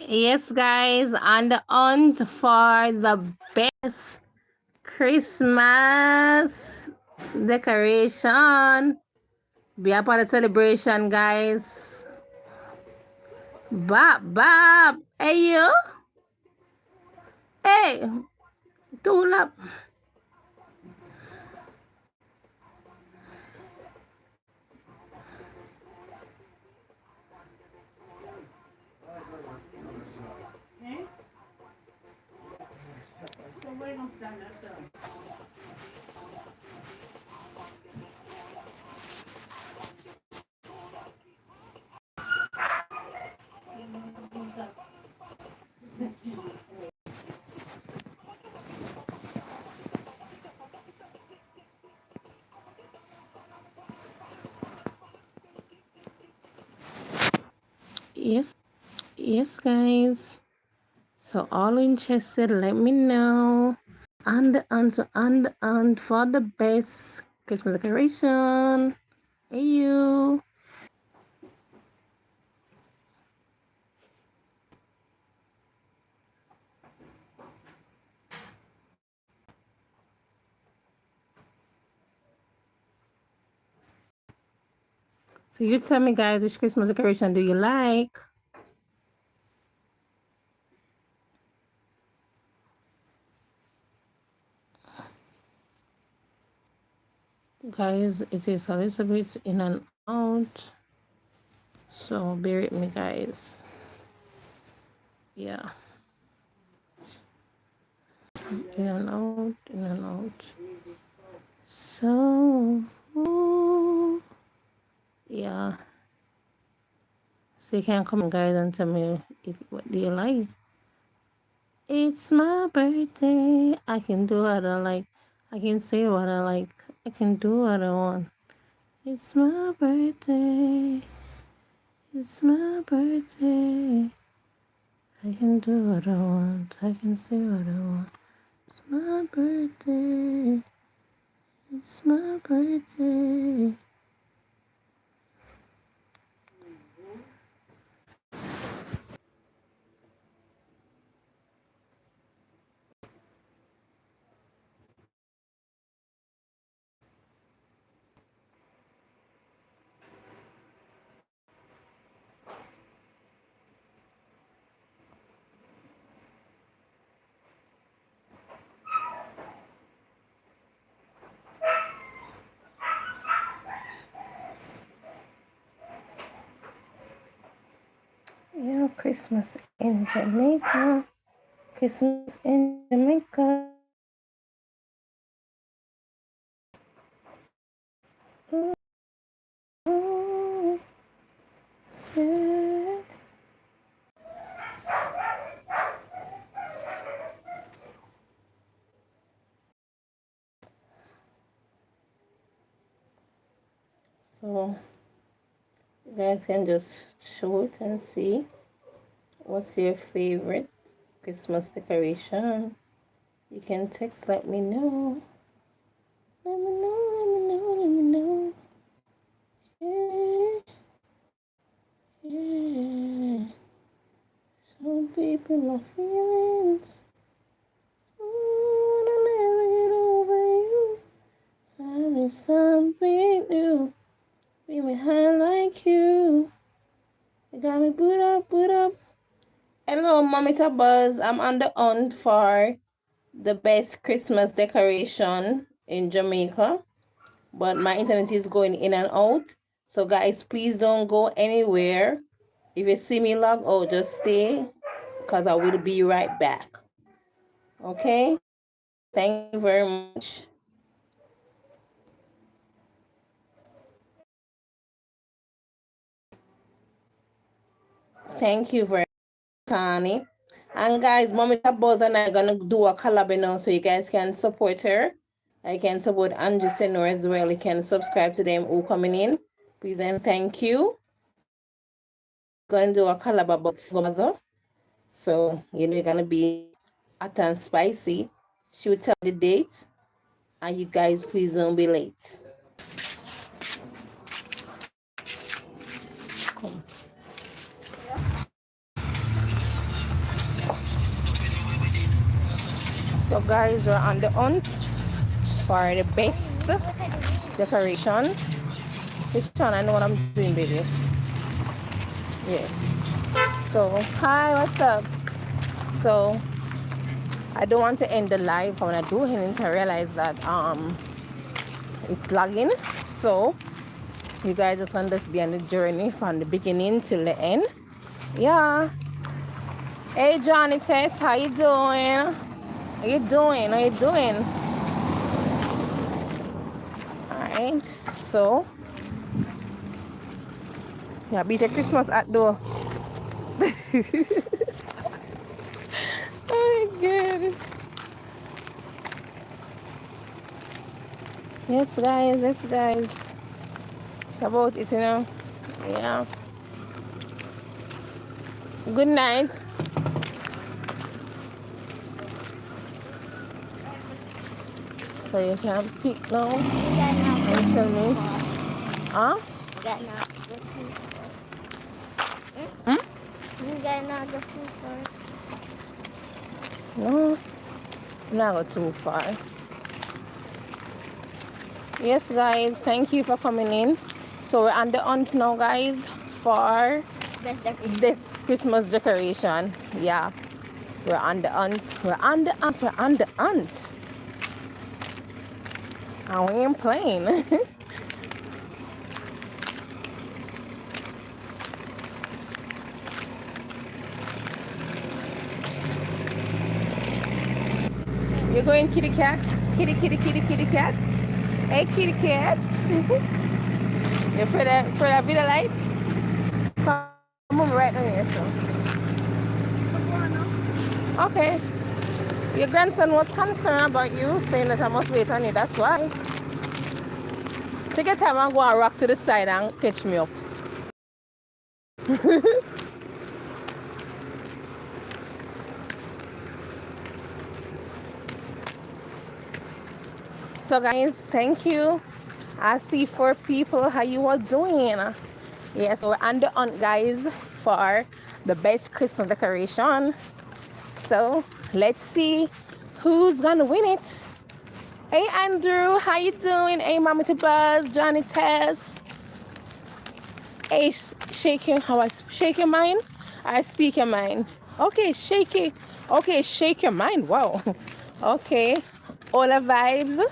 Yes, guys, on the hunt for the best Christmas decoration. Be a part of the celebration, guys. Bob. Hey, you. Hey, tulap. Yes, guys. So all interested, let me know. On the hunt for the best Christmas decoration. Hey, you. So you tell me, guys, which Christmas decoration do you like? Guys, it is a little bit in and out, so bear with me, guys. Yeah, in and out. So yeah, so you can comment, guys, and tell me what do you like. It's my birthday. I can do what I like. I can say what I like. I can do what I want. It's my birthday. It's my birthday. I can do what I want. I can say what I want. It's my birthday. It's my birthday. Yeah, Christmas in Jamaica. Christmas in Jamaica. Ooh, yeah. So you guys can just shoot and see what's your favorite Christmas decoration. You can text, let me know. Let me know. Yeah. So deep in my feelings. Ooh, I'll never get over you. Tell me something new. Be me high like you. You got me boot up. Hello, Mommy Buzz. I'm on the hunt for the best Christmas decoration in Jamaica, but my internet is going in and out. So guys, please don't go anywhere. If you see me log out, just stay because I will be right back. Okay? Thank you very much. Thank you very much, Connie. And guys, Mommy Buzz and I are gonna do a collab now so you guys can support her. I can support Andrew Senor as well. You can subscribe to them who coming in. Please and thank you. Gonna do a collab about mother. So you know you're gonna be hot and spicy. She will tell the date. And you guys please don't be late. Come. So guys, we're on the hunt for the best decoration. This one, I know what I'm doing, baby. Yeah. So, hi, what's up? So, I don't want to end the live. When I do end, I realize that it's lagging. So, you guys just want us to be on the journey from the beginning till the end. Yeah. Hey, Johnny Tess, how you doing? How you doing? How you doing? Alright, so yeah, beat a Christmas at door. Oh my god. Yes guys, yes guys. It's about it, you know. Yeah. Good night. So you can pick now and tell me. Huh? Hmm? No, not go too far. Yes guys, thank you for coming in. So we're on the hunt now guys for this Christmas decoration. Yeah. We're on the hunt. We're on the hunt. We're on the hunt. And we ain't playing. You're going kitty cat? Kitty, kitty, kitty, kitty cat? Hey kitty cat. You for the video light? Come on right on here, so. Okay. Your grandson was concerned about you, saying that I must wait on you, that's why. Take your time and go and rock to the side and catch me up. So guys, thank you. I see 4 people. How you all doing? Yes, we're on the hunt guys for the best Christmas decoration. So let's see who's gonna win it. Hey Andrew, how you doing? Hey Mama to Buzz, Johnny Tess. Hey, shaking, how I shake your mind? I speak your mind. Okay, shake it. Okay, shake your mind. Wow. Okay. All the vibes.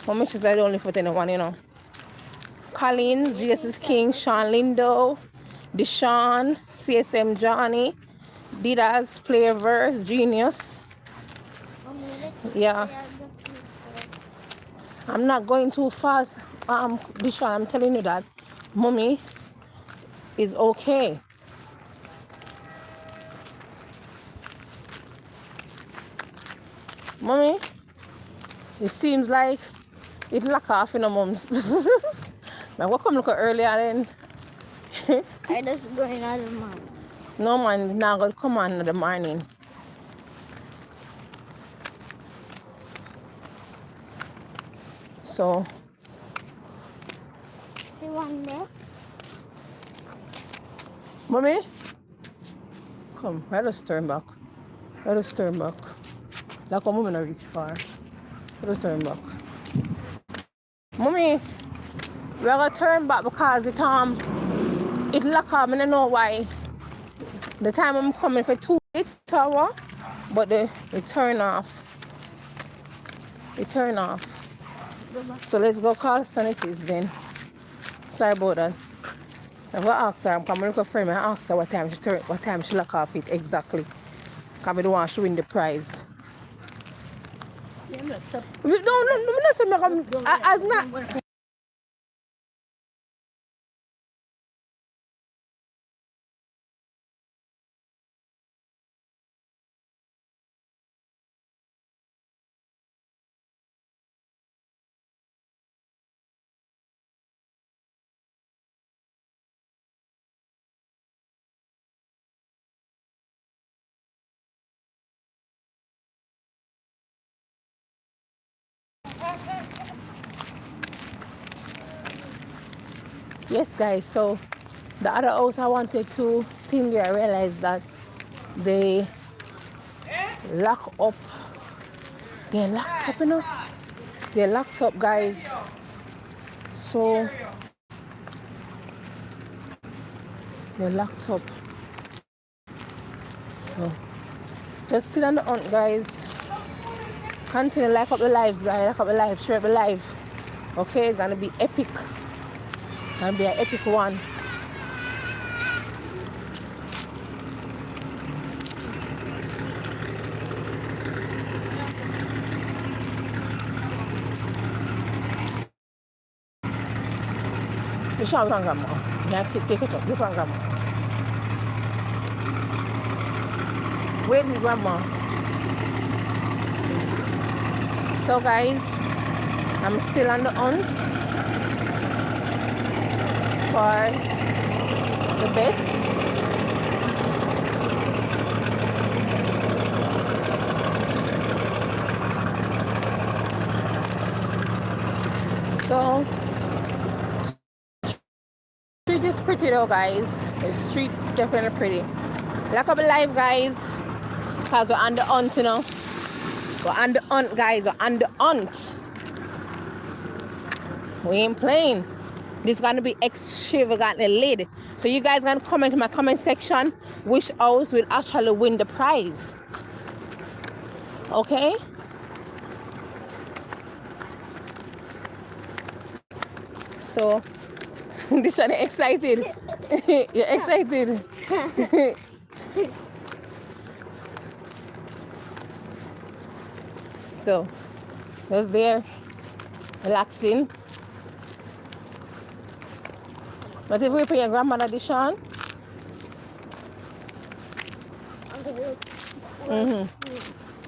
Well, make sure I don't live with anyone, you know. Collins, Jesus King, Sean Lindo, Deshaun, CSM Johnny, Didas, Playerverse, Genius. Yeah. I'm not going too fast. Deshaun, I'm telling you that mommy is okay. Mommy, it seems like it's lock off in the mums. Man, what come look earlier then? I just going out of mom. No man, now going to come on in the morning. So See one there? mommy, come, let us turn back. Let us turn back. Like mommy not reach far. Let us turn back. Mommy, we're gonna turn back because it lock up. I don't know why. The time I'm coming for 2 hours, but it turn off. It turn off. So let's go call Sanities then. Sorry about that. I'm gonna ask her. I'm coming look for me and ask her what time she lock off it exactly. Because I don't want to win the prize. No, as not. Yes, guys. So the other house I wanted to think I realized that they lock up They're locked up, you know. They're locked up, guys. So they're locked up. So just still on the hunt, guys. Continue like up the lives, guys. Like up the live, share the live. Okay, it's gonna be epic. Gonna be an epic one. You show grandma. Yeah, take it up. You grandma. Wait, grandma. So, guys, I'm still on the hunt for the best. So, street is pretty though, guys. The street definitely pretty. Lock up the live, guys, because we're on the hunt, you know. We're on the hunt, guys. We're on the hunt. We ain't playing. This is gonna be extravagantly lit. So you guys gonna comment in my comment section which house will actually win the prize. Okay? So this one excited. You're excited. So just there, relaxing. But if we put your grandmother this on.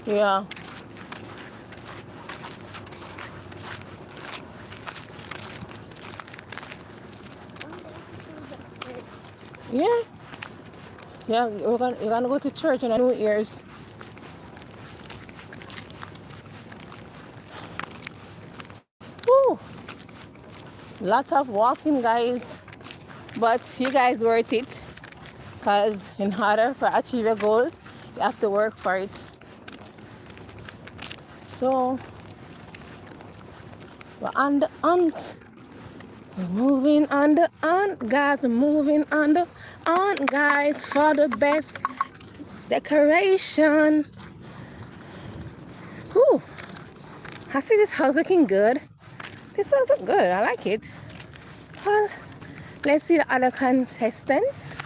Yeah. Yeah. Yeah, you're gonna go to church on New Year's. Woo! Lot of walking, guys. But you guys worth it. Because in order to achieve your goal, you have to work for it. So we're on the hunt. We're moving on the hunt, guys. We're moving on the hunt, guys, for the best decoration. Whew. I see this house looking good. This house looks good. I like it. Well, let's see the other contestants.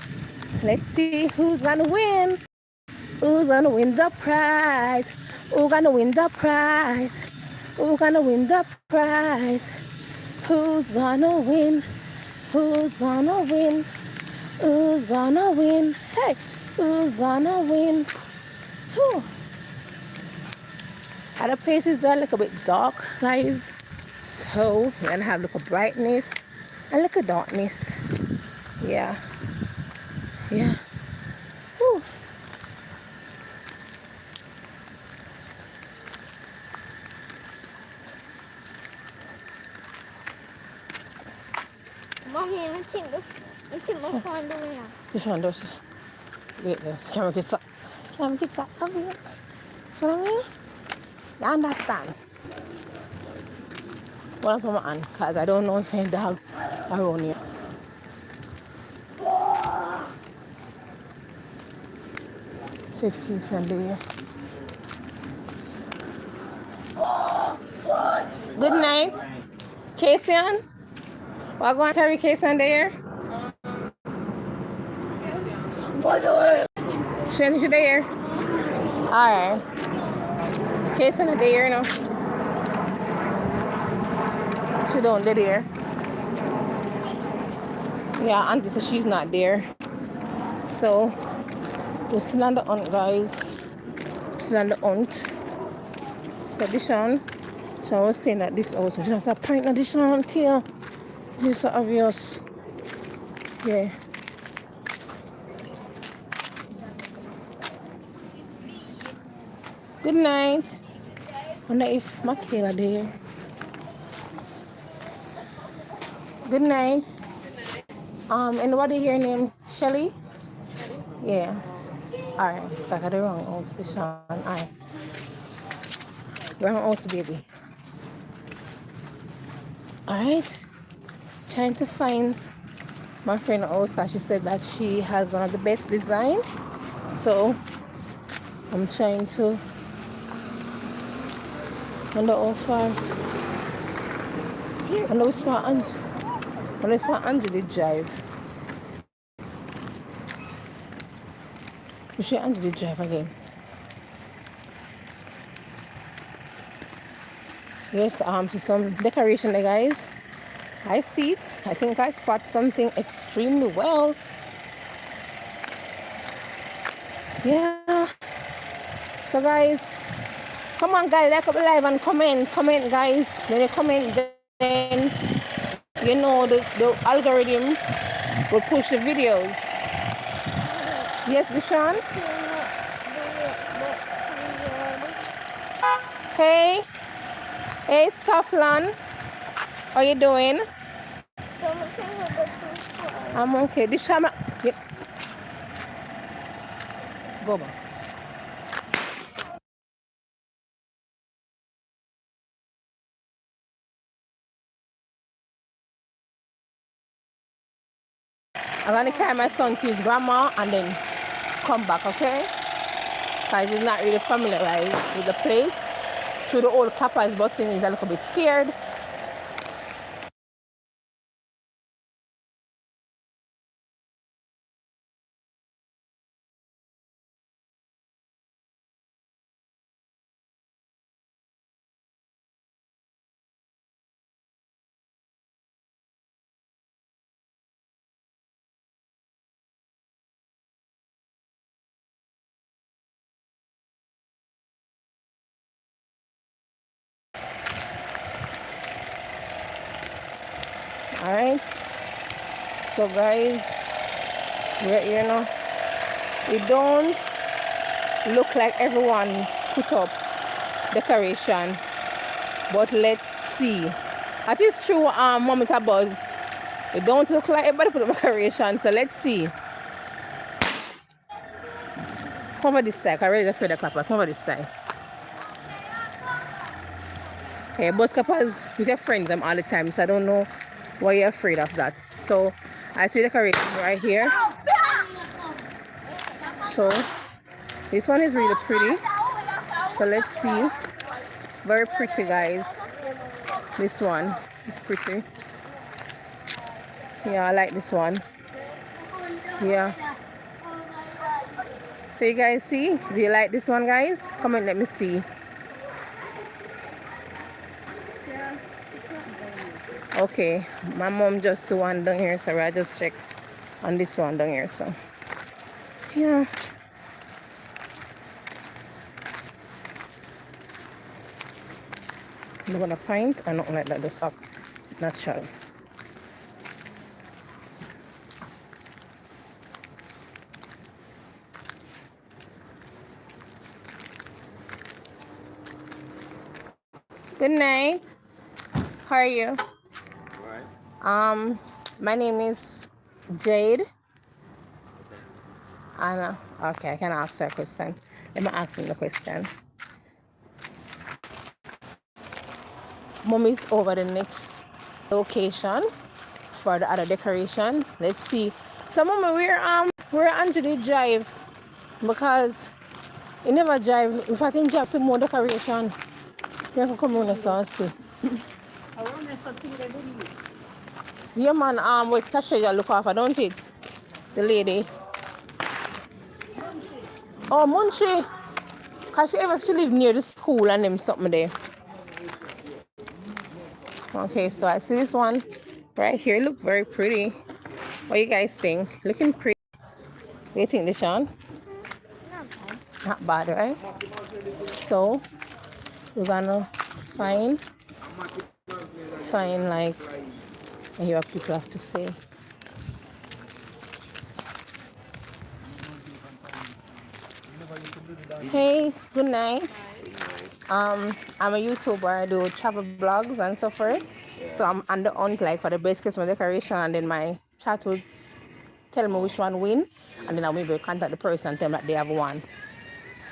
Let's see who's gonna win. Who's gonna win the prize? Who's gonna win the prize? Who's gonna win the prize? Who's gonna win? Who's gonna win? Who's gonna win? Hey, who's gonna win? Whew. Other places are a little bit dark, guys. So you're gonna have a little brightness and a little darkness. Yeah. Yeah. Whew. Mommy, let's take my phone the winner. This one does. Wait there. Camera gets up. Camera gets up. Over here. Follow me. You understand? Well, I'm coming on because I don't know if any dog around here. Safety is under. Good night. Kasian? We're going to carry Kasian there. Shan's there. Alright. Kasian is there now. She don't live there. Yeah, Auntie says she's not there. So we're still on the hunt, guys. Still on the hunt. So this one. So I was saying that this house was just a pint of this one here. It's so obvious. Yeah. Good night. Wonder if Michaela there. Good night. Anybody here named Shelly? Yeah. Alright. I got the wrong house. This one. Alright. We're on house, baby. Alright. Trying to find my friend house because she said that she has one of the best design. So I'm trying to wonder how far. I know it's for Andrew. I know it's for Andrew the drive. We should Andrew the drive again. Yes, to some decoration there, guys. I see it. I think I spot something extremely well. Yeah. So guys, come on guys, like up the live and comment, guys. When you comment, then you know the algorithm will push the videos. Yes, Bishan? Hey. Hey, Saflan. How you doing? I'm okay. This time, yeah. Go back. I'm gonna carry my son to his grandma and then come back, okay? Because he's not really familiarized with the place. Through the old Kappa's busing, he's a little bit scared. Alright. So guys, you know, it don't look like everyone put up decoration. But let's see. That is true, Momita Buzz. It don't look like everybody put up decoration, so let's see. Come over this side, I really afraid of clappers. Come over this side. Okay, bus clappers with your friends them all the time, so I don't know why you're afraid of that. So I see decoration right here. So this one is really pretty. So let's see. Very pretty, guys. This one is pretty. Yeah, I like this one. Yeah. So you guys see? Do you like this one, guys? Comment, let me see. Okay, my mom just saw one down here, so I just checked on this one down here. So yeah. I'm gonna paint or nothing like that, just act natural. Good night. How are you? Alright. My name is Jade. Anna. Okay, I can ask her a question. Let me ask him the question. Mom is over the next location for the other decoration. Let's see. So Mama, we're onto the drive because you never drive. If I think drive some more decoration, you have to come on and see. Yeah man, with Tasha you look after, don't it? The lady. Oh Munchie. Cause she live near the school and them something there. Okay, so I see this one right here. Look very pretty. What do you guys think? Looking pretty. What do you think, Deshaun? Not bad, right? So we're gonna find like, and hear what people have to say. Hey, good night. I'm a YouTuber. I do travel blogs and so forth. So I'm on the hunt like for the best Christmas decoration, and then my chat would tell me which one win, and then I will maybe contact the person and tell them that they have won.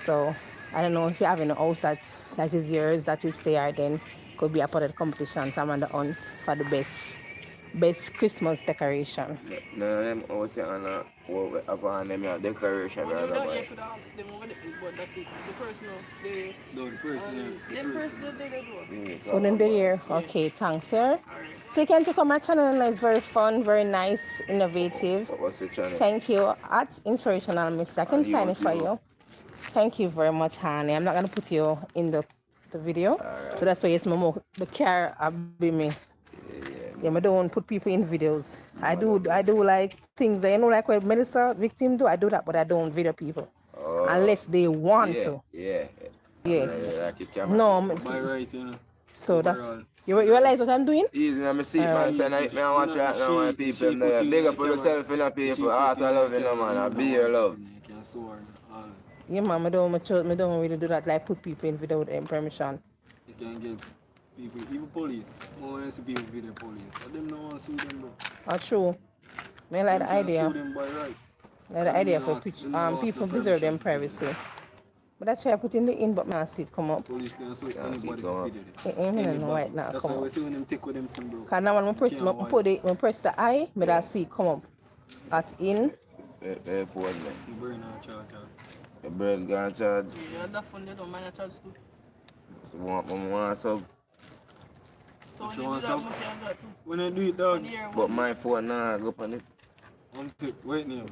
So I don't know if you have any house that is yours that you say or then could be a part of the competition. So I'm on the hunt for the best Christmas decoration. No, them house on upon them decoration. Well, you don't have to ask them over the but that's it. The personal, they no, the personal, them personal they do. Oh, then they're here. Okay, thanks, sir. So you can check out my channel. It's very fun, very nice, innovative. What's the channel? Thank you. At Inspirational Mr. I can find it for you. Thank you very much, honey. I'm not gonna put you in the video. Right. So that's why it's the car be me. Yeah, I don't put people in videos. I do like things that like what Melissa victim do. I do that, but I don't video people unless they want to. Yeah. Yes. Like no. My right, you know. So that's you realize what I'm doing? Easy, I'm see man. So I watch right now when people big up yourself in the people. Heart of love, you know, man. I be your love. Yeah, man. I don't really do that. Like put people in without permission. You can get people, even police. More than people video police. But them no one sue them though. True. I like the idea. Sue them by right. Like the idea for people deserve them privacy. But that's why I put in the in, but I see it come up. Police can sue anybody who video it. Ain't no right now. That's why we see when them take with them from the. Because now when I press the eye, but I see it come up. At in. Phone man. You burn out charge. The bird gone charge. Yeah, that phone they don't mind charge too. So want sub. So when you do that, you can do that too. When I do it, dog. But my phone now go on it. Wait name.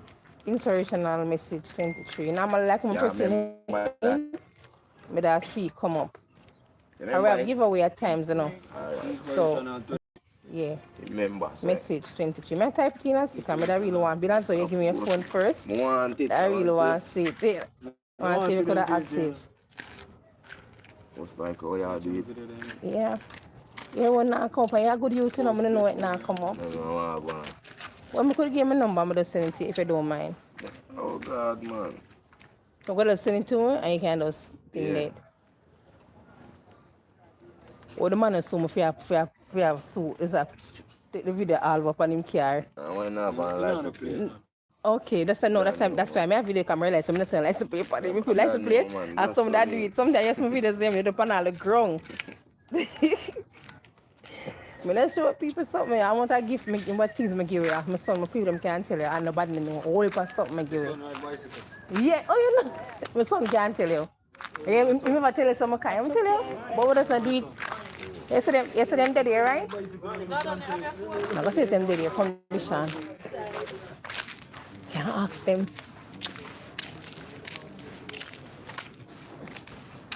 Inspirational message 23. Normally like when pressing it in, but I see it come up. I have giveaway at times, you know. So yeah. Remember. Message 23. May I type it in and see? Because I really want to be so you give me your phone first. I really want to see it there. I want to see if you could have active. What's like how you do it? Yeah. Yeah, when I come up, you're good youth, you know, I don't know it now come up. Well, I could give my number, I'm just send it to you if you don't mind. Oh God, man. So I'm going to send it to you and you can just think it. Well, the man is so much if you have suit, is that take the video all up on him car. Why not on license plate? Okay, that's why I have video camera license. I'm not saying license plate, but if you put license plate, and some that do it. Sometimes I just my videos them, they on all the ground. Let's show people something. I want to give me what things I give you. My son, my people can't tell you, and nobody know all of something I give you. Yeah, oh you know, my son can't tell you. Yeah, you never tell you something kind. I'm tell you, but what does not do it? Yesterday I'm dead here, right? I'm gonna say them dead here, condition. Can I ask them?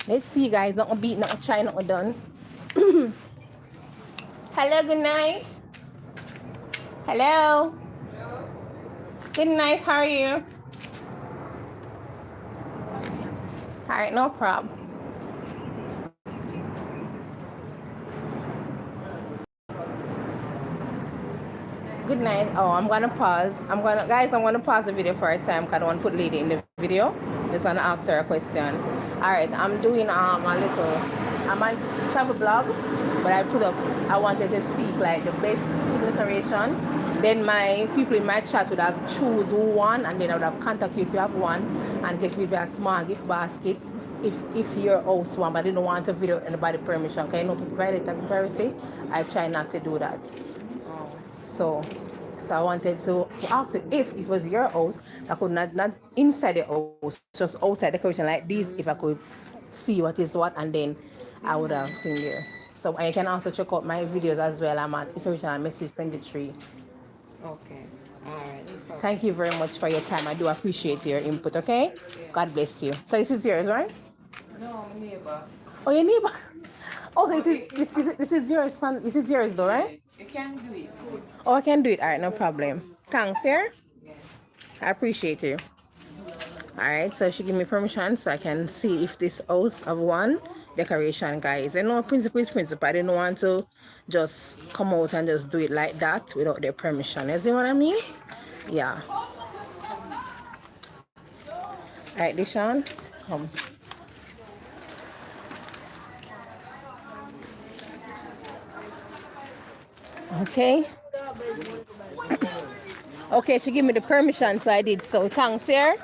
Let's see, guys. Not gonna beat, not gonna try, not gonna done. Hello, good night. Hello. Good night, how are you? Alright, no problem. Good night. Oh, I'm gonna pause. I'm gonna pause the video for a time because I don't want to put lady in the video. Just wanna ask her a question. Alright, I'm doing I'm a travel blog, but I wanted to seek like the best decoration. Then my people in my chat would have choose one, and then I would have contact you if you have one, and get you a small gift basket if your host one, but I didn't want to video anybody permission. Okay, no private privacy. I try not to do that. So I wanted to ask you if it was your house, I could not inside the house, just outside decoration like this, if I could see what is what, and then I would have thing there. So and you can also check out my videos as well. I'm at Inspirational Message 23. Okay. Alright. Thank you very much for your time. I do appreciate your input, okay? Yeah. God bless you. So this is yours, right? No, my neighbor. Oh, your neighbor? Oh, this is yours, this is yours though, right? You can do it. Oh, I can do it. Alright, no problem. Thanks, sir. Yeah. I appreciate you. Alright, so she give me permission so I can see if this house of one decoration, guys. I know principle is principle. I didn't want to just come out and just do it like that without their permission. You see what I mean? Yeah. Alright, Deshaun, come. Okay. Okay, she gave me the permission, so I did. So thanks here.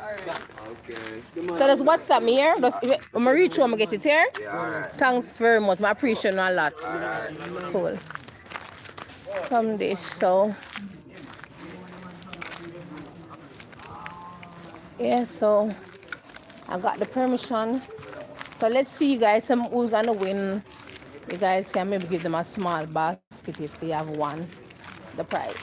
Okay. So does WhatsApp me here? Does if I reach home, I get it here? Yeah, alright. Thanks very much. I appreciate it a lot. Cool. Some dish, so yeah, so I got the permission. So let's see, you guys, who's gonna win. You guys can maybe give them a small basket if they have won the prize.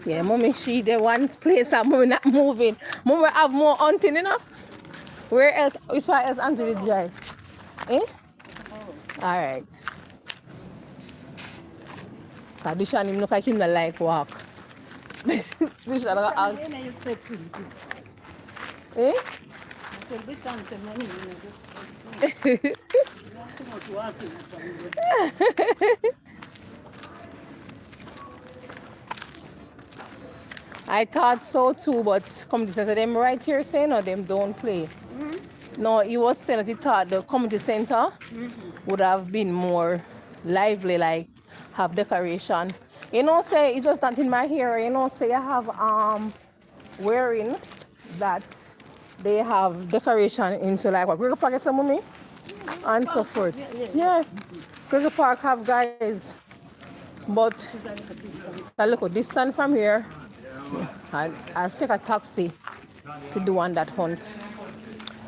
Yeah, mommy, she the one place that mommy not moving. Mommy have more hunting, you know. Where else? Which part else Andrew did drive? Eh? All right. Cause this one him look like him not like walk. This one got out. Eh? I thought so too, but community center them right here saying no, them don't play. No, he was saying that he thought the community center would have been more lively, like have decoration. You know, say it's just not in my hair. You know, say I have wearing that they have decoration into like what Gregor Park is some mommy and so forth. Yeah, Gregor Park have guys, but a little distance from here. I'll take a taxi to do one that hunt.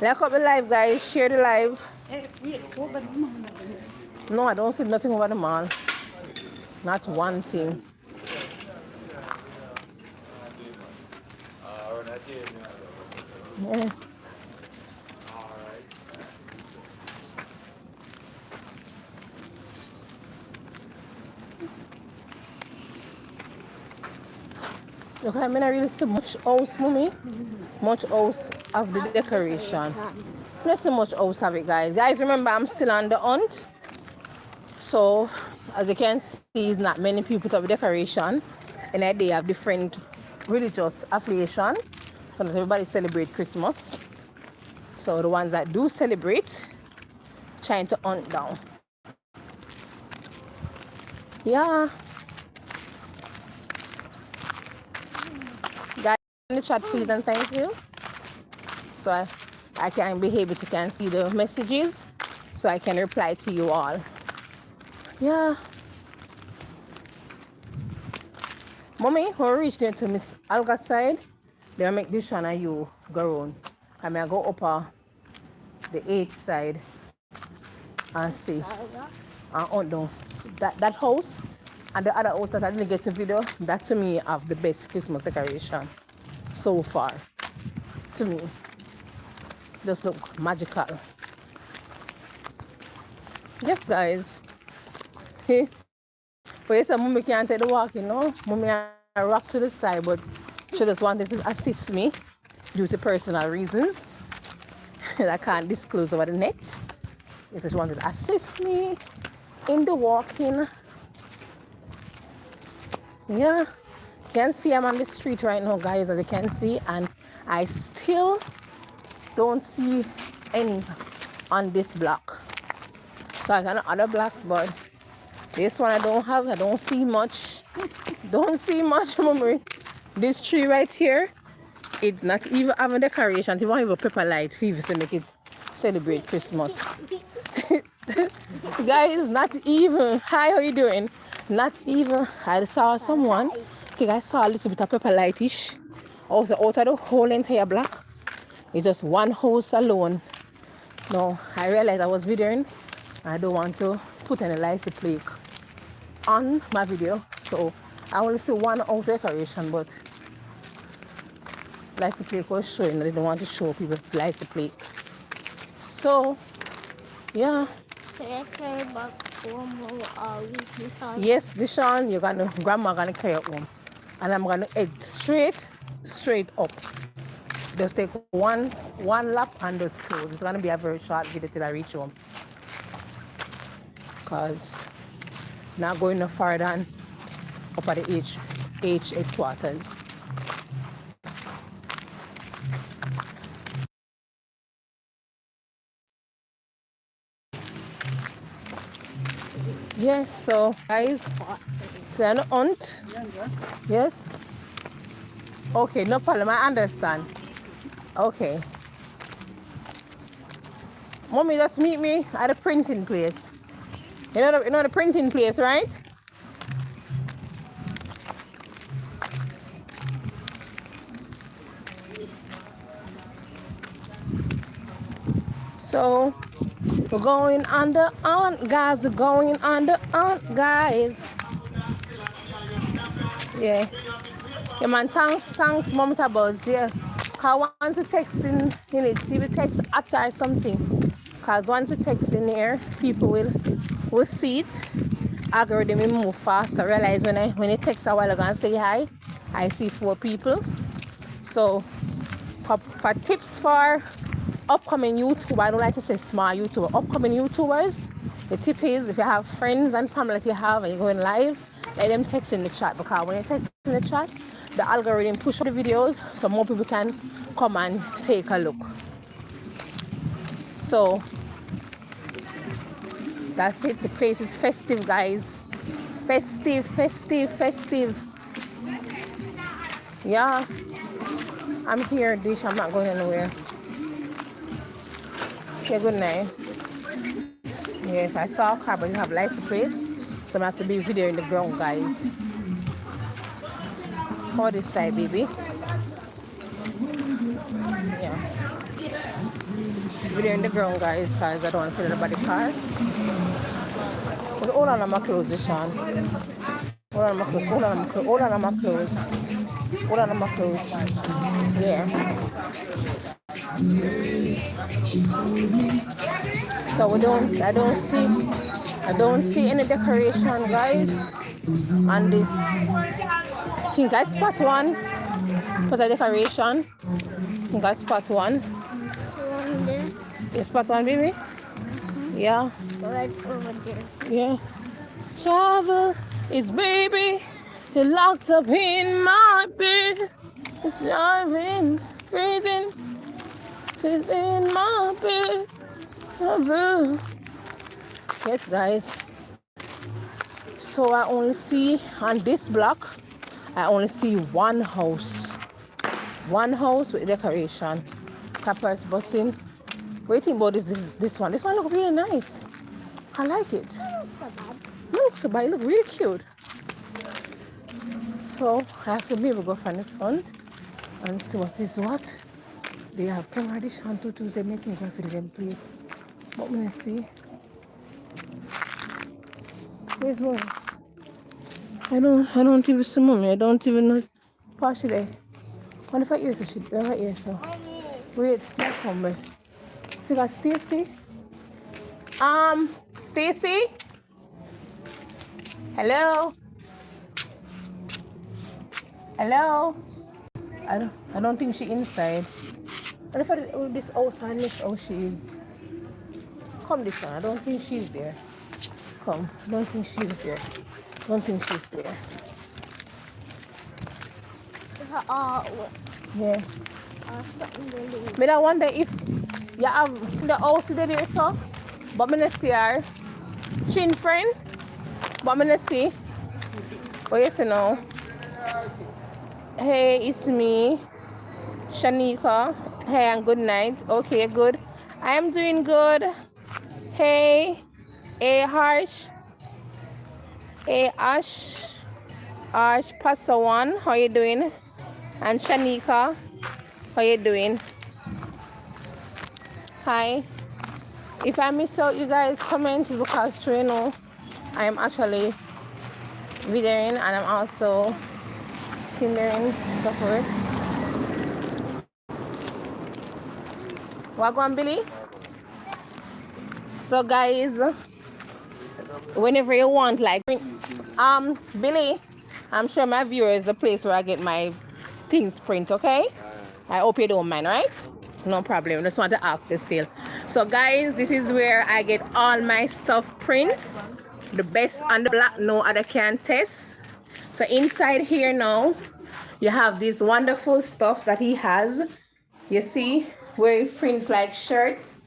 Like up the live, guys. Share the live. No, I don't see nothing over the mall. Not one thing. Yeah. Look, I mean, I really see much house, mommy. Much house of the decoration. Let's see much house of it, guys. Guys, remember, I'm still on the hunt. So, as you can see, it's not many people have decoration. And they have different religious affiliation. So not everybody celebrate Christmas. So the ones that do celebrate, trying to hunt down. Yeah. Guys, in the chat, please and thank you. So I can be able to can see the messages, so I can reply to you all. Yeah. Mommy, when we reach there to Miss Alga side, they'll make this one and you go around. I mean, I go up the H side and see. And hunt down. That house and the other house that I didn't get to video, that to me have the best Christmas decoration so far. To me. Just look magical. Yes, guys. Hey. But yes, mommy can't take the walk, you know. Mommy I rock to the side, but she just wanted to assist me due to personal reasons that I can't disclose over the net. She just wanted to assist me in the walking. Yeah. You can see I'm on the street right now, guys, as you can see, and I still don't see any on this block. So I got other blocks, but this one I don't see much. Don't see much, mommy. This tree right here, it's not even having decoration. It won't even pepper light for you to make it celebrate Christmas. Guys, not even. Hi, how you doing? Not even. I saw someone. I think I saw a little bit of pepper lightish. Also out of the whole entire block. It's just one house alone. No, I realized I was videoing. I don't want to put any lights plate on my video, so I only see one house decoration, but lights plate was showing. I didn't want to show people lights plate. So yeah. So I carry back home with this on. Yes, Deshaun, grandma gonna carry it home, and I'm gonna head straight up. Just take one lap and just close. It's gonna be a very short video till I reach home, cause not going no further than up at the H headquarters. Yes, so guys, it's an hunt. Yes. Okay, no problem. I understand. Okay. Mommy, just meet me at the printing place. You know the printing place, right? So we're going under on, guys. We're going under on, guys. Yeah. Yeah, man. Thanks, Mom Tabos. Yeah. Cause once we text in it, see we text after something. Cause once we text in here, people will see it. Algorithm will move faster. Realize when I text a while ago and say hi, I see 4 people. So for tips for upcoming YouTuber, I don't like to say small YouTuber, upcoming YouTubers, the tip is if you have friends and family that you have and you're going live, let them text in the chat, because when you text in the chat, the algorithm push up the videos so more people can come and take a look. So that's it. The place is festive, guys. Festive, festive, festive. Yeah, I'm here, Dish. I'm not going anywhere. Okay, good night. Yeah, if I saw a car but you have license plate, so I have to be video in the ground, guys. For this side, baby. Yeah. Video in the ground, guys, because I don't want to put it about the car. But hold on, I'm close this, Sean. Hold on, I'm close. Hold on, I'm close. Hold on, I'm close. Hold on, I'm close. Yeah. So I don't see any decoration, guys, on this. I think I spot one for the decoration. I think I spot one. You spot one, baby? Yeah. Right over there. Yeah. Travel is baby. You're locked up in my bed. It's driving, breathing. It's in my bed. Yes, guys. So I only see on this block, I only see one house. One house with decoration. Cappers busing. What do you think about this one? This one looks really nice. I like it. Look so bad. It looks really cute. So I have to maybe go from the front and see what is what. They have camera dish on to they making go for them, please. What me see? Where's mommy? I don't even see mommy. I don't even know partially there. What if I hear so shit? Right here so. Wait, that's coming. So you got Stacy. Stacy? Hello? Hello? I don't think she inside. What if this outside next how she is? Come this one. I don't think she's there. Come. I don't think she's there. Don't think she's there. Yeah. But I wonder if you have the house there so, but I don't see her. Chin friend, but I don't see. Oh yes, you know. Hey, it's me, Shanika. Hey, and good night. Okay, good. I am doing good. Hey, Harsh. Hey, Ash Pasawan. How you doing? And Shanika, how you doing? Hi. If I miss out you guys comment because you know I am actually videoing and I'm also tindering stuff for it. Wagwan Billy. So guys, whenever you want, like Billy, I'm sure my viewer is the place where I get my things print, okay? I hope you don't mind, right? No problem. Just want to ask you still. So guys, this is where I get all my stuff print. The best on the block, no other can test. So inside here now, you have this wonderful stuff that he has. You see, where he prints like shirts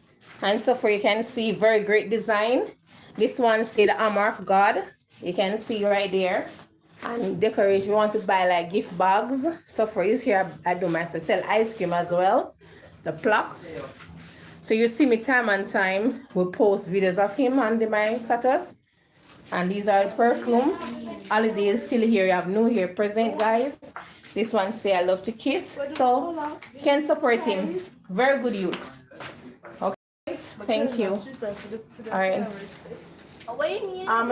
and so for you can see very great design. This one say the armor of God. You can see right there. And decoration, we want to buy like gift bags. So for this here, I do myself sell ice cream as well. The plucks. So you see me time and time, we post videos of him on my status. And these are the perfume. Holiday is still here. You have New Year present, guys. This one say I love to kiss. So you can support him. Very good youth. Okay. Thank you. Alright. I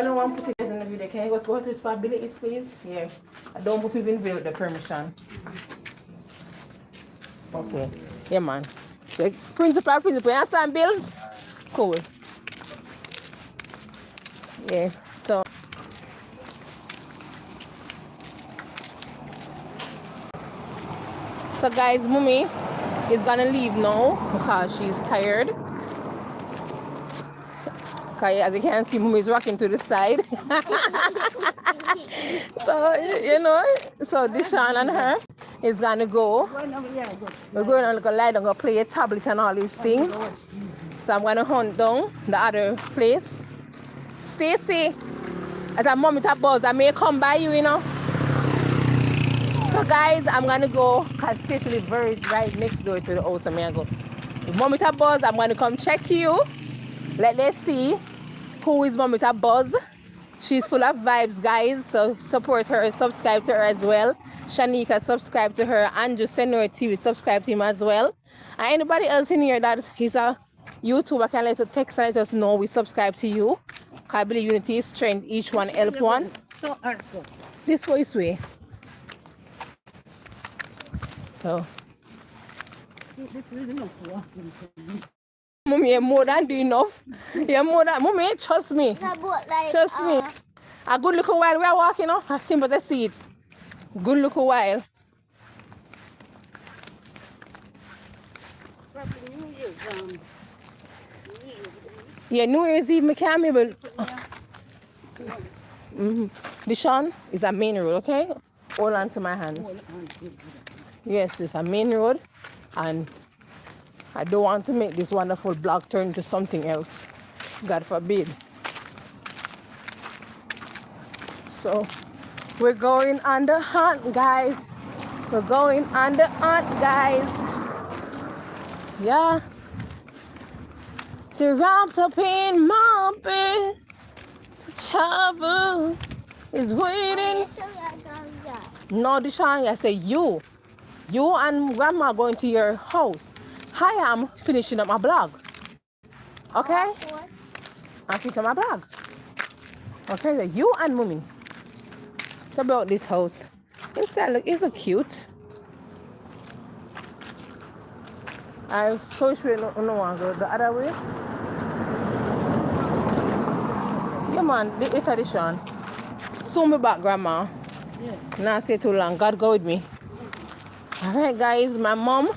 don't want to put it in the video. Can you just go to responsibilities, please? Yeah. I don't put people in video with the permission. Okay. Yeah, man. Principal. You understand, bills? Cool. Yeah. So. So, guys, Mummy is gonna leave now because she's tired. Okay, as you can see, Mummy is rocking to the side. So, you know, so Deshaun and her is gonna go. We're going to lie down, go play a tablet and all these things. So I'm gonna hunt down the other place. Stacy, at a moment of buzz, I may come by you, you know. So guys, I'm gonna go because Stacy lives right next door to the house. So I'm go. If moment of buzz, I'm gonna come check you. Let's see who is Mom with a Buzz. She's full of vibes, guys. So support her, subscribe to her as well. Shanika, subscribe to her. Andrew Senior TV, subscribe to him as well. And anybody else in here that is a YouTuber can let us text and let us know we subscribe to you. I believe unity is strength, each one help one. So also. This way. So. This is enough walking for me. Mommy, you're more than doing enough. You're more than, Mommy, trust me. Trust me. A good look a while we are walking, you as simple as see it. Good look a while. Yeah, New Year's Eve, I can't able. Deshaun is a main road, okay? Hold on to my hands. Yes, it's a main road, and I don't want to make this wonderful block turn into something else. God forbid. So we're going on the hunt, guys. We're going on the hunt, guys. Yeah. To wrapped up in my bed. Travel is waiting. No, Deshaun, I say you. You and Grandma going to your house. I am finishing up my blog. Okay? I'm finishing my blog. Okay, so you and Mommy. It's about this house. Inside, look, it's so cute. I so sure no one go the other way. Yeah, man, the tradition. Soon be back, Grandma. Yeah. Not stay too long. God go with me. Alright, guys, my mom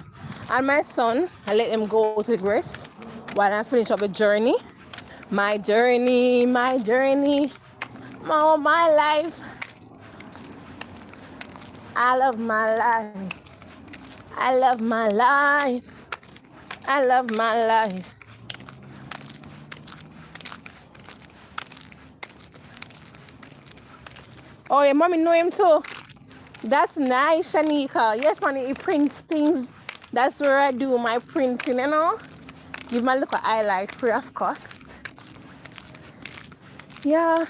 and my son, I let them go to rest while I finish up the journey. My journey, my life. I love my life. I love my life. I love my life. Oh, your mommy know him too. That's nice, Shanika. Yes, man, he prints things. That's where I do my printing, you know. Give my little highlight free of cost. Yeah.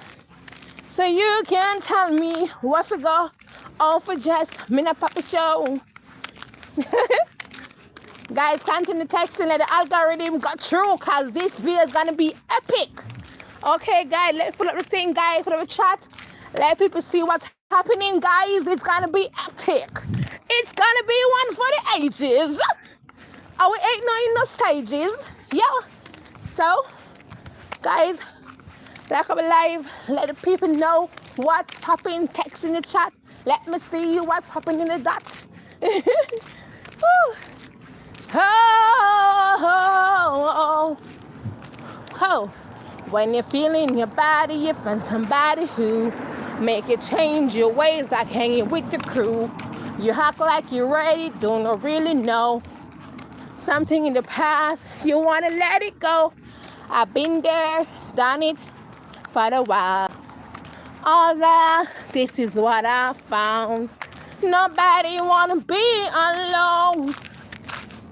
So you can tell me what to go out for just me not pop the show. Guys, continue texting. Let the algorithm go through because this video is gonna be epic. Okay, guys, let's pull up the thing, guys, pull up the chat. Let people see what's happening, guys. It's gonna be epic. It's gonna be one for the ages. Oh, we ain't no stages. Yeah. So, guys, like up live. Let the people know what's popping. Text in the chat. Let me see what's popping in the dots. Oh. When you're feeling your body, you find somebody who make you change your ways, like hanging with the crew. You act like you're ready, don't really know. Something in the past, you want to let it go. I've been there, done it for a while. all that. This is what I found. Nobody wanna be alone.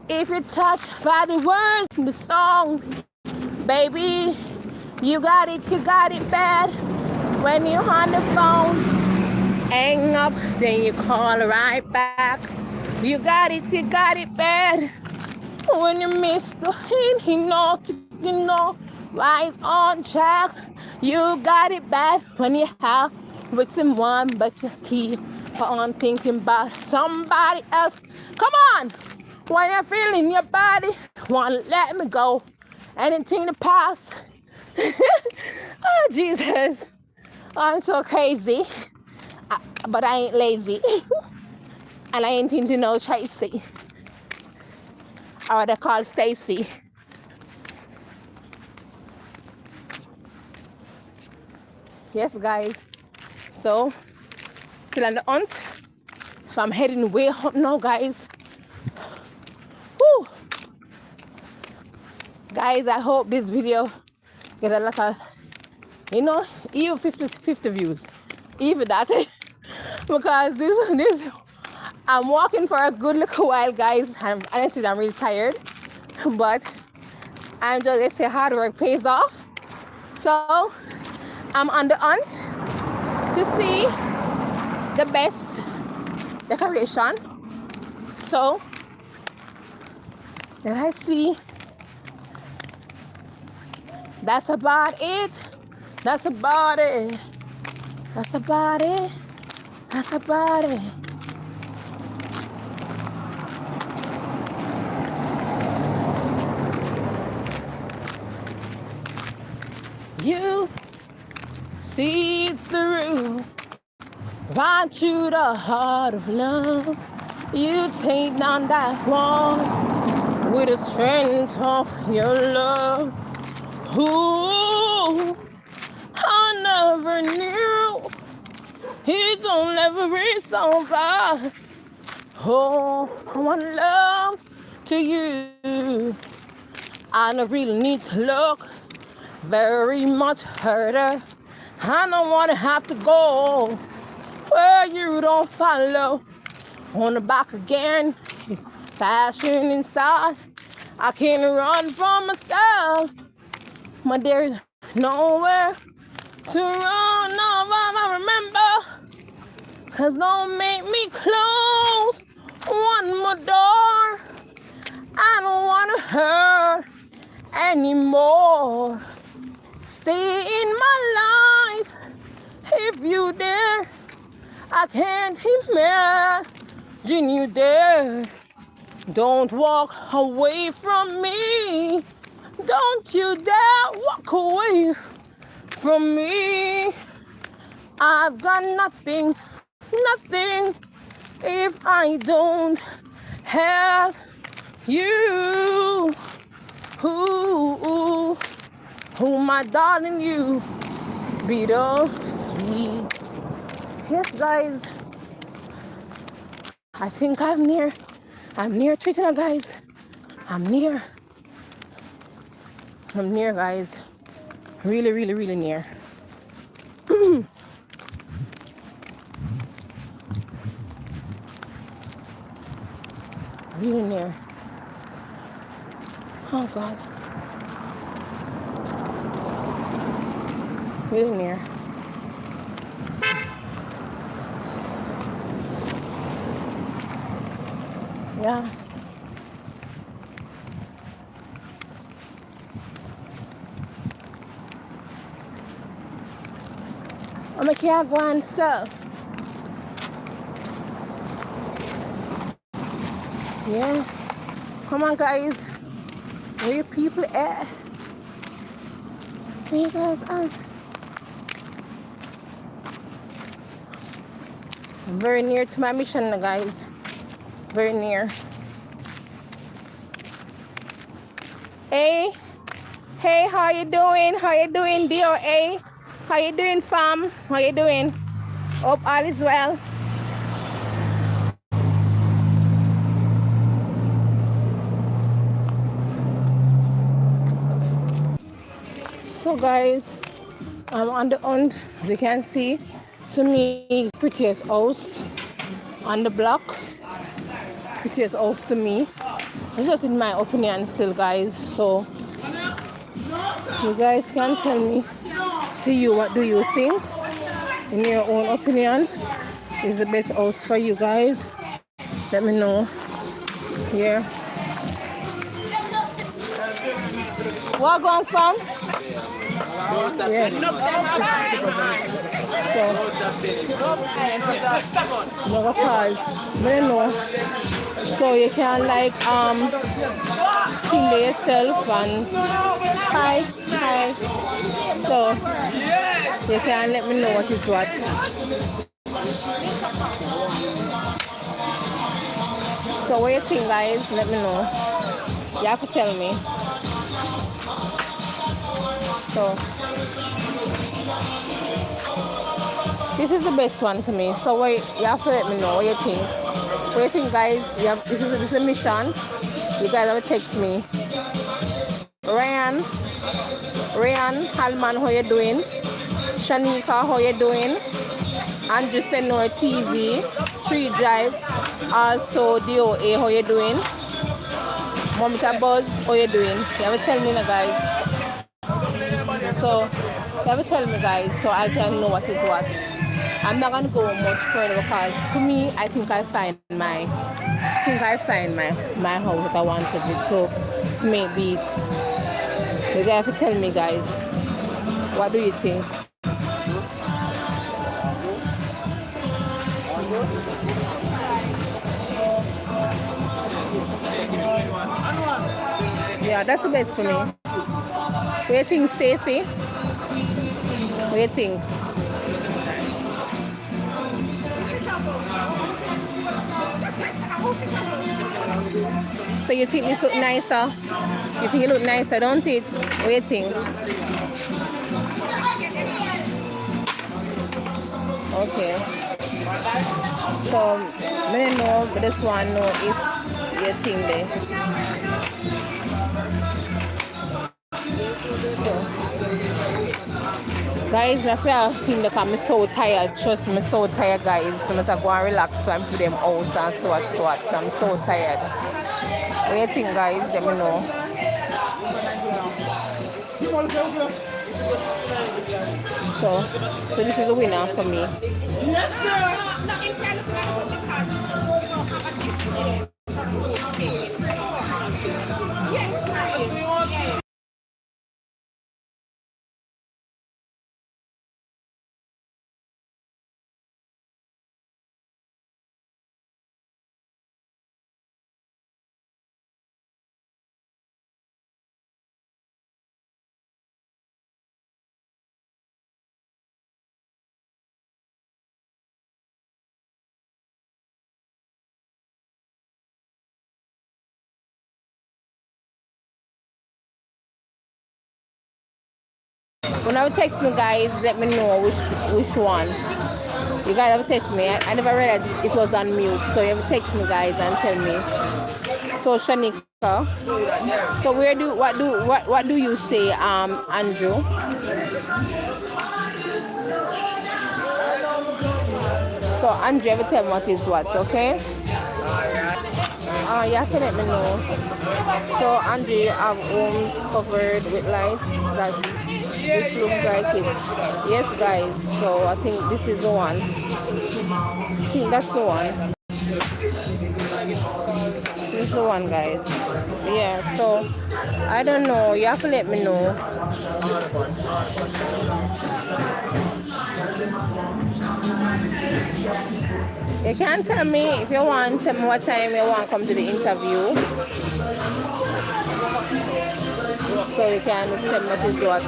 If you're touched by the words in the song, baby, you got it bad. When you're on the phone, hang up, then you call right back. You got it bad. When you miss the hint, you know, right on track. You got it bad when you have with someone, but you keep on thinking about somebody else. Come on! When you're feeling your body, wanna let me go. Anything to pass. Oh, Jesus. I'm so crazy. But I ain't lazy. And I ain't into no Tracy. Or they call Stacy. Yes, guys. So, still on the hunt. So I'm heading way up now, guys. Woo! Guys, I hope this video get a lot of, even 50 views. Even that. Because this, I'm walking for a good little while, guys. Honestly, I'm really tired. But I'm just, they say hard work pays off. So, I'm on the hunt to see the best decoration. So, and I see that's about it. That's about it. That's about it. That's about it. You see through, right to the heart of love. You take down that wall with the strength of your love. Ooh, I never knew it's gonna ever be so bad. Oh, I want love to you. I don't really need to look very much further. I don't wanna have to go where you don't follow. On the back again, passion inside. I can't run from myself, but there's nowhere to run. No, I remember, 'cause don't make me close one more door. I don't wanna hurt anymore. Stay in my life if you dare. I can't imagine you there. Don't walk away from me. Don't you dare walk away from me. I've got nothing if I don't have you. Ooh, my darling, you bitter sweet. Yes, guys. I think I'm near Twitter, guys. I'm near, guys. Really, really, really near. Really near. Oh, God. Really near. Yeah. I'm a cat one, so. Yeah. Come on, guys. Where your people at? Where you guys at? I'm very near to my mission, guys. Very near. Hey, how you doing? How you doing, DOA? How you doing, fam? How you doing? Hope all is well. So, guys, I'm on the hunt, as you can see. To me, it's the prettiest house on the block. Prettiest house to me. It's just in my opinion still, guys. So you guys can tell me to you, what do you think? In your own opinion, is the best house for you guys? Let me know here. Where going from? Yeah. So, no pause. But you know, so you can like feel yourself and hi. So you can let me know what is what. So what you think, guys? Let me know. You have to tell me. So this is the best one to me. So what you have to let me know what you think. What you think, guys? This is a mission. You guys have to text me. Ryan, Halman, how you doing? Shanika, how you doing? Andrew Senor TV, Street Drive, also DOA, how you doing? Momika Buzz, how you doing? You have to tell me now, guys. So, you have to tell me, guys, so I can know what is what. I'm not gonna go much further because to me, I think I find my house that I wanted it to make beats. You guys have to tell me, guys. What do you think? Yeah, that's the best for me. What do you think, Stacy? What do you think? So you think this look nicer? You think it look nicer, don't it? What do you think? Okay. So I don't know, but this one know if you think there. So guys, my friend think that I'm so tired. Trust me, so tired, guys. So I'm going to relax so I put them out and so what. So I'm so tired. What do you think, guys? Let me know. So this is the winner for me. When I text me, guys, let me know which one. You guys have to text me. I never realized it was on mute, so you have to text me, guys, and tell me. So Shanika, so what do you say, Andrew? So Andrew, you have to tell me what is what, okay? You have to let me know. So Andrew, you have homes covered with lights. This looks like it. Yes, guys. So I think this is the one. I think that's the one. This is the one, guys. Yeah. So I don't know. You have to let me know. You can tell me if you want. Tell me what time you want to come to the interview. So you can tell me what is what.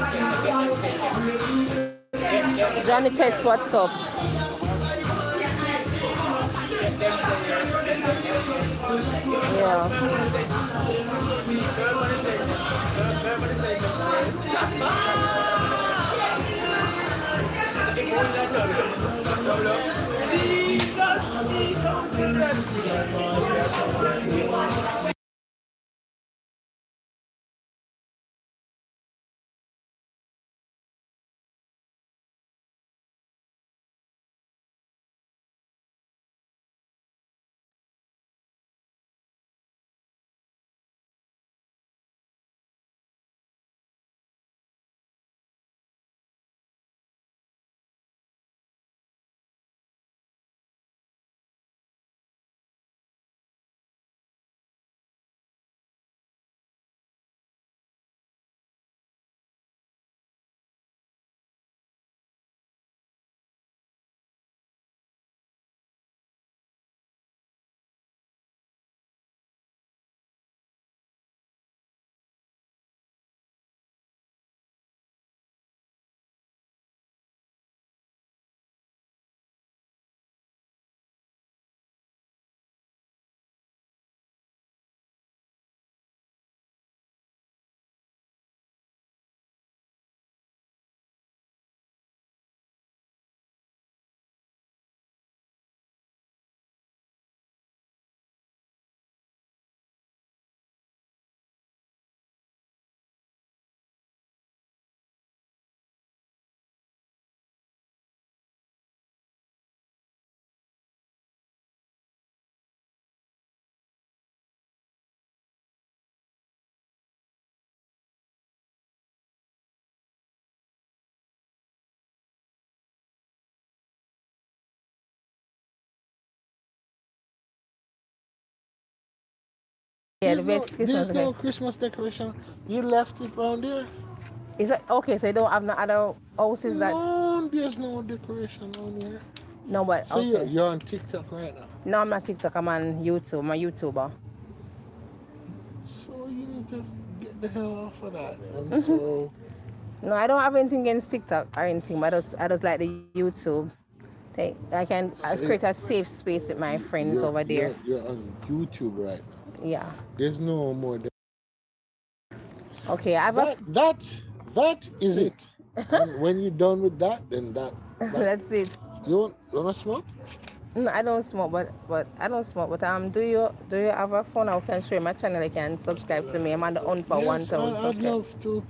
Johnny test what's up. Yeah. Yeah, the best Christmas. There's no Christmas decoration. You left it around there. Is it okay? So you don't have no other houses that? No, there's no decoration on here. No, but So okay. you're on TikTok right now. No, I'm not TikTok. I'm on YouTube. I'm a YouTuber. So you need to get the hell off of that. And so No, I don't have anything against TikTok or anything, but I just like the YouTube. I can create a safe space with my friends over there. You're on YouTube right now. Yeah. There's no more. Okay, I have That is it. And when you're done with that, then that's it. You wanna smoke? No, I don't smoke, but I don't smoke. But do you have a phone? I can show you my channel. You can subscribe to me. I'm on the hunt for 1,000 subscribers. I'd love to.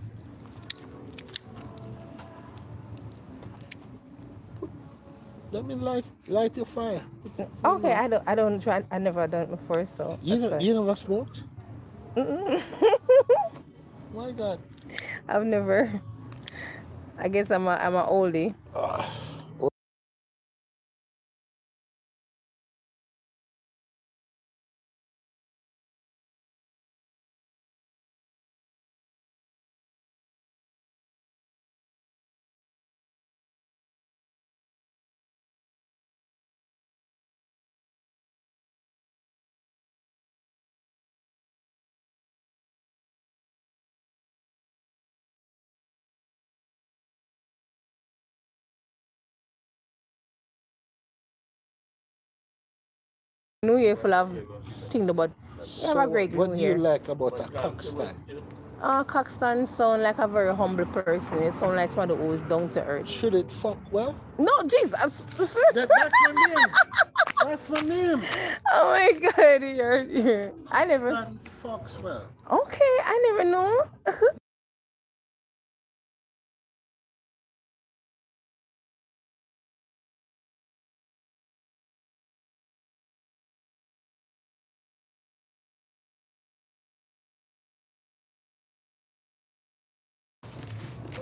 Let me light your fire. Okay, I don't try. I never done it before, so You never smoked? My God. I've never. I guess I'm a oldie. New Year full of things about. You have a great What New do Year. you like about a cockstand? Caxton sound like a very humble person. It sound like somebody who's down to earth. Should it fuck well? No, Jesus. That's my name. That's my name. Oh my God, you're. I never. Cockstand fucks well. Okay, I never know.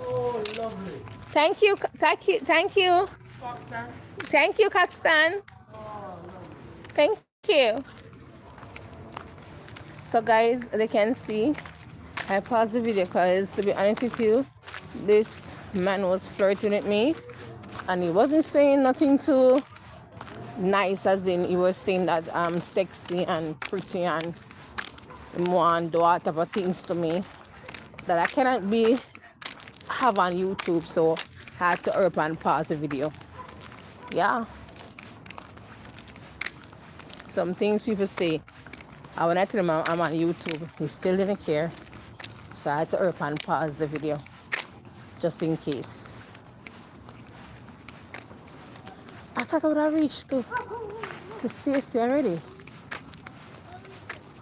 Oh, lovely. Thank you, Caxton. Thank you. So guys, they can see. I paused the video because, to be honest with you, this man was flirting with me, and he wasn't saying nothing too nice, as in he was saying that I'm sexy and pretty and more and do all type of things to me that I cannot have on YouTube, so I had to hurry up and pause the video. Yeah. Some things people say, and when I tell him I'm on YouTube, he still didn't care. So I had to hurry up and pause the video, just in case. I thought I would have reached to Stacy already.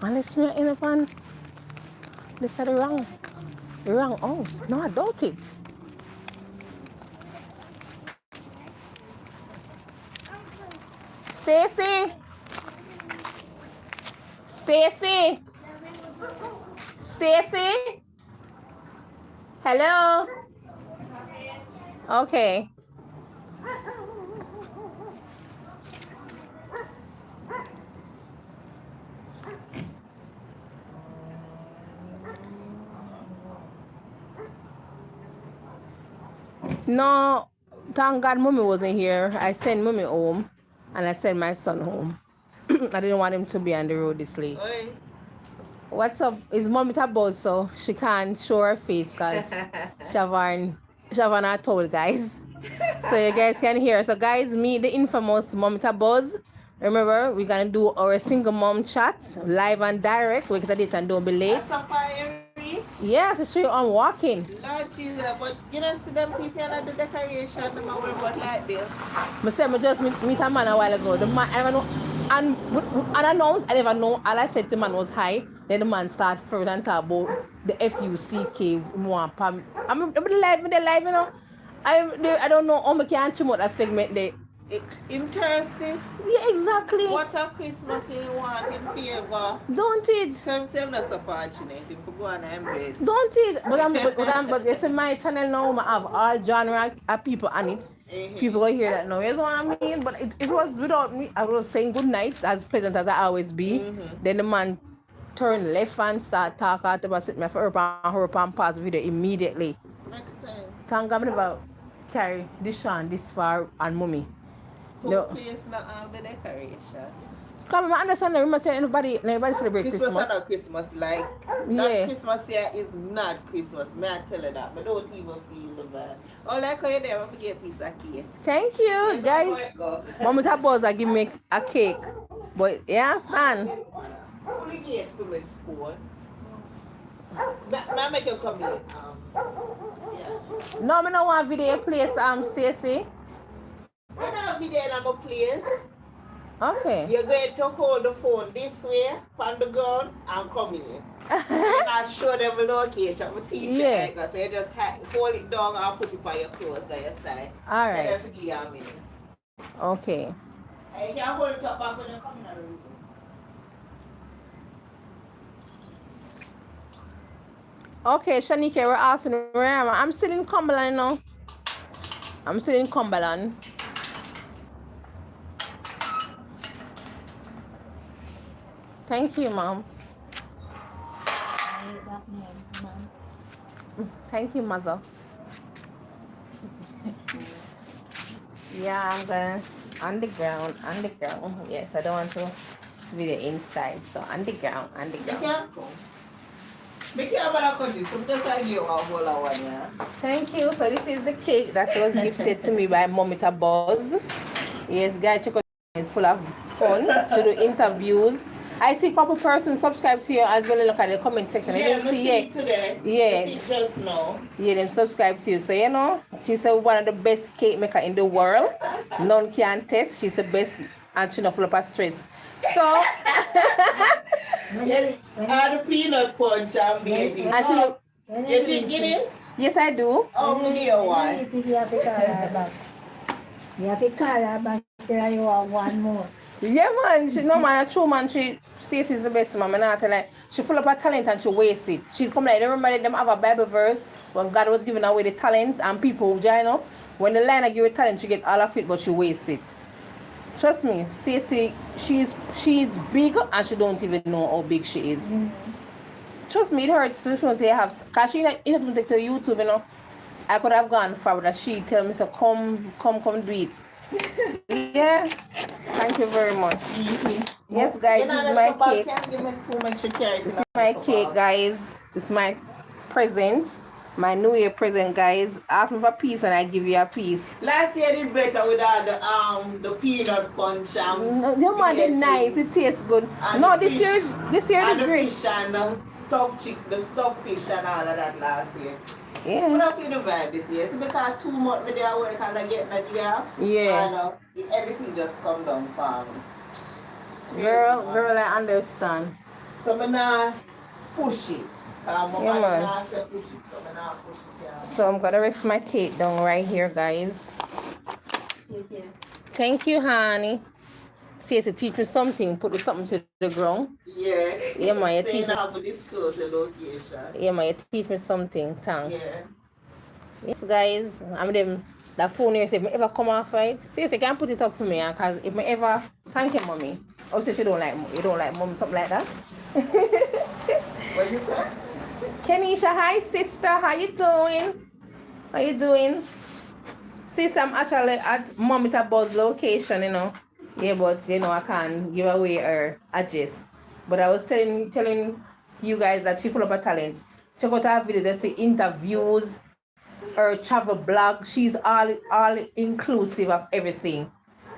Unless me end up on this is the wrong house. No, I doubt it. Stacy. Hello. Okay. No, thank God mommy wasn't here. I sent mommy home and I sent my son home. I didn't want him to be on the road this late. Oi. What's up? Is mommy at boat, so she can't show her face because Siobhan are told, guys. So you guys can hear. So guys, meet the infamous Mommy Buzz. Remember, we're gonna do our single mom chat live and direct. We're gonna do it and don't be late. Yeah, to show you I'm walking. Lord Jesus, but you don't see them people at the decoration, them are wearing what like this. I said, I just meet a man a while ago. The man, I never know, and unannounced, I never know. All I said to the man was hi. Then the man started further and talk about the FUCK. I'm the live, you know. I don't know how I can trim out that segment there. Him thirsty? Yeah, exactly. What a Christmas you want in favor? Don't it? Some say I'm not so fortunate. Him for go on and bed. Don't it? But you see my channel now, I have all genre of people on it. People go hear that now. You know what I mean? But it was without me. I was saying good night, as pleasant as I always be. Then the man turn left and start talk after I sit me for her and pause the video immediately. Makes sense. Thank God I never carry this Sean this far and mommy. Who No. plays the decoration? Come I understand that remember saying everybody celebrate Christmas. Christmas. Christmas and not Christmas. Like, Yeah. that Christmas here is not Christmas. May I tell you that? But don't even feel the vibe. Oh, like how you there, I'm going to get a piece of cake. Thank you, guys. Mom with her boss I give me a cake. But you understand? Only get for my spoon. May I make you come in? Yeah. No, I don't want video place, Stacey. I don't have video in my place. Okay. You're going to hold the phone this way, on the ground, and come in. And I'll show them the location. I'm teaching you, Yeah. like, so you just hold it down and put it by your clothes on your side. All right. And then give you a minute. Okay. And you can hold it up back when you come in the room. Okay, Shanika, we're asking where am I? I'm still in Cumberland, you know. I'm still in Cumberland. Thank you, Mom. Thank you, Mother. Yeah, I'm going underground. Yes, I don't want to be the inside, so underground. You can't come. Make your mother cut this. So just like you a whole of one, yeah. Thank you. So this is the cake that was gifted to me by Momita Buzz. Yes, guys, check out. It's full of fun to do interviews. I see a couple persons subscribe to you as well. Look at the comment section. I didn't see it today. Yeah. See just now. Yeah, them subscribe to you. So you know, she's one of the best cake maker in the world. None can test. She's the best, and she's not full of stress. So. The peanut punch amazing. And she look. You drink Guinness? Yes, I do. Oh, me dear one. You have to call her back. There you are, one more. Yeah, man. She no man, a true man. Stacey's the best man. I tell her, she full of her talent and she wastes it. She's come like remember them have a Bible verse when God was giving away the talents and people join up. When the line give her talent, she get all of it, but she wastes it. Trust me, Stacey, she's big and she don't even know how big she is. Trust me, it hurts. She have, cause she not take to YouTube, you know. I could have gone far, but she tell me so come do it. Yeah. Thank you very much. Yes, guys, this is my cake. This is my cake, guys. This is my present. My New Year present, guys. Ask me for a piece and I give you a piece. Last year did better without the peanut punch. Your man is nice. It tastes good. And No, the this year is great. Fish and the stuffed fish and all of that last year. Yeah. But I feel the vibe this year. See, because too much with their work and I get that year. Yeah. And everything just come down for me. Girl, I understand. So I'm not push it. Yeah, man. So I'm gonna rest my cake down right here, guys. Thank you, honey. See, to teach me something, put something to the ground. Yeah. Yeah, man, you teach me. Yeah, man, you teach me something. Thanks. Yeah. Yes, guys. I'm them. That phone here, if I ever come off right, see, you can put it up for me, cause if I ever, thank you, mommy. Also, if you don't like mom, something like that. What you say? Kenisha, hi sister, how you doing? Sis, I'm actually at Momita Buzz location, you know. Yeah, but you know I can't give away her address. But I was telling you guys that she full of her talent. Check out her videos, just see interviews, her travel blog. She's all inclusive of everything.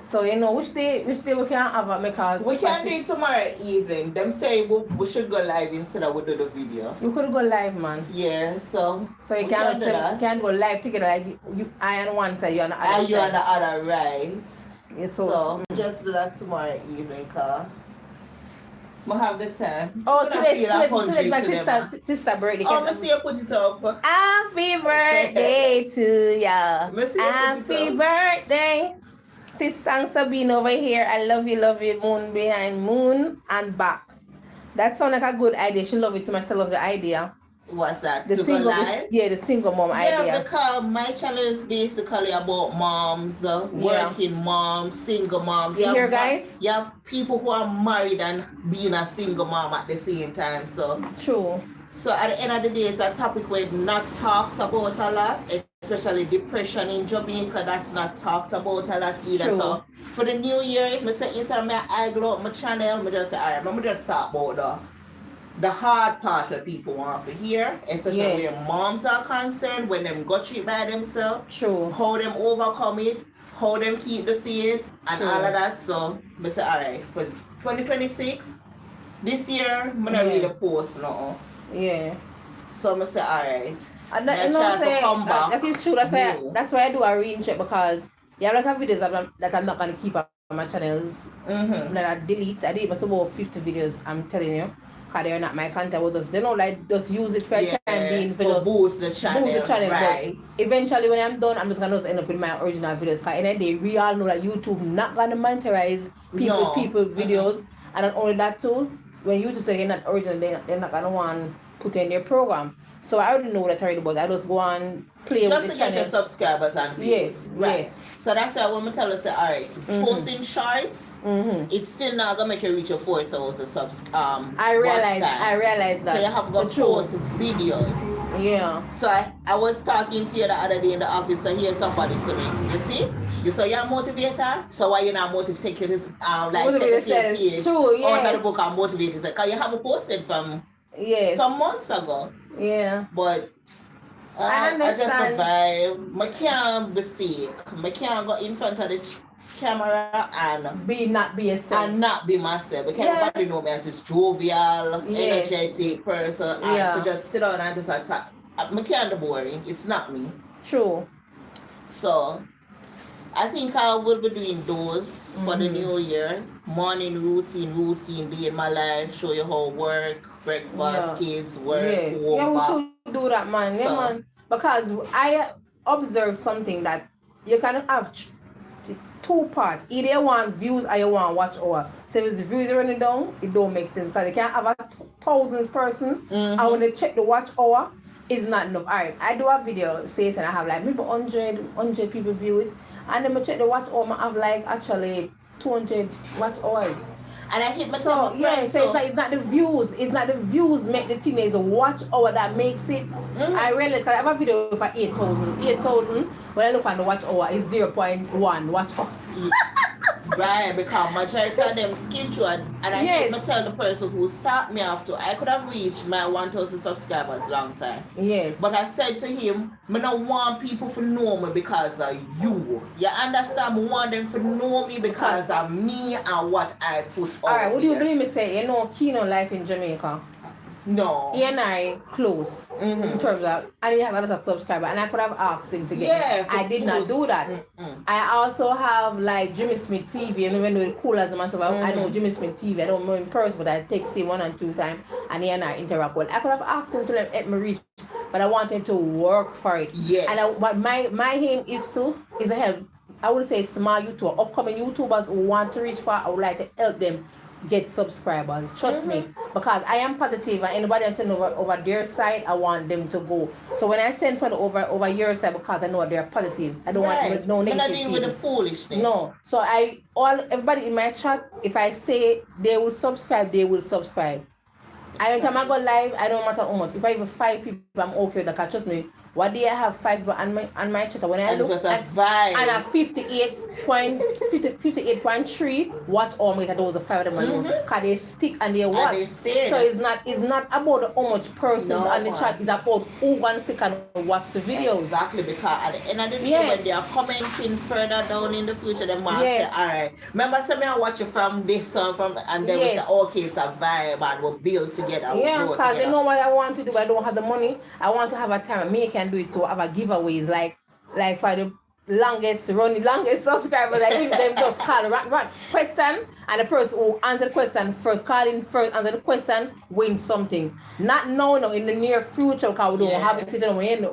So you know which day we can have a make a. We can do it tomorrow evening. Them say we should go live instead of we do the video. You could go live, man. Yeah, so you can go live together like you I on one side, you on the other side. You on the other, right? Yeah, so just do that tomorrow evening, car. We have the time. Oh, today's my sister birthday. Oh, I see you put it up. Happy birthday to ya. Happy birthday. Sister Sabine over here. I love you, moon behind moon and back. That sounds like a good idea. She love it too much. I love the idea. What's that? The to single, go live? the single mom Yeah, idea. because my channel is basically about moms, working moms, single moms. You hear, guys? You have people who are married and being a single mom at the same time. So true. So at the end of the day, it's a topic we're not talked about a lot, especially depression in Jamaica. That's not talked about a lot either. True. So for the new year, if I say inside my eye glow up my channel, I just say, alright, I'm just talk about the hard part that people want to hear, especially where moms are concerned, when them got treated by themselves. True. How them overcome it, how them keep the faith, and all of that. So I say, alright, for 2026, this year, I'm not really post nothing. Yeah. So I say, alright. And that is true. That's why I do a reading check, because there are a lot of videos that I'm not going to keep on my channels. That I delete. I did about 50 videos, I'm telling you. Because they're not my content. I was just, just use it for time being. For just boost the channel. Right. But eventually, when I'm done, I'm just going to just end up with my original videos. Because in the day, we all know that YouTube not going to monetize people videos. And not only that too, when YouTube say you're not original, they're not going to want to put in their program. So I already know what I already about. I just go and play with the channel. Just to get your subscribers and views. Yes, right. Yes. So that's why when I tell us, alright, posting shorts, it's still not going to make you reach your 4,000 subs. I realize that. So you have to go post videos. Yeah. So I was talking to you the other day in the office, so here's somebody to me. You see? So you're a motivator, so why you not motivate take this take the same page out of the book and motivate yourself? Because you haven't posted from some months ago. Yeah. But I just the vibe. I can't be fake. I can't go in front of the camera and not be yourself. And not be myself. Because everybody know me as this jovial, energetic person. And just sit down and just attack. I can't be boring. It's not me. True. So I think I will be doing those for the new year. Morning routine, day in my life, show you how work, breakfast, kids, work, home. Yeah, we should do that, man. So, man. Because I observe something that you can have two parts. Either you want views or you want watch hour. So if it's views running down, it don't make sense. Because you can't have a thousands person and when they check the watch hour, it's not enough. Alright, I do a video, say, and I have like maybe 100 people view it. And then I check the watch hour, I have like actually 200 watch hours. And I hit my so it's not the views. It's not the views make the thing. It's the watch hour that makes it. I realized because I have a video for 8,000. 8,000. When I look at the watch hour, it's 0.1 watch hour. Right, because majority of them skin through and I hit me tell the person who start me off to I could have reached my 1,000 subscribers long time. Yes. But I said to him, I don't want people to know me because of you. You understand? I want them to know me because of me and what I put out. Alright, would you believe me say, Kino life in Jamaica? No. He and I close in terms of, and he has a lot of subscribers, and I could have asked him to get I did not do that. I also have like Jimmy Smith TV, and when we cool as myself, I know Jimmy Smith TV. I don't know him in person, but I text him 1 and 2 times, and he and I interact well. I could have asked him to let me reach, but I wanted to work for it. Yes. And but my aim is to help. I would say small YouTubers, upcoming YouTubers who want to reach far. I would like to help them get subscribers. Trust me, because I am positive, and anybody I'm sending over their side, I want them to go. So when I send someone over your side, because I know they're positive, I don't want no negative. I'm not dealing with the foolishness. No. So everybody in my chat, if I say they will subscribe, they will subscribe. Every time I go live, I don't matter how much. If I have 5 people, I'm okay with that. Because trust me, what day I have 5 people on my chat, when I look at and I 58.3 watch all my those are 5 of them alone. Because they stick and they watch. So it's not about how much persons on the chat, it's about who wants to stick and watch the videos. Exactly, because at the end of the video, when they are commenting further down in the future, they must say, alright, remember some I watch you from this and they will say, okay, it's a vibe and we'll build together. Yeah, because they know what I want to do, but I don't have the money. I want to have a time, me can do it, so I have a giveaways like for the longest subscribers. I give them just call run question, and the person who answer the question first, call in first, answer the question, win something. Not now, in the near future, because we don't have it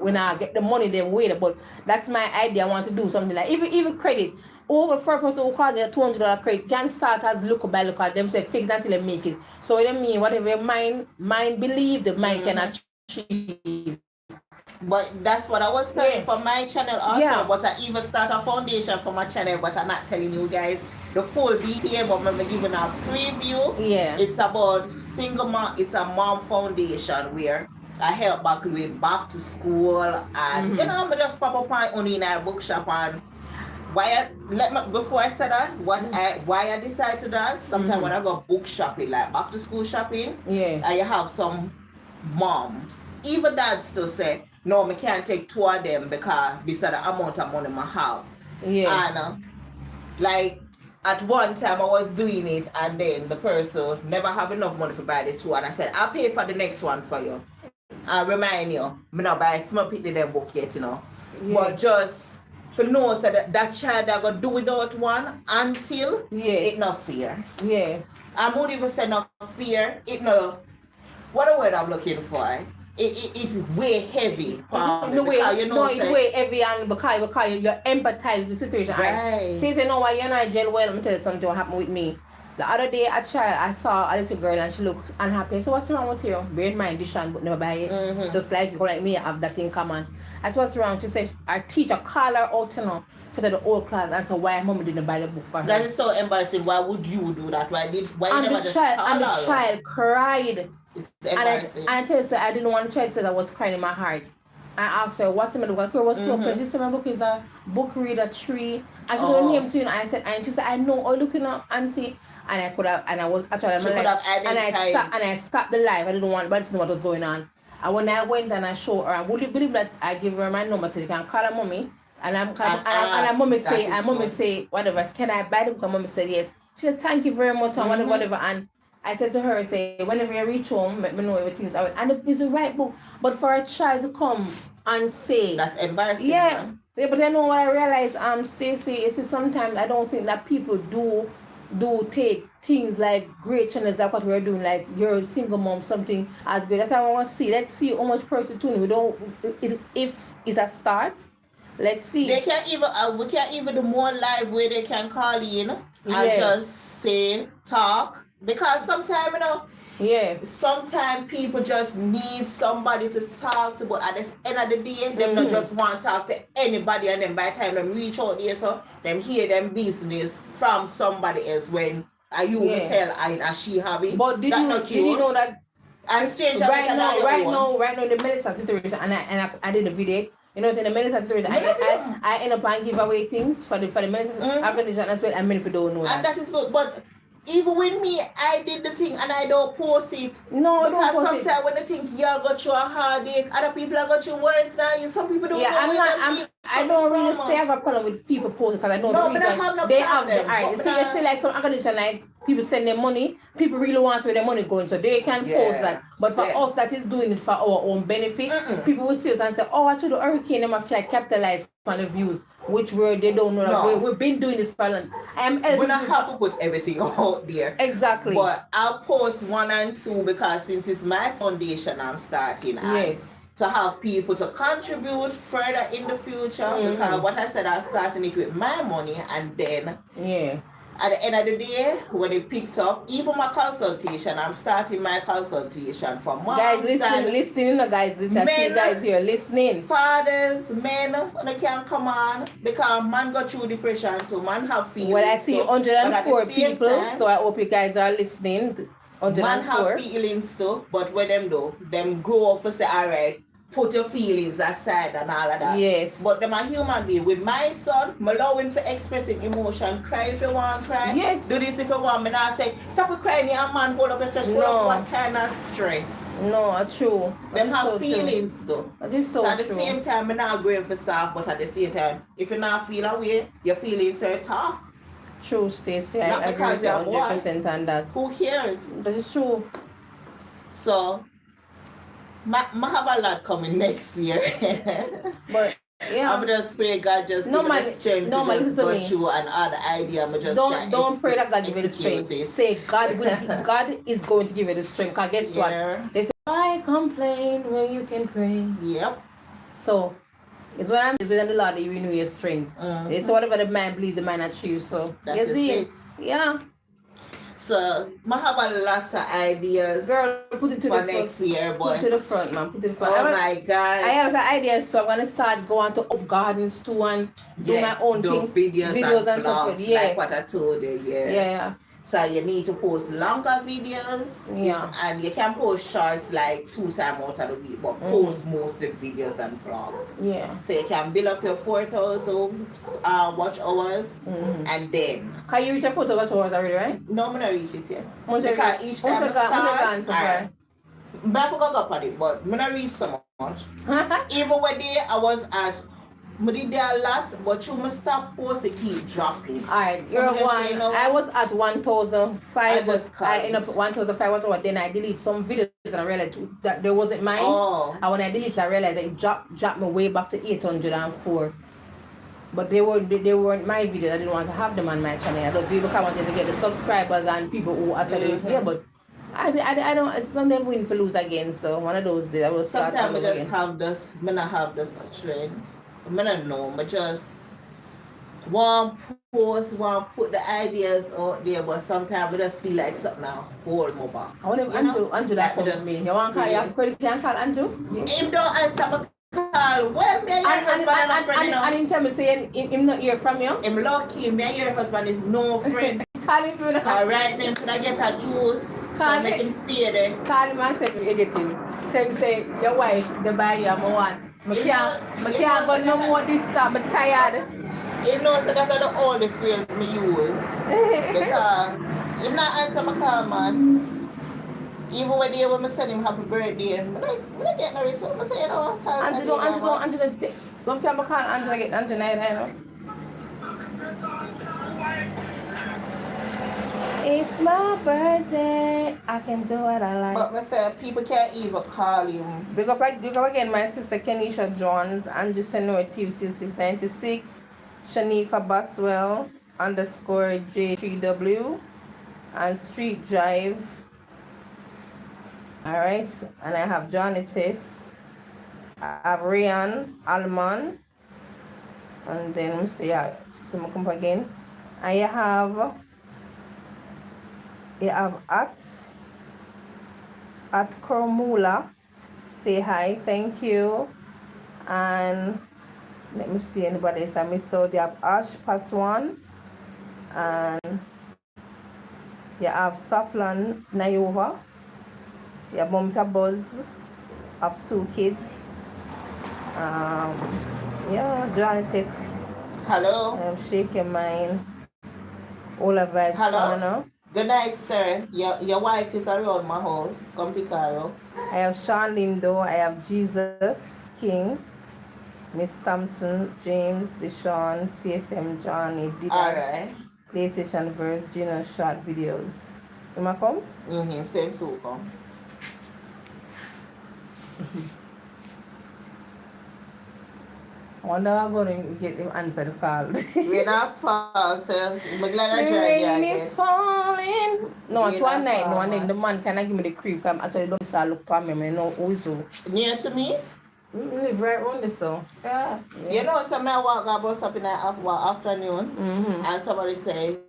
when I get the money, then wait. But that's my idea. I want to do something like even credit. Over first person who called their $200 credit can start as look by look at them say fix until they make it. So what I mean, whatever your mind believe, the mind can achieve. achieve. But that's what I was planning for my channel also. But I even start a foundation for my channel, but I'm not telling you guys the full detail, but I'm giving a preview. It's about single mom. It's a mom foundation where I help back with back to school, and you know, I just pop up on only in a bookshop. And before I said that, why I decided to that. Sometimes when I go book shopping, like back to school shopping, I have some moms, even dads still say, no, I can't take 2 of them because this is the amount of money I have. And like at one time I was doing it, and then the person never have enough money to buy the 2, and I said, I'll pay for the next one for you. I remind you, I'm not buy from pick the book yet, you know. But just for know so that child that gonna do without one until it not fear. I won't even say not fear, it no, what a word I'm looking for. It's way heavy. It's way heavy, and because you're empathize with the situation. Right. Since you know why you're not in jail, well, let me tell you something what happened with me. The other day, I saw a little girl and she looked unhappy. So what's wrong with you? Bear in mind, edition, but never buy it. Just like you, like me, I have that in common. I said, what's wrong? She said, our teacher called her out, you know, for the whole class, and so why mommy didn't buy the book for her. That is so embarrassing. Why would you do that? Why you never just call her? And the child cried. It's embarrassing. And I tell you, I didn't want the child to say that I was crying in my heart. I asked her, what's the matter? The girl was so pleased. She said, my book is a book reader 3. And she told name to you, and I said, and she said, I know, oh, looking up, auntie. And I could have, and I was actually, I stopped the live. I didn't want anybody to know what was going on. And when I went and I showed her, would you believe that I give her my number so you can call her mommy? And mommy say, whatever, can I buy the book? And mommy said yes. She said, thank you very much, and whatever. And I said to her, say, whenever you reach home, let me know everything's out. And it's the right book. But for a child to come and say, that's embarrassing. Yeah, but I know what I realize, Stacey, is sometimes I don't think that people do take things like great channels like what we're doing, like you're a single mom, something as good. That's how I want to see. Let's see how much person tuning. We don't, if it's a start, let's see. They can't even, we can't even do more live where they can call in and just say, talk. Because sometimes, you know, sometimes people just need somebody to talk to, but at the end of the day, them not just want to talk to anybody, and then by the time them reach out there, so them hear them business from somebody else when you will tell I she have it. But did you know that and strange right now the Melissa situation, and I did a video. You know, in the Melissa situation, I end up and give away things for the Melissa organization as well, and many people don't know that. And that is good, but even with me, I did the thing and I don't post it. No, because sometimes when they think you got through a heartache, other people are got you worse than you. Some people don't know. I don't really say I have a problem with people posting because I know the reason they have the art. You see like some organization like people send them money, people really want to where their money going, so they can post that. But for us that is doing it for our own benefit, people will see us and say, oh, actually the hurricane them actually capitalize on the views. Which word they don't know. No. We've been doing this for long. We don't have to put everything out there. Exactly. But I'll post 1 and 2 because since it's my foundation I'm starting to have people to contribute further in the future. Because what I said, I'm starting it with my money, and then at the end of the day, when it picked up, even my consultation, I'm starting my consultation for moms. Guys, listening, guys, listen. Men, guys, you're listening. Fathers, men, they can come on because man go through depression too. Man have feelings. Well, I see 104 people, so I hope you guys are listening. 104. Man have feelings too, but when them do, them grow up and say, all right, put your feelings aside and all of that. Yes. But them a human being. With my son, I'm allowing for expressive emotion. Cry if you want to cry. Yes. Do this if you want. Me not say, stop crying, your man hold up your stress. No. What kind of stress? No, true. Them have feelings too. That is so at the same time, I'm not going for stuff, but at the same time, if you not feel away, your feelings are talk. True, Stacey. I agree with you 100% on that. Who cares? That is true. So, I have a lot coming next year. But I'm just pray God just give me the strength to just go through and all the idea. Don't pray that God give you the strength. Say God is going to give you the strength. Because guess what? They say, why complain when you can pray? Yep. So it's what I'm within the Lord that you renew your strength. They say whatever the man believes, the man achieve. So that is it. Yeah. So I have a lot of ideas. Girl, put it to for the next front. year, Put but it to the front, man. Put it to the front. oh my God! I have some ideas, so I'm gonna start going to up gardens too and do my own thing, videos and stuff. vlogs, Yeah, like what I told you. yeah. So you need to post longer videos, Yeah. and you can post shorts like 2 times out of the week, but post mostly videos and vlogs. Yeah. So you can build up your 4,000 watch hours, and then. Can you reach a photo watch hours already, right? No, I'm gonna reach it yet. Because each time I start, I forgot about it, but I'm gonna reach so much. Even when I was at. I did there a lot, but you must stop posting, keep dropping. Alright, you're one. Say, no, I was at 1,005, but I ended up 1,500. Then I deleted some videos and I realized that there wasn't mine. Oh. And when I deleted, I realized that it dropped me way back to 804. But they weren't my videos. I didn't want to have them on my channel. I just do it because I wanted to get the subscribers and people who actually yeah, but I don't. Sometimes win for lose again. So one of those days I will start. Sometimes I just have this. I not have the strength. I don't know. I just want put the ideas out there, but sometimes I just feel like something now hold my back. I wonder if Andrew that comes me. You want to call? You can call Andrew. Him don't answer my call. Well, me and your husband are not friends. And him tell me saying him not hear from you. I'm lucky. Me and your husband is no friend. Call him for the right now. Can I get a juice? So make him stay there. Call him and say you get him. Tell him say your wife the buy you a want. I can't go no more this time. I'm tired. You know, so that's the only phrase me use. Because he not answer my call, man. Even when I send him happy birthday, I'm not getting no result. I say, you know, Andrew, don't tell me call Andrew get Andrew night. It's my birthday. I can do what I like. But I say people can't even call him. Big up again, my sister Kenisha Jones, Andrew Senor TV696, Shanika Baswell _J3W, and Street Drive. Alright, and I have Jonitis, I have Ryan Alman, and then let me see, some come again. And you have at Kormula, say hi, thank you. And let me see anybody else I missed out. You have Ash Paswan, and you have Saflan Nayova, you have Momta Buzz of 2 kids. Yeah, Janitis. Hello. Shake your mind. All of vibes. Hello. Good night, sir. Your wife is around my house. Come to Carol. I have Sean Lindo. I have Jesus King, Miss Thompson, James, Deshaun, CSM, Johnny, Didas, alright. PlayStation Verse, Gino Short Videos. You might come? Same so come. I wonder how I'm going to get him answer the call. We're not far, sir. I'm glad I joined you Rain again. is falling. No, it's one night. No, and then the man kind of give me the creep. I'm actually don't start look for me. I know who's who. Near to me? Live right around this, so. Yeah. You know, some I walk about something in the afternoon, and somebody say,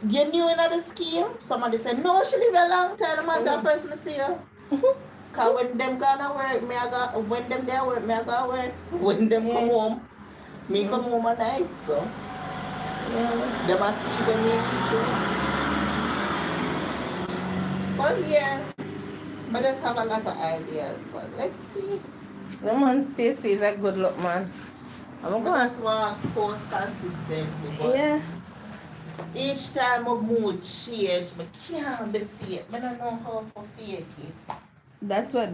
you new in the scheme? Somebody say, no, she live a long time. The man's the first I see her. Because when them gonna work, when them there work, me I go work. When them come home, me come home at night, so. Yeah. They must sleep when me in But yeah, I just have a lot of ideas, but let's see. The man Stacy is a good look, man. I'm going to post consistently, but yeah. Each time my mood change, I can't be fake. I don't know how to fake it. That's why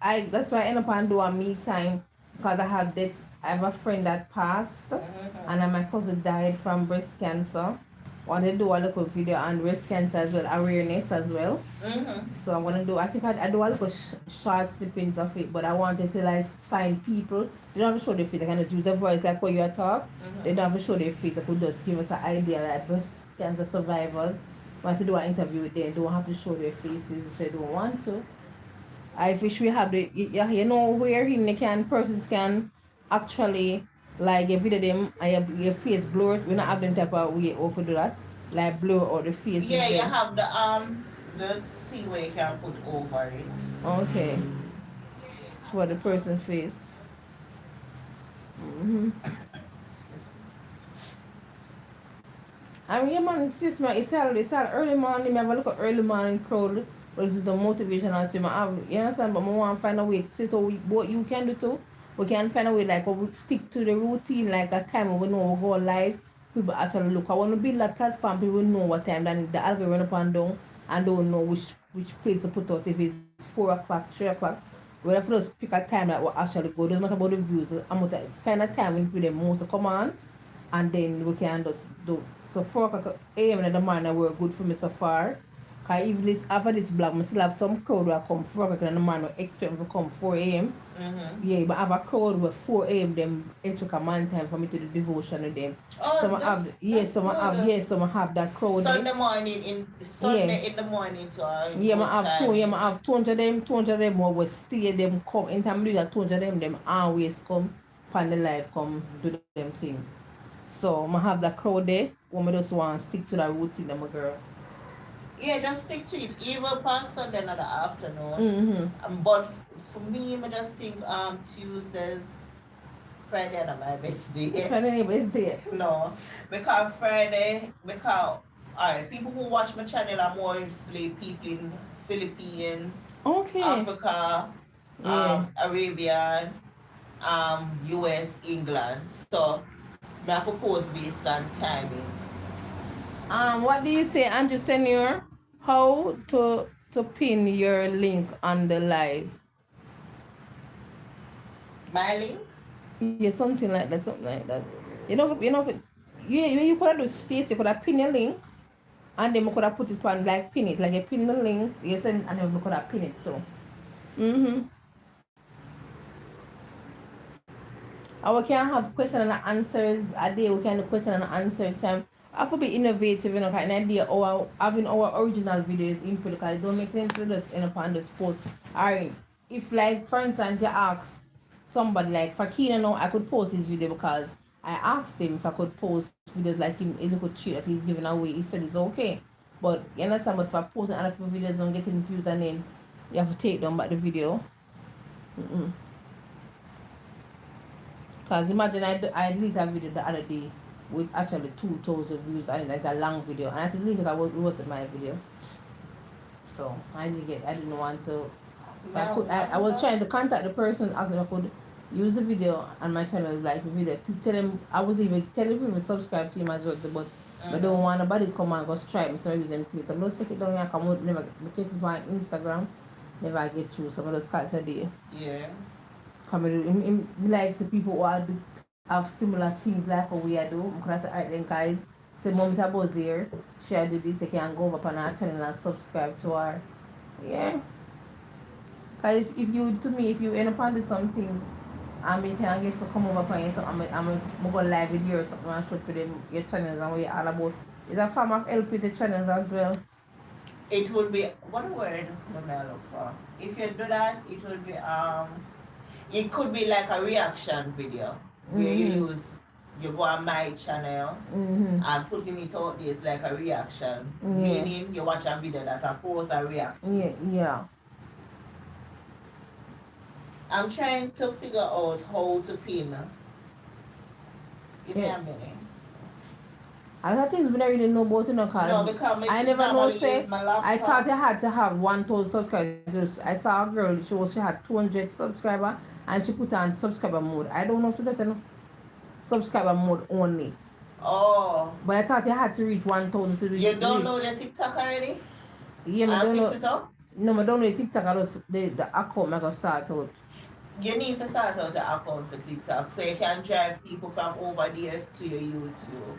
I end up and do a me time, because I have a friend that passed, and my cousin died from breast cancer. Want to do a little video on breast cancer as well, awareness as well. So I'm gonna do. I think I do a little short snippets of it, but I wanted to like find people. They don't have to show their face. I can just use their voice like what you are talk. They don't have to show their face. They could just give us an idea like breast cancer survivors. Want to do an interview with them. They don't have to show their faces if they don't want to. I wish we have the where persons can actually like if you them and your face blurred. We not have them type of way to do that. like blur out the faces. Yeah, you then. have the thing where you can put over it. Okay. For the person's face. Mm-hmm. I mean, yeah, man, sister, it's all early morning. I have a look at early morning crowd, which is the motivational swim. You understand? But I want to find a way. So what you can do too, we can find a way like we stick to the routine, like a time when we know we go live. People actually look. I want to build that platform. People know what time. Then the algorithm up and down and don't know which place to put us. If it's 4 o'clock, 3 o'clock. We have to just pick a time that will actually go. Doesn't matter about the views. I'm going to find a time when people most come on, and then we can just do. So 4 o'clock a.m. in the morning were good for me so far. Cause even this after this blog, I still have some crowd that come 4 o'clock in the morning expect me to come 4 a.m. Mm-hmm. Yeah, but I have a crowd with 4 a.m. them expect a man time for me to do devotion with them. Oh, So I have some I have that crowd. Sunday morning in the morning to I have 200 them will stay them come anytime I do that 200 them always come pan the life come do them thing. So I have that crowd there when I just want to stick to that routine my girl. Yeah, just stick to it. Even past Sunday in the afternoon. Mm-hmm. But for me, I just think Tuesdays, Friday are my best day. Friday best day. No, because alright, people who watch my channel are mostly people in Philippines, Okay. Africa, Yeah. Arabian, US, England. So I have to post based on timing. What do you say, Andrew Senior? How to pin your link on the live? My link? Yeah, something like that. Yeah, you could have do states, you could have pin your link, and then we could have put it on like pin it, like you pin the link, you send, and then we could have pin it too. Mm-hmm. And we can have question and answers a day. We can do question and answer time. I have to be innovative, kind of idea, or having our original videos input, because it don't make sense to just end up on this post. Alright, if like for instance you ask somebody like Fakina now, I could post his video because I asked him if I could post videos like him, a little treat that he's giving away. He said it's okay. But you understand, but if I post other people's videos, don't get confused, and then you have to take down back the video. Because imagine I deleted a video the other day with actually 2,000 views, and it's a long video, and I deleted it, it wasn't my video. So I didn't want to. I was trying to contact the person, asking if I could use the video on my channel, like the video. Tell them, I was even telling people to subscribe to him as well, but I don't want nobody to come and go strike me, so I use them things. So I'm going to take it down here, come never check it on Instagram, never get through some of those cards a day. Yeah. Coming like the people who have similar things like how we do. Because I say, alright then guys, say mom was here, share do this, you can go over on our channel and subscribe to her. Yeah. Because if you end up on do some things, you can get to come over upon you, so I'm go live with you or something and show for them your channels and what you're all about. It's a form of help with the channels as well. It would be, what word am I look for? If you do that, it would be it could be like a reaction video where you go on my channel and putting it out there is like a reaction. Meaning you watch a video that I post and react to it. Yeah. I'm trying to figure out how to pin. Give me a minute. A lot of things we don't really know about, because I never know, say, I thought I had to have 1,000 subscribers. I saw a girl, she had 200 subscribers, and she put on subscriber mode. I don't know if that's subscriber mode only. Oh. But I thought you had to reach 1,000 to reach. You don't know the TikTok already? Yeah, I don't know. Fix it up? No, I don't know the TikTok. I just the account I got start out. You need to start out your account for TikTok so you can drive people from over there to your YouTube.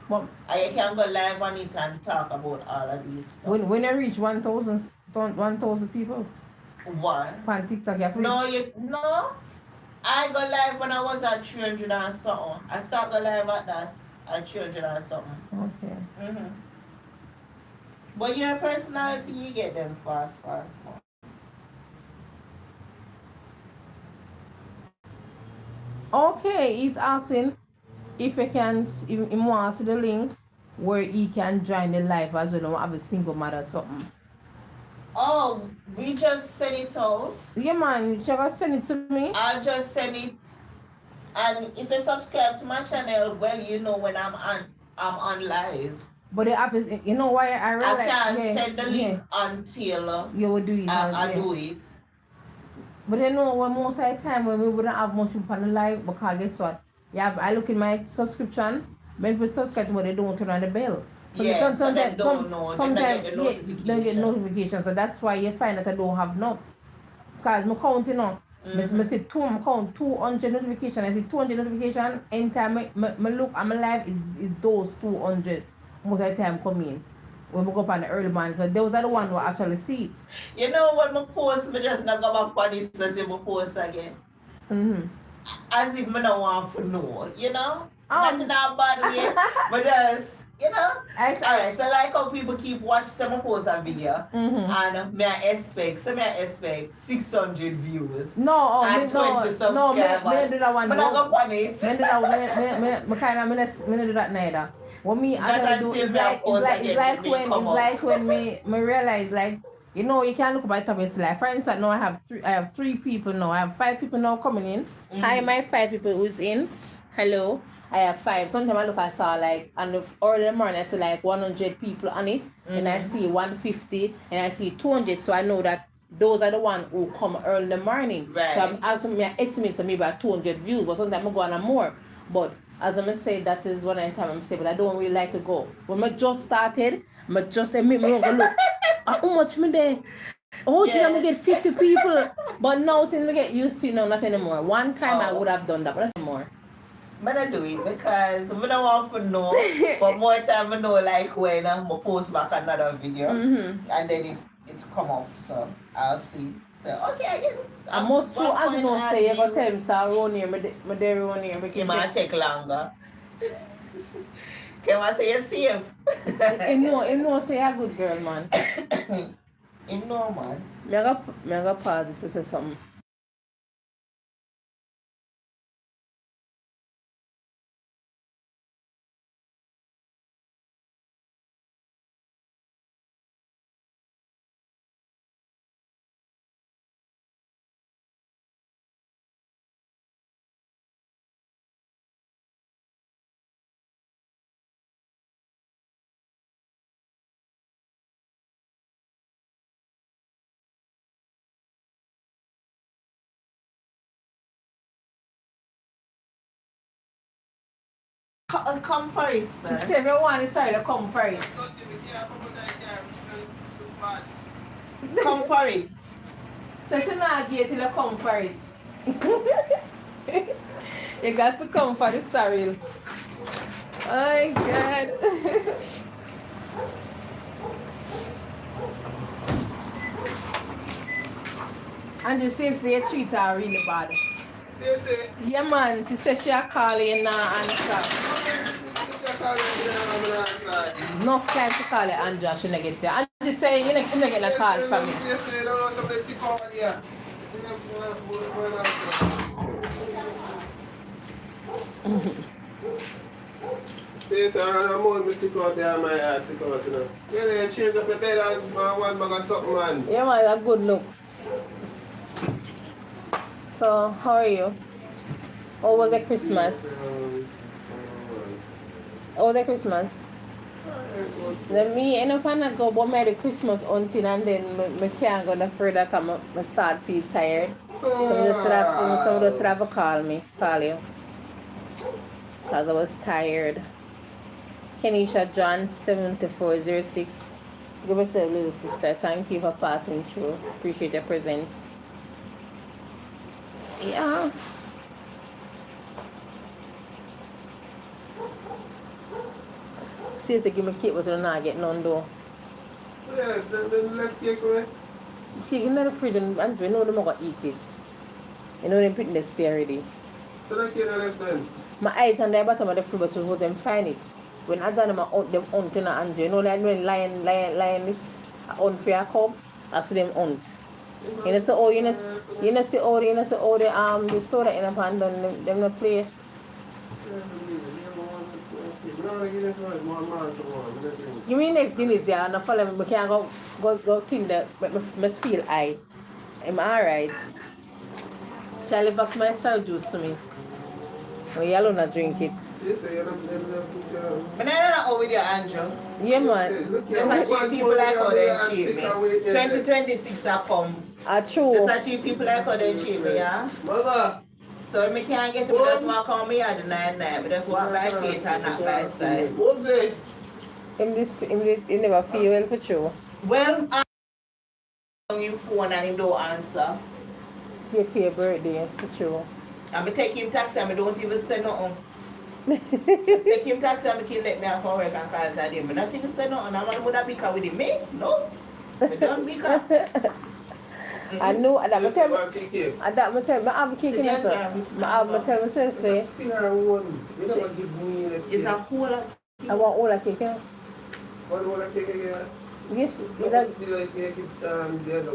But and you can go live on it and talk about all of these stuff. When I reach 1,000 people. What? On TikTok, you have to No. I go live when I was at 300 and something. I start go live at that at 300 and something. Okay. But your personality, you get them fast. Man. Okay, he's asking if you can, if he wants the link, where he can join the life as well, or have a single mother or something. Oh, we just send it out. Yeah, man, you should send it to me. I'll just send it. And if you subscribe to my channel, well, you know when I'm on live. But the app is, you know why I realize I can't send the link until you will do it. I do it. But you know, when most of the time when we wouldn't have much people on the live, because guess what? Yeah, I look in my subscription, when people subscribe to me, they don't turn on the bell. So they don't know. Sometimes they don't get notifications. So that's why you find that I don't have enough. Because I'm counting now. I see count 200 notifications. I see 200 notifications. Anytime I look at my live, is those 200 most of the time come in. When we go up on the early morning. So those are the ones who actually see it. You know when I post, I just not go back on this until I post again. As if I don't want to know, you know? That's not a bad way. But just, you know? Alright, so like how people keep watching some post a video and may I expect 600 views. No, and 20 subscribers. No, I do that one. But I go on it. I do that neither. What me actually do is like when me realize like, you know, you can look at my top and like, for instance, now I have 3 people now. I have 5 people now coming in. Hi, my 5 people who's in. Hello. I have 5. Sometimes I look, I saw like, on the early morning, I see like 100 people on it. And I see 150 and I see 200. So I know that those are the ones who come early in the morning. Right. So I'm asking me, I estimate maybe about 200 views, but sometimes I go on more. But as I say, that is one time I'm saying, but I don't really like to go. When I just started, I just make me go look. How much me there? Oh, yeah. I get 50 people. But now since we get used to it, no, not anymore. One time I would have done that, but not anymore. But I do it because I don't want to know. But more time I know like when I post back another video and then it's come up. So I'll see. So okay, I guess I must too, as you know, say you're going to tell him, so I run here, my dairy run here. It might take longer. Can I say you're safe? You know, say you're a good girl, man. You know, man. I'm going to pause this to say something. Come for it, sir. You say everyone is sorry to come for it. Come for it. So you not get till you come for it. You got to come for the sorry. Oh my God. And you say they treat her really bad. Yeah, man. She said she are calling now and stuff. Enough time to call her Andrea, she not get you. And just say you're not getting a call from me. Yes, I'm more sick out there, my ass sick out, you know. Yeah, they change up the bed and one bag of something, man. Yeah, man, a good look. So, how are you? How was the Christmas? How was the Christmas? Then me end up and go but Merry Christmas until and then I can't go no further because I start feel tired. Somebody just have to call you. Because I was tired. Kenisha John 7406. Give yourself, little sister. Thank you for passing through. Appreciate your presence. Yeah. See, to give me cake, but you're not getting none though. Yeah, the left cake away. Cake in the fridge, and you know them going to eat it. You know them put in the stay already. So that cake left then? My eyes on the bottom of the fridge, but you hold them find it. When I join them out, them hunt in Andrew. You know, like when lion is unfair cub, I see them hunt. You know, so you know, the soda in a pan, them not play. No, You mean next Guinness, yeah? And I follow me, I can't go clean that, but I must feel I. Am I alright? Charlie box my sour juice to me. Well, you alone not drink it. But I don't know with you, Andrew. Yeah, man. There's actually people like how they cheat me. 2026 are come. True. There's actually people like how they cheat me, yeah? Mama. So if I can't get to me, just walk on me at the 9-9. But just walk by faith and not by sight. What's it? You never feel well for true. Well, I'm on him phone and he don't answer. Your fair birthday for true. And I take him taxi and I don't even say nothing. Just take him taxi and I can let me out for work and call it a day. But not even say nothing. I'm going to be with him. Me? No. I don't be I know, and I'm tell me, I have a cake in there, sir. I tell myself, say, it's a whole lot. I want all the cake, yeah? One whole cake again? Yes, The other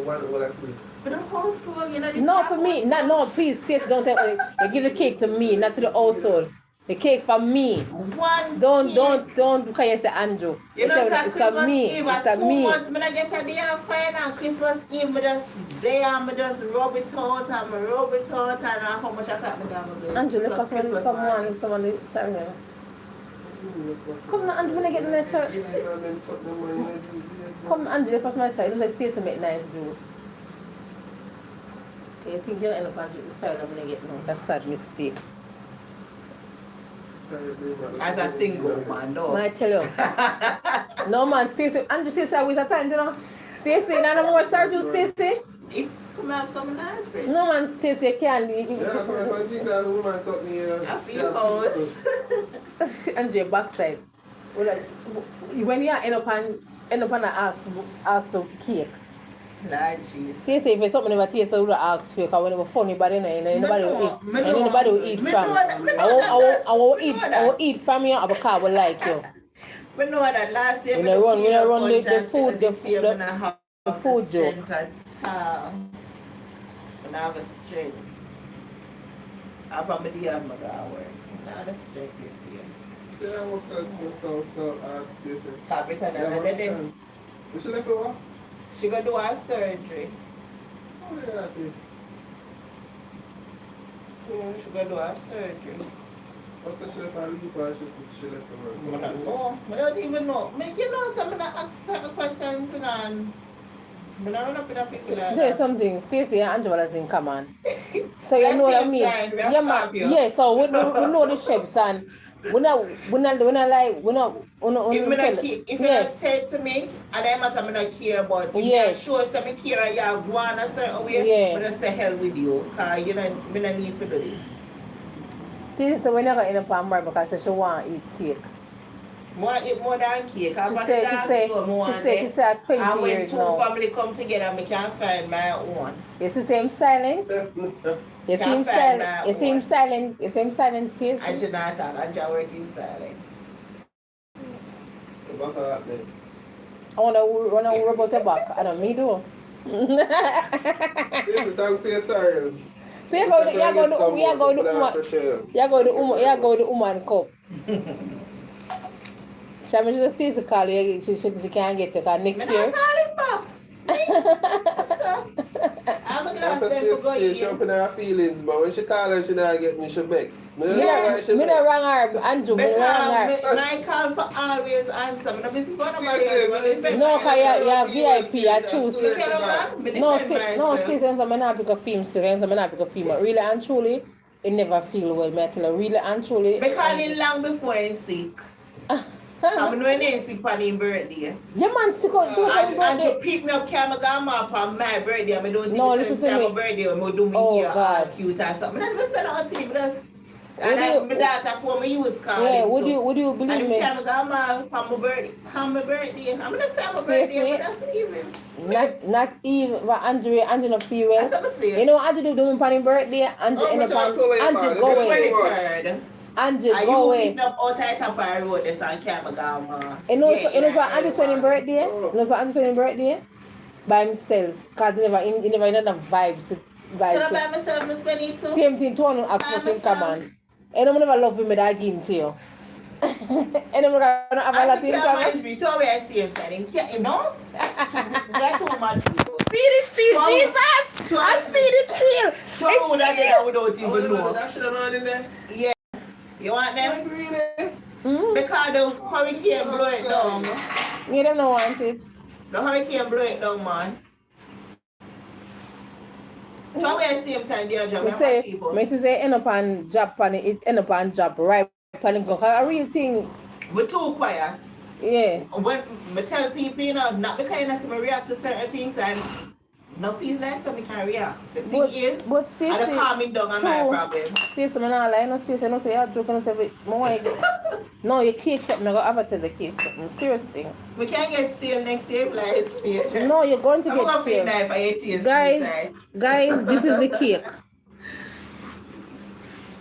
one whole cake. For the household, you know. no, for me, no, please, sis, don't tell me. You give the cake to me, not to the household. The cake for me. One Don't, because you say Andrew. You know, it's for Christmas me. Eve. It's At a 2 me. months, I get a day of fire and Christmas Eve, I just there, I just rub it out and I rub it out and how much I got me down. Andrew, let's pass someone, sorry. Come on, Andrew, when I get in there, sir. Come, Andrew, let's pass my side. Let's see some make nice juice. You think you'll end up on the side I'm going to get no. That's a sad mistake. As a single man, no. I tell you. No, man, Stacey. Andrew, Stacey, I was a time, you know. Stacey, no more Sergio, Stacey. If some have some nice friends. No, man, Stacey, you can't. I feel house. Andrew, backside. When you end up on an ask for cake. Lord Jesus. Stacey, if it's something never taste, I would ask for it because when it was funny, but nobody will eat. And nobody will eat from. I will eat from you, because I will like you. We know that last year when I run the food joke. When I have a strength. I'm from the year I'm going to work. Now the strength this year. Yeah, what's that? Capital and then What's your left over? she going to do her surgery. Oh, yeah, She going to do her surgery. after she left her leave, she left her I don't know. I don't even know. You know, some of the ask questions and but I don't know if it's There's something Stacey and Angela has in common. So you know what I mean? Yeah, man. Yeah, so we know the shapes and if you say it to me, and I'm not care about it. Yes. Show some care and you go on a certain way, Yeah. but I say hell with you, because you know, I don't need to do this. see, so when I got in a palm bar because she want to eat cake. More eat more than cake. She said at 20 and when years two now. family come together, I can find my own. You see him silent? You see him silent? You see him silent? You see him silent, Stacey? And she not talk, and she work in silence. I want to rub out the back. I don't me do. This is thanks to your sorry. So you go the woman cup. Shall we just see the call you? She can't get it next year. I'm call him back. I'm a glass That's friend for she open her feelings, but when she call her, she not get me, she vex. Me not wrong her, Andrew, me wrong her. My call for always answer. No, this is one of my No, because you're VIP, I choose. No, Stacey. I'm not pick a film, but really and truly, it never feel well, me tell you, really and truly. I call him long before he's sick. I'm knowing he's sick on his birthday. Yeah, man, sick on his And to birthday. pick me up, carry my grandma on my birthday, I don't No, think listen to me. my birthday, I do me Oh, here God. cute or something. I never said that to him, but that's... Would And you- my daughter for me, you was calling. Yeah, would you believe And me? if my grandma on my birthday, I'm gonna say my birthday, but that's even. Not even, but Andrew not feel well. That's what I'm saying. You know, Andrew do the one on his birthday, Andrew end up on, Andrew go away. 23rd. Andrew Are go you away. meeting up out at top of the road that's on camera, grandma? You know for Andrew's wedding birthday? You know for Andrew's wedding birthday? By himself, because he never had the vibes. So by myself, I'm spending it too. Same thing, two of them have nothing in common. And I'm never love him, but I give him to you. And I'm gonna have a lot in common. Me, tell me I see him standing. You know? That's too much people. See the seal, Jesus! I see the seal! Tell me that without even know. That should have man in there. Yeah. You want them? Really? Because the hurricane blow it down. You don't know want it. The hurricane blow it down, man. Tell me I see him sign the job. Me say end up on job on it end up on job right on it. A real thing. We're too quiet. Yeah. When I tell people, you know, not the kind of react to certain things, I'm no feels like so we can react. The thing is, but Stacey, I calming down on my problem. Stacey, I'm not lying. No, Stacey, no say you're joking. No say, no, your cake something. I got advertise the cake something. Seriously. We can't get sale next year, like no, you're going to get sale. Guys, this is the cake.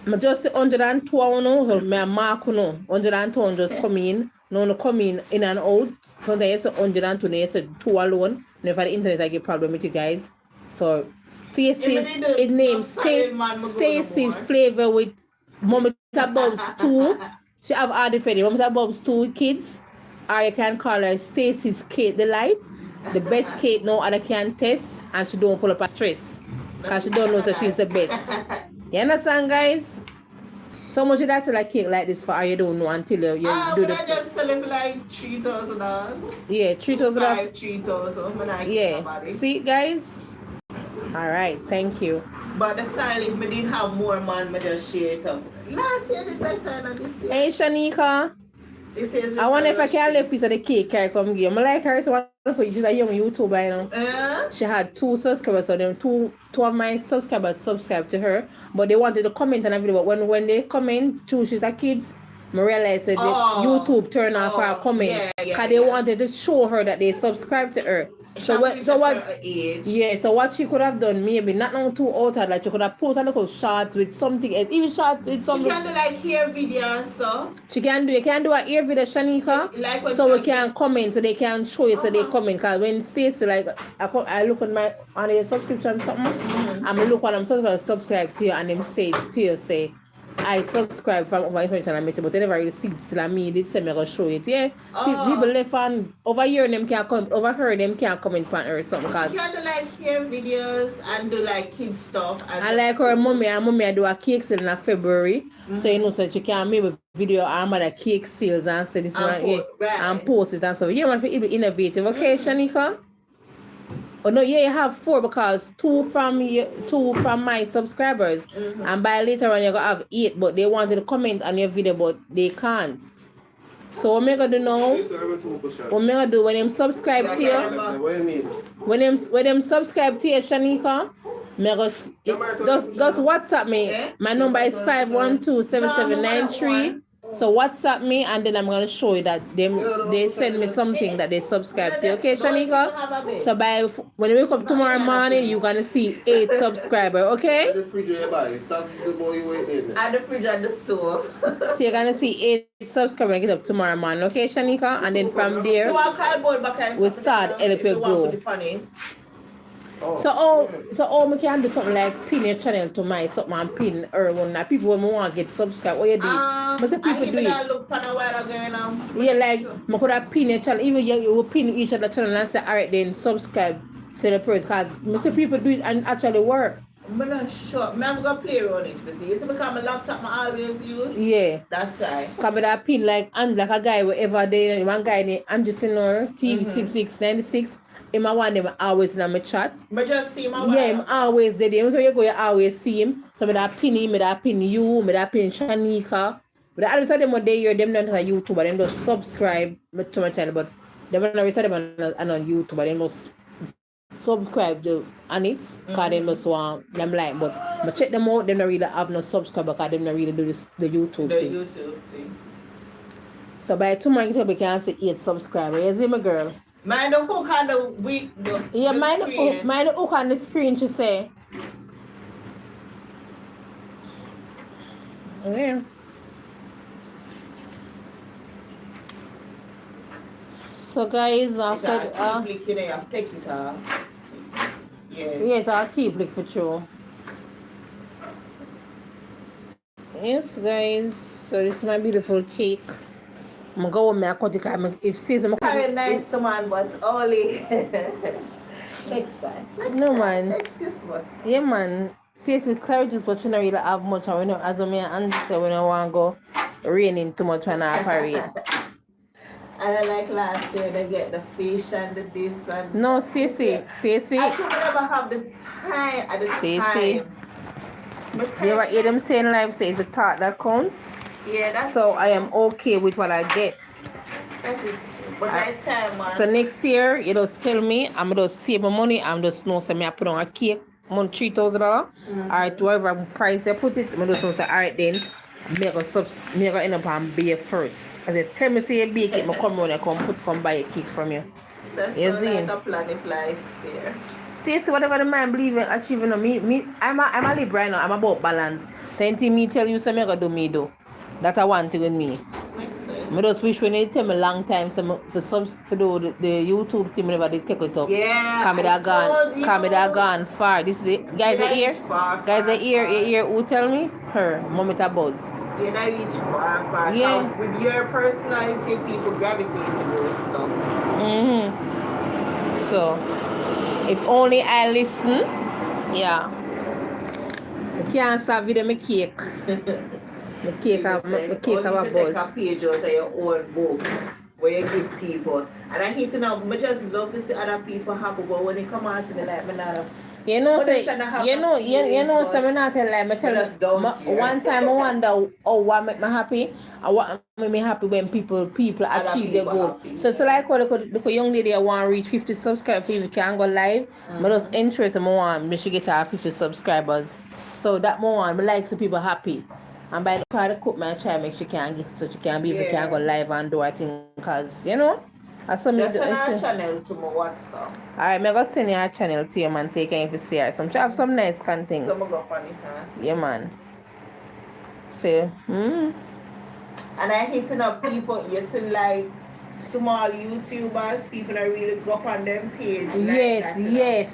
I just 102 no, my mark no. 102 just come in. No come in and out. Sometimes it's 102, it's 2 alone. Never the internet I get problem with you guys. So Stacey's name Stacey's flavor with Mommy Bob's 2. She have all the Freddy. Mommy Bob's 2 kids. Or you can call her Stacey's Kate Delight. The best Kate no other can test, and she don't full up her stress. Cause she don't know that she's the best. You understand, guys? So much that sell a cake like this for her, you don't know until you do the. I just sell it for like $3,000. Yeah, $3,000. $3,000. Yeah. See, guys. All right, thank you. But the style, if me didn't have more man, me just share it up. Last year did better than this year. Hey, Shanika. I wonder if I can leave piece of the cake I come give. I like her, so she's a young YouTuber, you know. She had 2 subscribers, so them two of my subscribers subscribed to her, but they wanted to comment on a video. But when they comment, she's a kids, I realized that YouTube turned off her comment because they wanted to show her that they subscribed to her. So what she could have done, maybe not now too altered, like she could have posted a little short with something else, even short with something. She can do like hair videos, so. You can do a hair video, Shanika, like so we can comment, so they can show you, so they comment. Because when Stacey, like, I look on the subscription something, I'm look when I'm subscribe to you, and them say to you, say, I subscribe from over information I mentioned, but they never really see it till me. They say me gonna show it. Yeah, people left on over here them can't comment, over her them can't comment on her or something. She can do like hair videos and do like kid stuff. I like her mommy I do a cake sale in February, so you know so she can make a video on the cake sales and say this one here and post it and so yeah, man, it be innovative. Okay, Shanika. Oh no, yeah, you have 4 because 2 from my subscribers, and by later on you're gonna have 8, but they wanted to comment on your video, but they can't. So what am I gonna do now? What am I gonna do when them subscribe to you? When them subscribe to you, Shanika, just WhatsApp me. My number is 512-7793. So WhatsApp me and then I'm gonna show you that they send me something that they subscribe to. Okay, Shanika? So when you wake up tomorrow morning, you're gonna see 8 subscribers, okay? And the fridge you buy, stop the boy waiting. And the fridge at the store. So you're gonna see 8 subscribers when you get up tomorrow morning, okay, Shanika? And then from there, we start help you grow. So all we can do something like pin your channel to my something and pin her one. Now people when want to get subscribed, what you do? But some people do it. Yeah, like I could have pin your channel. Even you will pin each other channel and say, alright, then subscribe to the person. Because some people do it and actually work. I'm not sure. I'm gonna play around it to see. You see, because my laptop I always use. Yeah. That's right. Because with that pin like a guy wherever they one guy named Andrew Senor TV6696. Him I want them always in my chat. But just see him. Yeah, him always there. So you go, you always see him. So me that pin him, me that pin you, me that pin Shanika. But I always them what they hear them not on YouTube, but them just subscribe to my channel. But them when I them on YouTube, but them just subscribe to on it. Cause them just want them like. But I check them out. Them not really have no subscriber. Cause them not really do this the YouTube thing. YouTube thing. So by tomorrow you can see 8 subscribers. You see my girl. Mind the hook on the week. Yeah, mind the hook on the screen, she say. Yeah. So guys, after take it off. Yeah, I'll keep like for sure. Yes, guys. So this is my beautiful cake. I'm go with me, I cut it, if season, Very nice man, but only next time. No, man. Next Christmas. Yeah, man. Seriously, clarity is but you don't really have much. And we know, as me and say, we don't want to go raining too much when I parade. And I like last year, they get the fish and the this and No, I Cece. should never have the time at the time. You ever hear them saying live say it's the thought that counts? Yeah, that's so I am okay with what I get. that is but that time, man. So next year, you just tell me, I'm just save my money, I'm just know say me I put on a cake, $3,000. Alright, whatever price I put it, I just know say alright then, me gonna end up on beer first. And just tell me say you bake it, I come around and come buy a cake from you. That's You not see? like a plan if life there. See, whatever the man believe in achieving, I'm a Libra right now, I'm about balance. Anything me tell you, say me gonna do me do. That I want to with me. I just wish when they tell me long time so for the YouTube team whenever they take it up. Yeah. Come that gone far. This is it. Guys are here. Guys are here. Who tell me? Her. Mommy ta buzz. You know reach far. Yeah. Now, with your personality, people gravitate to your stuff. So if only I listen, yeah. I can't stop video my cake. My cake have a buzz. Take a page out of your own book where you give people. And I hate to know, I just love to see other people happy, but when they come and see me like me not. You know, so me not tell like, one time I wonder what make me happy, and what make me happy when people achieve their goal. So like the young lady I want to reach 50 subscribers if you can go live, but those interest I want me should get her 50 subscribers. So that more one, I like the people happy. And by the part of cook my try make she can get so she can be if she can go live and do I think because I saw me just send her channel to my WhatsApp. Alright, I'm gonna send her channel to you man so you can if you see her. She have some nice content. So I'm go on it first. Yeah man. So And I hate to know people you see like small YouTubers, people are really go up on them page. Yes.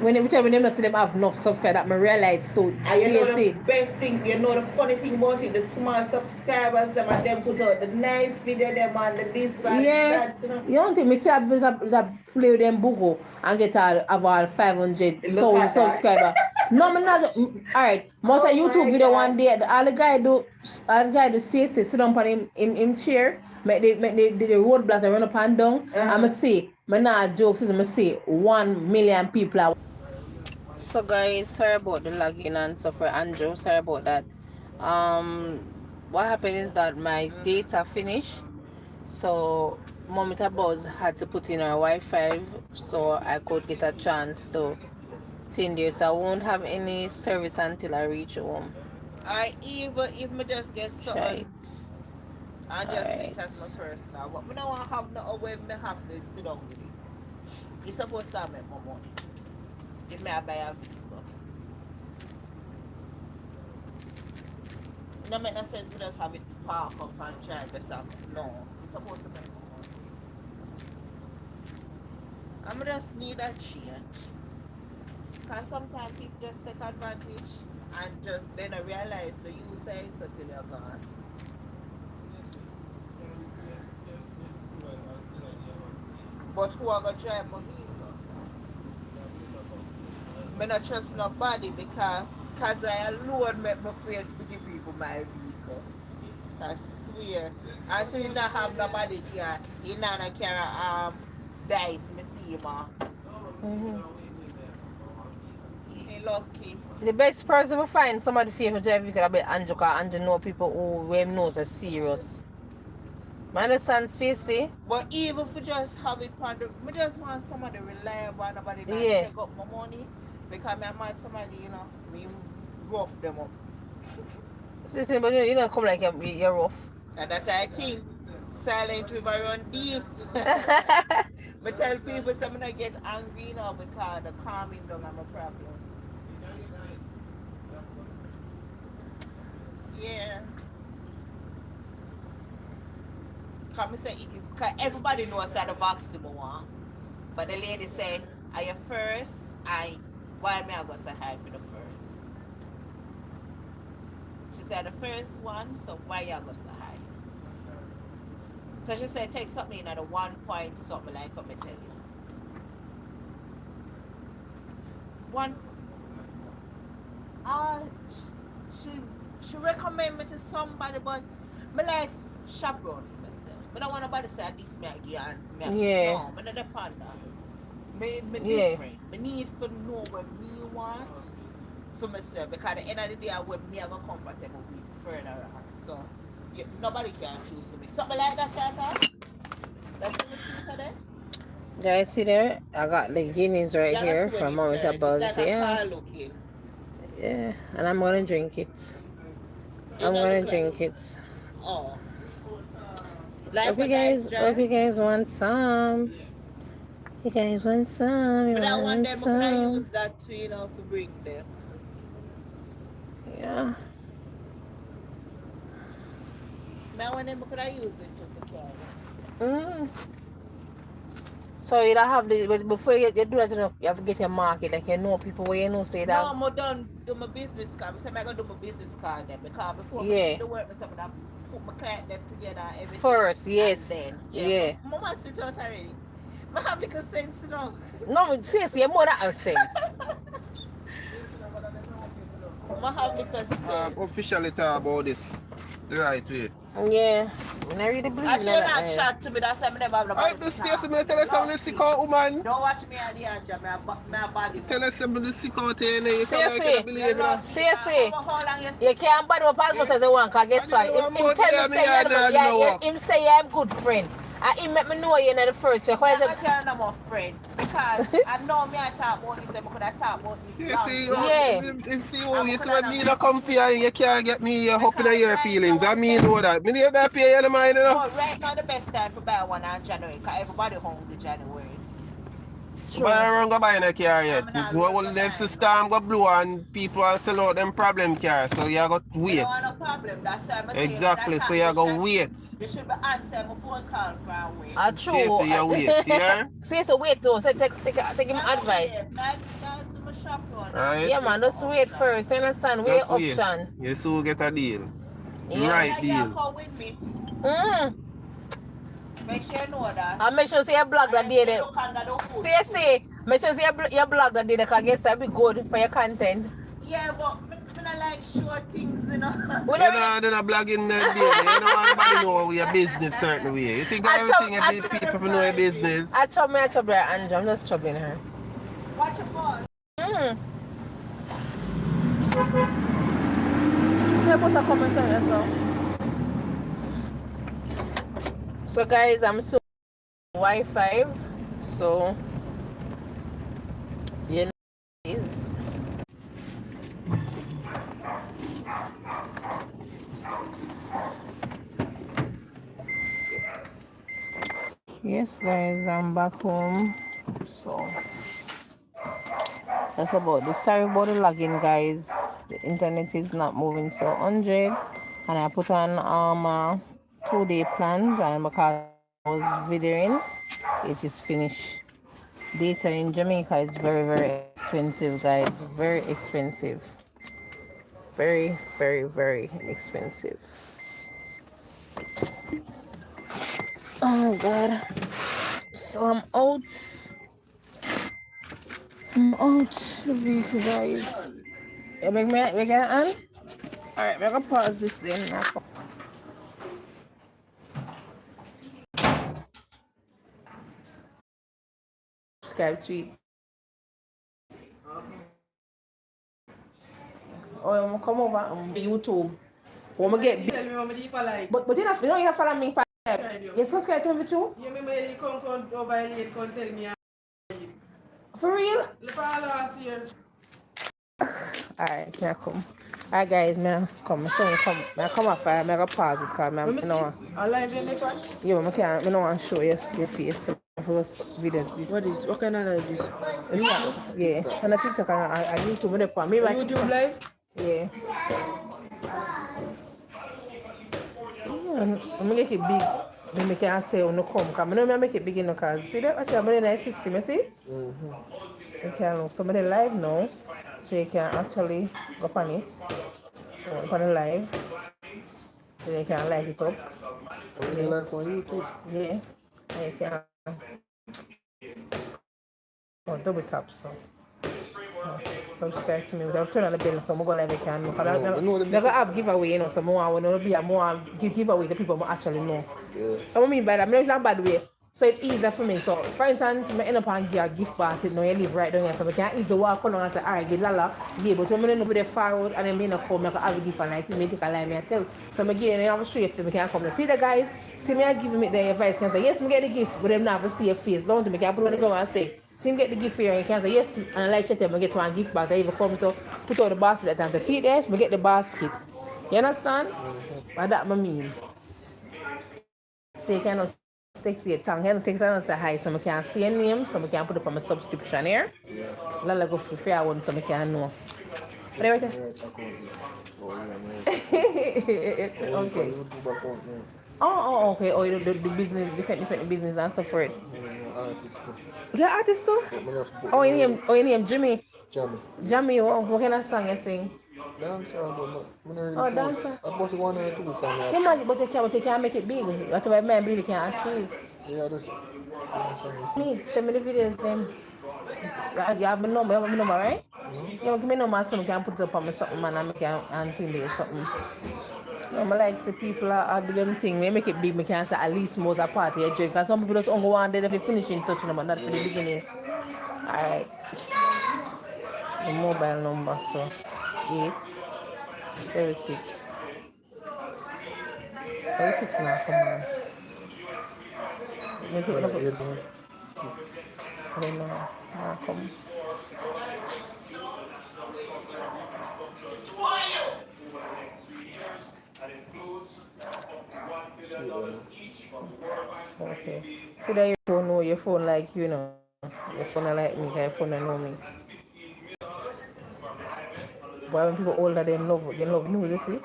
When they tell me them see them have enough subscribers, that I realize too. And you know the best thing, the funny thing about it, the small subscribers, them and them put out the nice video, them and the this and that, You don't think me see I play with them bugo and get all 500,000 subscribers. No, man, not. Alright, most of YouTube video God. One day, all the guy do stay sit down on him chair, make the road blast run up and down. I'ma say, man, not jokes, I'ma say 1 million people are. So guys, sorry about the lagging and stuff for Andrew. Sorry about that. What happened is that my data finished, so Mommy Buzz had to put in her Wi-Fi so I could get a chance to in there. So I won't have any service until I reach home. If me just get something, I just think that's my personal. But me don't want to have no way me have to sit down with it. You're supposed to make more money. If me I buy a vehicle. It don't make no sense to just have it park up and drive this up. No, you're supposed to make more money. I just need a change. Because sometimes people just take advantage and just then I realize the use it until you're gone. But who are going to drive my vehicle? I don't trust nobody because I alone make me afraid to give people my vehicle. I swear. I say you don't have nobody here. You don't carry dice, me see him. Lucky. The best person to find somebody favorite drive vehicle be Andrew, because Andrew know people who knows are serious. I understand, Stacey? But even if we just have it on the, we just want somebody reliable and nobody that take up my money. Because I might somebody, we rough them up. Stacey, but you don't come like you're rough. And that's I think. Silent river run deep. But tell people so I'm not get angry now because the calming down is my problem. Yeah. Because everybody knows that the vaccine one. But the lady said, are you first? Why am I going to say hi for the first? She said the first one, so why you going to say hi? So she said take something in at a 1 point something like what me tell you. One she recommend me to somebody but me like chaperone for myself. But I don't want nobody say this me again. Yeah. No, me not depend on. Me Yeah. different. Me need to know what me want for myself because at the end of the day I will me ever comfortable with further on. So nobody can choose for me. Something like that, Chata? That's what you today? Guys, see there? I got the guineas right here from Mama Buzz. It's like a car looking. Yeah, and I'm gonna drink it. I'm gonna drink it. Oh. Like Hope you guys want some. You guys want some? But I want them, could I use that to, to bring them? Yeah. But I want them, could I use it to carry? So you don't have the, but before you do that, you have to get your market, like people where say that. No, I'm done do my business card. I said I'm gonna do my business card then because before I do the work, I put my client them together everything. First, yes. And then, yeah. My man sit out already. I have little sense, No, seriously, you more than have sense. I have little sense. Officially talk about this the right way. Yeah. I really believe actually, you're not chat to me. That's why I never have I just tell you, tell us something sick out, woman. Don't watch me at the edge. My body. Tell us something sick out here. You can't believe it. Seriously. You can't bad up as much as you want, because guess what? Him say I'm good friend. And he make me know you're not the first. I'm not my friend. Because I know me I talk about this, I could have talked about this. You see when me not come here, you can't get me up in your feelings. I mean know that. Me need to pay your mind, But right now the best time for buy one in January, because everybody hungry January. But I don't go buy in a car yet. Let's the storm go blow and people are sell out them problem cars. So you got to wait. You don't want no problem. That's why I'm exactly. So you got to wait. You should be answering my phone call for a wait. True. So you wait. See? So wait though. So take him advice. Right? Yeah man, just wait first. You understand? Wait option. You so get a deal. Yeah. Right deal. Make sure you know that. And make sure you blog that day then. Stacey, make sure you blog that day because I guess it'll be good for your content. Yeah, but I don't like short things, You're not blogging that day. You don't want nobody to know your business certain way. You think everything of these people know your business? I trouble her, Andrew. I'm just troubling her. Watch your phone. So you post a comment on yourself. So guys, I'm so Wi-Fi. So you know is yes guys, I'm back home. So that's about this. Sorry about the login guys. The internet is not moving so 100 and I put on 2-day plan and because I was videoing it is finished. Data in Jamaica is very, very expensive, guys. Very expensive. Very, very, very expensive. Oh, God. So I'm out. The vehicle, guys. You make it on? Alright, I'm going to pause this then. Subscribe tweets. Oh, I'm gonna come over on YouTube. I'm gonna get big. But you don't follow me. You subscribe to me too? You remember you come over and you come tell me. For real? Last year. Alright, here I come. Alright guys, man, come. I come off fire. I'm gonna pause it because I know. I live in the car? Yeah, I don't want to show you your face. First videos this. What is? What kind of live this? YouTube? Yeah. And I TikTok and I YouTube for me. YouTube live? Yeah. I'm gonna make it big. Then we can say no come. Because I know I make it big in the car. See that? Actually, I'm a nice system, you see? You can look somebody live now. So you can actually go on it. On the live. Then you can light it up. Oh, you like on YouTube? Yeah. And you can double tap so. Subscribe to me. Without turning on the bell, so I'm going to live can. Because they're going to have giveaway, you know, so I want to be more give giveaway to people who actually know. Yeah. What I mean by that, I'm not in a bad way. So it's easier for me. So, for instance, I end up and give a gift basket. Now you live right down here, so I can easily walk along and say, all right, get Lala. Yeah, but when I know the far out and then me not come, I can have a gift and like, me take a line, me I tell. So I get it, I'm straight for me can come. See the guys, see me, I give me the advice. Can say, yes, me get the gift, but them not have to see your face. Don't me can put on the go and say, see me get the gift here, and you can say, yes, and like she tell me, get one gift basket. I even come, so put out the basket at the time. So see there, me get the basket. You understand? What that I mean. So you cannot stick to your tongue. You take and say hi, so I can see your name, so I can put it on my subscription here. Lala go for free, I want so I can know. What are you okay. Okay. Oh, the business, different business and so for it. The artist too? Your name Jimmy? Jamie, what kind of song you sing? Dancer, Dancer. I bought one or two songs. Yeah, but you can't make it big. Whatever man really can achieve. Yeah, that's Send me the videos then. You have my number, right? Yeah, give me number so I can put it up on my something man and I can and think there's something. I like see people are doing them thing. We make it big, we can say at least more a party a drink. Because some people just only want the finishing touch, but not for the beginning. Alright. The mobile number, so 876. 36 now, come on. Make it look. I don't know. Now come. Okay. See that your phone know your phone like you know. Your phone like me, your phone know me. But when people older they love news, you see?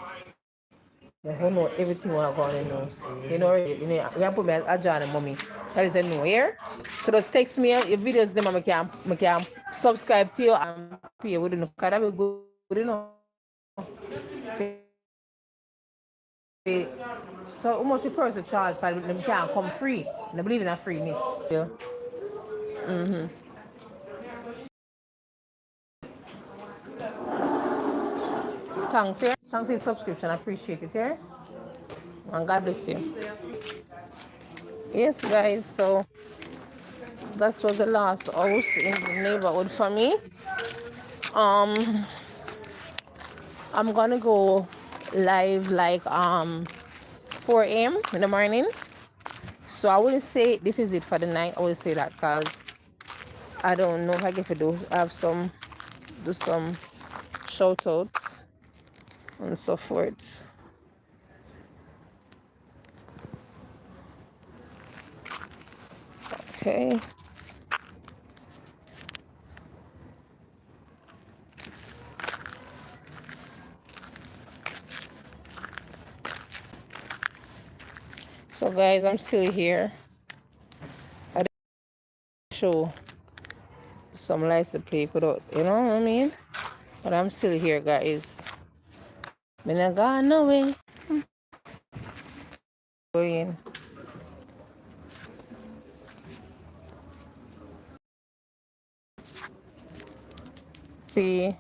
They don't know everything what going on in the news. You know already, you can put me a John and mommy. That is a new here. So just text me your videos them and I can subscribe to you and pay you within the card. That will be good, you know. So how much the person charge for them can come free? They believe in a freeness. Yeah. Thanks, sir. Thanks for your subscription. I appreciate it, sir. And God bless you. Yes, guys. So that was the last house in the neighborhood for me. I'm gonna go live like 4 a.m. in the morning. So I wouldn't say this is it for the night. I would say that because I don't know if I get to do some shout outs and so forth. Okay. So guys, I'm still here. I didn't show some lights to play without, you know what I mean? But I'm still here, guys. I'm not gone away. Going. See.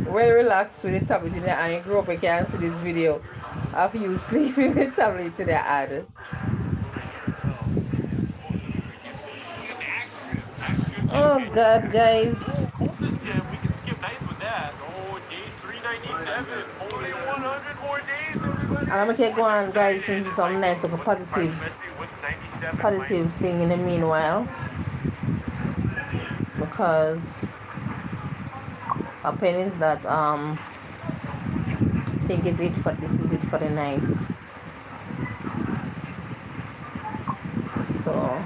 Well relaxed with the tablet in the hand. You grow up, you can see this video of you sleeping with the tablet in the hand. Oh God, guys. This gym, we can skip nights with that. Oh, day 397, only 100. I'm gonna keep going, guys, into some nice like a positive thing in the meanwhile, because open is that I think this is it for the night. So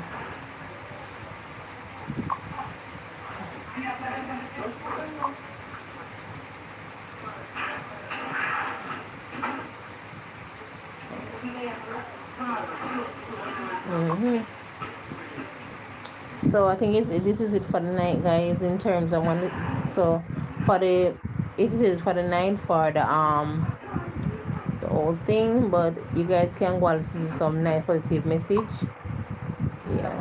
so I think this is it for the night, guys, in terms of when so for the it is for the night for the whole thing, but you guys can go and listen to some nice positive message. Yeah.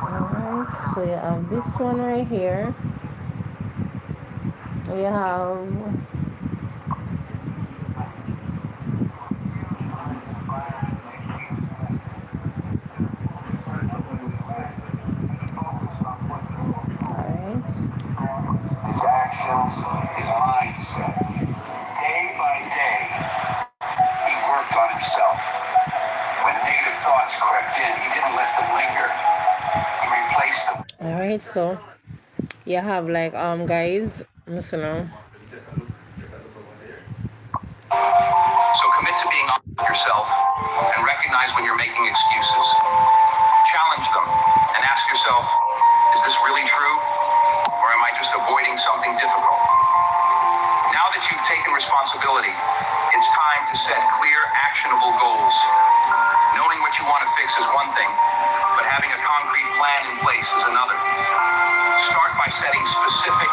Alright, so you have this one right here. We have his actions, his mindset. Day by day, he worked on himself. When negative thoughts crept in, he didn't let them linger. He replaced them. Alright, so you have like guys, listen now. So commit to being honest with yourself and recognize when you're making excuses. Challenge them and ask yourself, is this really true? Or am I just avoiding something difficult? Now that you've taken responsibility, it's time to set clear, actionable goals. Knowing what you want to fix is one thing, but having a concrete plan in place is another. Start by setting specific,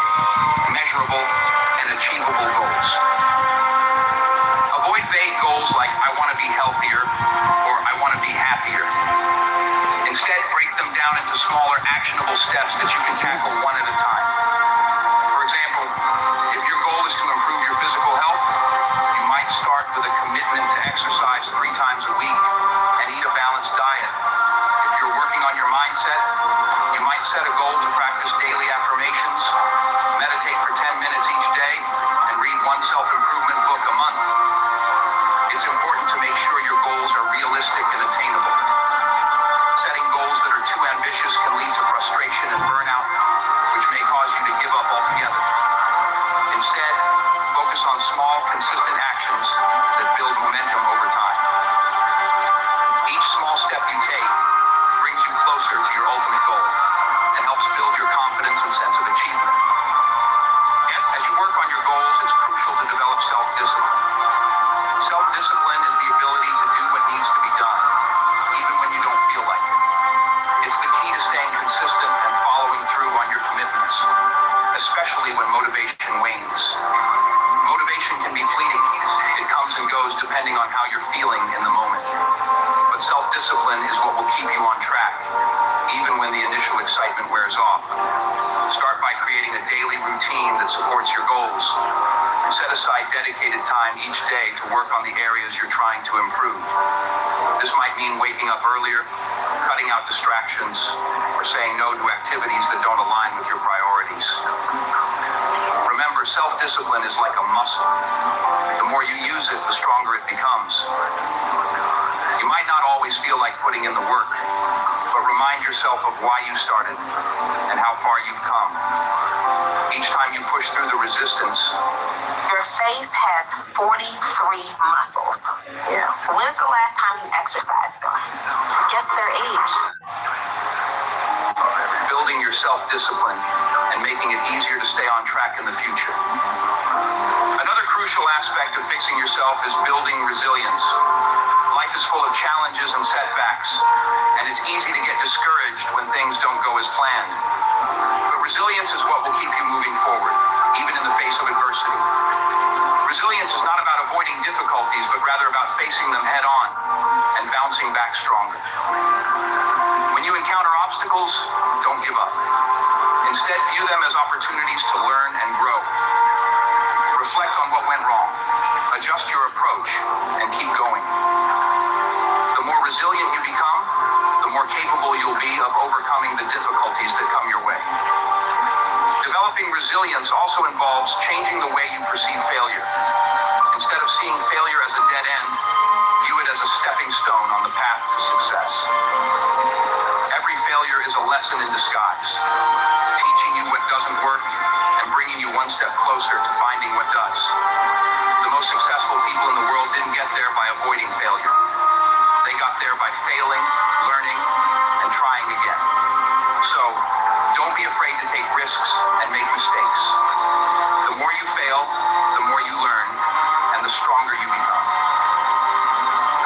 measurable, and achievable goals. Avoid vague goals like I want to be healthier or I want to be happier. Instead, break them down into smaller, actionable steps that you can tackle one at a time. For example, if your goal is to improve your physical health, you might start with a commitment to exercise 3 times a week and eat a balanced diet. If you're working on your mindset, you might set a goal to practice daily affirmations, meditate for 10 minutes each day, and read one self-improvement book a month. It's important to make sure your goals are realistic and attainable. Setting goals that are too ambitious can lead to frustration and burnout, which may cause you to give up altogether. Instead, focus on small, consistent actions that build momentum over time. Each small step you take brings you closer to your ultimate goal and helps build your confidence and sense of achievement. Yet, as you work on your goals, it's crucial to develop self-discipline. Self-discipline is the ability to do what needs to be done, even when you don't feel like it. It's the key to staying consistent and following through on your commitments, especially when motivation wanes. Motivation can be fleeting. It comes and goes depending on how you're feeling in the moment. But self-discipline is what will keep you on track, even when the initial excitement wears off. Start by creating a daily routine that supports your goals. Set aside dedicated time each day to work on the areas you're trying to improve. This might mean waking up earlier, cutting out distractions, or saying no to activities that don't align with your priorities. Remember, self-discipline is like a muscle. The more you use it, the stronger it becomes. You might not always feel like putting in the work, but remind yourself of why you started and how far you've come. Each time you push through the resistance, your face has 43 muscles. Yeah. When's the last time you exercised them? Guess their age. Building your self-discipline and making it easier to stay on track in the future. Another crucial aspect of fixing yourself is building resilience. Life is full of challenges and setbacks, and it's easy to get discouraged when things don't go as planned. But resilience is what will keep you moving forward, even in the face of adversity. Resilience is not about avoiding difficulties, but rather about facing them head on and bouncing back stronger. When you encounter obstacles, don't give up. Instead, view them as opportunities to learn and grow. Reflect on what went wrong, adjust your approach, and keep going. The more resilient you become, the more capable you'll be of overcoming the difficulties that come your way. Developing resilience also involves changing the way you perceive failure. Instead of seeing failure as a dead end, view it as a stepping stone on the path to success. Every failure is a lesson in disguise, teaching you what doesn't work and bringing you one step closer to finding what does. The most successful people in the world didn't get there by avoiding failure. They got there by failing, learning, and trying again. So, don't be afraid to take risks and make mistakes. The more you fail, the more you learn, and the stronger you become.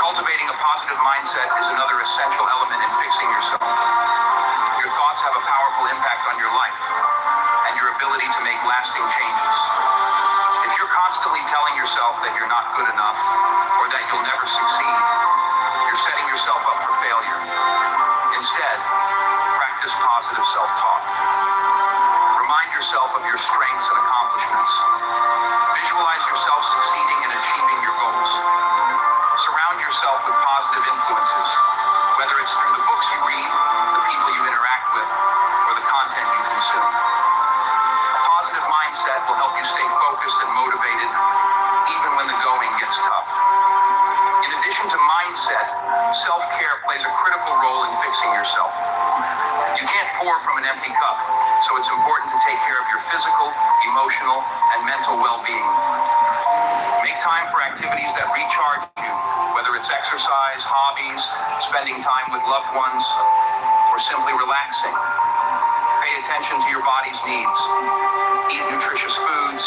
Cultivating a positive mindset is another essential element in fixing yourself. Your thoughts have a powerful impact on your life and your ability to make lasting changes. If you're constantly telling yourself that you're not good enough or that you'll never succeed, you're setting yourself up for failure. Instead, practice positive self-talk. Remind yourself of your strengths and accomplishments. Visualize yourself succeeding and achieving your goals. Surround yourself with positive influences, whether it's through the books you read, the people you interact with, or the content you consume. A positive mindset will help you stay focused and motivated, even when the going gets tough. In addition to mindset, self-care plays a critical role in fixing yourself. You can't pour from an empty cup, so it's important to take care of your physical, emotional, and mental well-being. Make time for activities that recharge you, whether it's exercise, hobbies, spending time with loved ones, or simply relaxing. Pay attention to your body's needs. Eat nutritious foods,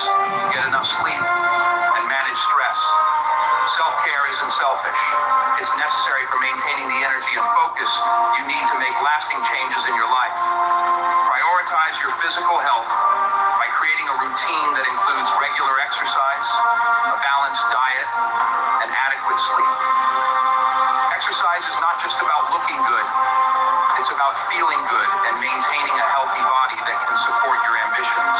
get enough sleep, and manage stress. Self-care isn't selfish. It's necessary for maintaining the energy and focus you need to make lasting changes in your life. Prioritize your physical health by creating a routine that includes regular exercise, a balanced diet, and adequate sleep. Exercise is not just about looking good. It's about feeling good and maintaining a healthy body that can support your ambitions.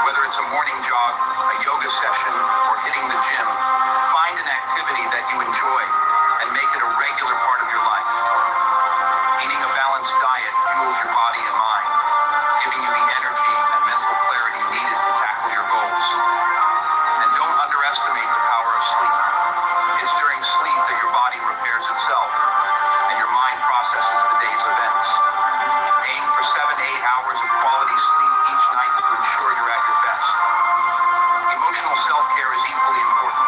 Whether it's a morning jog, a yoga session, or hitting the gym, find an activity that you enjoy and make it a regular part of your life. Eating a balanced diet fuels your body and mind, giving you the energy and mental clarity needed to tackle your goals. And don't underestimate the power of sleep. It's during sleep that your body repairs itself and your mind processes the day's events. Aim for 7 to 8 hours of quality sleep each night to ensure you're at your best. Emotional self-care is equally important.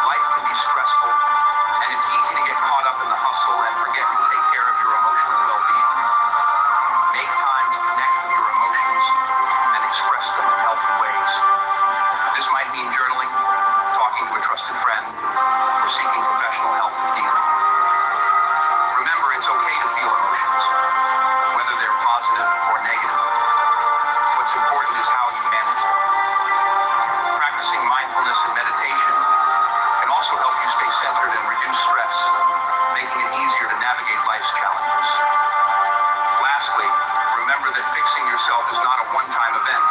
Life can be stressful, and it's easy to get caught up in the hustle and forget to take care of your emotional well-being. Make time to connect with your emotions and express them in healthy ways. This might mean journaling, talking to a trusted friend, or seeking professional help if needed. Remember, it's okay to feel emotions, whether they're positive or negative. What's important is how you manage them. Practicing mindfulness and meditation can also help you stay centered and reduce stress, making it easier to navigate life's challenges. Lastly, remember that fixing yourself is not a one-time event.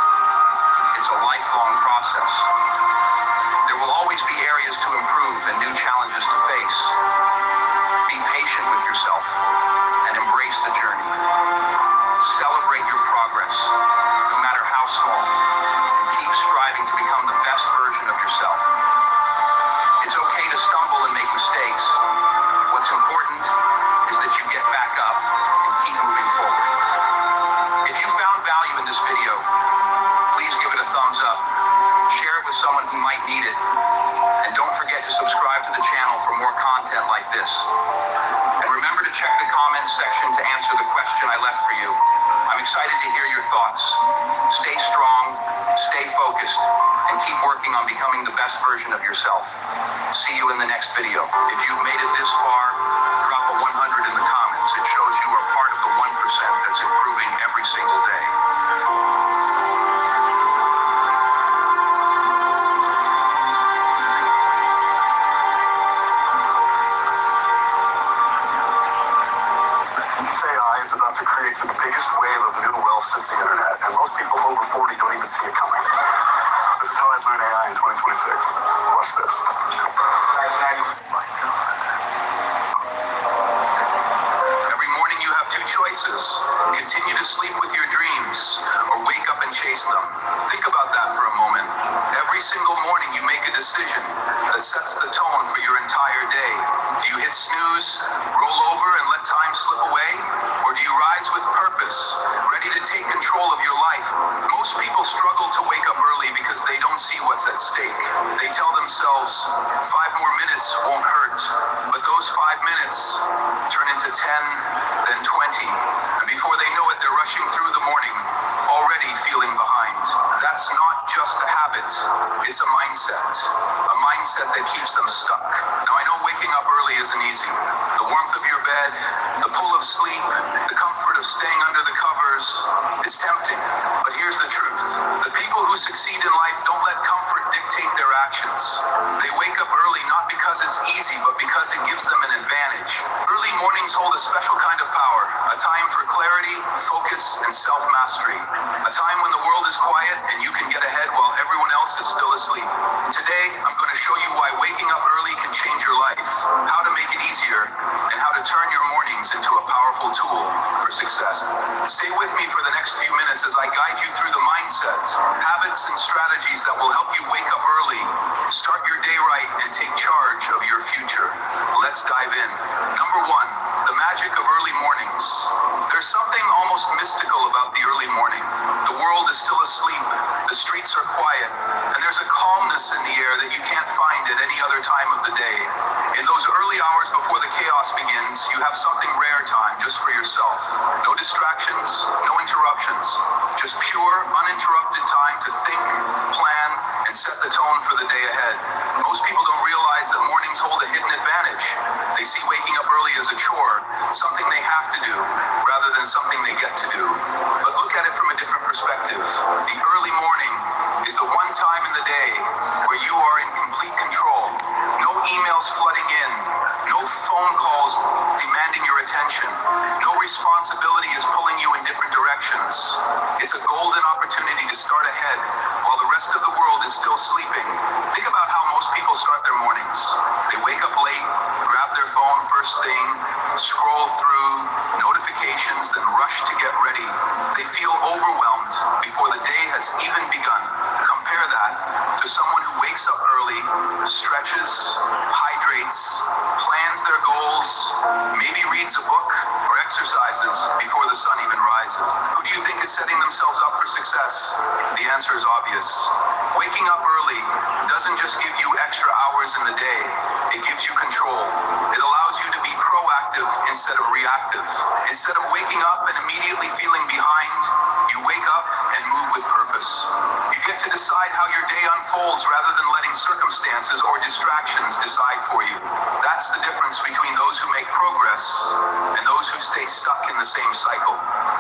It's a lifelong process. There will always be areas to improve and new challenges to face. Be patient with yourself and embrace the journey. Celebrate your progress, no matter how small, and keep striving to become the best version of yourself. It's okay to stumble and make mistakes. What's important is that you get back up and keep moving forward. If you found value in this video, please give it a thumbs up. Share it with someone who might need it. And don't forget to subscribe to the channel for more content like this. And remember to check the comments section to answer the question I left for you. I'm excited to hear your thoughts. Stay strong, stay focused, and keep working on becoming the best version of yourself. See you in the next video. If you've made it this far, drop a 100 in the comments. It shows you are part of the 1% that's improving every single day. AI is about to create the biggest wave of new wealth since the internet, and most people over 40 don't even see it coming. This is how I learn AI in 2026. Watch this. Every morning you have two choices: continue to sleep with your dreams or wake up and chase them. Think about that for a moment. Every single morning you make a decision that sets the tone for your entire day. Do you hit snooze, roll over and let time slip away? Or do you rise with purpose, ready to take control of your life? Most people struggle to wake up early because they don't see what's at stake. They tell themselves 5 more minutes won't hurt, but those 5 minutes turn into 10, then 20, and before they know it, they're rushing through the morning, already feeling behind. That's not just a habit, it's a mindset that keeps them stuck. Now I know waking up early isn't easy. The warmth of your bed, the pull of sleep, the comfort of staying under the covers, it's tempting. But here's the truth. The people who succeed in life don't let comfort dictate their actions. They wake up early not because it's easy, but because it gives them an advantage. Early mornings hold a special kind of power, a time for clarity, focus, and self-mastery. A time when the world is quiet and you can get ahead while everyone else is still asleep. Today, I'm going to show you why waking up early can change your life, how to make it easier, and how to turn your mornings into a powerful tool for success. Stay with me for the next few minutes as I guide you through the mindset, habits, and strategies that will help you wake up early, start your day right, and take charge of your future. Let's dive in. Number 1, the magic of early mornings. There's something almost mystical about the early morning. The world is still asleep, the streets are quiet, and there's a calmness in the air that you can't find at any other time of the day. In those early hours before the chaos begins, you have something rare time just for yourself. No distractions, no interruptions, just pure, uninterrupted time to think, plan, and set the tone for the day ahead. Most people don't realize that mornings hold a hidden advantage. They see waking up early as a chore, something they have to do, rather than something they get to do. But look at it from a different perspective. The early morning is the one time in the day where you are in complete control. No emails flooding in, no phone calls demanding your attention, no responsibility is pulling you in different directions. It's a golden opportunity to start ahead while the rest of the world is still sleeping. Think about how most people start their mornings. They wake up late, grab their phone first thing, scroll through notifications, and rush to get ready. They feel overwhelmed before the day has even begun. Compare that to someone who wakes up early, stretches, hydrates, plans their goals, maybe reads a book or exercises before the sun even rises. Who do you think is setting themselves up for success? The answer is obvious. Waking up early doesn't just give you extra hours in the day, it gives you control. It allows you to be proactive instead of reactive. Instead of waking up and immediately feeling behind, you wake up and move with purpose. You get to decide how your day unfolds rather than letting circumstances or distractions decide for you. That's the difference between those who make progress and those who stay stuck in the same cycle.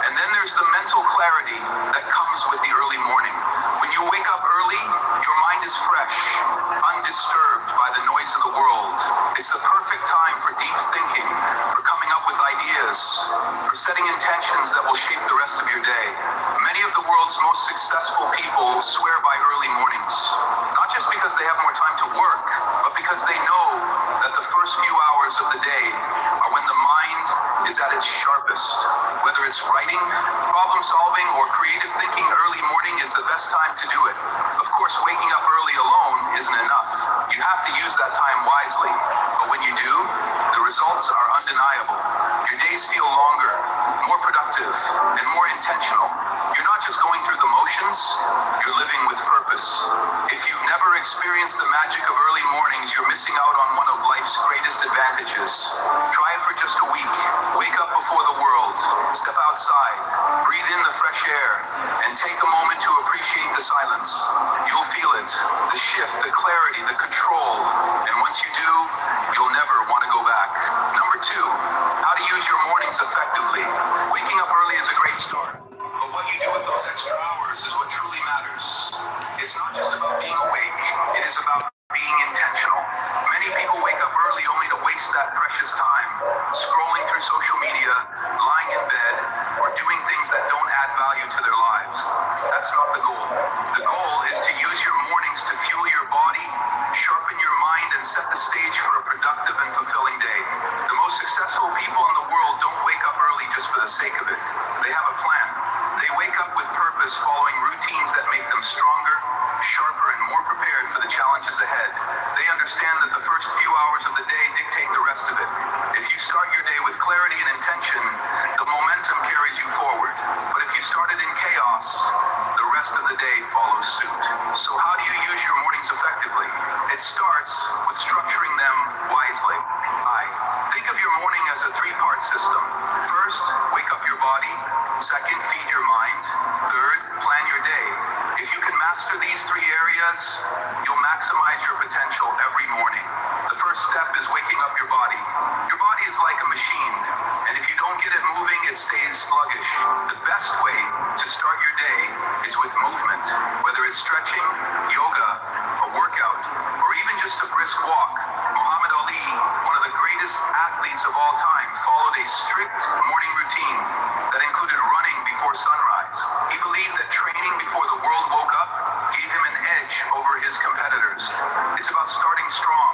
And then there's the mental clarity that comes with the early morning. When you wake up early, your mind is fresh, undisturbed by the noise of the world. It's the perfect time for deep thinking, for coming up with ideas, for setting intentions that will shape the rest of your day. Many of the world's most successful people swear by early mornings, not just because they have more time to work, but because they know that the first few hours of the day are when the mind is at its sharpest. Whether it's writing, problem solving, or creative thinking, early morning is the best time to do it. Of course, waking up early alone isn't enough. You have to use that time wisely, but when you do, the results are undeniable. Your days feel longer, more productive, and more intentional. You're not just going through the motions, you're living with purpose. If you've never experienced the magic of early mornings, you're missing out on one of life's greatest advantages. Try it for just a week. Wake up before the world, step outside, breathe in the fresh air, and take a moment to appreciate the silence. You'll feel it, the shift, the clarity, the control, and once you do, you'll never want to go back. Number 2, how to use your mornings effectively. Waking up early is a great start, but what you do with those extra hours is what truly matters. It's not just about being awake, it is about being intentional. Many people wake up early only to waste that precious time, scrolling through social media, lying in bed, or doing things that don't add value to their lives. That's not the goal. The goal is to use your mornings to fuel your body, sharpen your mind, and set the stage for a productive and fulfilling day. The most successful people in the world don't wake up early just for the sake of it. They have a plan. They wake up with purpose, following routines that make them stronger, sharper, and more prepared for the challenges ahead. They understand that the first few hours of the day dictate the rest of it. If you start your day with clarity and intention, the momentum carries you forward. But if you started in chaos, the rest of the day follows suit. So how do you use your mornings effectively? It starts with structuring them wisely. Think of your morning as a three-part system. First, wake up your body. Second, feed your mind. Third, plan your day. If you can master these three areas, you'll maximize your potential every morning. The first step is waking up your body. Your body is like a machine, and if you don't get it moving, it stays sluggish. The best way to start your day is with movement, whether it's stretching, yoga, a workout, or even just a brisk walk. Muhammad Ali, one of the greatest athletes of all time, followed a strict morning routine that included running before sunrise. He believed that training before the world woke up gave him an edge over his competitors. It's about starting strong,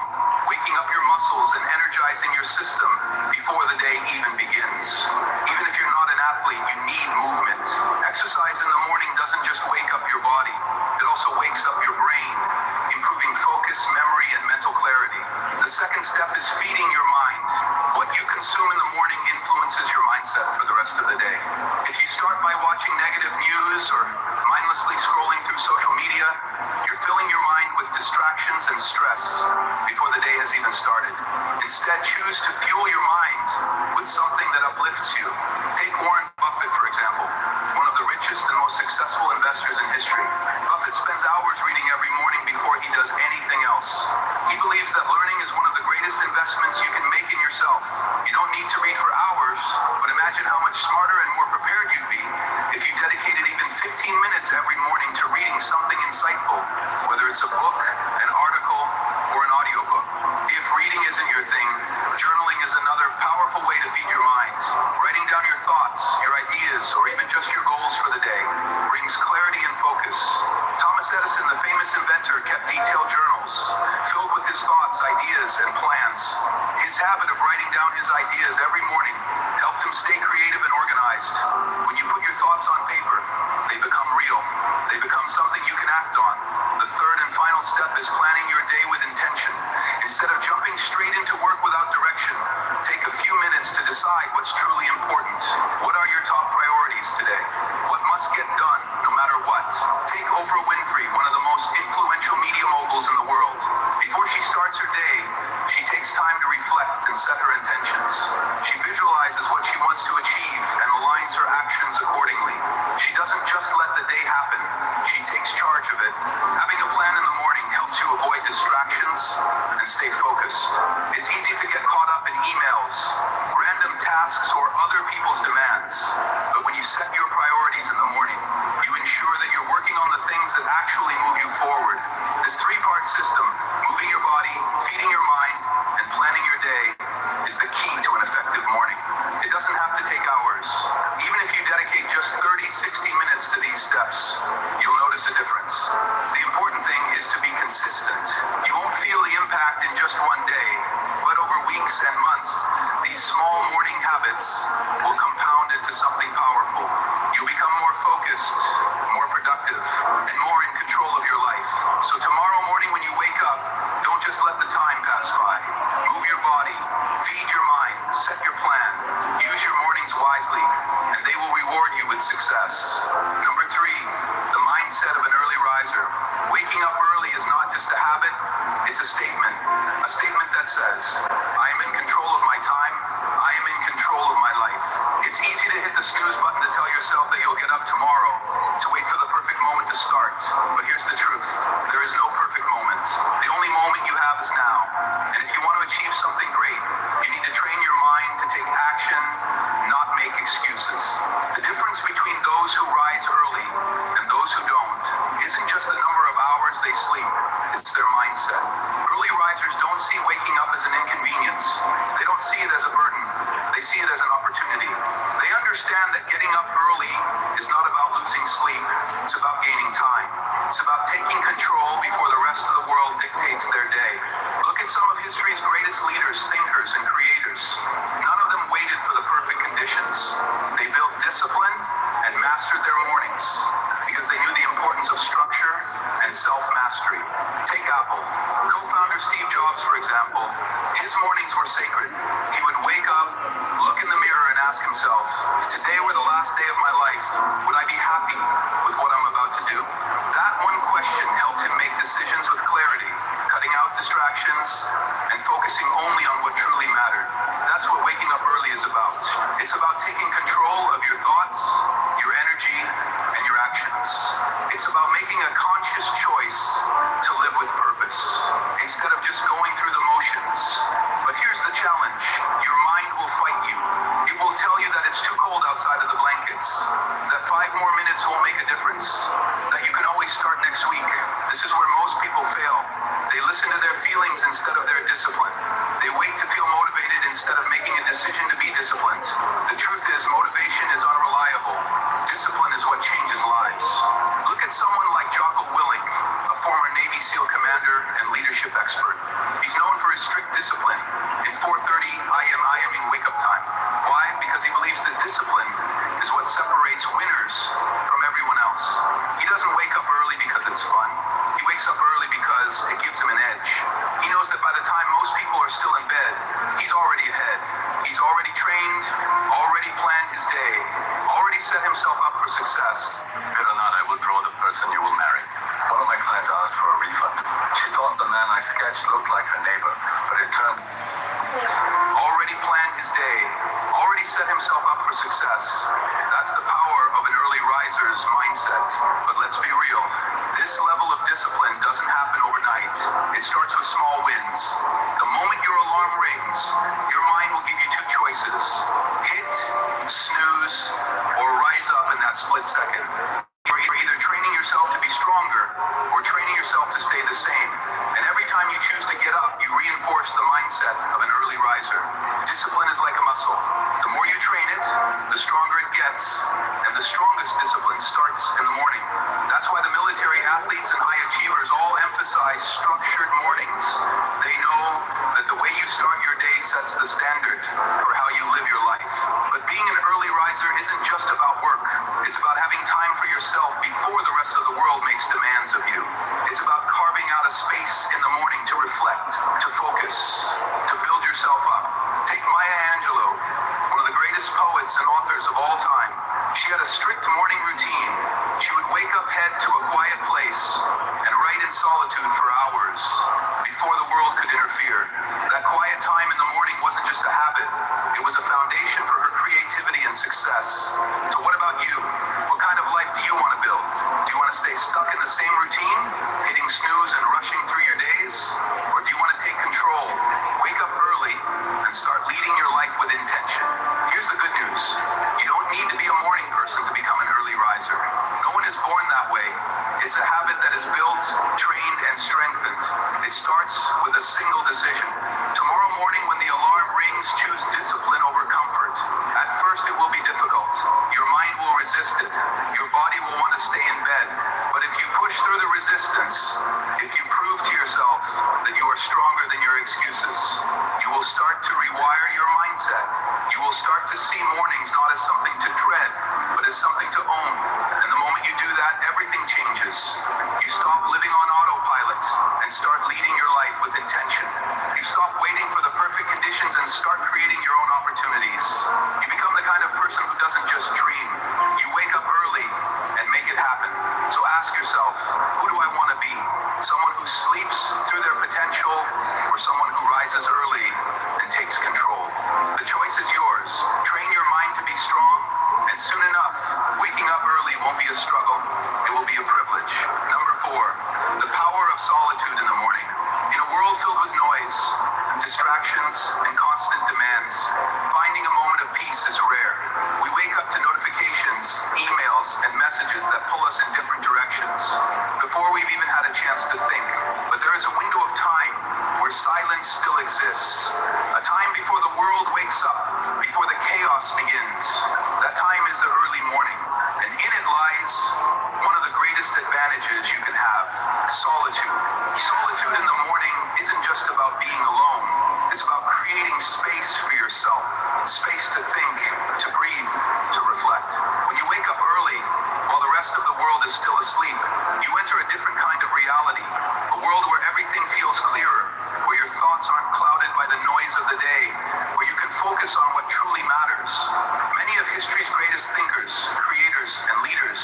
waking up your muscles and energizing your system before the day even begins. Even if you're not an athlete, you need movement. Exercise in the morning doesn't just wake up your body, it also wakes up your brain, improving focus, memory, and mental clarity. The second step is feeding your mind. What you consume in the morning influences your mindset for the rest of the day. If you start by watching negative news or mindlessly scrolling through social media, you're filling your mind with distractions and stress before the day has even started. Instead, choose to fuel your mind with something that uplifts you. Take Warren Buffett, for example, one of the richest and most successful investors in history. Buffett spends hours reading every morning before he does anything else. He believes that learning is one of the greatest investments you can make in yourself. You don't need to read for hours, but imagine how much smarter and more prepared you'd be if you dedicated even 15 minutes every morning to reading something insightful, whether it's a book, an article, or an audiobook. If reading isn't your thing, journaling is another powerful way to feed your mind. Writing down your thoughts, your ideas, or even just your goals for the day brings clarity and focus. Thomas Edison, the famous inventor, kept detailed journals filled with his thoughts, ideas, and plans. His habit of writing down his ideas every morning helped him stay creative and organized. When you put your thoughts on paper, they become real. They become something you can act on. The third and final step is planning your day with intention. Instead of jumping straight into work without direction, take a few minutes to decide what's truly important. What are your top priorities today? What must get done, no matter what? Take Oprah Winfrey, one of the most influential media moguls in the world. Before she starts her day, she takes time to reflect and set her intentions. She visualizes what she wants to achieve and aligns her actions accordingly. She doesn't just let the day happen, she takes charge of it. Having a plan in the morning helps you avoid distractions and stay focused. It's easy to get caught up in emails, random tasks, or other people's demands. But when you set your priorities in the morning, you ensure that you're working on the things that actually move you forward. This three-part system, moving your body, feeding your mind, and planning your day, is the key to an effective morning. It doesn't have to take hours. Even if you dedicate just 30, 60 minutes to these steps, you'll notice a difference. The important thing is to be consistent. You won't feel the impact in just one day, but over weeks and months, these small morning habits will compound into something powerful. You'll become more focused, more productive, and more in control of your life. So tomorrow morning when you wake up, don't just let the time pass by. Move your body, feed your mind, set your plan, use your mornings wisely, and they will reward you with success. Number 3, the mindset of an early riser. Waking up early is not just a habit, it's a statement that says, I am in control of my time, I am in control of my life. It's easy to hit the snooze button to tell yourself that you'll get up tomorrow, to wait for the perfect moment to start. But here's the truth, there is no perfect moment. The only moment you have is now. And if you want to achieve something great, you need to train your mind to take action, not make excuses. The difference between those who rise early and those who don't isn't just the number of hours they sleep, it's their mindset. Early risers don't see waking up as an inconvenience. They don't see it as a burden. They see it as an opportunity. They understand that getting up early is not about losing sleep. It's about gaining time. It's about taking control before the rest of the world dictates their day. Look at some of history's greatest leaders, thinkers, and creators. None of them waited for the perfect conditions. They discipline and mastered their mornings because they knew the importance of structure and self-mastery. Take Apple. Co-founder Steve Jobs, for example, his mornings were sacred. He would wake up, look in the mirror, and ask himself, if today were the last day of my life, would I be happy with what I'm about to do? That one question helped him make decisions with clarity, cutting out distractions and focusing only on what truly mattered. That's what waking up early is about. It's about taking control of your thoughts, your energy, and your actions. It's about making a conscious choice to live with purpose, instead of just going through the motions. But here's the challenge. Your mind will fight you. It will tell you that it's too cold outside of the blankets, that 5 more minutes won't make a difference, that you can always start next week. This is where most people fail. They listen to their feelings instead of their discipline. They wait to feel motivated instead of making a decision to be disciplined. The truth is, motivation is unreliable. Discipline is what changes lives. Look at someone like Jocko Willink, a former Navy SEAL commander and leadership expert. He's known for his strict discipline. In 4:30 IMing wake-up time. Why? Because he believes that discipline is what separates winners from everyone else. He doesn't wake up early because it's fun. He wakes up early because it gives him an edge. He knows that by the time most people are still in bed, he's already ahead. He's already trained, already planned his day, already set himself up for success. Fear or not, I will draw the person you will marry. One of my clients asked for a refund. She thought the man I sketched looked like her neighbor, but it turned... Already planned his day, already set himself up for success. That's the power of an early riser's mindset. But let's be real, this level of discipline doesn't happen overnight. It starts with small wins. The moment your alarm rings, your mind will give you 2 choices: hit, snooze, or rise up in that split second. You're either training yourself to be stronger or training yourself to stay the same. And every time you choose to get up, you reinforce the mindset of an early riser. Discipline is like a muscle. The more you train it, the stronger it gets. And the strongest discipline starts in the morning. That's why the military athletes and high achievers all emphasize structured mornings. They know that the way you start your day sets the standard for how you live your life. But being an early riser isn't just about work. It's about having time for yourself before the rest of the world makes demands of you. It's about carving out a space in the morning to reflect, to focus, to build yourself up. Take Maya Angelou, one of the greatest poets and authors of all time. She had a strict morning routine. She would wake up, head to a quiet place, and write in solitude for hours before the world could interfere. That quiet time in the morning wasn't just a habit. It was a foundation for her creativity and success. So what about you? What kind of life do you want to build? Do you want to stay stuck in the same routine, hitting snooze and rushing through your days? Or do you want to take control, wake up early, and start leading your life with intention? Here's the good news. You don't need to be a morning person to become an early riser. No one is born that way. It's a habit that is built, trained, and strengthened. It starts with a single decision. Tomorrow morning when the alarm rings, choose discipline over comfort. At first it will be difficult. Your mind will resist it. Your body will want to stay in bed. But if you push through the resistance, if you prove to yourself that you are stronger than your excuses, you will start to rewire your mindset. You will start to see mornings not as something to dread, but as something to own. And the moment you do that, everything changes. You stop living on autopilot and start leading your life with intention. You stop waiting for the perfect conditions and start creating your own opportunities. You become the kind of person who doesn't just dream. You wake up early and make it happen. So ask yourself, who do I want to be? Someone who sleeps through their potential, or someone who rises early and takes control? The choice is yours. Train your mind to be strong, and soon enough, waking up early won't be a struggle. It will be a privilege. Number 4, the power of solitude in the morning. In a world filled with noise, distractions, and constant demands, finding a moment of peace is rare. We wake up to notifications, emails, and messages that pull us in different directions before we've even had a chance to think. But there is a window of time where silence still exists. A time before the world wakes up, before the chaos begins. That time is the early morning. And in it lies one of the greatest advantages you can have: solitude. Solitude in the morning isn't just about being alone. It's about creating space for yourself. Space to think, to breathe, to reflect. of history's greatest thinkers, creators, and leaders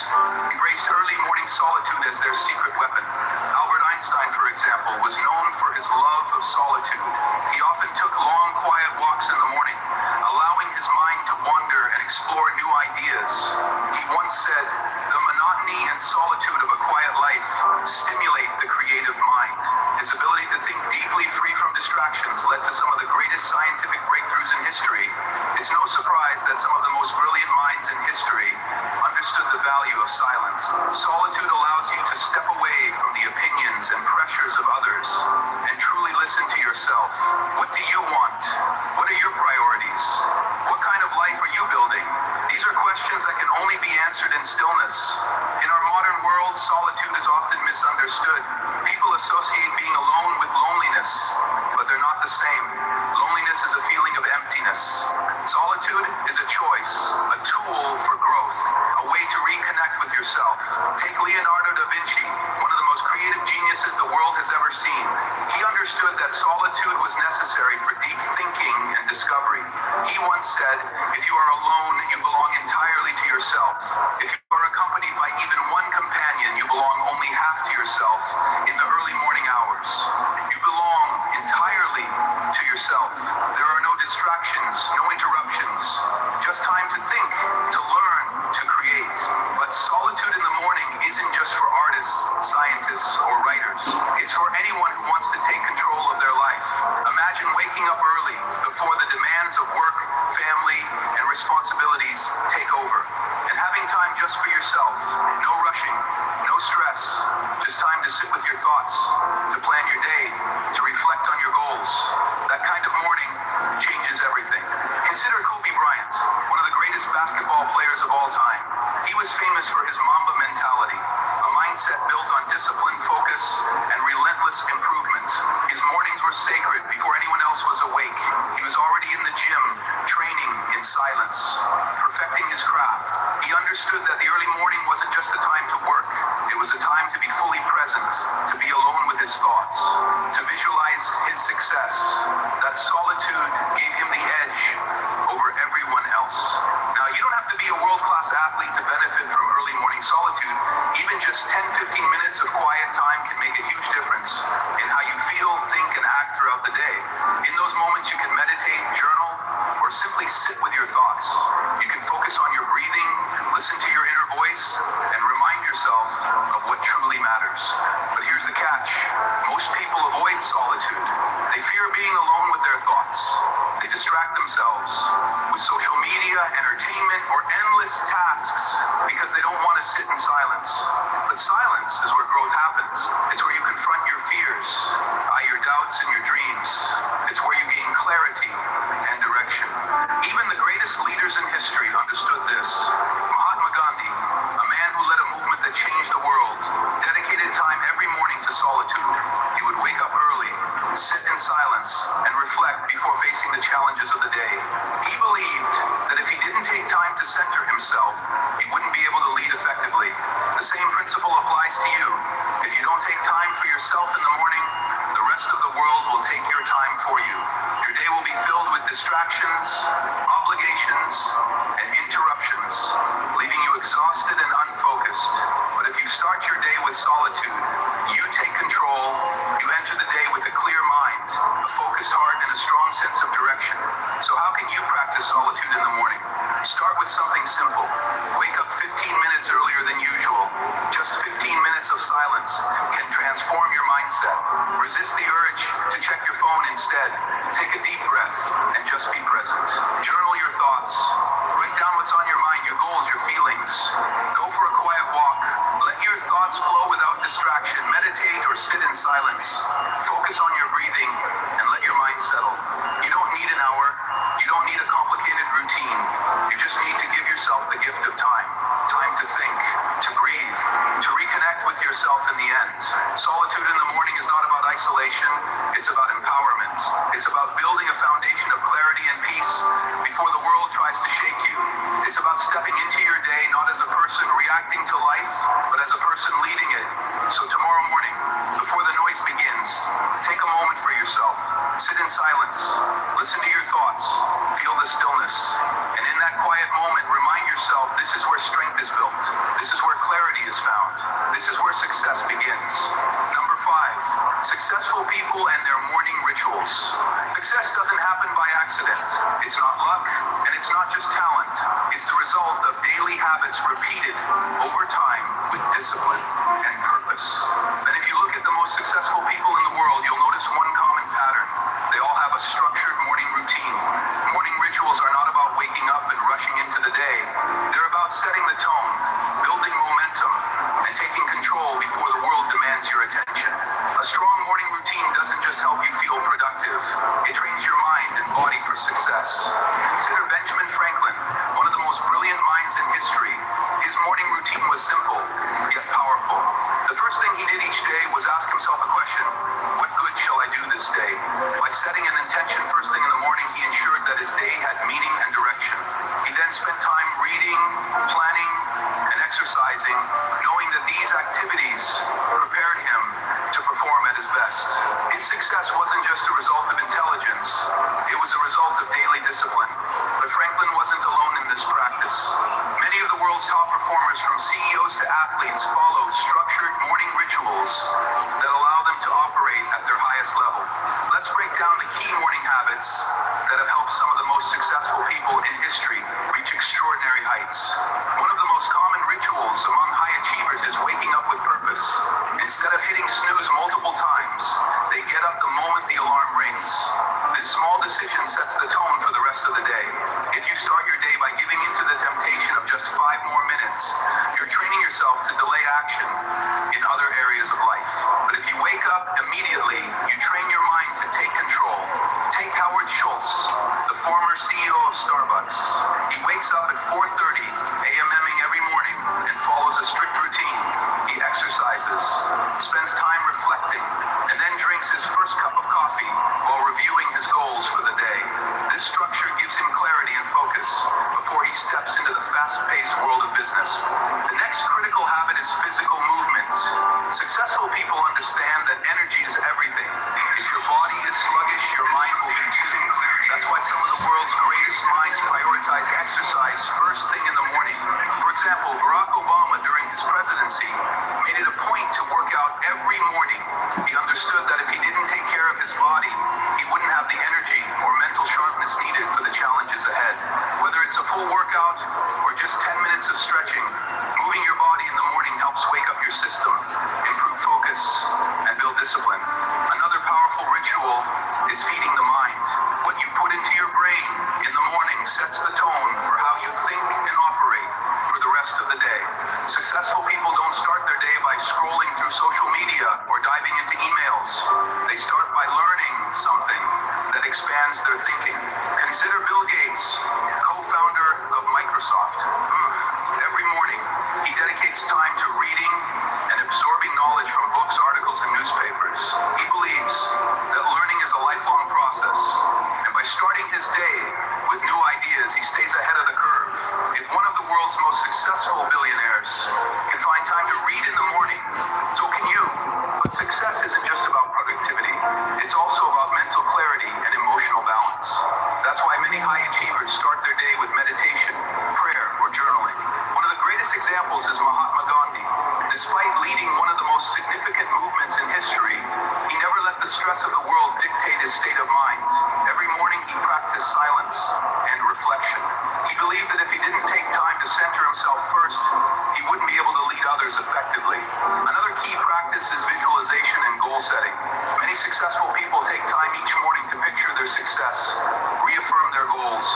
embraced early morning solitude as their secret weapon. Albert Einstein, for example, was known for his love of solitude. He often took long, quiet walks in the morning, allowing his mind to wander and explore new ideas. He once said, "The monotony and solitude of a quiet life stimulate the creative mind." His ability to think deeply, free from distractions, led to some of the greatest scientific breakthroughs in history. It's no surprise that some of the most brilliant minds in history understood the value of silence. Solitude allows you to step away from the opinions and pressures of others and truly listen to yourself. What do you want? What are your priorities? What kind of life are you building? These are questions that can only be answered in stillness. In our modern world, solitude is often misunderstood. People associate being alone with loneliness, but they're not the same. Loneliness is a feeling of emptiness. Solitude is a choice, a tool for growth, a way to reconnect with yourself. Take Leonardo da Vinci, one of the most creative geniuses the world has ever seen. He understood that solitude was necessary for deep thinking and discovery. He once said, "If you are alone, you belong entirely to yourself. If you are accompanied by even one companion, you belong only half to yourself in the early morning hours. You belong entirely to yourself. There are no distractions, no interruptions, just time to think, to learn, to create." But solitude in the morning isn't just for artists, scientists, or writers. It's for anyone who wants to take control of their life. Imagine waking up early before the demands of work, family, and responsibilities take over, and having time just for yourself. No rushing, no stress, just time to sit with your thoughts, to plan your day, to reflect on your goals. That kind of morning changes everything. Consider Kobe Bryant, one of the greatest basketball players of all time. He was famous for his Mamba mentality, a mindset built on discipline, focus, and relentless improvement. His mornings were sacred before anyone else was awake. He was already in the gym, training in silence, perfecting his craft. He understood that the early morning wasn't just a time to work. It was a time to be fully present, to be alone with his thoughts, to visualize his success. That solitude gave him the edge over everyone else. Now, you don't have to be a world-class athlete to benefit from early morning solitude. Even just 10-15 minutes of quiet time can make a huge difference in how you feel, think, and act throughout the day. In those moments, you can meditate, journal, or simply sit with your thoughts. You can focus on your breathing, listen to your inner voice, and remind yourself of what truly matters. But here's the catch. Most people avoid solitude. They fear being alone with their thoughts. They distract themselves with social media, entertainment, or endless tasks because they don't want to sit in silence. But silence is where growth happens. It's where you confront your fears, your doubts, and your dreams. It's where you gain clarity and direction. Even the greatest leaders in history understood this. Mahatma Gandhi, a man who led a movement that changed the world, dedicated time every morning to solitude. He would wake up early, sit in silence, and reflect before facing the challenges of the day. He believed that if he didn't take time to center himself, he wouldn't be able to lead effectively. The same principle applies to you. If you don't take time for yourself in the morning, the rest of the world will take your time for you. Your day will be filled with distractions, obligations, and interruptions, leaving you exhausted and unfocused. But if you start your day with solitude, you take control, you enter the day with a clear mind, a focused heart, and a strong sense of direction. So how can you practice solitude in the morning? Start with something simple. Wake up 15 minutes earlier than usual. Just 15 minutes of silence can transform your mindset. Resist the urge to check your phone instead. Take a deep breath and just be present. Journal your thoughts. Write down what's on your mind, your goals, your feelings. Go for a quiet walk. Let your thoughts flow without distraction. Meditate or sit in silence. Focus on your breathing and let your mind settle. You don't need an hour. You don't need a complicated routine. You just need to give yourself the gift of time. Time to think, to breathe, to reconnect with yourself in the end. Solitude in the morning is not about isolation. It's about empowerment. It's about building a foundation of clarity and peace before the world tries to shake you. It's about stepping into your day not as a person reacting to life, but as a person leading it. So tomorrow morning, before the noise begins, take a moment for yourself. Sit in silence. Listen to your thoughts. Feel the stillness. And in that quiet moment, yourself, this is where strength is built. This is where clarity is found. This is where success begins. Number 5, successful people and their morning rituals. Success doesn't happen by accident. It's not luck, and it's not just talent. It's the result of daily habits repeated over time with discipline and purpose. And if you look at the most successful people in the world, you'll notice one common pattern. They all have a structured morning routine. Morning rituals are not about waking up and rushing into the day. They're about setting the tone, building momentum, and taking control before the world demands your attention. A strong morning routine doesn't just help you feel productive. It trains your mind and body for success. Consider Benjamin Franklin, one of the most brilliant minds in history. His morning routine was simple, yet powerful. The first thing he did each day was ask himself a question: what good shall I do this day? By setting an intention first thing in the morning, he ensured that his day had meaning and direction. He then spent time reading, planning, and exercising, knowing that these activities prepared him to perform at his best. His success wasn't just a result of intelligence, it was a result of daily discipline. But Franklin wasn't alone in this practice. Many of the world's top performers, from CEOs to athletes, follow structured morning rituals that allow them to operate at their highest level. Let's break down the key morning habits that have helped some of the most successful people in history reach extraordinary heights. One of the most common rituals among high achievers is waking up with purpose. Instead of hitting snooze multiple times, they get up the moment the alarm rings. This small decision sets the tone for the rest of the day. If you start your day by giving into the temptation of just 5 more minutes, you're training yourself to delay action in other areas of life. But if you wake up immediately, you train your mind to take control. Take Howard Schultz, the former CEO of Starbucks. He wakes up at 4:30 a.m.ing every morning and follows a strict routine. He exercises, spends time reflecting, and then drinks his first cup of coffee while reviewing his goals for the day. This structure gives him clarity and focus before he steps into the fast-paced world of business. The next critical habit is physical movement. Successful people understand that energy is everything. If your body is sluggish, your mind will be too. That's why some of the world's greatest minds prioritize exercise first thing in the morning. For example, Barack Obama, during his presidency, made it a point to work out every morning. He understood that if he didn't take care of his body, he wouldn't have the energy or mental sharpness needed for the challenges ahead. Whether it's a full workout or just 10 minutes of stretching, moving your body in the morning helps wake up your system, improve focus, and build discipline. Another powerful ritual is feeding the mind. What you put into your brain in the morning sets the tone for how you think and operate for the rest of the day. Successful people don't start their day by scrolling through social media or diving into emails. They start by learning something that expands their thinking. Consider Bill Gates, co-founder of Microsoft. Every morning, he dedicates time to reading and absorbing knowledge from books, articles, and newspapers. He believes that learning is a lifelong process, and by starting his day with new ideas, he stays ahead of the curve. If one of the world's most successful billionaires can find time to read in the morning, so can you. But success isn't just about productivity. It's also about mental clarity and emotional balance. That's why many high achievers start their day with meditation, prayer, or journaling. One of the greatest examples is Mahatma Gandhi. Despite leading one of the most significant movements in history, he never let the stress of the world dictate his state of mind. Every morning he practiced silence and reflection. He believed that if he didn't take time to center himself first, he wouldn't be able to lead others effectively. Another key practice is visualization and goal setting. Many successful people take time each morning to picture their success, reaffirm their goals,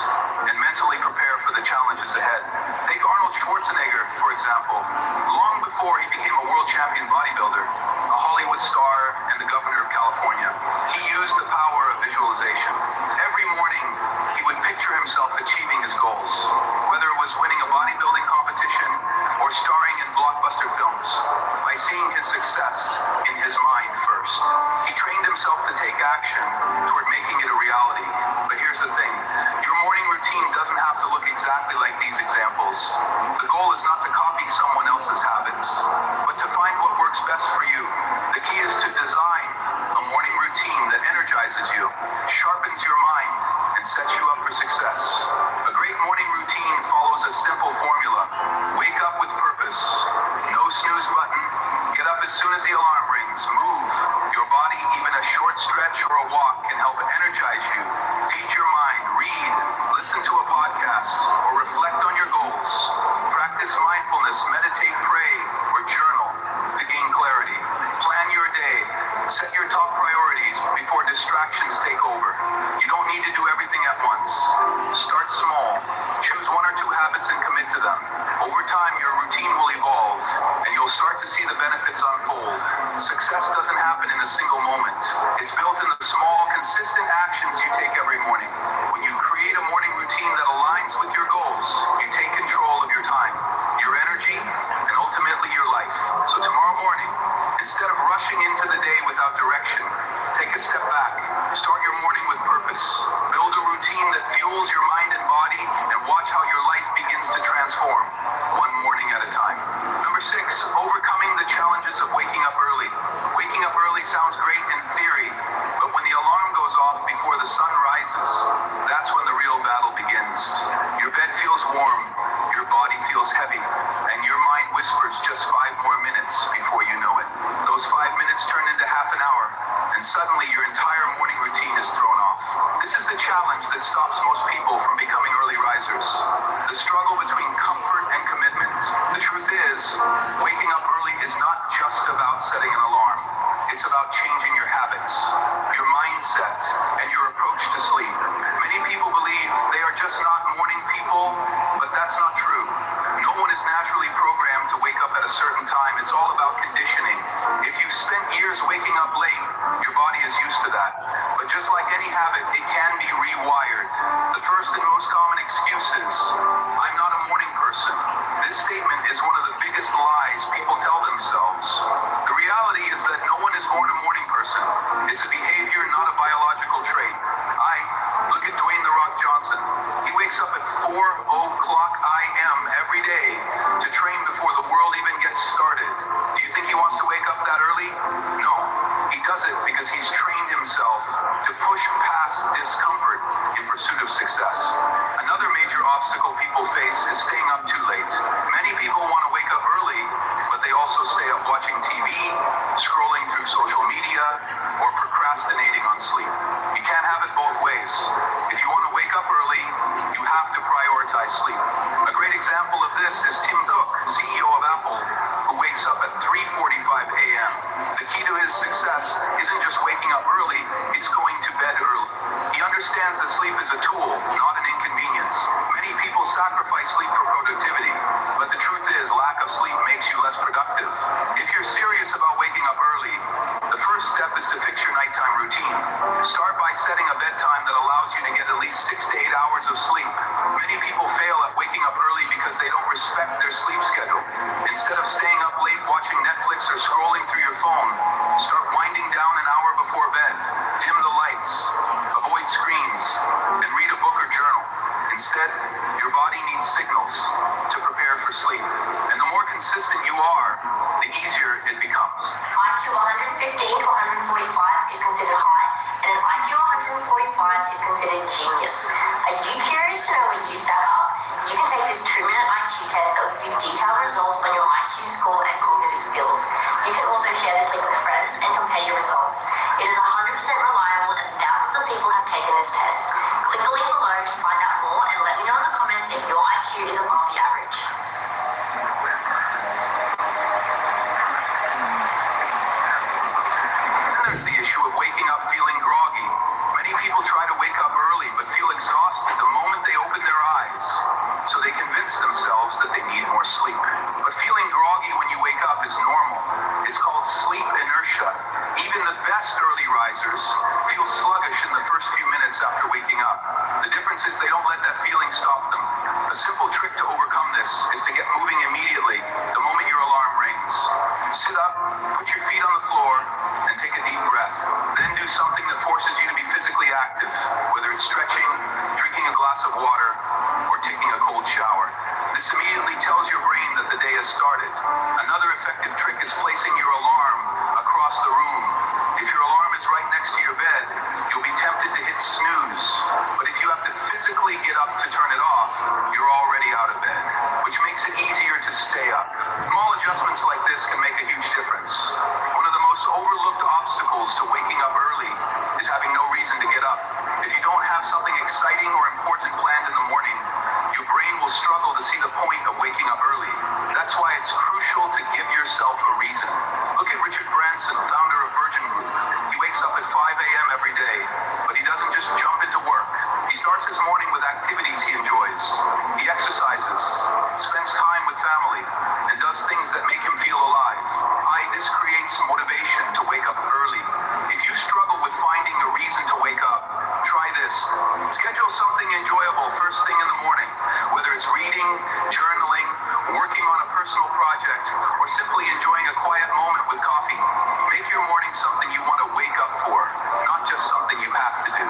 and mentally prepare for the challenges ahead. Take Arnold Schwarzenegger, for example. Long before he became a world champion bodybuilder, a Hollywood star, and the governor of California, he used the power of visualization. Every morning, he would picture himself achieving his goals, whether it was winning a bodybuilding competition or starring in blockbuster films. By seeing his success in his mind first, he trained himself to take action toward making it a reality. But here's the thing, your morning routine doesn't have to look exactly like these examples. The goal is not to copy someone else's habits, but to find what works best for you. The key is to design a morning routine that energizes you, sharpens your mind, and sets you up for success. A great morning routine follows a simple formula. Wake up with purpose. No snooze button. Get up as soon as the alarm rings. Move. Your body, even a short stretch or a walk, can help energize you. Feed your mind. Read. Listen to a podcast. Or reflect on your goals. Practice mindfulness. Meditate, pray, or journal to gain clarity. Plan your day. Set your top priorities before distractions take over. You don't need to do everything at once. Start small. Choose one or two habits and commit to them. Over time, your routine will evolve, and you'll start to see the benefits unfold. Success doesn't happen in a single moment. It's built in the small, consistent actions you take every morning. When you create a morning routine that aligns with your goals, you take control of your time, your energy, and ultimately your life. So tomorrow morning, instead of rushing into the day without direction, take a step back. Start your morning with purpose. Build a routine that fuels your mind and body, and watch how your life begins to transform, one morning at a time. Number 6, overcoming the challenges of waking up early. Waking up early sounds great in theory, but when the alarm goes off before the sun rises, that's when the real battle begins. Your bed feels warm, your body feels heavy, and your mind whispers just 5 more minutes before you know it. Those 5 minutes turn into half an hour, and suddenly your entire morning routine is thrown off. This is the challenge that stops most people from becoming early risers. The struggle between comfort and commitment. The truth is, waking up early is not just about setting an alarm. It's about changing your habits, your mindset, and your approach to sleep. Many people believe they are just not morning people, but that's not true. No one is naturally programmed to wake up at a certain time. It's all about conditioning. If you've spent years waking up late, your body is used to that. But just like any habit, it can be rewired. The first and most common excuse is, I'm not a morning person. This statement is one of the biggest lies people tell themselves. The reality is that no one is born a morning person. It's a behavior, not a biological trait. Look at Dwayne "The Rock" Johnson. He wakes up at 4:00 a.m. every day to train before the world even gets started. Do you think he wants to wake up that early? No. He does it because he's trained himself to push past discomfort in pursuit of success. Another major obstacle people face is staying up too late. Many people want to wake up early, but they also stay up watching TV, scrolling through social media, or procrastinating on sleep. You can't have it both ways. If you want to wake up early, you have to prioritize sleep. A great example of this is Tim Cook, CEO of Apple, who wakes up at 3:45 a.m. The key to his success isn't just waking up early, it's going to bed early. He understands that sleep is a tool, not an inconvenience. Many people sacrifice sleep for productivity, but the truth is lack of sleep makes you less productive. If you're serious about waking up early, the first step is to fix your nighttime routine. Start by setting a bedtime that allows you to get at least 6 to 8 hours of sleep. Many people fail at waking up early because they don't respect their sleep schedule. Instead of staying up late watching Netflix or scrolling through your phone, start winding down an hour before bed. Dim the lights, avoid screens, and read a book or journal. Instead, your body needs signals to prepare for sleep. And the more consistent you are, the easier it becomes. IQ 115 to 145 is considered high, and an IQ 145 is considered genius. Are you curious to know where you stack up? You can take this 2-minute IQ test that will give you detailed results on your IQ score and cognitive skills. You can also share this link with friends and compare your results. It is 100% reliable, and thousands of people have taken this test. Click the link below to find out more, and let me know in the comments if your IQ is above the average. There's the issue of waking up feeling groggy. Many people try to wake up early but feel exhausted the moment they open their eyes. So they convince themselves that they need more sleep. But feeling groggy when you wake up is normal. It's called sleep inertia. Even the best early risers feel sluggish in the first few minutes after waking up. The difference is they don't let that feeling stop them. A simple trick to overcome this is to get moving immediately the moment your alarm rings. Sit up, put your feet on the floor, and take a deep breath. Then do something that forces you to be physically active, whether it's stretching, drinking a glass of water, or taking a cold shower. This immediately tells your brain that the day has started. Another effective trick is placing your alarm across the room. If your alarm is right next to your bed, you'll be tempted to hit snooze. But if you have to physically get up to turn it off, you're already out of bed. to see the point of waking up early. That's why it's crucial to give yourself a reason. Look at Richard Branson, founder of Virgin Group. He wakes up at 5 a.m. every day, but he doesn't just jump into work. He starts his morning with activities he enjoys. He exercises, spends time with family, and does things that make him feel alive. This creates motivation to wake up early. If you struggle with finding a reason to wake up, try this. Schedule something enjoyable first thing in the morning, whether it's reading, journaling, working on a personal project, or simply enjoying a quiet moment with coffee. Make your morning something you want to wake up for, not just something you have to do.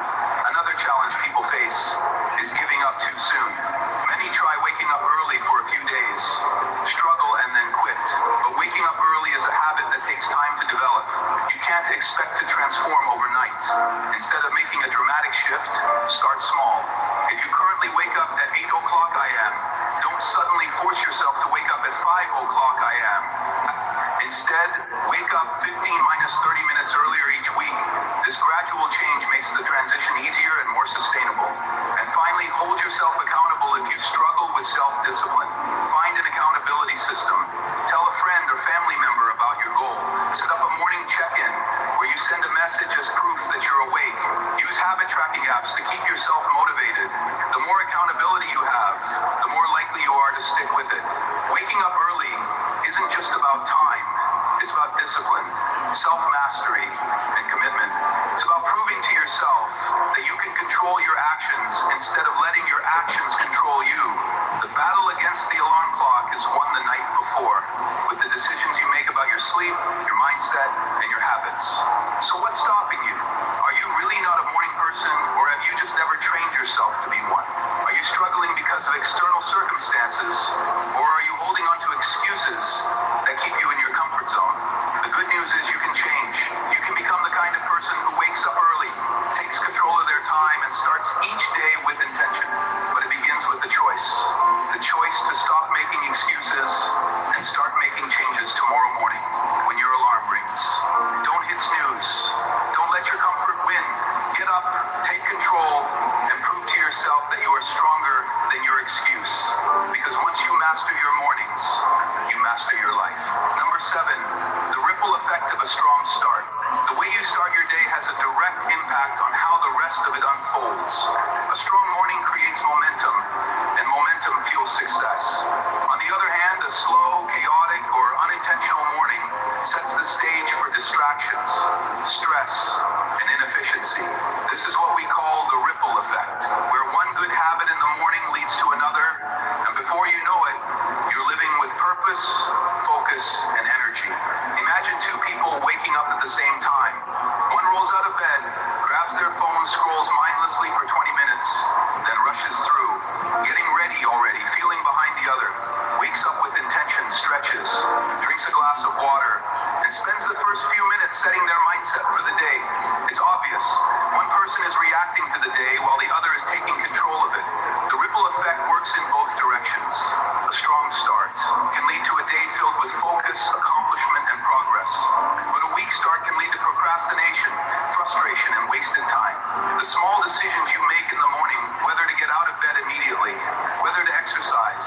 Another challenge people face is giving up too soon. Many try waking up early for a few days, struggle, and then quit. But waking up early is a habit that takes time to develop. You can't expect to transform overnight. Instead of making a dramatic shift, start small. If you currently wake up at 8 o'clock a.m., don't suddenly force yourself to wake up at 5 o'clock a.m. Instead, wake up 15 minus 30 minutes earlier each week. This gradual change makes the transition easier and more sustainable. And finally, hold yourself accountable if you struggle with self-discipline. Find an accountability system. Tell a friend or family member about your goal. Set up a morning check-in where you send a message as proof that you're awake. Use habit tracking apps to keep yourself motivated. The more accountability you have, the more likely you are to stick with it. Waking up early isn't just about time. It's about discipline, self-mastery, and commitment. It's about proving to yourself that you can control your actions instead of letting your actions control you. The battle against the alarm clock is won the night before, with the decisions you make about your sleep, your mindset, and your habits. So what's stopping you? Are you really not a morning person, or have you just never trained yourself to be one? Are you struggling because of external circumstances, or are you holding on to excuses that keep you in your comfort zone? The good news is you can change. You can become the kind of person who wakes up early, takes control of their time, and starts each day with intention. But it begins with a choice. The choice to stop making excuses and start making changes tomorrow morning when your alarm rings. Don't hit snooze. Don't let your comfort win. Get up, take control, and prove to yourself that you are stronger than your excuse. Because once you master your mornings, you master your life. Number 7, the ripple effect of a strong start. The way you start your day has a direct impact on how the rest of it unfolds. A strong morning creates momentum, and momentum fuels success. On the other hand, a slow, chaotic, or unintentional morning sets the stage for distractions, stress, and inefficiency. This is what we call the ripple effect, where one good habit in the morning leads to another, and before you know it, you're living with purpose, focus, and energy. Imagine two people waking up at the same time. One rolls out of bed, grabs their phone, scrolls mindlessly for 20 minutes, then rushes through, getting ready already, feeling behind the other, wakes up with intention, stretches, drinks a glass of water, and spends the first few minutes setting their mindset for the day. It's obvious. One person is reacting to the day while the other is taking control of it. The ripple effect works in both directions. A strong start can lead to a day filled with focus, accomplishment, and progress. But a weak start can lead to procrastination, frustration, and wasted time. The small decisions you make in the morning, whether to get out of bed immediately, whether to exercise,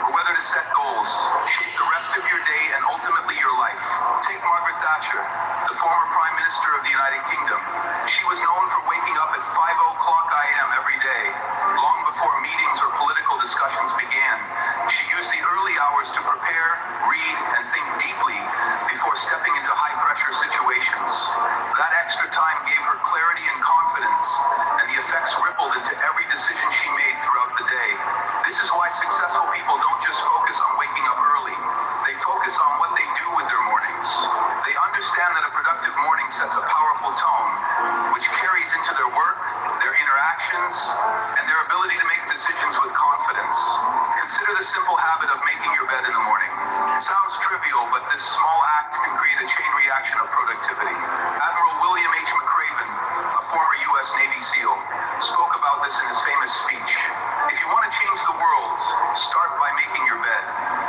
or whether to set goals, shape the rest of your day and ultimately your life. Take Margaret Thatcher, the former Prime Minister of the United Kingdom. She was known for waking up at 5 o'clock a.m. every day. Long before meetings or political discussions began, she used the early hours to prepare, read, and think deeply before stepping into high-pressure situations. That extra time gave her clarity and confidence, and the effects rippled into every decision she made throughout the day. This is why successful people don't just focus on waking up early. They focus on what they do with their mornings. They understand that a productive morning sets a powerful tone, which carries into their work, their interactions, and their ability to make decisions with confidence. Consider the simple habit of making your bed in the morning. It sounds trivial, but this small act can create a chain reaction of productivity. Admiral William H. McRaven, a former U.S. Navy SEAL, spoke about this in his famous speech. If you want to change the world, start by making your bed.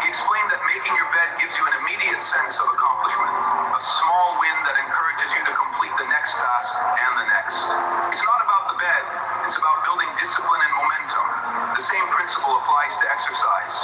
He explained that making your bed gives you an immediate sense of accomplishment, a small win that encourages you to complete the next task and the next. It's not about the bed, it's about building discipline and momentum. The same principle applies to exercise.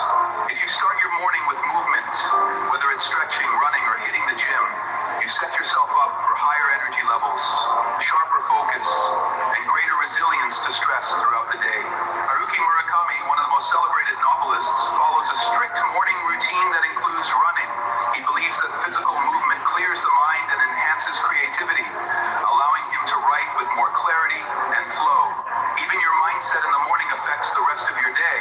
a strict morning routine that includes running. He believes that physical movement clears the mind and enhances creativity, allowing him to write with more clarity and flow. Even your mindset in the morning affects the rest of your day.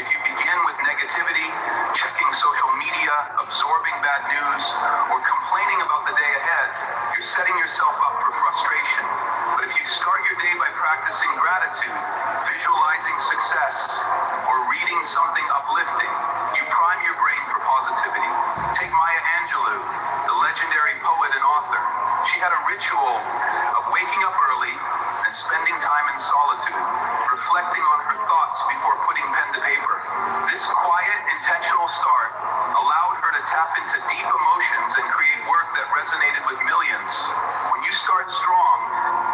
If you begin with negativity, checking social media, absorbing bad news, or complaining about the day ahead, you're setting yourself up for frustration. But if you start your day by practicing gratitude, visualizing success, or reading something uplifting, you prime your brain for positivity. Take Maya Angelou, the legendary poet and author. She had a ritual of waking up early and spending time in solitude, reflecting on her thoughts before putting pen to paper. This quiet, intentional start allowed her to tap into deep emotions and create work that resonated with millions. When you start strong,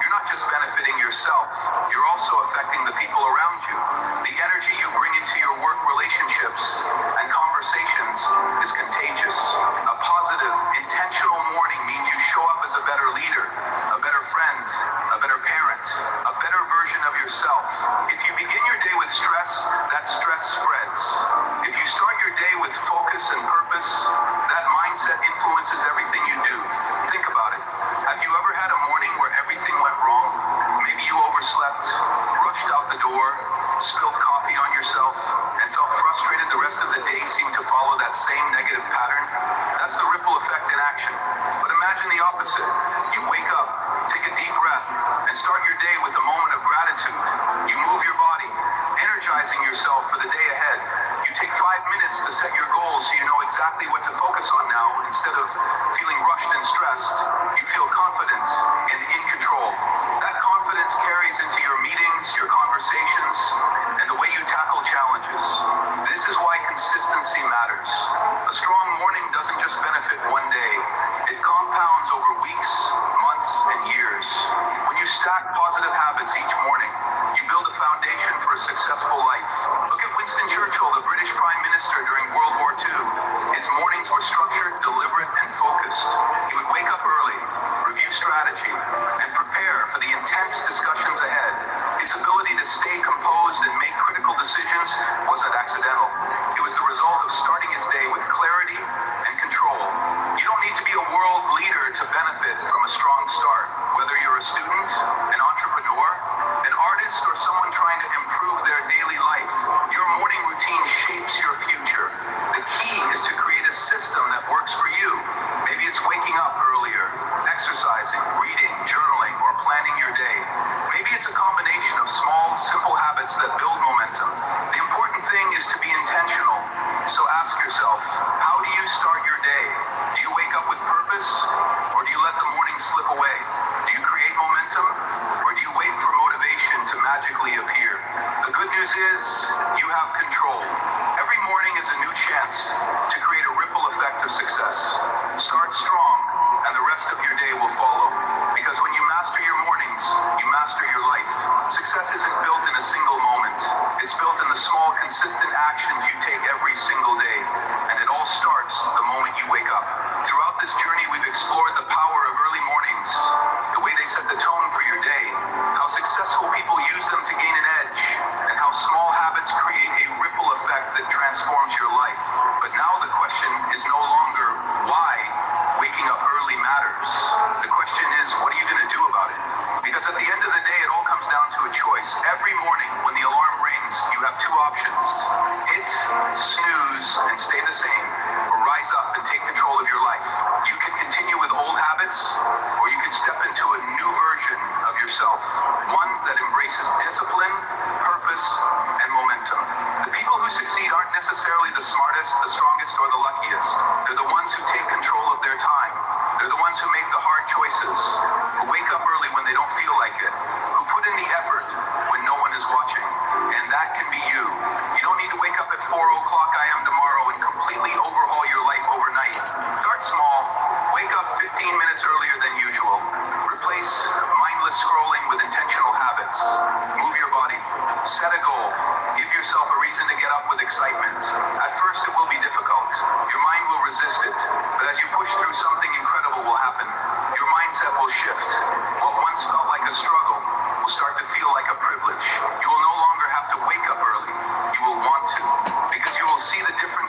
you're not just benefiting yourself, you're also affecting the people around you. The energy you bring into your work relationships and conversations is contagious. A positive, intentional morning means you show up as a better leader, a better friend, a better parent, a better version of yourself. If you begin your day with stress, that stress spreads. If you start your day with focus and purpose, that mindset influences everything you do. Think about it. Have you ever had a morning where everything went wrong? Maybe you overslept, rushed out the door, spilled coffee on yourself, and felt frustrated the rest of the day seemed to follow that same negative pattern? That's the ripple effect in action. But imagine the opposite. You wake up, take a deep breath, and start your day with a moment of gratitude. You move your body, energizing yourself for the day ahead. You take 5 minutes to set your goals so you know exactly what to focus on now. Instead of feeling rushed and stressed, you feel confident and in control. That confidence carries into your meetings, your conversations, and the way you tackle challenges. This is why consistency matters. A strong morning doesn't just benefit one day. It compounds over weeks, months, and years. When you stack positive habits each morning, you build a foundation for a successful life. Look at Winston Churchill, the British Prime Minister during World War II. His mornings were structured, deliberate, and focused. He would wake up early, review strategy, and prepare for the intense discussions ahead. His ability to stay composed and make critical decisions wasn't accidental. It was the result of starting his day with clarity and control. You don't need to be a world leader to benefit from a strong start. Whether you're a student, an entrepreneur, an artist, or someone trying to improve their daily life, your morning routine shapes your future. The key is to create a system that works for you. Maybe it's waking up earlier, exercising, reading, journaling, or planning your day. Maybe it's a combination of small, simple habits that build momentum. The important thing is to be intentional. So ask yourself, how do you start your day? Do you wake up with purpose, or do you let the morning slip away? Do you create momentum, or do you wait for motivation to magically appear? The good news is, you have control. Every morning is a new chance to create a ripple effect of success. Start strong, and the rest of your day will follow. Because when you master your mornings, you master your life. Success isn't built in a single moment. It's built in the small, consistent actions you take every single day. And it all starts the moment you wake up. Throughout this journey, we've explored the power of early mornings, the way they set the tone for your day, how successful people use them to gain an edge, and how small habits create a ripple effect that transforms your life. But now the question is no longer why waking up early matters. The question is, what are you going to do about it? Because at the end of the day, it all comes down to a choice. Every morning when the alarm rings, you have two options. Hit snooze and stay the same, or rise up and take control of your life. You can continue with old habits, or you can step into a new version of yourself. One that embraces discipline, purpose, and momentum. The people who succeed aren't necessarily the smartest, the strongest, or the luckiest. They're the ones who take control of their time. They're the ones who make the hard choices, who wake up early when they don't feel like it, who put in the effort when no one is watching. And that can be you. You don't need to wake up at 4 o'clock a.m. tomorrow and completely overhaul your life overnight. Start small. Wake up 15 minutes earlier than usual. Replace mindless scrolling with intentional habits. Move your body. Set a goal. Give yourself a reason to get up with excitement. At first it will be difficult. Your mind will resist it. But as you push through, something incredible will happen. Your mindset will shift. What once felt like a struggle will start to feel like a privilege. You will no longer have to wake up early. You will want to. Because you will see the difference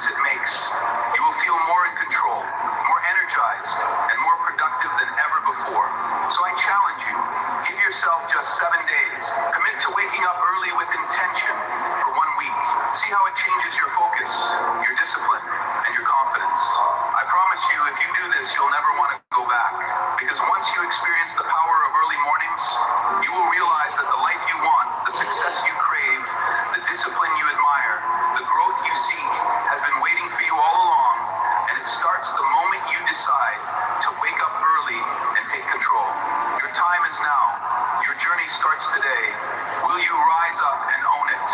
just 7 days. Commit to waking up early with intention for 1 week. See how it changes your focus, your discipline, and your confidence. I promise you, if you do this, you'll never want to go back. Because once you experience the power of early mornings, you will realize that the life you want, the success you crave, the discipline you admire, the growth you seek has been waiting for you all along, and it starts the moment you decide to wake up early and take control. Your time is now. Your journey starts today. Will you rise up and own it?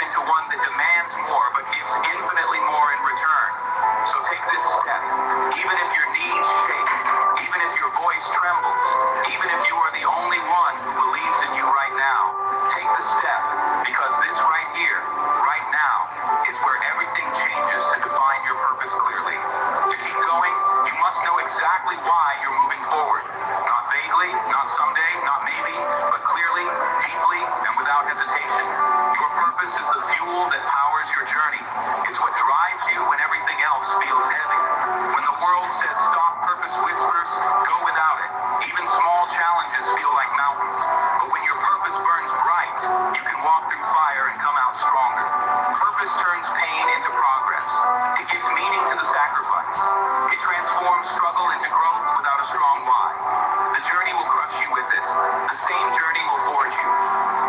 into one that demands more but gives infinitely more in return. So take this step. Even if your knees shake, even if your voice trembles, even if you are the only one who believes in you right now, take the step, because this right here, right now, is where everything changes to define your purpose clearly. To keep going, you must know exactly why you're moving forward. Not vaguely, not someday, not maybe, but clearly, deeply, and without hesitation. Your purpose is the fuel that powers your journey. It's what drives you when everything else feels heavy. When the world says stop, purpose whispers, go without it. Even small challenges feel like mountains. But when your purpose burns bright, you can walk through fire and come out stronger. Purpose turns pain into progress. It gives meaning to the sacrifice. It transforms struggle into growth without a strong why. The journey will crush you with it. The same journey will forge you.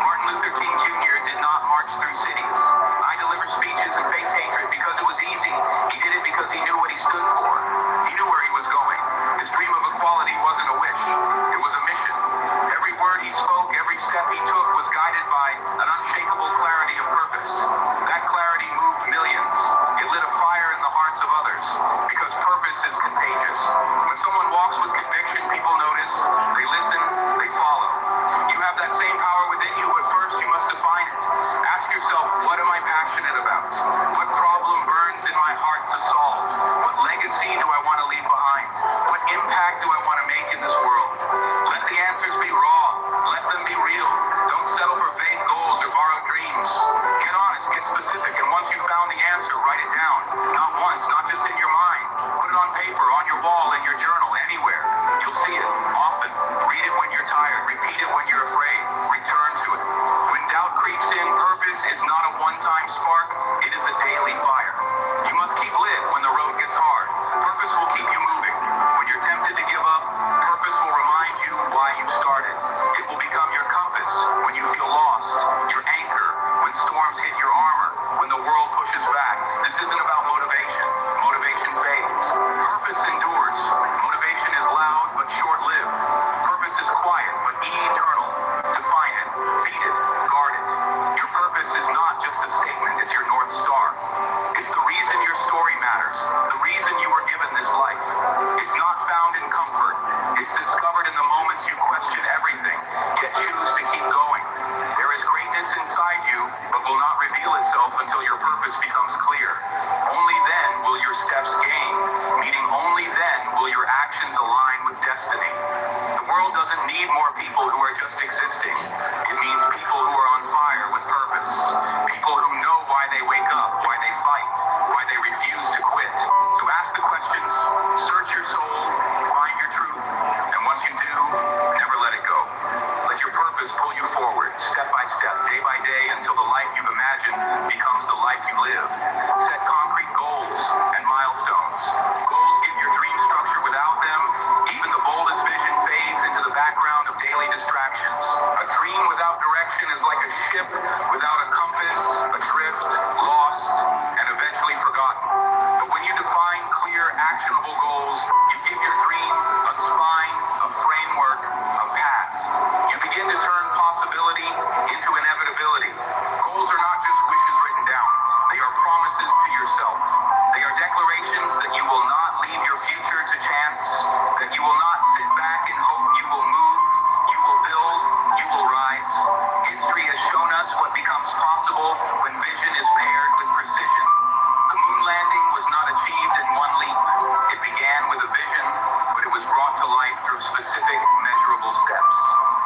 Martin Luther King Jr. did not march through cities. I delivered speeches and faced hatred because it was easy. He did it because he knew what he stood for. He knew where he was going. His dream of equality wasn't a wish. It was a mission. Every word he spoke, every step he took was guided by an unshakable clarity of purpose. That clarity moved millions. It lit a fire in the hearts of others, because purpose is contagious. When someone walks with conviction, people notice, they listen, they follow. You have that same power within you, but first you must define it. Ask yourself, what am I passionate about? What problem burns in my heart to solve? What legacy do I want to leave behind? What impact do I want to make in this world? Let the answers be raw. Let them be real. Don't settle for vague goals or borrowed dreams. Get honest, get specific, and once you found the answer, write it down. Not once, not just in your mind. Put it on paper, on your wall, in your journal, anywhere. You'll see it often. Read it when you're tired. Repeat it when you're afraid. Return to it. When doubt creeps in, purpose is not a one-time spark. It is a daily fire. You must keep lit when the road gets hard. Purpose will keep you moving. When you're tempted to give up, purpose will remind you why you started. It will become your compass when you feel lost, your anchor when storms hit your armor, when the world pushes back. This isn't about motivation. Motivation fades. Purpose endures. Motivation is loud but short-lived. Purpose is quiet but eternal. Define it, feed it, guard it. Your purpose is not just a statement, it's your North Star. It's the reason your story matters, the reason you were given this life. It's not found in comfort. It's discovered in the moments you question everything, yet choose to keep going. There is greatness inside you, but will not reveal itself until your purpose becomes clear. Only then will your steps gain, meaning only then will your actions align with destiny. The world doesn't need more people who are just existing. It means people who are on fire with purpose. People who know why they wake up, why they fight, why they refuse to quit. So ask the questions, search your soul, find your truth, and once you do, never let it go. Let your purpose pull you forward, step by step, day by day, until the life you've imagined becomes the life you live. Set concrete goals and milestones. Goals give your dream structure. Without them, even the boldest vision fades into the background of daily distractions. A dream without direction is like a ship without a compass, adrift, lost, and eventually forgotten. But when you define clear, actionable goals, you give your dream a spine, a framework, a path. You begin to turn possibility into inevitability. Goals are not just wishes written down. They are promises to yourself. They are declarations that you will not leave your future to chance, that you will not sit back and hope you will move, you will build, you will rise. History has shown us what becomes possible when vision is paired with precision. The moon landing was not achieved in one leap. It began with a vision, but it was brought to life through specific, measurable steps.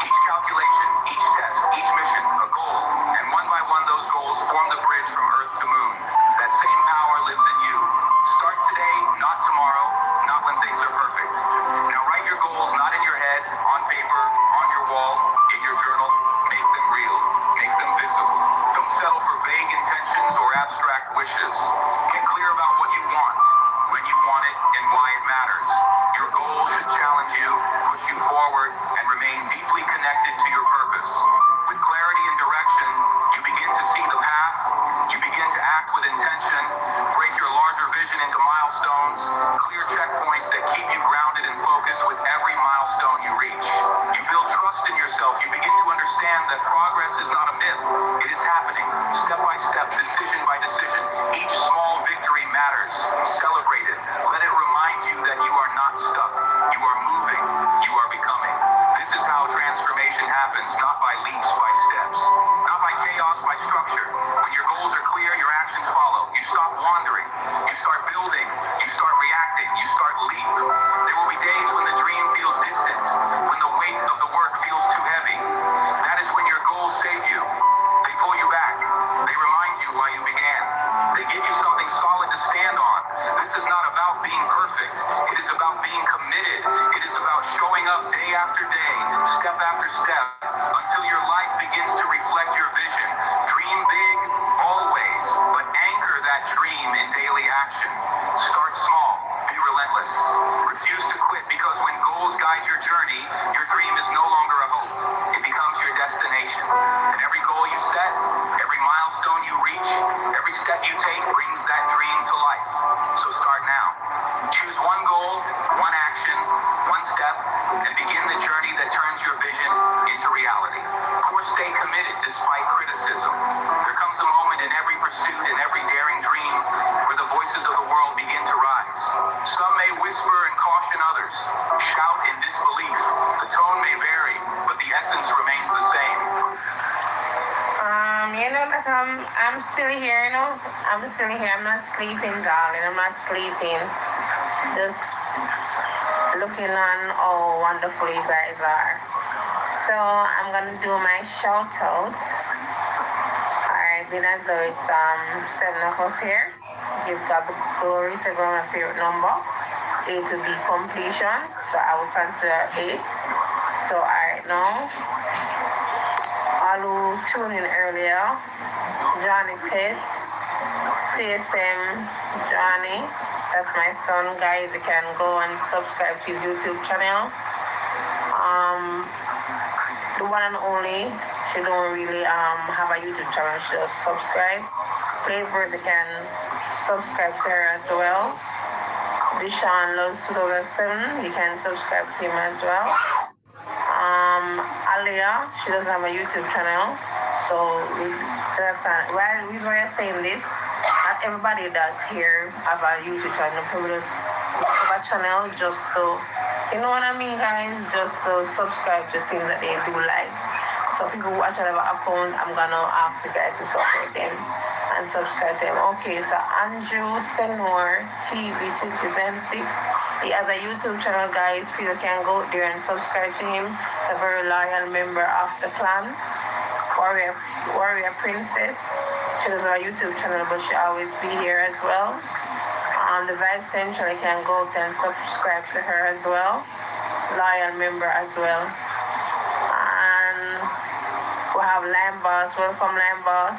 Each calculation, each test, each mission, a goal, and one by one those goals form the bridge from Earth to Moon. That same power lives in you. Start today, not tomorrow, not when things are perfect. Now write your goals not in your head, on paper, on your wall, in your journal. Make them real. Make them visible. Don't settle for vague intentions or abstract wishes. Get clear about what you want, when you want it, and why it matters. Your goals should challenge you, push you forward, and remain deeply connected to your purpose. With clarity and direction, you begin to see the path, you begin to act with intention, break your larger vision into milestones, clear checkpoints that keep you grounded and focused with every milestone you reach. You build trust in yourself. You begin to understand that progress is not a myth. It is happening Step by step, decision by decision, each small victory matters. Celebrate it. Let it remind you that you are not stuck. You are moving. You are becoming. This is how transformation happens, not by leaps, by steps. Not by chaos, by structure. When your goals are clear, your actions follow. You stop wandering. You start building. You start reacting. You start leap. There will be days when the dream feels distant, when the weight of the work feels too heavy. That is when your goals save you. They pull you back. They remind you why you began. They give you something solid to stand on. This is not about being perfect. It is about being committed. It is about showing up day after day, step after step, until your life begins to reflect your vision. Dream big, always, but anchor that dream in daily action. Start small. Be relentless. Refuse to quit, because when goals guide your journey, your dream is no longer a hope. It becomes your destination. And every goal you set, every milestone you reach, every step you take brings that dream to life. So start now. Choose one goal, one action, one step, and begin the journey that turns your vision into reality. Of course, stay committed despite criticism. There comes a moment in every pursuit, in every daring dream, where the voices of the world begin to rise. Some may whisper and caution others, shout in disbelief. The tone may vary, but the essence remains the same. You know that I'm still here, you know. I'm still here. I'm not sleeping, darling. I'm not sleeping. Just looking on how wonderful you guys are. So I'm gonna do my shout out. Alright, being as though it's 7 of us here. Give God the glory, 7 my favorite number. 8 will be completion. So I will consider 8. So alright now. All who tuned in earlier, Johnny Tess, CSM Johnny, that's my son, guys. You can go and subscribe to his YouTube channel. The one and only, she don't really have a YouTube channel, she just subscribe. Playverse, you can subscribe to her as well. Deshaun Loves 2007, you can subscribe to him as well. Alia, she doesn't have a YouTube channel, so that's the reason why I'm saying this. Not everybody that's here have a YouTube channel. People just have a channel just to, you know what I mean, guys? Just to subscribe to things that they do like. So people who actually have an account, I'm gonna ask you guys to support them and subscribe to them. Okay, so Andrew Senor TV 696. He has a YouTube channel, guys. People can go there and subscribe to him. He's a very loyal member of the clan. Warrior Princess. She does have a YouTube channel, but she always be here as well. The Vibe Central, you can go there and subscribe to her as well. Loyal member as well. And we have Lime Boss. Welcome, Lime Boss.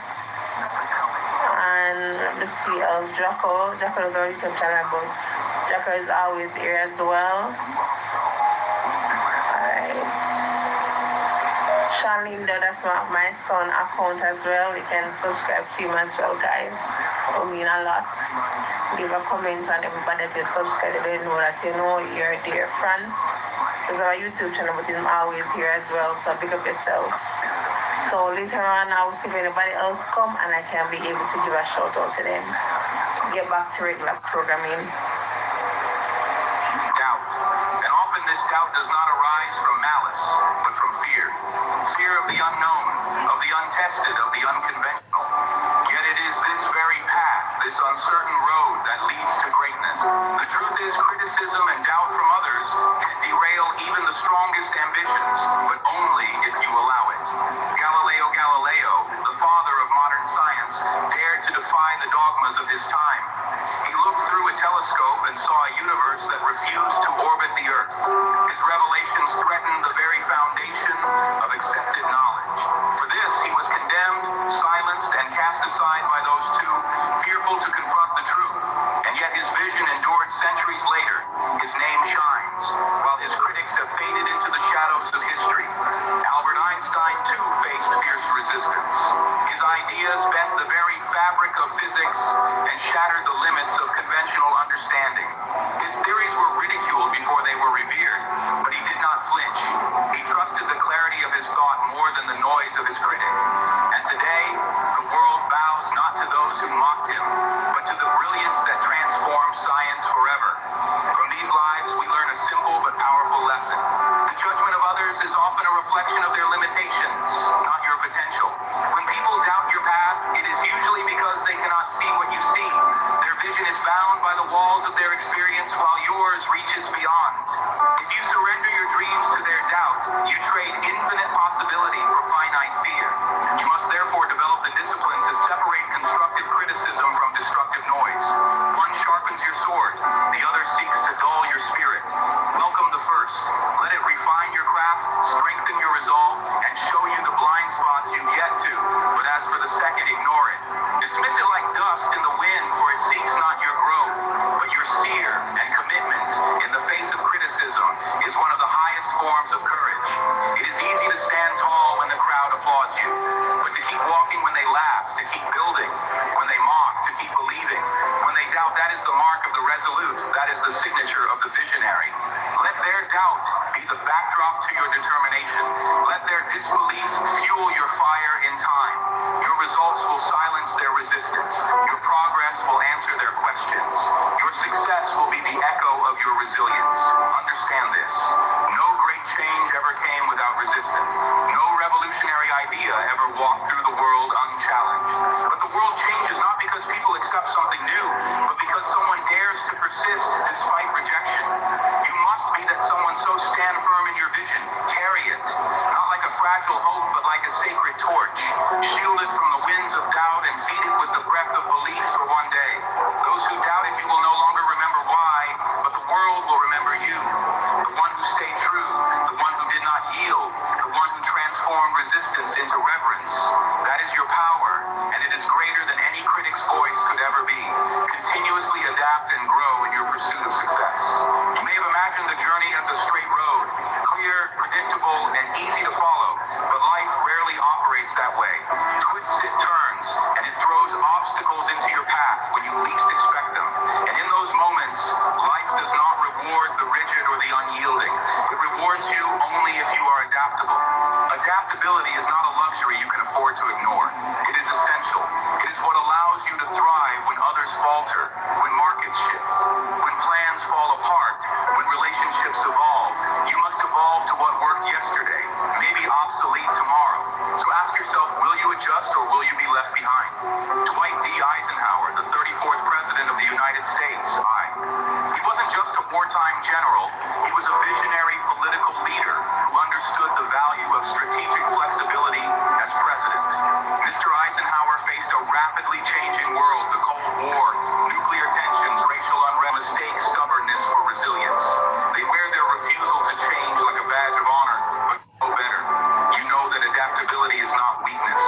And let's see else. Draco. Draco is our YouTube channel, but Draco is always here as well. Alright. Sean Linda, that's my son account as well. You can subscribe to him as well, guys. It will mean a lot. Leave a comment on everybody that you subscribe. They know that you know you're dear friends. There's our YouTube channel, but I'm always here as well. So pick up yourself. So later on, I'll see if anybody else come and I can be able to give a shout out to them. Get back to regular programming. Doubt. And often this doubt does not arise from malice, but from fear. Fear of the unknown, of the untested, of the unconventional. Yet it is this very path, this uncertain road that leads to greatness. The truth is, criticism and doubt from others can derail even the strongest ambitions, but only if you allow it. Galileo, the father of modern science, dared to defy the dogmas of his time. He looked through a telescope and saw a universe that refused to orbit the Earth. His revelations threatened the very foundation of accepted knowledge. For this, he was condemned, silenced, and cast aside by those too fearful to confront the truth. And yet his vision endured centuries later. His name shines, while his critics have faded into the shadows of history. Albert Einstein, too, faced fierce resistance. His ideas bent the very fabric of physics and shattered the limits of conventional understanding. His theories were ridiculed before they were revered, but he did not flinch. He trusted the clarity of his thought more than the noise of his critics. And today, the world science forever. From these lives, we learn a simple but powerful lesson. The judgment of others is often a reflection of their limitations, not your potential. When people doubt your path, it is usually because they cannot see what you see. Their vision is bound by the walls of their experience while yours reaches beyond. If you surrender your dreams to their doubt, you trade infinite possibility for finite fear. You must therefore develop the discipline to separate constructive criticism from destructive noise. One sharpens your sword, the other seeks to dull your spirit. Welcome the first. Let it refine your craft, strengthen your resolve, and show you the blind spots you've yet to. But as for the second, ignore it. Dismiss it like dust in the wind, for it seeks not your growth, but your seer and commitment in the face of criticism is one of the highest forms of courage. It is easy to stand tall when the crowd applauds you, but to keep walking when they laugh, to keep building when they mock, to keep believing when they doubt, that is the mark of the resolute, that is the signature of the visionary. Let their doubt be the backdrop to your determination. Let their disbelief fuel your fire in time. Your results will silence their resistance. Your progress will answer their questions. Your success will be the echo of your resilience. Understand this. No great change ever came without resistance. No revolutionary idea ever walked through the world unchallenged. But the world changes not because people accept something new, but because someone dares to persist despite rejection. You must be that someone, so stand firm in your vision. Carry it, not like a fragile hope, but like a sacred torch. Shield it from the winds of doubt and feed it with the breath of belief for one day. Those who doubted you will no longer remember why, but the world will remember you. The one who stayed true, the one who did not yield, the one who transformed resistance into reverence. That is your power, and it is greater than any critic's voice could ever be. Continuously adapt and grow in your pursuit of success. You may have imagined the journey as a straight road, clear, predictable, and easy to follow, but life rarely operates that way. Twists it turns, and it throws obstacles into your path when you least expect them. And in those moments, life does not reward the rigid or the unyielding. It rewards you only if you are adaptable. Adaptability is not a luxury you can afford to ignore. It is essential. It is what allows you to thrive when others falter, when markets shift, when plans fall apart, when relationships evolve. You must evolve to what worked yesterday, maybe obsolete tomorrow. So ask yourself, will you adjust or will you be left behind? Dwight D. Eisenhower, the 34th President of the United States, he wasn't just a wartime general, he was a visionary political leader who understood the value of strategic flexibility as president. Mr. Eisenhower faced a rapidly changing world, the Cold War, nuclear tensions, racial unrest, mistakes, stubbornness for resilience. They wear their refusal to change like a badge of honor, but know better. You know that adaptability is not weakness.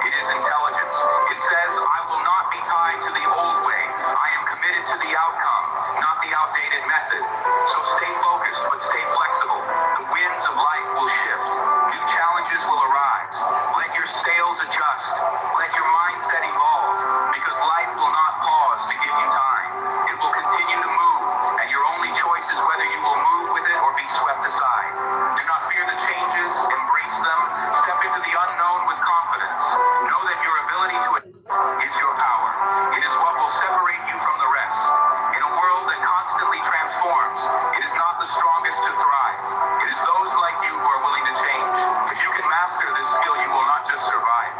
It is intelligence. It says, I will not be tied to the old way. I am committed to the outcome, not the outdated method. So stay focused, but stay flexible. The winds of life will shift. New challenges will arise. Let your sails adjust. Let your mindset evolve, because life will not pause to give you time. It will continue to move, and your only choice is whether you will move with it or be swept aside. Do not fear the changes. Embrace them. Step into the unknown with confidence. Know that your ability to adapt is your power. It is what will separate you from the rest. In a world that constantly transforms, it is not the strongest to thrive. It is those like you who are willing to change. If you can master this skill, you will not just survive.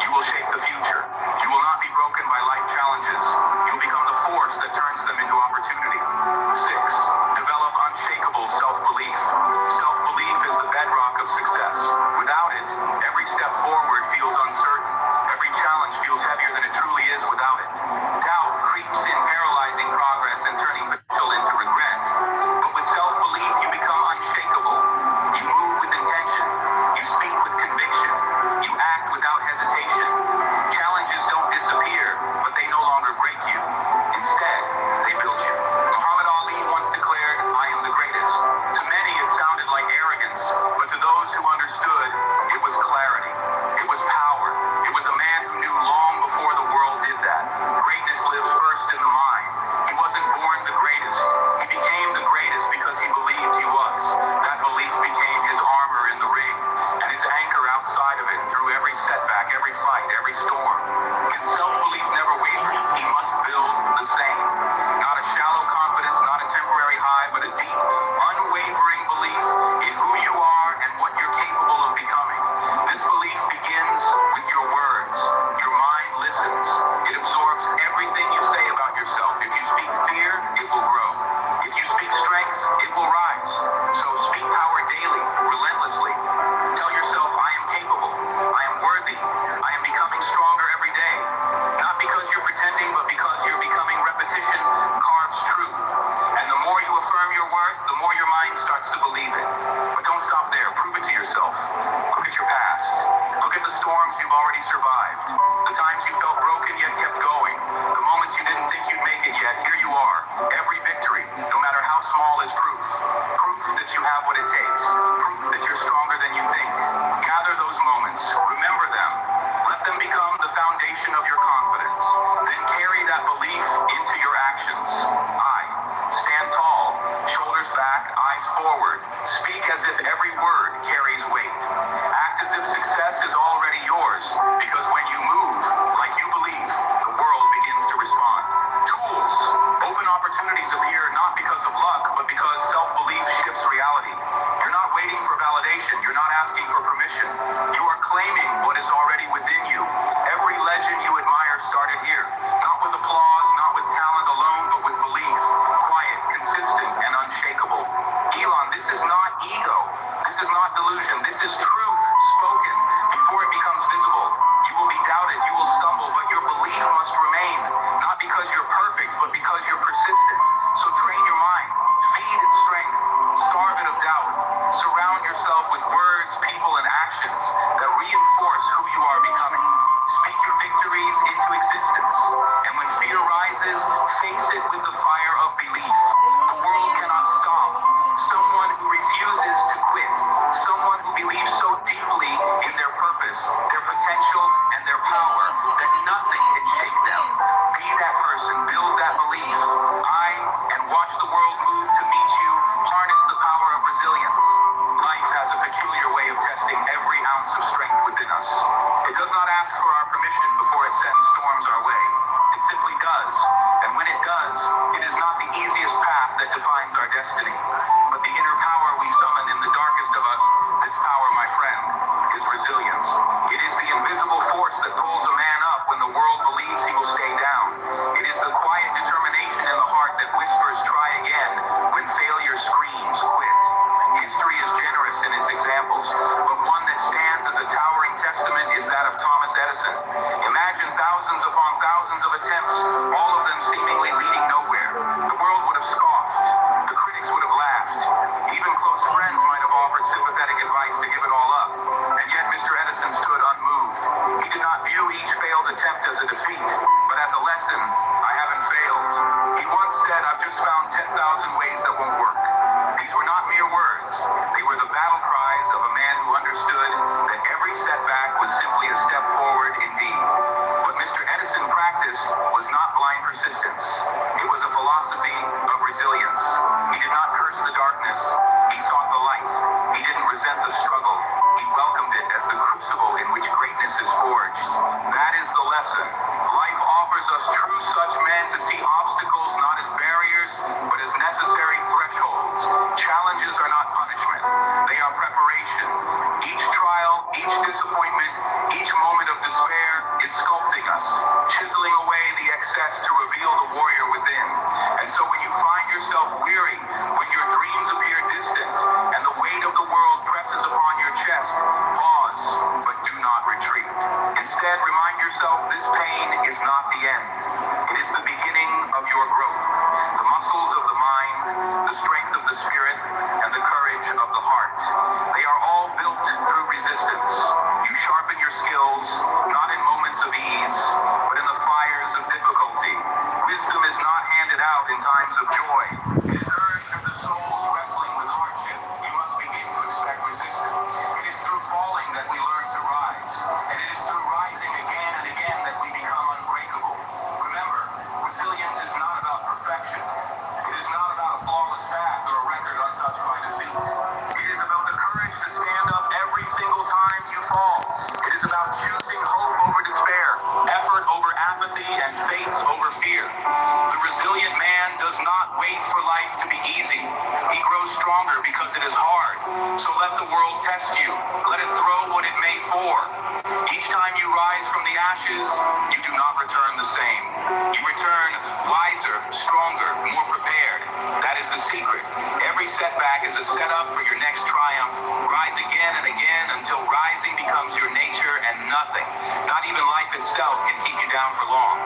You will shape the future. You will not be broken by life challenges. You will become the force that turns them into opportunity. 6. Develop unshakable self-belief. Self-belief is the bedrock of success. Without it, every step forward feels uncertain. Every challenge feels heavier than it truly is without it. Doubt creeps in, paralyzing progress and turning potential into regret. But with self-belief, you become unshakable. speak fear, it will grow. If you speak strength, it will rise. So speak power daily, relentlessly. Tell yourself, I am capable, I am worthy, I am becoming stronger every day. Not because you're pretending, but because you're becoming repetition carves truth. And the more you affirm your worth, the more your mind starts to believe it. But don't stop there, prove it to yourself. Look at your past. Look at the storms you've already survived. The times you felt broken yet kept going. The moments you didn't think you'd make it yet, here you are. Every victory, no matter how small, is proof. Proof that you have what it takes. Proof that you're stronger than you think. Gather those moments. Remember them. Let them become the foundation of your confidence. Then carry that belief into your actions. Stand tall, shoulders back, eyes forward. Speak as if every word carries weight. Act as if success is already yours, because when you move like you believe, the world begins to respond. Tools. Open opportunities appear not because of luck, but because self-belief shifts reality. You're not waiting for validation. You're not asking for permission. You are claiming what is already within you. Every legend you admire started here. Not with applause, not with talent alone, but with belief. Quiet, consistent, and unshakable. Elon, this is not ego. This is not delusion. This is truth spoken before it becomes visible. You will be doubted, you will stumble, but your belief must remain. Not because you're perfect, but because you're persistent. So train your mind. Feed its strength. Starve it of doubt. Surround yourself with words, people, and actions that reinforce who you are becoming. Speak your victories into existence. And when fear rises, face it with the fire of belief. The world cannot stop someone who refuses to quit. Someone who believes so deeply in their purpose, their potential, and their power that nothing can shake them. Be that person. Build that belief. And watch the world move to meet you. Harness the power of resilience. Life has a peculiar way of testing every ounce of strength within us. It does not ask for our permission before it sends storms our way. It simply does. And when it does, it is not the easiest path that defines our destiny, but the inner power we summon in the darkest of us. This power, my friend, is resilience. It is the invisible force that pulls a man up when the world believes he will stay down. It is the quiet determination in the heart that whispers, try again, when failure screams, quit. History is generous in its examples, but one that stands as a towering testament is that of Thomas Edison. Imagine thousands upon thousands of attempts, all of them seemingly leading nowhere. The world would have scoffed. The critics would have laughed. Even close friends might have offered sympathetic advice to give it all up. And yet Mr. Edison stood unmoved. He did not view each failed attempt as a defeat, but as a lesson. I haven't failed. He once said, I've just found 10,000 ways that won't work. These were not mere words. They were the battle cries of a man who understood that every setback was simply a step forward indeed. What Mr. Edison practiced was not blind persistence. It was a philosophy of resilience. He did not curse the darkness. He sought the light. He didn't resent the struggle. He welcomed it as the crucible in which greatness is forged. That is the lesson. Life offers us true such men to see obstacles not as barriers, but as necessary thresholds. Challenges are not punishment. They are preparation. Each trial, each disappointment, each moment of despair is sculpting us, chiseling away the excess to reveal the warrior within. And so when you find yourself weary, when your dreams appear distant, and the weight of the world presses upon your chest, pause, but do not retreat. Instead, remind yourself this pain is not the end. It is the beginning of your growth. The muscles of the mind, the strength of the spirit, and the courage of the heart. They are all built through resistance. You sharpen your skills, not in moments of ease, but in the fires of difficulty. Wisdom is not handed out in times of joy. It is earned through the soul's wrestling with hardship. You must begin to expect resistance. It is through falling that we learn to rise. And it is through rising again and again that we become unbreakable. Remember, resilience is not about perfection. It is not about a flawless path or a record untouched by defeat. It is about the courage to stand up every single time you fall. It is about choosing hope over despair, effort over apathy, and faith over fear. The resilient man does not wait for life to be easy. He grows stronger because it is hard. So let the world test you. Let it throw what it may for. Each time you rise from the ashes, you do not return the same. You return wiser, stronger, more prepared. That is the secret. Every setback is a setup for your next triumph. Rise again and again until rising becomes your nature and nothing, not even life itself, can keep you down for long.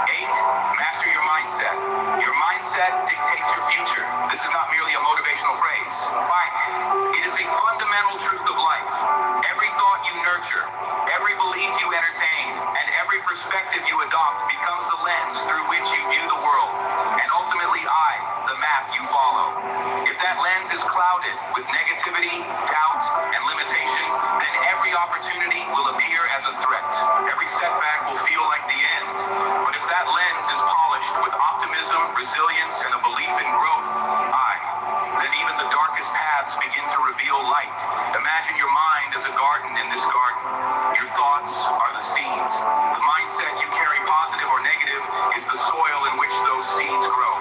8, master your mindset. Your mindset dictates your future. This is not merely a motivational phrase. Why? It is a fundamental truth of life. Every thought you nurture, every belief you entertain, and every perspective you adopt becomes the lens through which you view the world, and ultimately the map you follow. If that lens is clouded with negativity, doubt, and limitation, then every opportunity will appear as a threat. Every setback will feel like the end. But if that lens is polished with optimism, resilience, and a belief in growth, then even the darkest paths begin to reveal light. Imagine your mind as a garden in this garden. Your thoughts are the seeds. The mindset you carry, positive or negative, is the soil in which those seeds grow.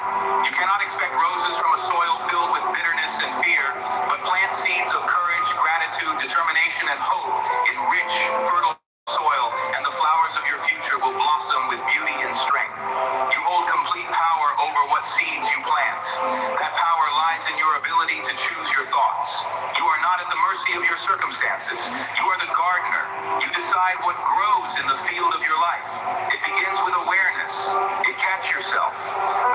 You cannot expect roses from a soil filled with bitterness and fear, but plant seeds of courage, gratitude, determination, and hope in rich, fertile soil, and the flowers of your future will blossom with beauty and strength. You hold complete power over what seeds you plant. That power lies in your ability to choose your thoughts. You are not at the mercy of your circumstances. You are the gardener. You decide what grows in the field of your life. It begins with awareness. Catch yourself.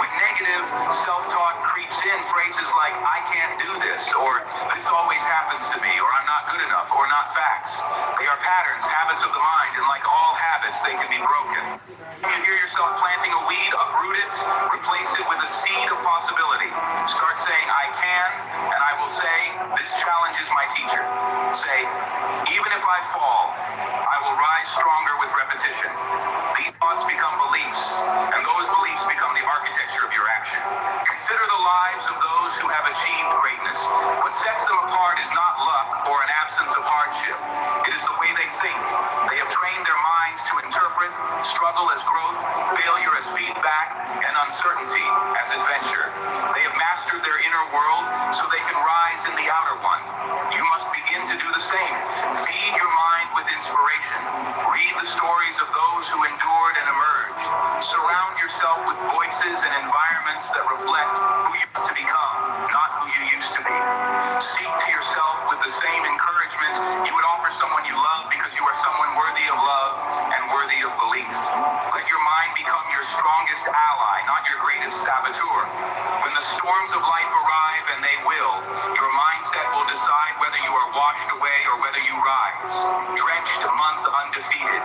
When negative self-talk creeps in, phrases like, I can't do this, or this always happens to me, or I'm not good enough, or not facts. They are patterns, habits of the mind, and like all habits, they can be broken. When you hear yourself planting a weed, uproot it, replace it with a seed of possibility. Start saying, I can, and I will say, this challenge is my teacher. Say, even if I fall, I will rise stronger with repetition. These thoughts become beliefs, and those beliefs become the architecture of your action. Consider the lives of those who have achieved greatness. What sets them apart is not luck or an absence of hardship. It is the way they think. They have trained their minds to interpret struggle as growth, failure as feedback, and uncertainty as adventure. They have mastered their inner world so they can rise in the outer one. You must begin to do the same. Feed your mind with inspiration. Read the stories of those who endured and emerged. Surround yourself with voices and environments that reflect who you want to become, not who you used to be. Seek to yourself with the same encouragement you would offer someone you love, because you are someone worthy of love and worthy of belief. Let your mind become your strongest ally, not your greatest saboteur. When the storms of life arrive, and they will, your mindset will decide whether you are washed away or whether you rise. Drenched, month undefeated.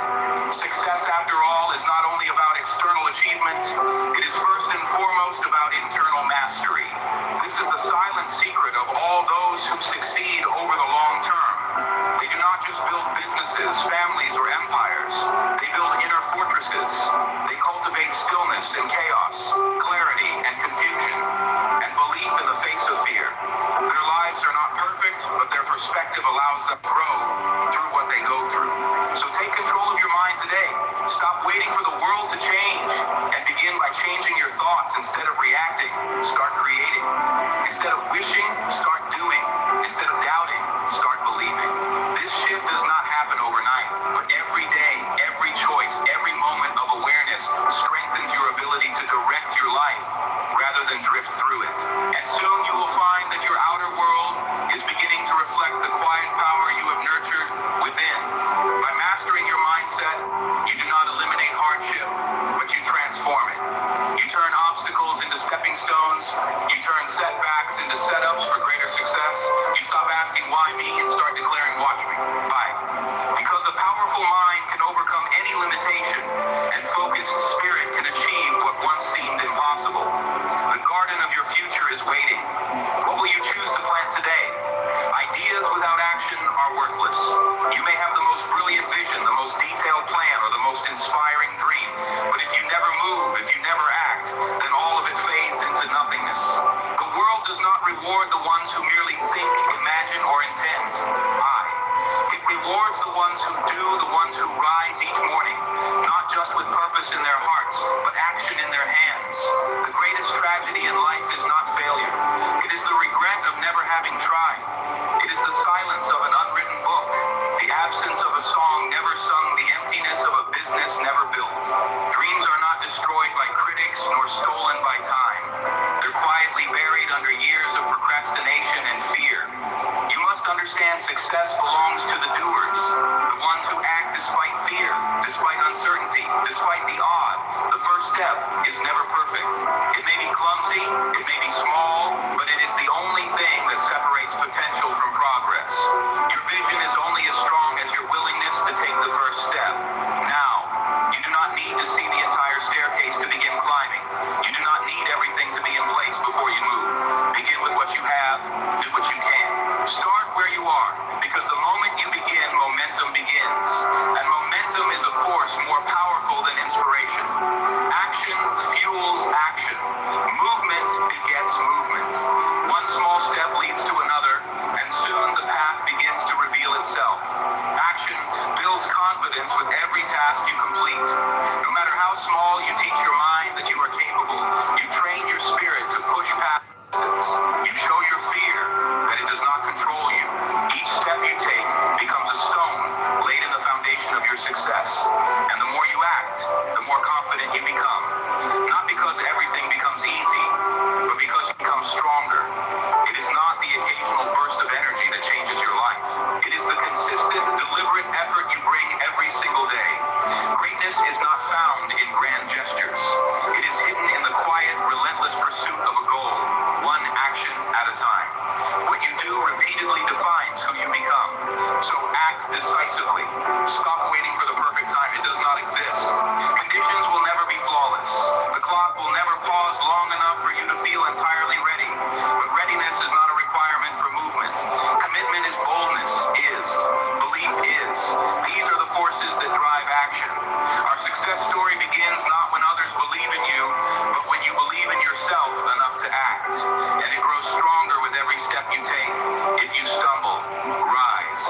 Success, after all, is not only about external achievement, it is first and foremost about internal mastery. This is the silent secret of all those who succeed over the long term. They do not just build businesses, families, or empires. They build inner fortresses. They cultivate stillness and chaos, clarity and confusion, and belief in the face of fear. Their lives are not perfect, but their perspective allows them to grow through what they go through. So take control of your mind today. Stop waiting for the world to change, and begin by changing your thoughts. Instead of reacting, start creating. Instead of wishing, start doing. Instead of doubting, start believing. This shift does not happen overnight, but every day, every choice, every moment of awareness strengthens your ability to direct your life rather than drift through it. And soon you will find that your outer world is beginning to reflect the quiet power you have nurtured within. By mastering your mindset, you do not eliminate hardship, but you transform it. You turn obstacles into stepping stones. You turn setbacks into setups for greater success. You stop asking why me and start declaring watch me. Why? Because a powerful mind can overcome any limitation, and focused spirit can achieve what once seemed impossible. The garden of your future is waiting. What will you choose to plant today? Ideas without action are worthless. You may have the most brilliant vision, the most detailed plan, or the most inspiring dream, but if you never move, if you never act, then all of it fades into nothingness. The world does not reward the ones who merely think, imagine, or intend. It rewards the ones who do, the ones who rise each morning, not just with purpose in their hearts, but action in their hands. The greatest tragedy in life is not failure. It is the regret of never having tried. It is the silence of an unwritten book, the absence of a song never sung, the emptiness of a business never built. Dreams are not destroyed Success belongs to the doers, the ones who act despite fear, despite uncertainty, despite the odd. The first step is never perfect. It may be clumsy, it may be small, but it is the only thing that separates potential from progress. Your vision is only as strong as your willingness to take the first step. Now, you do not need to see the entire staircase to begin climbing. You do not need everything to be in place before you move. Begin with what you have, do what you can. Start where you are, because the moment you begin, momentum begins. And momentum is a force more powerful than inspiration. Action fuels action. Movement begets movement. One small step leads to another, and soon the path begins to reveal itself. Action builds confidence with every task you complete. No matter how small, you teach your mind that you are capable. You train your spirit to push past distance. You show your fear that it does not control you. Each step you take becomes a stone laid in the foundation of your success. And the more you act, the more confident you become. Not because everything becomes easy, but because you become stronger. It is not the occasional burst of energy that changes your life. It is the consistent, deliberate effort you bring every single day. Greatness is not found in grand gestures. It is hidden in the quiet, relentless pursuit of a goal, one action at a time. What you do repeatedly defines who you become. So act decisively. Stop waiting for the perfect time. It does not exist. Conditions will never be flawless. The clock will never pause long enough for you to feel entirely ready. But readiness is not a requirement for movement. Commitment is boldness, is. Belief is. These are the forces that drive action. Our success story begins not when others believe in you, but when you believe in yourself enough to act. And it grows stronger with every step you take. If you stumble, rise.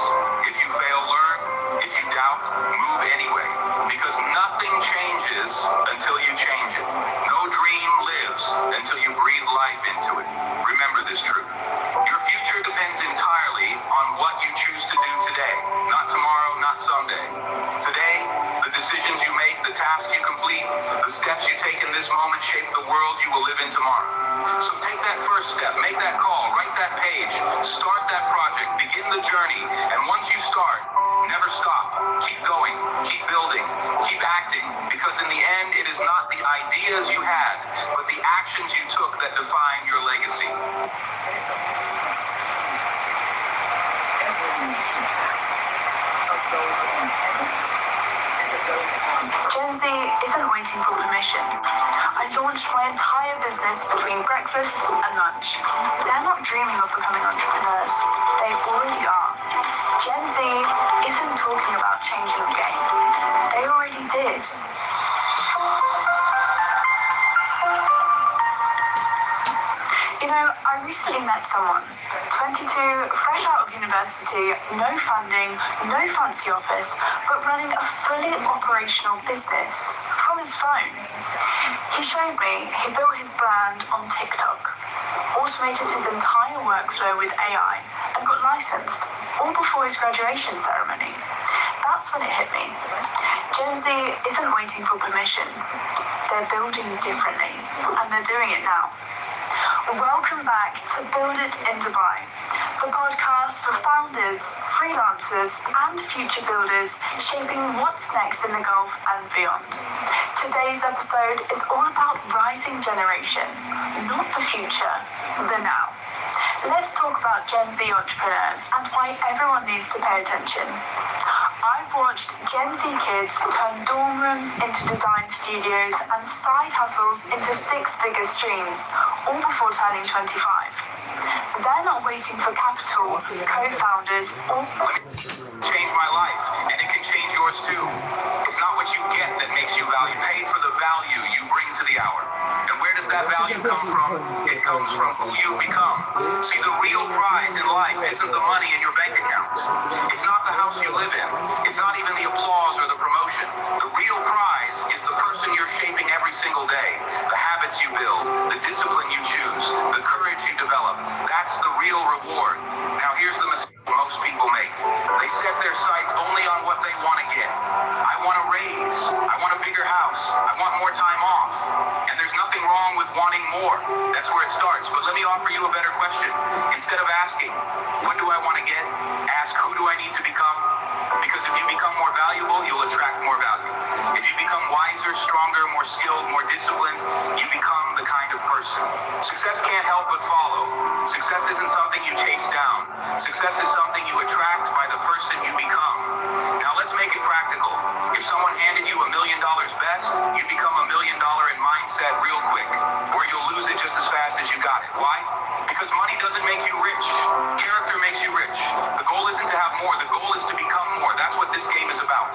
If you fail, learn. If you doubt, move anyway. Because nothing changes until you change it. No dream lives until you breathe life into it. Remember this truth. Your future depends entirely on what you choose to do today. Not tomorrow, not someday. Today, the decisions you make, the tasks you complete, the steps you take in this moment shape the world you will live in tomorrow. So take that first step, make that call, write that page, start that project, begin the journey, and once you start, never stop. Keep going, keep building, keep acting, because in the end, it is not the ideas you had, but the actions you took that define your legacy. Gen Z isn't waiting for permission. I launched my entire business between breakfast and lunch. They're not dreaming of becoming entrepreneurs. They already are. Gen Z isn't talking about changing the game. They already did. You know, I recently met someone, 22, fresh out of university, no funding, no fancy office, but running a fully operational business from his phone. He showed me he built his brand on TikTok, automated his entire workflow with AI, and got licensed, all before his graduation ceremony. That's when it hit me. Gen Z isn't waiting for permission. They're building differently, and they're doing it now. Welcome back to Build It in Dubai, the podcast for founders, freelancers, and future builders shaping what's next in the Gulf and beyond. Today's episode is all about rising generation, not the future, the now. Let's talk about Gen Z entrepreneurs and why everyone needs to pay attention. I've watched Gen Z kids turn dorm rooms into design studios and side hustles into six-figure streams, all before turning 25. They're not waiting for capital, co-founders, or... Change my life, and it can change yours too. It's not what you get that makes you valuable. Pay for the value you bring to the hour. And where does that value come from? It comes from who you've become. See, the real prize in life isn't the money in your bank account. It's not the house you live in. It's not even the applause or the promotion. The real prize is the person you're shaping every single day. The habits you build, the discipline you choose, the courage you develop. That's the real reward. Now here's the mistake most people make. They set their sights only on what they want to get. I want a raise. I want a bigger house. I want more time off. And there's nothing wrong with wanting more. That's That's where it starts. But let me offer you a better question. Instead of asking, what do I want to get? Ask, who do I need to become? Because if you become more valuable, you'll attract more value. If you become wiser, stronger, more skilled, more disciplined, you become the kind of person. Success can't help but follow. Success isn't something you chase down. Success is something you attract by the person you become. Now let's make it practical. If someone handed you $1 million best, you become $1 million in mindset real quick, or you'll lose it just as fast as you got it. Why? Because money doesn't make you rich. Character makes you rich. The goal isn't to have more. The goal is to become more. That's what this game is about.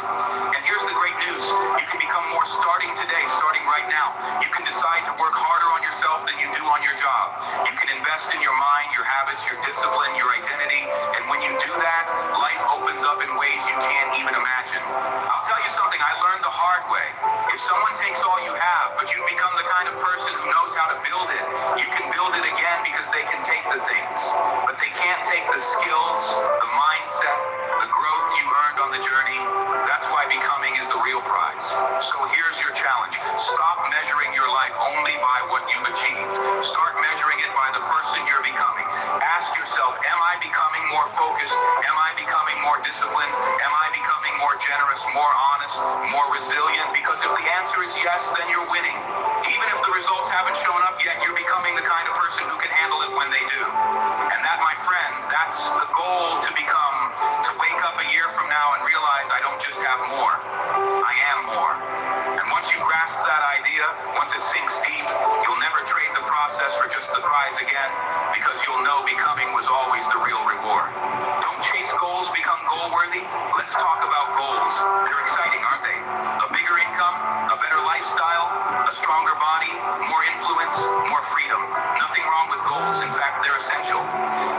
And here's the great news. You can become more starting today, starting right now. You can decide to work harder on yourself than you do on your job. You can invest in your mind, your habits, your discipline, your identity. And when you do that, life opens up in ways you can't even imagine. I'll tell you something I learned the hard way. If someone takes all you have, but you become the kind of person who knows how to build it, you can build it again because they can take the things, but they can't take the skills, the mindset, the growth you earned on the journey. That's why becoming is the real prize. So here's your challenge. Stop measuring your life only by what you've achieved. Start measuring it by the person you're becoming. Ask yourself, am I becoming more focused? Am I becoming more disciplined? Am I becoming more generous, more honest, more resilient? Because if the answer is yes, then you're winning. Even if the results haven't shown up yet, you're becoming the kind of person who can handle it when they do. And that, my friend, that's the goal to become, to wake up a year from now and realize I don't just have more, I am more. And once you grasp that idea, once it sinks deep, you'll never trade the process for just the prize again, because you'll know becoming was always the real reward. Don't chase goals, become goal-worthy. Let's talk about goals. They're exciting, aren't they? A bigger income, a better lifestyle, a stronger body, more influence, more freedom. Nothing wrong with goals. In fact, they're essential.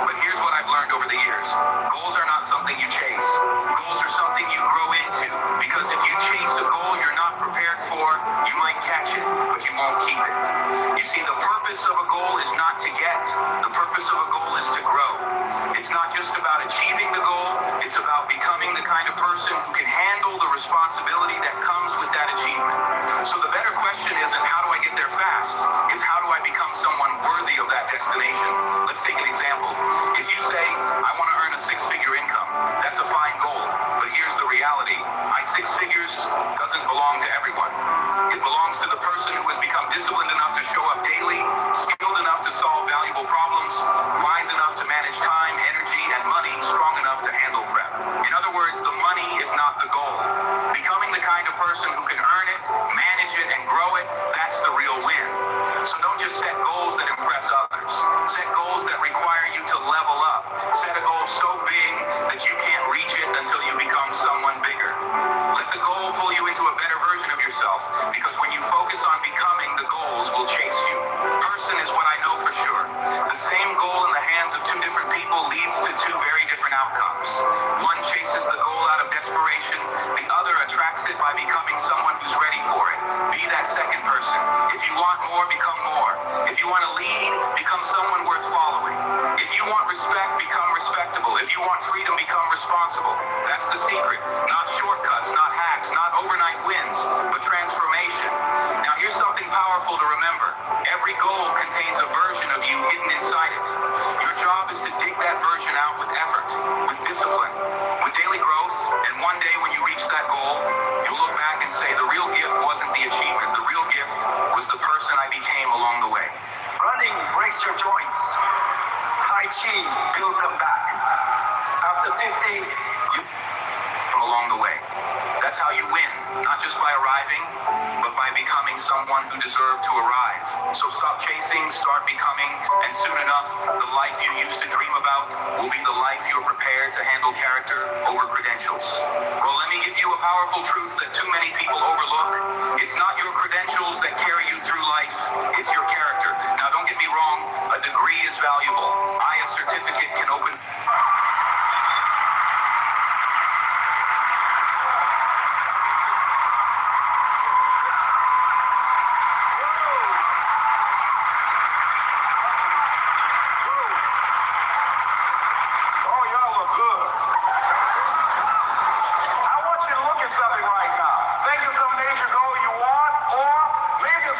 But here's what I've learned over the years. Goals are not something you chase. Goals are something you grow into. Because if you chase a goal you're not prepared for, you might catch it, but you won't keep it. You see, the purpose of a goal is not to get. The purpose of a goal is to grow. It's not just about achieving the goal. It's about becoming the kind of person who can handle the responsibility that comes with that achievement. So the better question isn't how do I get there fast? It's how do I become someone worthy of that destination? Let's take an example. If you say, I want to earn a six-figure income, that's a fine goal. But here's the reality. My six figures doesn't belong to everyone. It belongs to the person who has become disciplined enough to show up daily, skilled enough to solve valuable problems, wise enough to manage time, energy, and money, strong enough to handle prep. In other words, the money is not the goal. Becoming the kind of person who can earn it, manage it, and grow it, that's the real win. So don't just set goals that impress others. Set goals that require you to level up. Set a goal so big that you can't reach it until you become someone bigger. Let the goal pull you into a better version of yourself, because when you focus on becoming, the goals will chase you. Person is what I know for sure. The same goal in the hands of two different people leads to two very different outcomes. One chases the goal out of desperation. The other attracts it by becoming someone who's ready for it. Be that second person. If you want more, become more. If you want to lead, become someone worth following. If you want respect, become respectable. If you want freedom, become responsible. That's the secret. Not shortcuts, not hacks, not overnight wins, but transformation. Now here's something powerful to remember. Every goal contains a version of you hidden inside it. Your job is to dig that version out with effort, with discipline, with daily growth, and one day when you reach that goal, you'll look back and say the real gift wasn't the achievement. The real gift was the person I became along the way. Running breaks your joints. Tai Chi builds them back. After 50, you along the way. That's how you win, not just by arriving, but by becoming someone who deserved to arrive. So stop chasing, start becoming, and soon enough, the life you used to dream about will be the life you're prepared to handle character over credentials. Well, let me give you a powerful truth that too many people overlook. It's not your credentials that carry you through life, it's your character. Now, don't get me wrong, a degree is valuable. A certificate can open...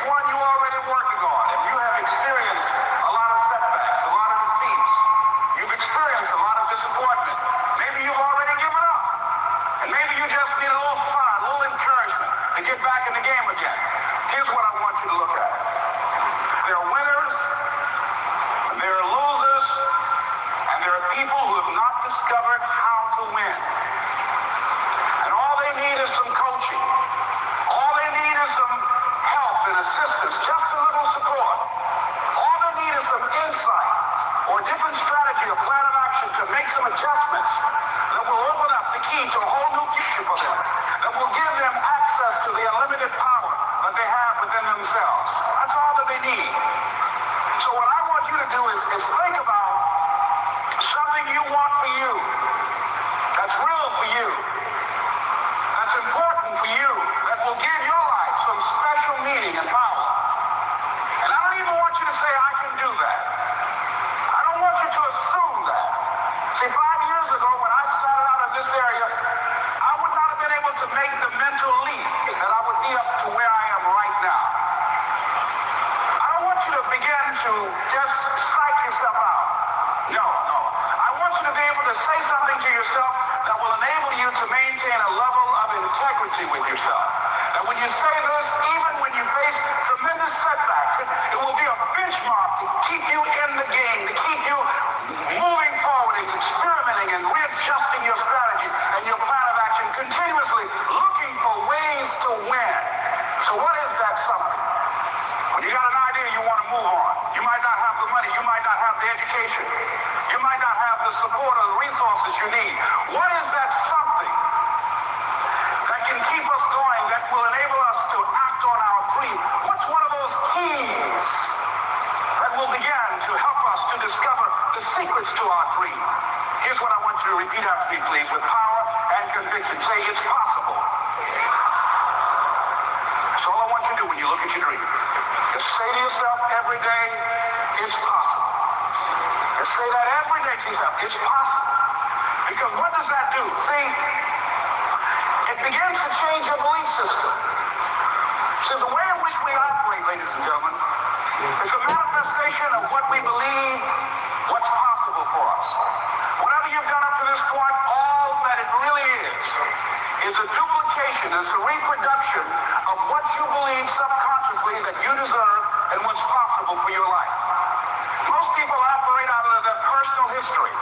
one you already working on, and you have experience insight or a different strategy or plan of action to make some adjustments that will open up the key to a whole new future for them, that will give them access to the unlimited power that they have within themselves. That's all that they need. So what I want you to do is think about something you want for you, that's real for you, that's important for you, that will give your life some special meaning and power. And I don't even want you to say, I can do that. I don't want you to assume that. See, 5 years ago when I started out in this area, I would not have been able to make the mental leap that I would be up to where I am right now. I don't want you to begin to just psych yourself out. No. I want you to be able to say something to yourself that will enable you to maintain a level of integrity with yourself. That when you say this, even when you face tremendous setbacks, it will be a benchmark to keep you in the game, to keep you moving forward and experimenting and readjusting your strategy and your plan of action, continuously looking for ways to win. So what is that something? When you got an idea you want to move on, you might not have the money, you might not have the education, you might not have the support or the resources you need. What is that something that can keep us going, that will enable us to act on our dream? What's one of those keys that will begin to help us to discover the secrets to our dream? Here's what I want you to repeat after me, please, with power and conviction. Say, it's possible. That's all I want you to do when you look at your dream. Just say to yourself every day, it's possible. Just say that every day to yourself, it's possible. Because what does that do? See, it begins to change your belief system. See, the way in which we operate, ladies and gentlemen, is a manifestation of what we believe, what's possible for us. Whatever you've done up to this point, all that it really is a duplication, it's a reproduction of what you believe subconsciously that you deserve and what's possible for your life. Most people operate out of their personal history,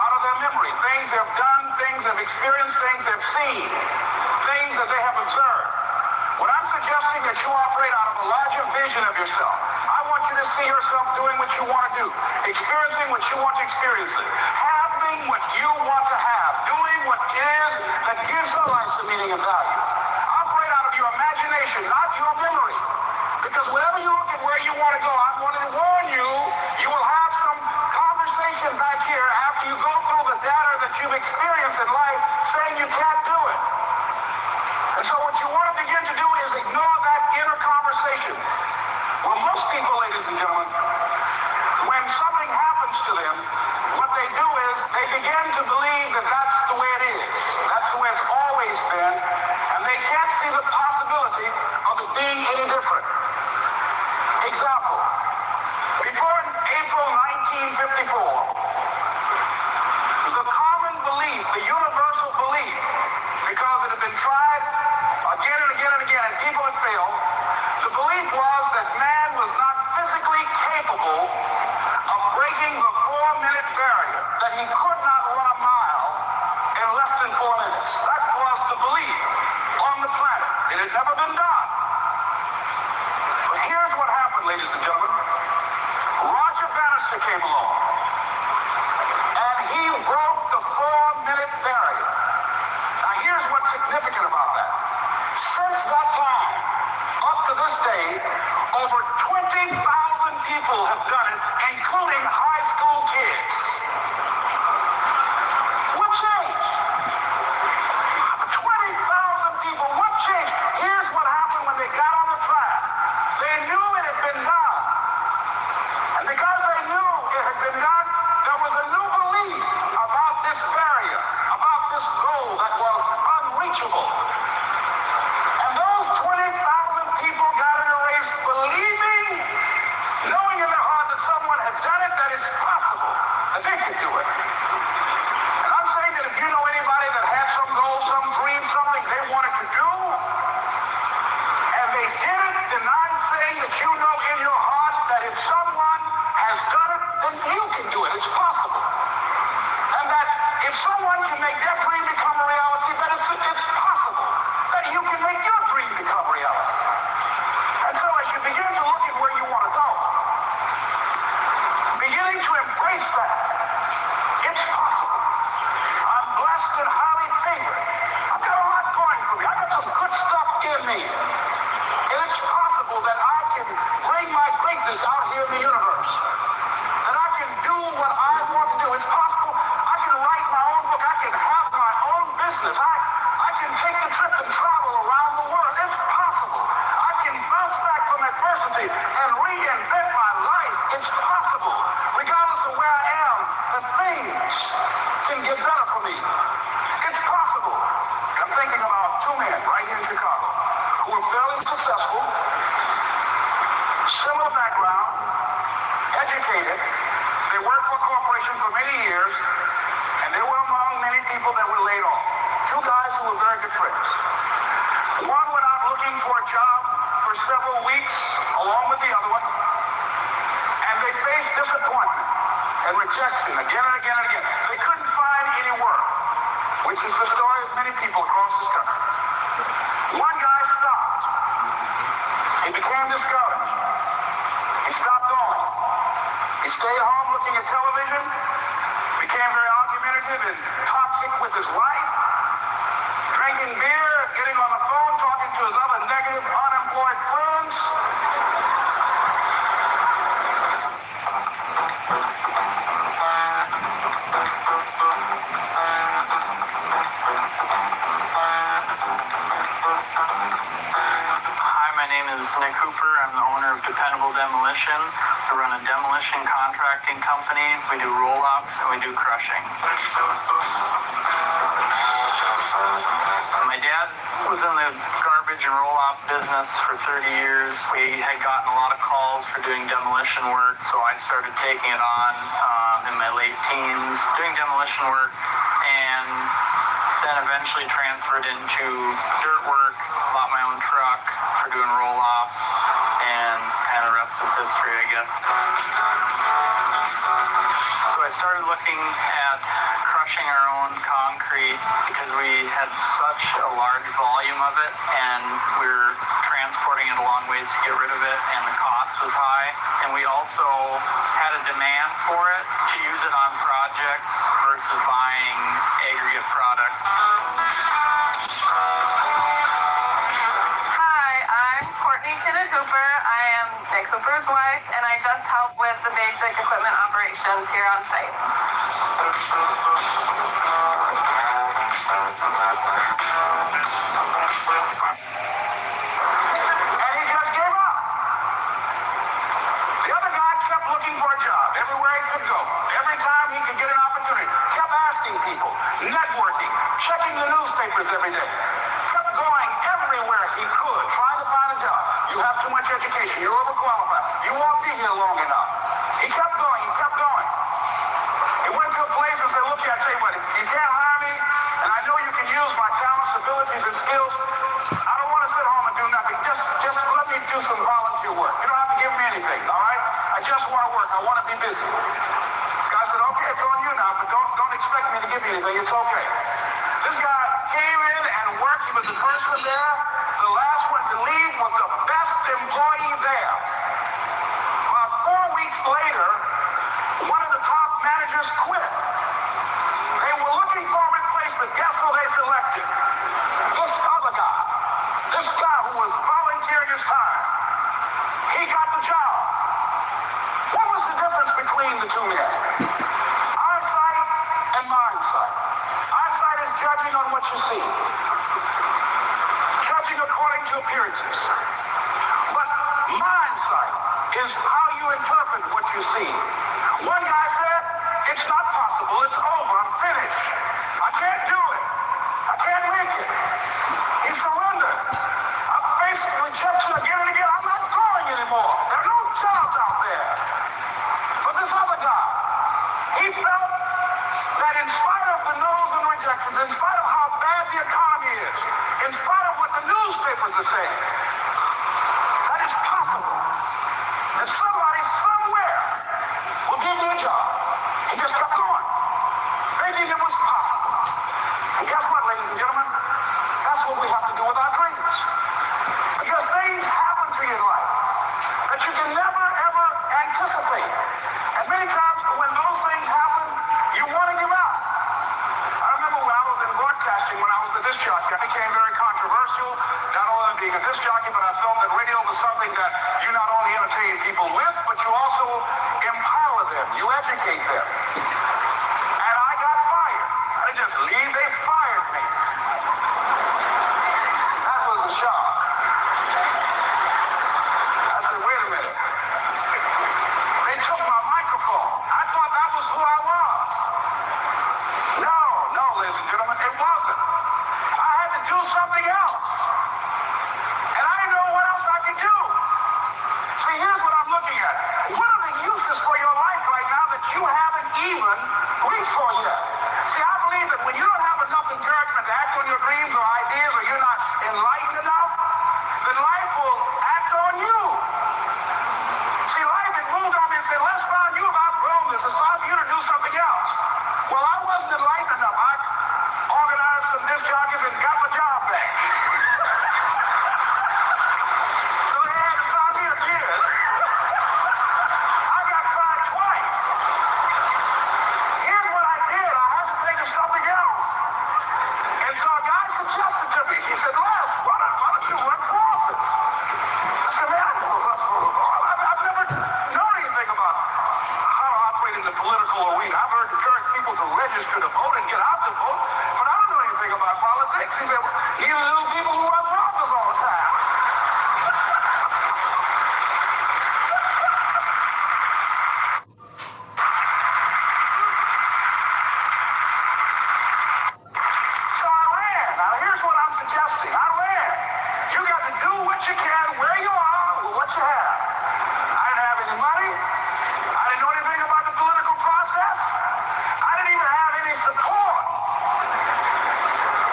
out of their memory, things they've done, things they've experienced, things they've seen, things that they have observed. What I'm suggesting that you operate out of a larger vision of yourself. I want you to see yourself doing what you want to do, experiencing what you want to experience, having what you want to have, doing what it is that gives your life some meaning and value. Operate out of your imagination, not your memory. Because whenever you look at where you want to go, I'm going to warn you, you will have some conversation back here after you go through the data that you've experienced in life saying you can't do it. And so what you want to begin to do is ignore that inner conversation. Well, most people, ladies and gentlemen, when something happens to them, what they do is they begin to believe that that's the way it is. That's the way it's always been. And they can't see the possibility of it being any different. Example, before April 1954, the common belief, the universal belief, because it had been tried again and again and again and people had failed, the belief was that man was not physically capable of breaking the 4-minute barrier, that he could not run a mile in less than 4 minutes. That was the belief on the planet. It had never been done. But here's what happened, ladies and gentlemen. Roger Bannister came along, and he broke the 4-minute barrier. Now here's what's significant about that. Since that time, up to this day, over 20,000 people have done it, including high school kids. What changed? 20,000 people, what changed? Here's what happened when they got on the track. They knew it had been done. And because they knew it had been done, there was a new belief about this barrier, about this goal that was unreachable. And those 20,000 people got in a race believing, knowing in their heart that someone had done it, that it's possible, that they could do it. And I'm saying that if you know anybody that had some goal, some dream, something they wanted to do, and they did it, denying saying that you know in your heart that if someone has done it, then you can do it. It's possible. And that if someone can make their dream become a reality, then it's possible that you can make your dream become reality. And so as you begin to look at where you want to go, begin possible. Regardless of where I am, the things can get better for me. It's possible. I'm thinking about two men right here in Chicago who are fairly successful, similar background, educated. They worked for a corporation for many years, and they were among many people that were laid off. Two guys who were very good friends. One went out looking for a job for several weeks, along with the other one, and they faced disappointment and rejection again and again and again. They couldn't find any work, which is the story of many people across this country. One guy stopped. He became discouraged. He stopped going. He stayed home looking at television, became very argumentative and toxic with his wife, drinking beer, getting on the phone, talking to his other negative, unemployed friends. Hi, my name is Nick Hooper. I'm the owner of Dependable Demolition. We run a demolition contracting company. We do roll-offs and we do crushing. My dad was in the garbage and roll-off business for 30 years. We had gotten a lot of calls for doing demolition work, so I started taking it on in my late teens, doing demolition work, and then eventually transferred into dirt work, bought my own truck for doing roll-offs, and kind of rest is history, I guess. So I started looking at crushing our own concrete because we had such a large volume of it, and we were transporting it a long ways to get rid of it, and the cost was high. And we also had a demand for it to use it on projects versus buying aggregate products. Hi, I'm Courtney Kenneth Hooper. I am Nick Hooper's wife, and I just help with the basic equipment operations here on site. And he just gave up. The other guy kept looking for a job everywhere he could go. Every time he could get an opportunity, kept asking people, networking, checking the newspapers every day. Kept going everywhere he could, trying to find a job. You have too much education. You're overqualified. You won't be here long enough. He kept going. He kept going. He went to a place and said, look, I tell you what, if you can't hire me, and I know you can use my talents, abilities, and skills, I don't want to sit home and do nothing. Just let me do some volunteer work. You don't have to give me anything, all right? I just want to work. I want to be busy. The guy said, okay, it's on you now, but don't expect me to give you anything. It's okay. This guy came in and worked. He was the first one there. The last one to leave was the best employee there. About 4 weeks later, one of the top managers quit. They were looking for a replacement. Guess who they selected? This other guy. This guy who was volunteering his time. He got the job. What was the difference between the two men? Eyesight and mindsight. Eyesight is judging on what you see. Judging according to appearances. But mindsight is how you interpret what you see. One guy said, it's not possible, it's over, I'm finished. I can't do it. I can't make it. He surrendered. I've faced rejection again and again. I'm not going anymore. There are no jobs out there. But this other guy, he felt that in spite of the no's and rejections, in spite of how bad the economy is, in spite of what the newspapers are saying, that it's possible that somebody somewhere will give you a job. He just kept going, thinking it was possible. And guess what, ladies and gentlemen? That's what we have to do with our dreams. Because things happen to you in life that you can never, ever anticipate. And many times when those things happen, you want to give up. I remember when I was in broadcasting, when I was a disc jockey, I became very controversial, not only being a disc jockey, but I felt that radio was something that you not only entertain people with, but you also empower them, you educate them. And I got fired. I didn't just leave, they fired me. That was a shock. I said, wait a minute. They took my microphone. reached for yet. See, I believe that when you don't have enough encouragement to act on your dreams or ideas, or you're not enlightened enough, then life will act on you. See, life had moved on me and said, Les Brown, you have outgrown this. It's time for you to do something else. Well, I wasn't enlightened enough. I organized some disc jockeys and got my job back. So they had to fire me again. I got fired twice. Here's what I did. I had to think of something else. And so a guy suggested to me, he said, Les, why don't you run for office? I said, man, I've never known anything about how to operate in the political arena. I've heard encourage people to register to vote and get out to vote, but I don't know anything about politics. He said, neither do people who run for office all the time. So I ran. Now here's what I'm suggesting. I ran. You got to do what you can where you are with what you have. I didn't have any money. I didn't know anything about the political process. I didn't even have any support.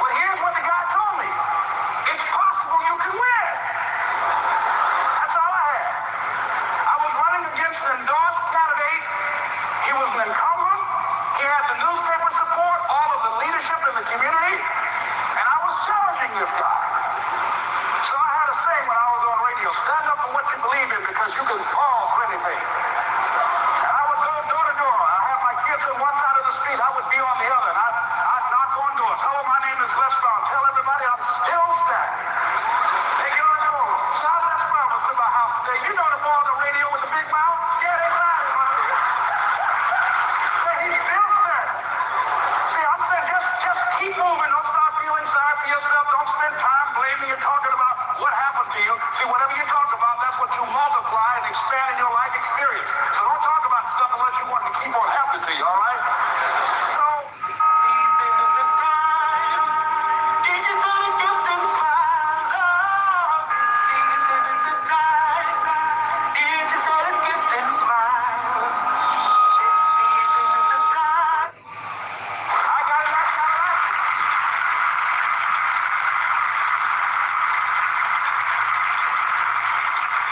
But here's what the guy told me. It's possible you can win. That's all I had. I was running against an endorsed candidate. He was an incumbent. He had the newspaper support, all of the leadership in the community, and I was challenging this guy. So I had a saying when I was on radio, stand up for what you believe in because you can fall for anything. And I would go door to door. I had my kids on one side of the street, I would be on the other, and I'd knock on doors. Hello, my name is Les Brown. Tell everybody I'm still standing. They get on the door. John Les Brown was to my house today. You know the boy on the radio with the big mouth? Yeah, they got him. Say he's still standing. See, I'm saying just keep moving. Don't start feeling sorry for yourself. Don't spend time blaming and talking about what happened to you. See, whatever you talk about, that's what you multiply and expand in your life experience. So don't talk about stuff unless you want it to keep on happening to you, all right? So,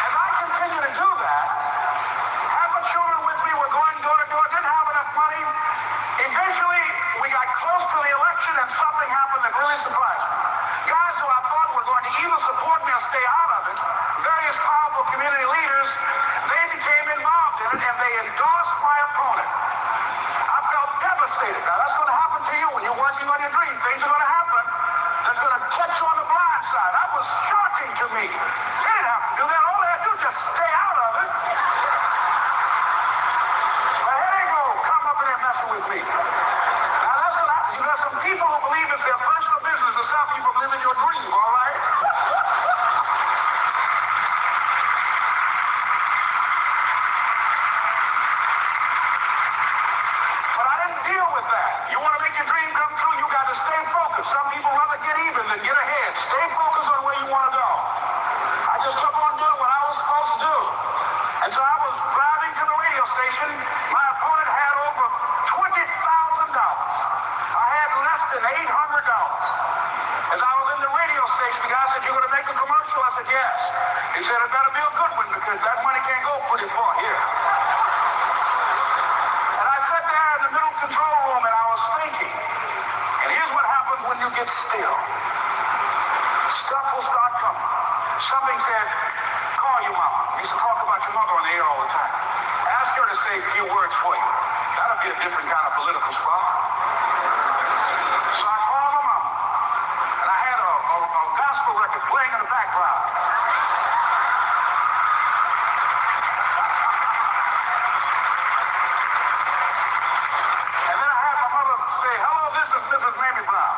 as I continue to do that, have my children with me, we're going door to door, didn't have enough money. Eventually, we got close to the election and something happened that really surprised me. Guys who I thought were going to either support me or stay out of it, various powerful community leaders, they became involved in it and they endorsed my opponent. I felt devastated. Now, that's going to happen to you when you're working on your dream. Things are going to happen. That's going to catch you on the blind side. That was shocking to me. They didn't have to do that. All they had to do was just stay out of it. But here they go, come up in there messing with me. Now, that's going to happen. You got some people who believe it's their personal business to stop you from living your dream, all right? But I didn't deal with that. You want to make your dream come true, you got to stay focused. Some people rather get even than get ahead. Stay focused on where you want to go. I just kept on doing what I was supposed to do. And so I was driving to the radio station. My opponent had over $20,000. I had less than $800. As I was in the radio station, the guy said, "You're going to make a commercial?" I said, "Yes." He said, "It better be a good one because that money can't go pretty far here." And I sat there in the middle control room and I was thinking. And here's what happens when you get still. Stuff will start coming. Something said, "Call your mama." We used to talk about your mother on the air all the time. Ask her to say a few words for you. That'll be a different kind of political spot. So I called my mama. And I had a gospel record playing in the background. And then I had my mother say, "Hello, this is Mrs. Mamie Brown.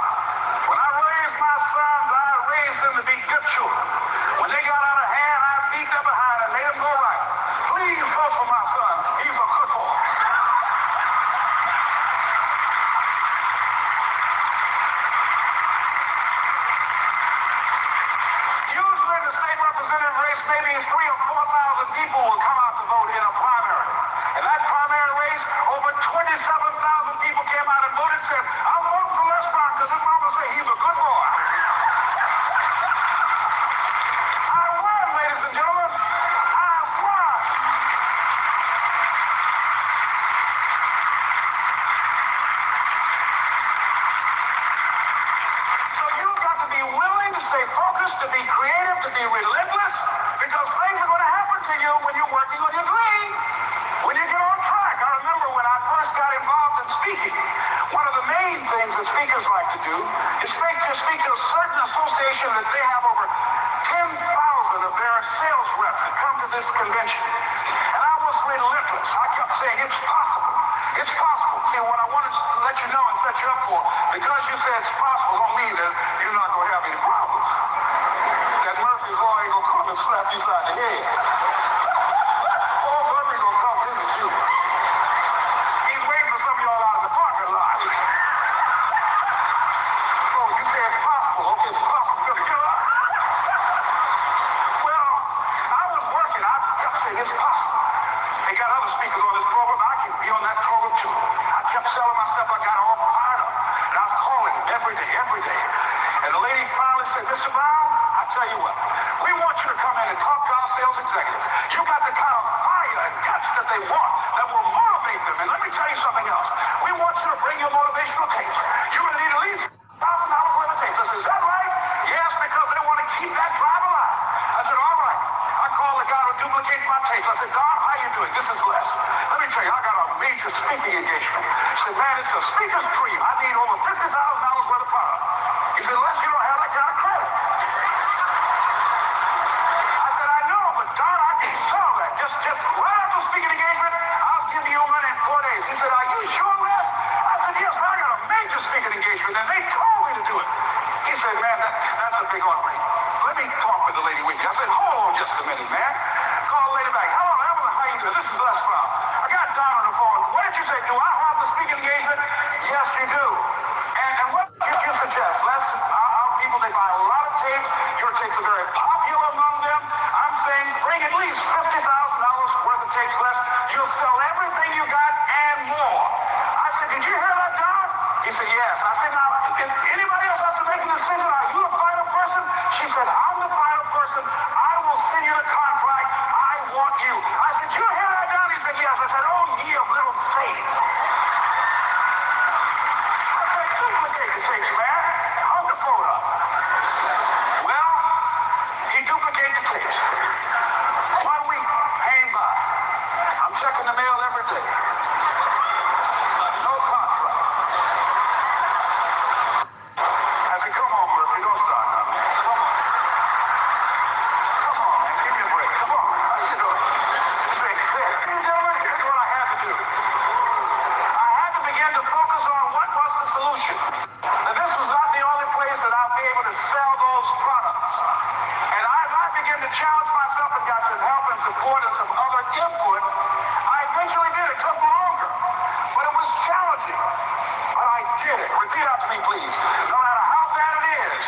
When I raised my sons, I raised them to be good children. When they got out of hand, I beat them behind and made them go right. Please vote for my son. He's a good boy." Usually the state representative race, maybe 3,000 or 4,000 people will come out to vote in a primary. And that primary race over 27,000 people came out and voted and said, I'll vote for Les Brown because his mama said he's a good boy. I won, ladies and gentlemen. I won. So you've got to be willing to stay focused, to be creative, to be relentless, because things are going to happen to you when you're working on your dream. When you get on track. I remember when I first got involved in speaking, one of the main things that speakers like to do is speak to a certain association that they have over 10,000 of their sales reps that come to this convention. And I was relentless. I kept saying, it's possible. It's possible. See, what I wanted to let you know and set you up for, because you said it's possible, don't mean that you're not going to have any problems. That Murphy's Law ain't going to come and slap you side the head. Oh, Murphy's going to come visit you. He's waiting for some of y'all out in the parking lot. Oh, you say it's possible. Okay, it's possible. Well, I was working. I kept saying it's possible. They got other speakers on this program. I can be on that program too. I kept selling myself. I got all fired up. And I was calling them every day, every day. And the lady finally said, Mr. Brown, I tell you what, we want you to come in and talk to our sales executives. You got the kind of fire and guts that they want that will motivate them. And let me tell you something else. We want you to bring your motivational tapes. You're going to need at least $1,000 worth of tapes. I said, is that right? Yes, because they want to keep that drive alive. I said, all right. I called the guy who duplicated my tapes. I said, Don, how you doing? This is Les. Let me tell you, I got a major speaking engagement. He said, man, it's a speaker's dream. I need over $50,000 worth of product. He said, Les, you don't have that kind of credit. I said, I know, but Don, I can sell that. Just right after the speaking engagement, I'll give you money in 4 days. He said, are you sure, Les? I said, yes, but I got a major speaking engagement, and they told me to do it. He said, man, that's a big offering. Let me talk with the lady with you. I said, hold on just a minute, man. Call the lady back. Hello, Evelyn, how you doing? This is Les Brown. I got Don on the phone. What did you say? Do I have the speaking engagement? Yes, you do. And what did you suggest? Les, our people, they buy a lot of tapes. Your tapes are very popular among them. I'm saying bring at least $50,000 worth of tapes, Les. You'll sell everything you got and more. I said, did you hear that, Don? He said, yes. I said, now, if anybody else has to make a decision, are you the final person? She said, I'm the final person. I will send you the contract. I want you. I said, you hear that, Don? He said, yes. I said, oh, ye of little faith. I said, duplicate the tapes, man. Hung the phone up. Well, he duplicated the tapes. 1 week came by. I'm checking the mail every day. No contract. I said, come on, Murphy, don't start now, man. Come on. Come on, man. Give me a break. Come on. How you doing? Say, ladies and gentlemen, here's what I had to do. I had to begin to focus on what was the solution. Now, this was not the only place that I'd be able to sell those products. And as I began to challenge myself and got some help and support and some other input, I eventually did. It took longer, but it was challenging. But I did it. Repeat after me, please. No matter how bad it is,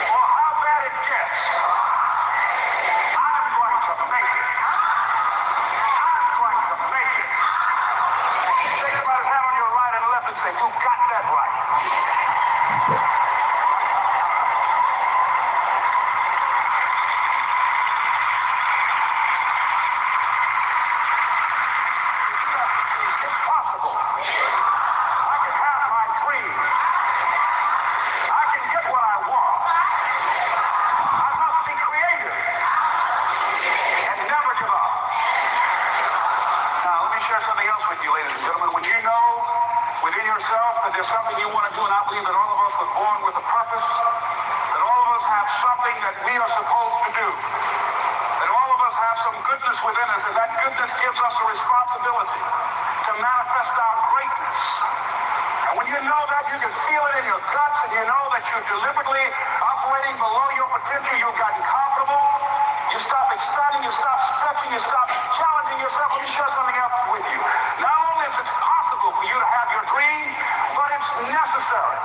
or how bad it gets, I'm going to make it. I'm going to make it. Shake somebody's hand on your right and left and say, you got that right. It's possible. I can have my dream. I can get what I want. I must be creative and never give up. Now, let me share something else with you, ladies and gentlemen. When you know within yourself that there's something you want to do, and I believe that all of us are born with a purpose, that all of us have something that we are supposed to do, that all of us have some goodness within us, and that goodness gives us a responsibility to manifest our greatness. And when you know that, you can feel it in your guts, and you know that you're deliberately operating below your potential. You've gotten comfortable. You stop expanding, you stop stretching, you stop challenging yourself. Let me share something else with you. Not only is it possible for you to have your dream, but it's necessary.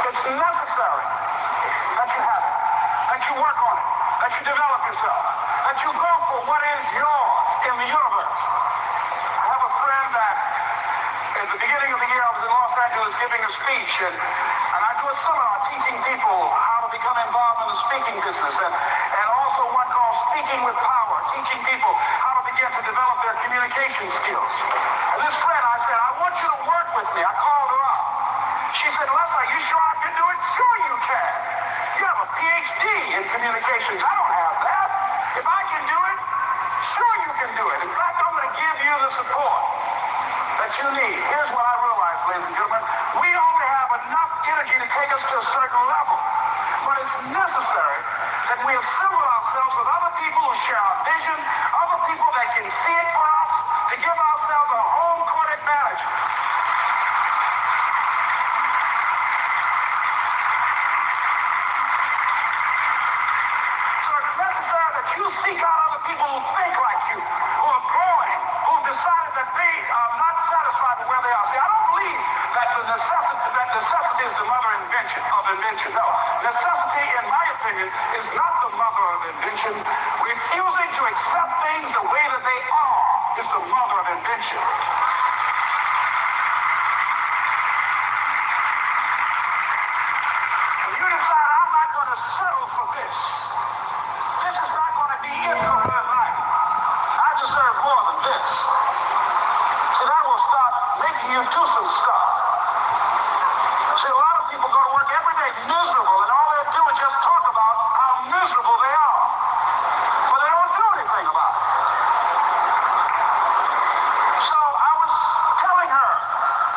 It's necessary that you have it, that you work on it, that you develop yourself, that you go for what is yours in the universe. was giving a speech, and I do a seminar teaching people how to become involved in the speaking business, and also one called Speaking with Power, teaching people how to begin to develop their communication skills. And this friend, I said, I want you to work with me. I called her up. She said, Les, are you sure I can do it? Sure you can. You have a PhD in communications. I don't have that. If I can do it, sure you can do it. In fact, I'm going to give you the support that you need. Here's what I realized, ladies and gentlemen. We only have enough energy to take us to a certain level. But it's necessary that we assemble ourselves with other people who share our vision, other people that can see it for us, to give ourselves a home court advantage. So it's necessary that you seek out other people who think like you, who are growing, who've decided that they are not satisfied with where they are. See, I don't believe that necessity is the mother of invention. No. Necessity, in my opinion, is not the mother of invention. Refusing to accept things the way that they are is the mother of invention. When you decide, I'm not going to settle for this. This is not going to be it for my life. I deserve more than this. See, that will start making you do some stuff. See, a lot of people go to work every day miserable, and all they do is just talk about how miserable they are. But they don't do anything about it. So I was telling her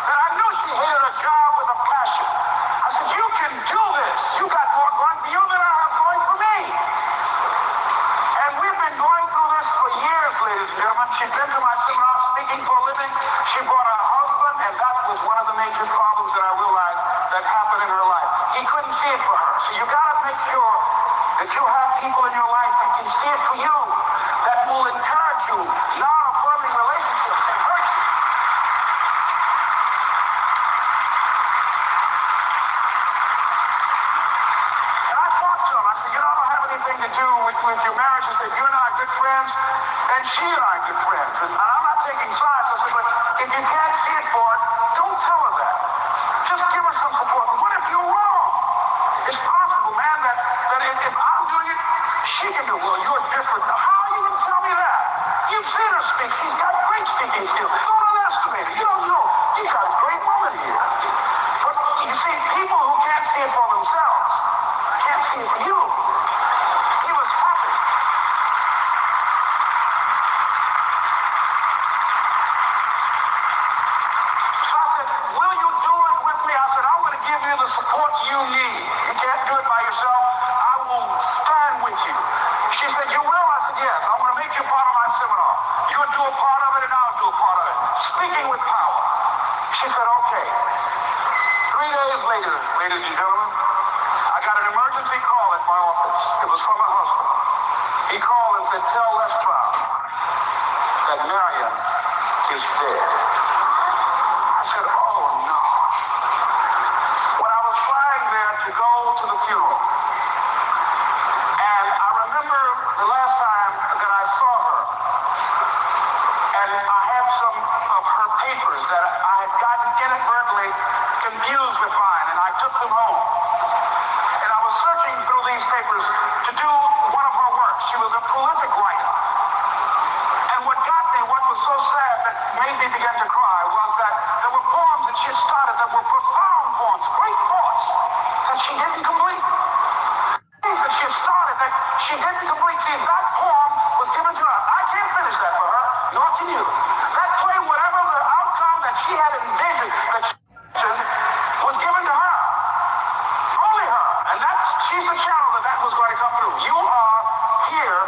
that I knew she hated her job with a passion. I said, you can do this. You got more going for you than I have going for me. And we've been going through this for years, ladies and gentlemen. She'd been to my seminar speaking for a living. She brought her husband, and that was one of the major problems that I realized that happened in her life. He couldn't see it for her. So you got to make sure that you have people in your life that can see it for you, that will encourage you. Non-affirming relationships can hurt you. And I talked to him. I said, I don't have anything to do with your marriage. I said, you and I are good friends, and she and I are good friends. And I'm not taking sides. I said, but if you can't see it for her, don't tell her that. Just give her some support. What if you're wrong? It's possible, man, that if I'm doing it, she can do it. Well, you're different. How are you going to tell me that? You've seen her speak. She's got great speaking skills. Don't underestimate her. You don't know. You got a great woman here. But you see, people who can't see it for themselves can't see it for you. He was happy. So I said, will you do it with me? I said, I'm going to give you the support you need. You can't do it by yourself. I will stand with you. She said, you will? I said, yes. I'm going to make you part of my seminar. You'll do a part of it, and I'll do a part of it. Speaking with power. She said, okay. 3 days later, ladies and gentlemen, I got an emergency call at my office. It was from my husband. He called and said, tell Lestron that Marion is dead. I said, oh no. When I was flying there to go to the funeral, and I remember the last time that I saw her, and I had some of her papers that I had gotten inadvertently confused with mine, and I took them home. And I was searching through these papers to do one of her works. She was a prolific writer. And what got me, what was so sad that made me begin to cry, was that there were poems that she had started that were profound poems, great thoughts that she didn't complete. Things that she had started that she didn't complete. See, that poem was given to her. I can't finish that for her, nor can you. That play, whatever the outcome that she had envisioned, that she envisioned, was given to her. Only her. And she's the channel that was going to come through. You are here,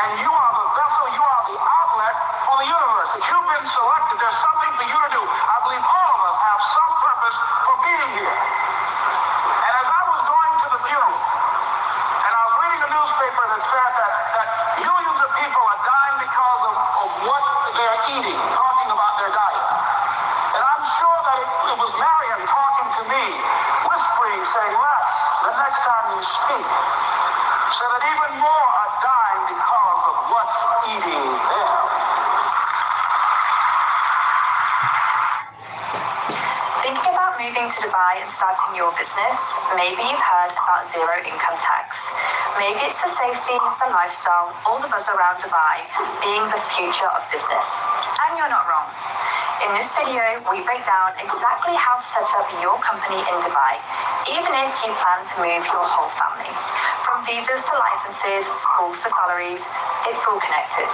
and you are the vessel, you are the outlet for the universe. If you've been selected, there's something for you to do. I believe all of us have some purpose for being here. And as I was going to the funeral, and I was reading a newspaper that said that millions of people are dying because of what they're eating, talking about their diet. And I'm sure that it was Marion talking to me, whispering, saying, Les, the next time you speak, so that even more are dying because of what's eating them. Thinking about moving to Dubai and starting your business, maybe you've heard about zero income tax. Maybe it's the safety, the lifestyle, all the buzz around Dubai being the future of business. And you're not wrong. In this video, we break down exactly how to set up your company in Dubai, even if you plan to move your whole family. From visas to licenses, schools to salaries, it's all connected.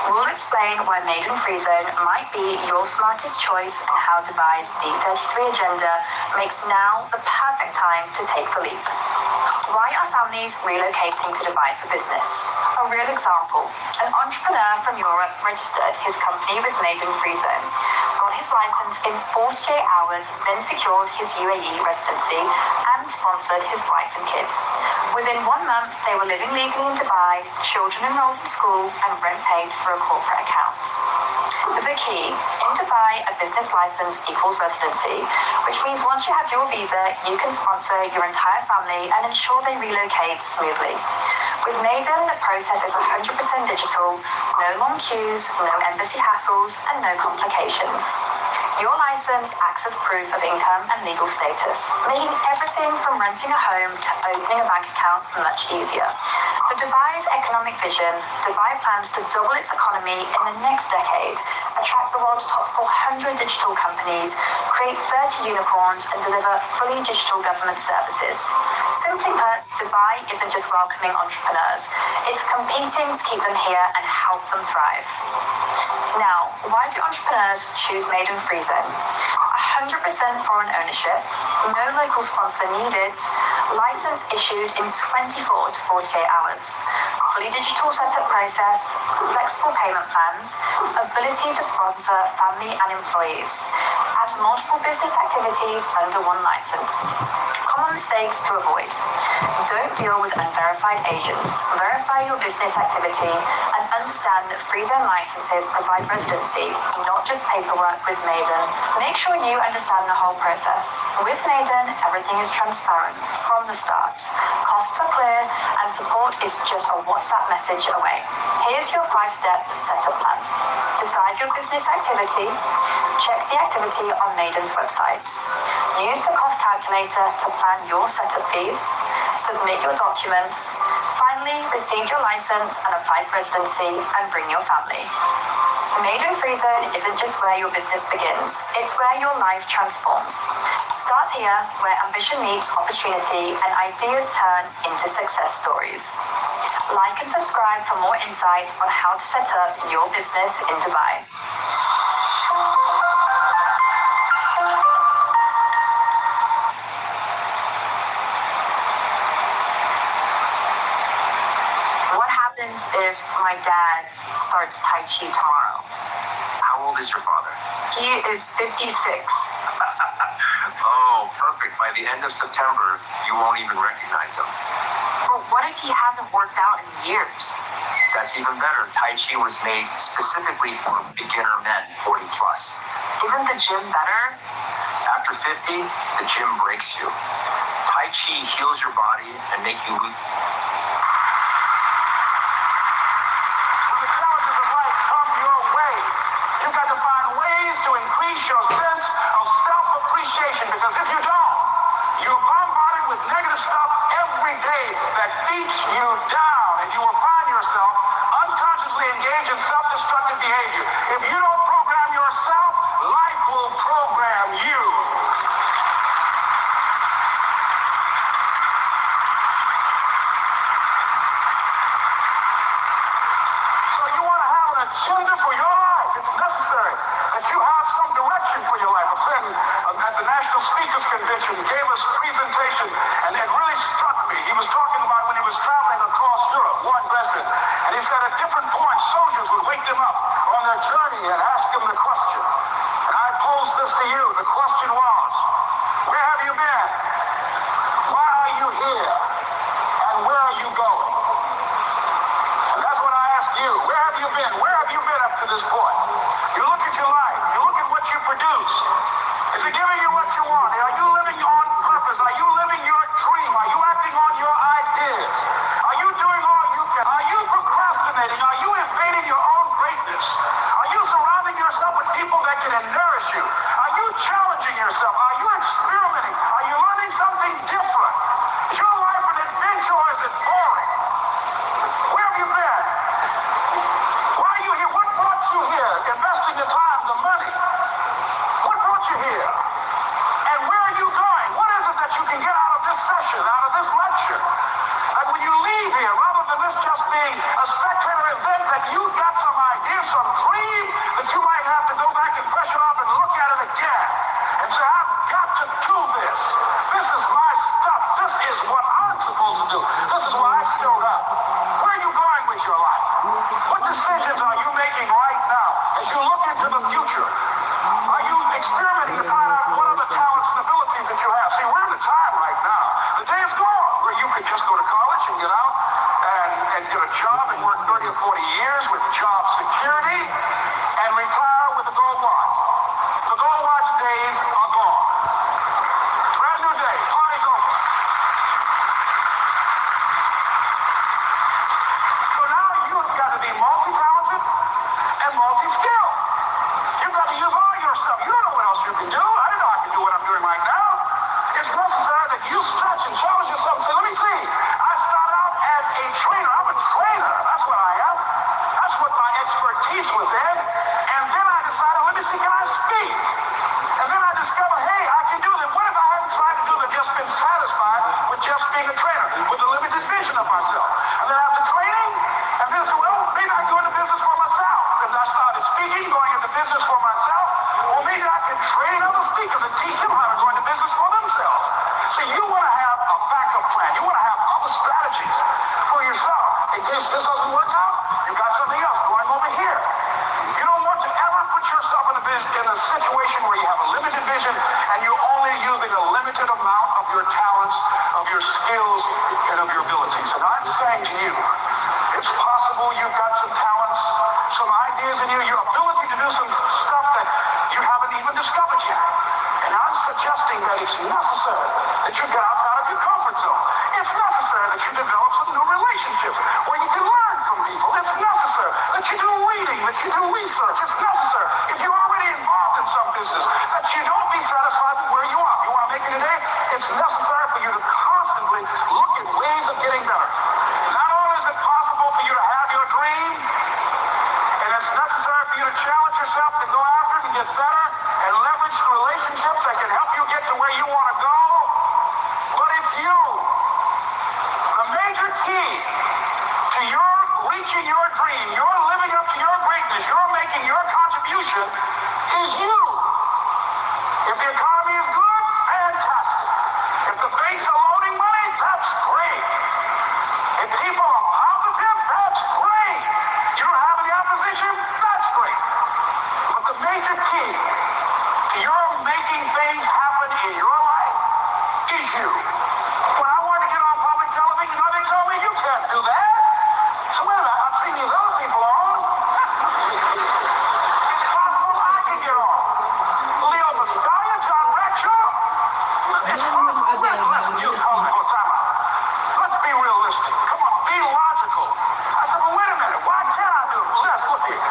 We'll explain why Maiden Free Zone might be your smartest choice and how Dubai's D33 agenda makes now the perfect time to take the leap. Why are families relocating to Dubai for business? A real example. An entrepreneur from Europe registered his company with Maiden Free Zone, got his license in 48 hours, then secured his UAE residency and sponsored his wife and kids. Within 1 month, they were living legally in Dubai, children enrolled in school, and rent paid for a corporate account. The key, in Dubai, a business license equals residency, which means once you have your visa, you can sponsor your entire family and ensure they relocate smoothly. With Maiden, the process is 100% digital, no long queues, no embassy hassles, and no complications. Your license acts as proof of income and legal status, making everything from renting a home to opening a bank account much easier. For Dubai's economic vision, Dubai plans to double its economy in the next decade, attract the world's top 400 digital companies, create 30 unicorns, and deliver fully digital government services. Simply put, Dubai isn't just welcoming entrepreneurs, it's competing to keep them here and help them thrive. Now, why do entrepreneurs choose Maiden Free Zone? 100% foreign ownership, no local sponsor needed, license issued in 24 to 48 hours, fully digital setup process, flexible payment plans, ability to sponsor family and employees, add multiple business activities under one license. Common mistakes to avoid. Don't deal with unverified agents. Verify your business activity and understand that Free Zone licenses provide residency, not just paperwork with Maiden. Make sure you understand the whole process. With Maiden, everything is transparent from the start. Costs are clear and support is just a WhatsApp message away. Here's your 5-step setup plan. Decide your business activity. Check the activity on Maiden's website. Use the cost calculator to plan your setup fees. Submit your documents. Finally, receive your license and apply for residency and bring your family. Maiden Free Zone isn't just where your business begins, it's where your life transforms. Start here, where ambition meets opportunity and ideas turn into success stories. Like and subscribe for more insights on how to set up your business in Dubai. What happens if my dad starts Tai Chi tomorrow? How old is your father? He is 56. Oh, perfect. By the end of September, you won't even recognize him. But what if he hasn't worked out in years? That's even better. Tai Chi was made specifically for beginner men, 40 plus. Isn't the gym better? After 50, the gym breaks you. Tai Chi heals your body and make you lose. When the challenges of life come your way, you've got to find ways to increase your sense of self-appreciation, because if you don't, you're bombarded with negative stuff every day that beats you down, and you will find yourself unconsciously engaged in self-destructive behavior. If you don't program yourself, life will program you. So you want to have an agenda for your life. It's necessary that you have some direction for your life. A friend at the National Speakers Convention gave us a presentation, and it really struck me. He was talking about when he was traveling across Europe, Warren Besson, and he said at different points, soldiers would wake them up on their journey and ask them the question. And I pose this to you. The question was, where have you been? Why are you here? And where are you going? And that's what I ask you. Where have you been? Where have you been up to this point? You look at your life. You look at what you produce. Is it giving you what you want? Are you living on purpose? Are you living your dream? Are you acting on your ideas? Are you doing all you can? Are you procrastinating? Are you invading your own greatness? Are you surrounding yourself with people that can nourish you? Are you you challenging yourself? Are you experimenting? Are you learning something different? Is your life an adventure or is it boring? Where have you been? Why are you here? What brought you here? Investing the time, the money. What brought you here? And where are you going? What is it that you can get out of this session, out of this lecture? That when you leave here, rather than this just being a spectator event, that you got some idea, some dream, that you might have to go back and brush it off and look at it again and say, I've got to do this. This is my stuff. This is what I'm supposed to do. This is why I showed up. Where are you going with your life? What decisions are you making right now as you look into the future? Are you experimenting to find out what are the talents and abilities that you have? See, we're in the time right now. The day is gone where you could just go to college and get out and get a job and work 30 or 40 years with job security and retire with a gold watch. The gold watch days are gone. Brand new day. Party's over. So now you've got to be multi-talented and multi-skilled. You've got to use all your stuff. You don't know what else you can do. I don't know I can do what I'm doing right now. It's necessary that you stretch and challenge yourself and say, let me see. I start out as a trainer. I'm a trainer. That's what I am. That's what my expertise was in. And then I decided, let me see, can I speak? And then I discovered, hey, I can do that. What if I hadn't tried to do that, just been satisfied with just being a trainer, with a limited vision of myself? And then after training, and then said, well, maybe I can go into business for myself. And I started speaking, going into business for myself. Or maybe I can train other speakers and teach them how to go into business for themselves. See, you want to have a backup plan. You want to have other strategies for yourself. In case this doesn't work out, you got something else going over here. You don't want to ever put yourself in a situation where you have a limited vision and you're only using a limited amount of your talents, of your skills, and of your abilities. And I'm saying to you, it's possible you've got some talents, some ideas in you, your ability to do some stuff that you haven't even discovered yet. And I'm suggesting that it's necessary that you get outside of your comfort zone. It's necessary that you develop some new relationships where you can learn from people. It's necessary that you do reading, that you do research. It's necessary, if you're already involved in some business, that you don't be satisfied with where you are. If you want to make it today, it's necessary for you to constantly look at ways of getting better. Not only is it possible for you to have your dream, and it's necessary for you to challenge yourself to go after it and get better and leverage the relationships that can help you get to where you want to go, but it's you. The major key to your reaching your dream, your living up to your greatness, your making your contribution is you. If the economy is good, fantastic. If the banks are loaning money, that's great. If people are positive, that's great. You don't have any opposition, that's great. But the major key to your making things happen in your life is you. When I wanted to get on public television, they told me, you can't do that. So wait a minute, I've seen these other people on. It's possible I can get on. Leo Mascaya, John Ratcher. It's possible. Listen, you hold time out. Let's be realistic. Come on, be logical. I said, well, wait a minute. Why can't I do it? Well, let's look here.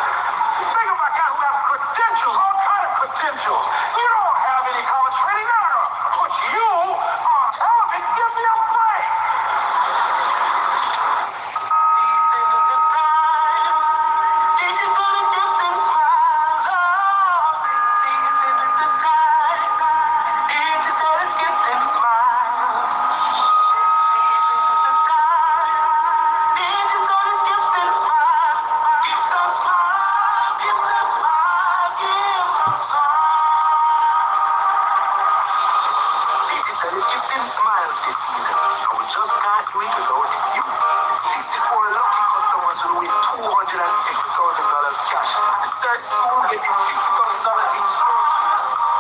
Think about guys who have credentials, all kind of credentials. You don't have any college training. They're not going to put you on television. Give me a break. Smiles this season. I would just can't do it without you. 64 lucky customers will win $250,000 cash. And the third soon getting $50,000 in stores.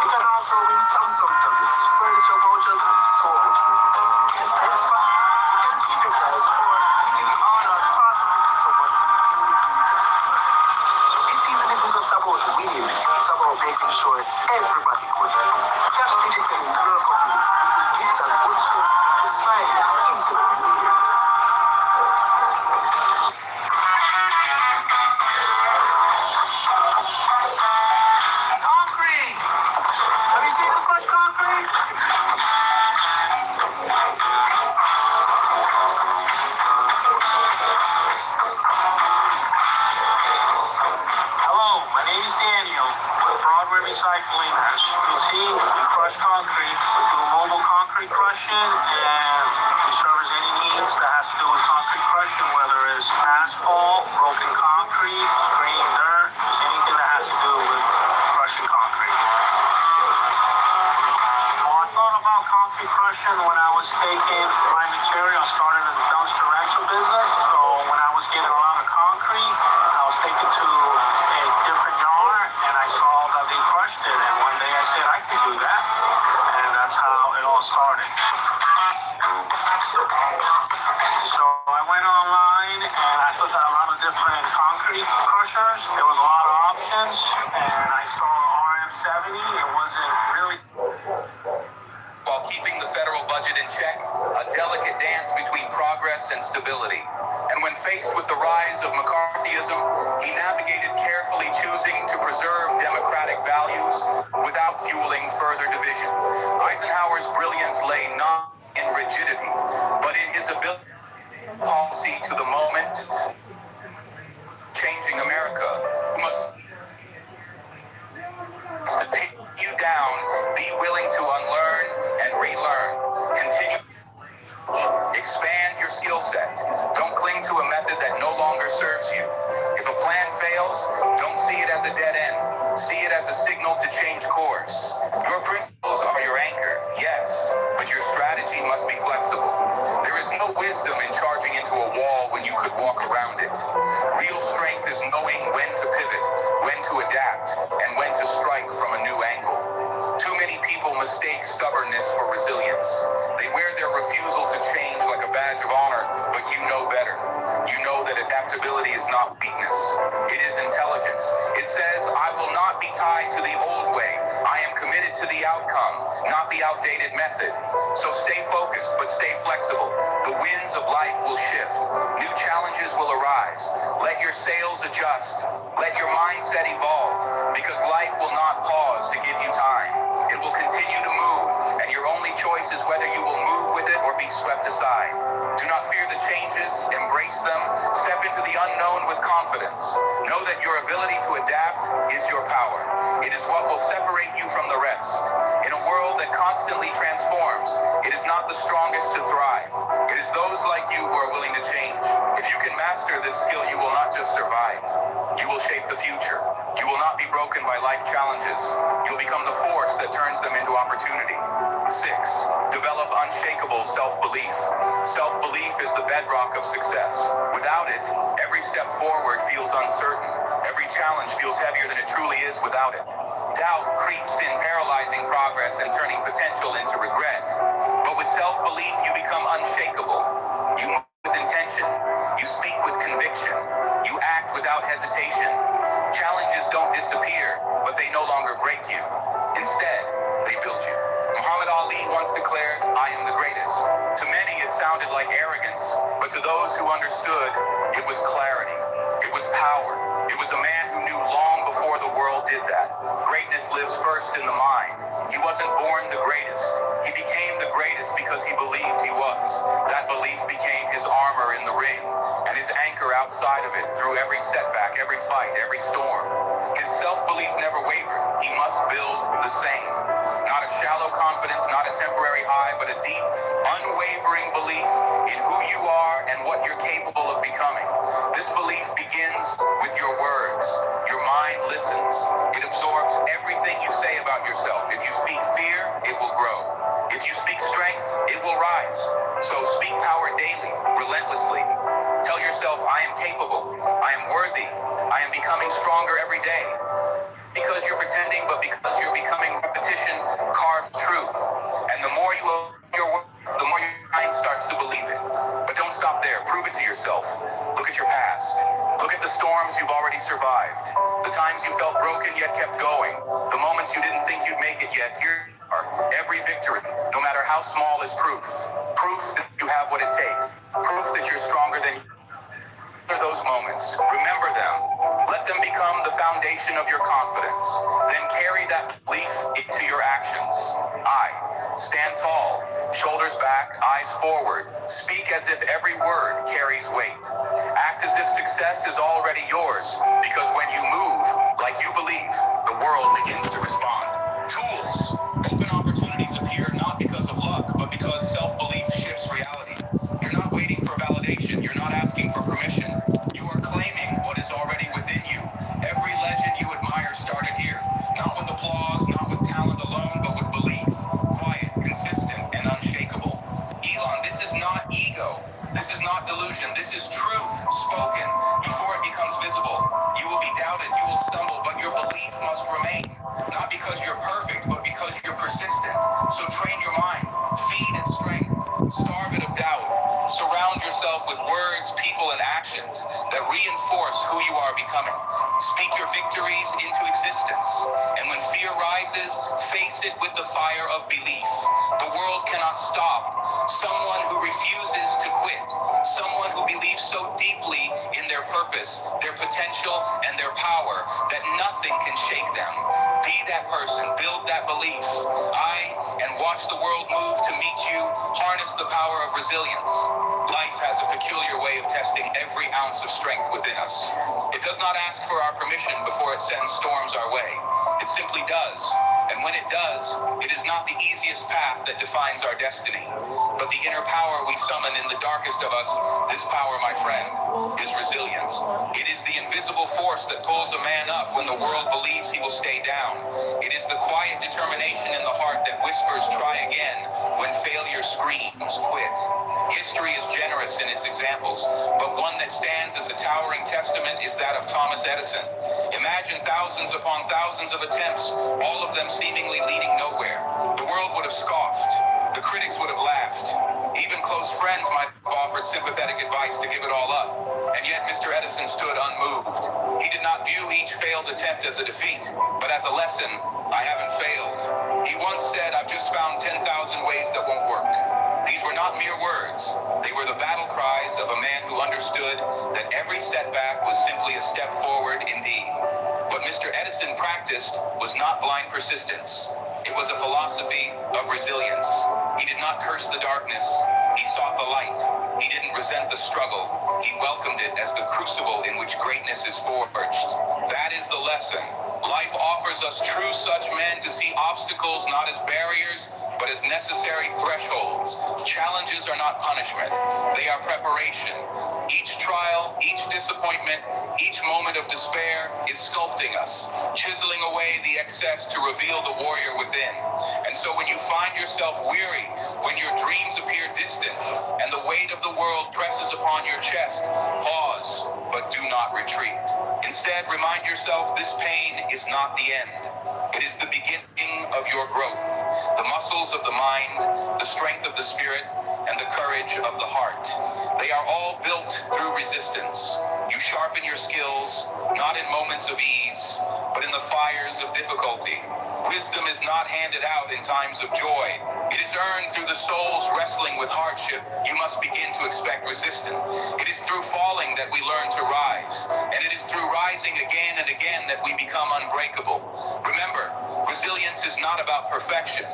You can also win Samsung tablets, furniture vouchers, and so much more. And that's fun. You can keep your price poor. We give you all our partner with someone you will do it. So this season isn't just about winning. It's about making sure everybody goes through. Cash digital in your community. Gives us good food, smile into the new year. Concrete! recycling. As you can see, we crush concrete. We do mobile concrete crushing, and we service any needs that has to do with concrete crushing, whether it's asphalt, broken concrete, green dirt, just anything that has to do with crushing concrete. Well, I thought about concrete crushing when I was taking my material. I started in the dumpster rental business. So when I was getting a lot of concrete, I was taking to a different yard, and I saw that they crushed it. And one day I said I could do that, and that's how it all started. So I went online and I looked at a lot of different concrete crushers. There was a lot of options, and I saw RM70. It wasn't really. While keeping the federal budget in check, a delicate dance between progress and stability. And when faced with the rise of McCarthyism, he navigated carefully, choosing to preserve democratic values without fueling further division. Eisenhower's brilliance lay not in rigidity, but in his ability policy to the moment, changing America. We must to pin you down, be willing to unlearn and relearn. Continue. Expand your skill set. Don't cling to a method that no longer serves you. If a plan fails, don't see it as a dead end. See it as a signal to change course. Your principles are your anchor, yes, but your strategy must be flexible. There is no wisdom in charging into a wall when you could walk around it. Real strength is knowing when to pivot, when to adapt, and when to strike from a new angle. Too many people mistake stubbornness for resilience. They wear their refusal to change like a badge of honor, but you know better. You know that adaptability is not weakness. It is intelligence. It says, I will not be tied to the old way. I am committed to the outcome, not the outdated method. So stay focused, but stay flexible. The winds of life will shift. New challenges will arise. Let your sails adjust. Let your mindset evolve, because life will not pause to give you time. It will continue to move, and your only choice is whether you will move with it or be swept aside. Do not fear the changes, embrace them, step into the unknown with confidence. Know that your ability to adapt is your power. It is what will separate you from the rest. In a world that constantly transforms, it is not the strongest to thrive. It is those like you who are willing to change. If you can master this skill, you will not just survive. You will shape the future. You will not be broken by life challenges. You'll become the force that turns them into opportunity. 6. Develop unshakable self-belief. Self-belief is the bedrock of success. Without it, every step forward feels uncertain. Every challenge feels heavier than it truly is without it. Doubt creeps in, paralyzing progress and turning potential into regret. But with self-belief, you become unshakable. You move with intention. You speak with conviction. You act without hesitation. Challenges don't disappear, but they no longer break you. Instead, they build you. Muhammad Ali once declared, I am the greatest. To many, it sounded like arrogance, but to those who understood, it was clarity. It was power. It was a man who knew long before the world did that. Greatness lives first in the mind. He wasn't born the greatest. He became the greatest because he believed he was. That belief became his armor in the ring, and his anchor outside of it through every setback, every fight, every storm. His self-belief never wavered. He must build the same. Not a shallow confidence, not a temporary high, but a deep, unwavering belief in who you are and what you're capable of becoming. This belief begins with your words. Your mind listens. It absorbs everything you say about yourself. If you speak fear, it will grow. If you speak strength, it will rise. So speak power daily, relentlessly. Tell yourself, I am capable. I am worthy. I am becoming stronger every day. Because you're pretending, but because you're becoming repetition, carved truth. And the more you own your work, the more your mind starts to believe it. But don't stop there. Prove it to yourself. Look at your past. Look at the storms you've already survived. The times you felt broken yet kept going. The moments you didn't think you'd make it yet. Here you are. Every victory, no matter how small, is proof. Proof that you have what it takes. Proof that you're stronger than you. Those moments, remember them. Let them become the foundation of your confidence. Then carry that belief into your actions. Stand tall, shoulders back, eyes forward. Speak as if every word carries weight. Act as if success is already yours, because when you move like you believe, the world begins to respond. Tools. Open opportunities appear not because of luck, but because self-belief shifts reality. You're not waiting for validation. You're not asking for permission. You are claiming what is already within you. Every legend you admire started here. Not with applause, not with talent alone, but with belief. Quiet, consistent, and unshakable. Elon, this is not ego. This is not delusion. This is truth spoken before it becomes visible. You will be doubted, you will stumble, but your belief must remain. Not because you're perfect, but because you're persistent. So train your mind, feed its strength, starve it of doubt. Surround yourself with words, people, and actions that reinforce who you are becoming. Speak your victories into existence. And when fear rises, face it with the fire of belief. The world cannot stop someone who refuses to quit, someone who believes so deeply in their purpose, their potential, and their power that nothing can shake them. Be that person, build that belief. And watch the world move to meet you. Harness the power of resilience. Life has a peculiar way of testing every ounce of strength within us. It does not ask for our permission before it sends storms our way. It simply does. And when it does, it is not the easiest path that defines our destiny, but the inner power we summon in the darkest of us. This power, my friend, is resilience. It is the invisible force that pulls a man up when the world believes he will stay down. It is the quiet determination in the heart that whispers, try again, when failure screams, quit. History is generous in its examples, but one that stands as a towering testament is that of Thomas Edison. Imagine thousands upon thousands of attempts, all of them seemingly leading nowhere. The world would have scoffed. The critics would have laughed. Even close friends might have offered sympathetic advice to give it all up. And yet Mr. Edison stood unmoved. He did not view each failed attempt as a defeat, but as a lesson. I haven't failed. He once said, I've just found 10,000 ways that won't work. These were not mere words. They were the battle cries of a man who understood that every setback was simply a step forward indeed. What Mr. Edison practiced was not blind persistence. It was a philosophy of resilience. He did not curse the darkness. He sought the light. He didn't resent the struggle. He welcomed it as the crucible in which greatness is forged. That is the lesson. Life offers us true such men to see obstacles not as barriers, but as necessary thresholds. Challenges are not punishment. They are preparation. Each trial, each disappointment, each moment of despair is sculpting us, chiseling away the excess to reveal the warrior within. And so when you find yourself weary, when your dreams appear distant, and the weight of the world presses upon your chest, pause, but do not retreat. Instead, remind yourself this pain is not the end. It is the beginning of your growth. The muscles of the mind, the strength of the spirit, and the courage of the heart. They are all built through resistance. You sharpen your skills, not in moments of ease, but in the fires of difficulty. Wisdom is not handed out in times of joy. It is earned through the soul's wrestling with hardship. You must begin to expect resistance. It is through falling that we learn to rise. And it is through rising again and again that we become unbreakable. Remember, resilience is not about perfection.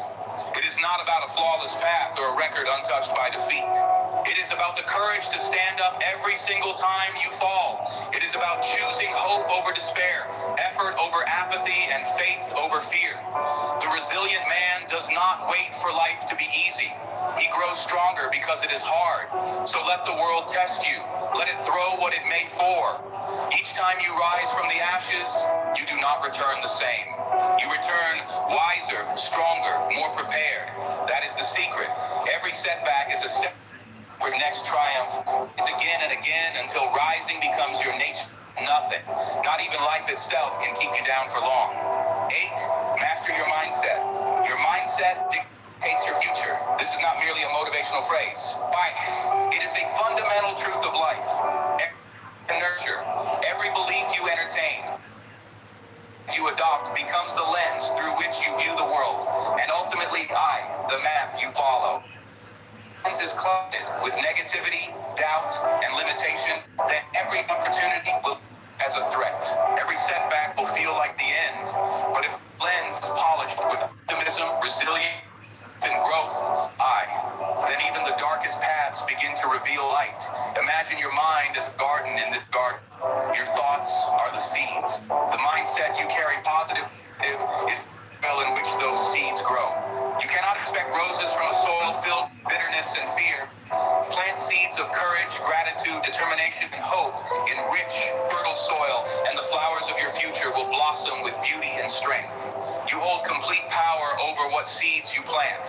It is not about a flawless path or a record untouched by defeat. It is about the courage to stand up every single time you fall. It is about choosing hope over despair, effort over apathy, and faith over fear. The resilient man does not wait for life to be easy. He grows stronger because it is hard. So let the world test you. Let it throw what it may for. Each time you rise from the ashes, you do not return the same. You return wiser, stronger, more prepared. That is the secret. Every setback is a step for next triumph. Is again and again until rising becomes your nature. Nothing, not even life itself, can keep you down for long. 8, master your mindset. Your mindset dictates your future. This is not merely a motivational phrase. It is a fundamental truth of life. Every nurture, every belief you entertain, you adopt becomes the lens through which you view the world, and ultimately the map you follow. Lens is clouded with negativity, doubt, and limitation, then every opportunity will as a threat. Every setback will feel like the end, but if the lens is polished with optimism, resilience, and growth, then even the darkest paths begin to reveal light. Imagine your mind as a garden in this garden. Your thoughts are the seeds. The mindset you carry positive is expect roses from a soil filled with bitterness and fear. Plant seeds of courage, gratitude, determination, and hope in rich, fertile soil, and the flowers of your future will blossom with beauty and strength. You hold complete power over what seeds you plant.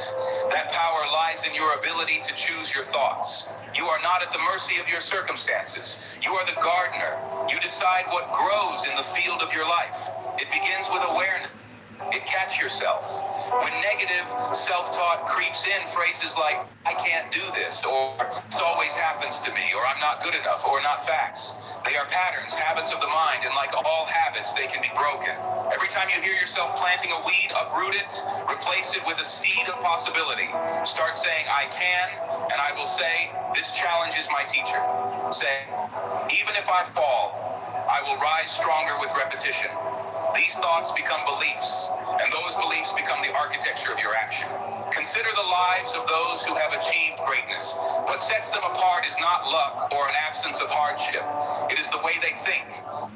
That power lies in your ability to choose your thoughts. You are not at the mercy of your circumstances. You are the gardener. You decide what grows in the field of your life. It begins with awareness. Catch yourself. When negative self-talk creeps in, phrases like, I can't do this, or this always happens to me, or I'm not good enough, or not facts. They are patterns, habits of the mind, and like all habits, they can be broken. Every time you hear yourself planting a weed, uproot it, replace it with a seed of possibility. Start saying, I can, and I will say, this challenge is my teacher. Say, even if I fall, I will rise stronger with repetition. These thoughts become beliefs, and those beliefs become the architecture of your action. Consider the lives of those who have achieved greatness. What sets them apart is not luck or an absence of hardship. It is the way they think.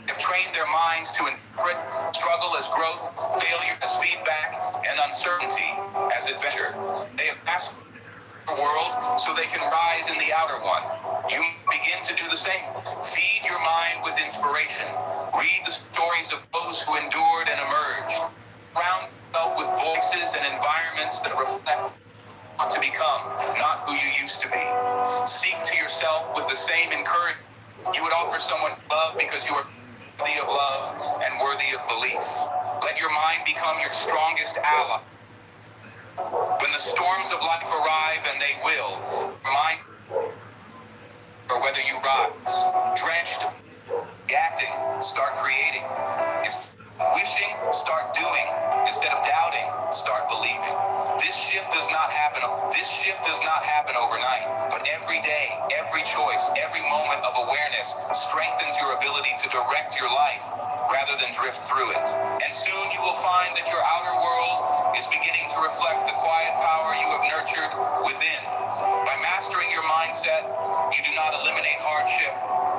They have trained their minds to interpret struggle as growth, failure as feedback, and uncertainty as adventure. They have mastered the world so they can rise in the outer one. You begin to do the same. Feed your mind with inspiration. Read the stories of those who endured and emerged. Surround yourself with voices and environments that reflect what to become, not who you used to be. Seek to yourself with the same encouragement you would offer someone love because you are worthy of love and worthy of belief. Let your mind become your strongest ally. When the storms of life arrive, and they will, mind or whether you rise, drenched, acting, start creating. Instead of wishing, start doing. Instead of doubting, start believing. This shift does not happen overnight, but every day, every choice, every moment of awareness strengthens your ability to direct your life rather than drift through it. And soon you will find that your outer world is beginning to reflect the quiet power you have nurtured within. By mastering your mindset, you do not eliminate hardship,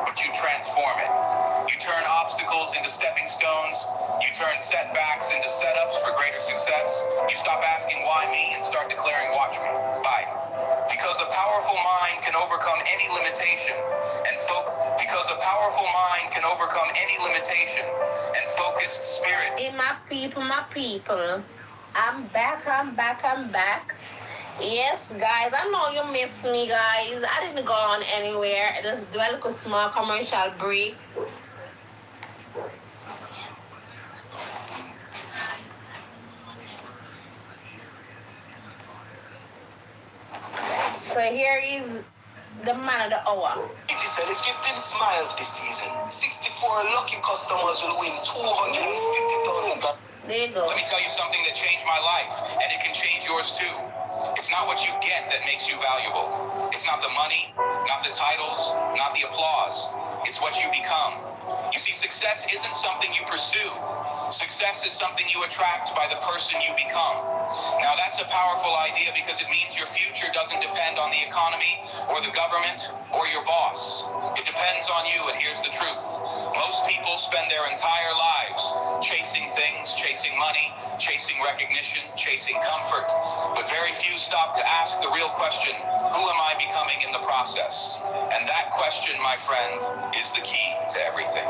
but you transform it. You turn obstacles into stepping stones. You turn setbacks into setups for greater success. You stop asking why me and start declaring watch me. Why? Because a powerful mind can overcome any limitation because a powerful mind can overcome any limitation and focused spirit. Hey, my people. I'm back. Yes, guys, I know you missed me, guys. I didn't go on anywhere. I just do a little small commercial break. So here is the man of the hour. Digicel is gifting smiles this season. 64 lucky customers will win $250,000. There you go. Let me tell you something that changed my life, and it can change yours too. It's not what you get that makes you valuable. It's not the money, not the titles, not the applause. It's what you become. You see, success isn't something you pursue. Success is something you attract by the person you become. Now, that's a powerful idea because it means your future doesn't depend on the economy or the government or your boss. It depends on you, and here's the truth. Most people spend their entire lives chasing things, chasing money, chasing recognition, chasing comfort. But very few stop to ask the real question, who am I becoming in the process? And that question, my friend, is the key to everything.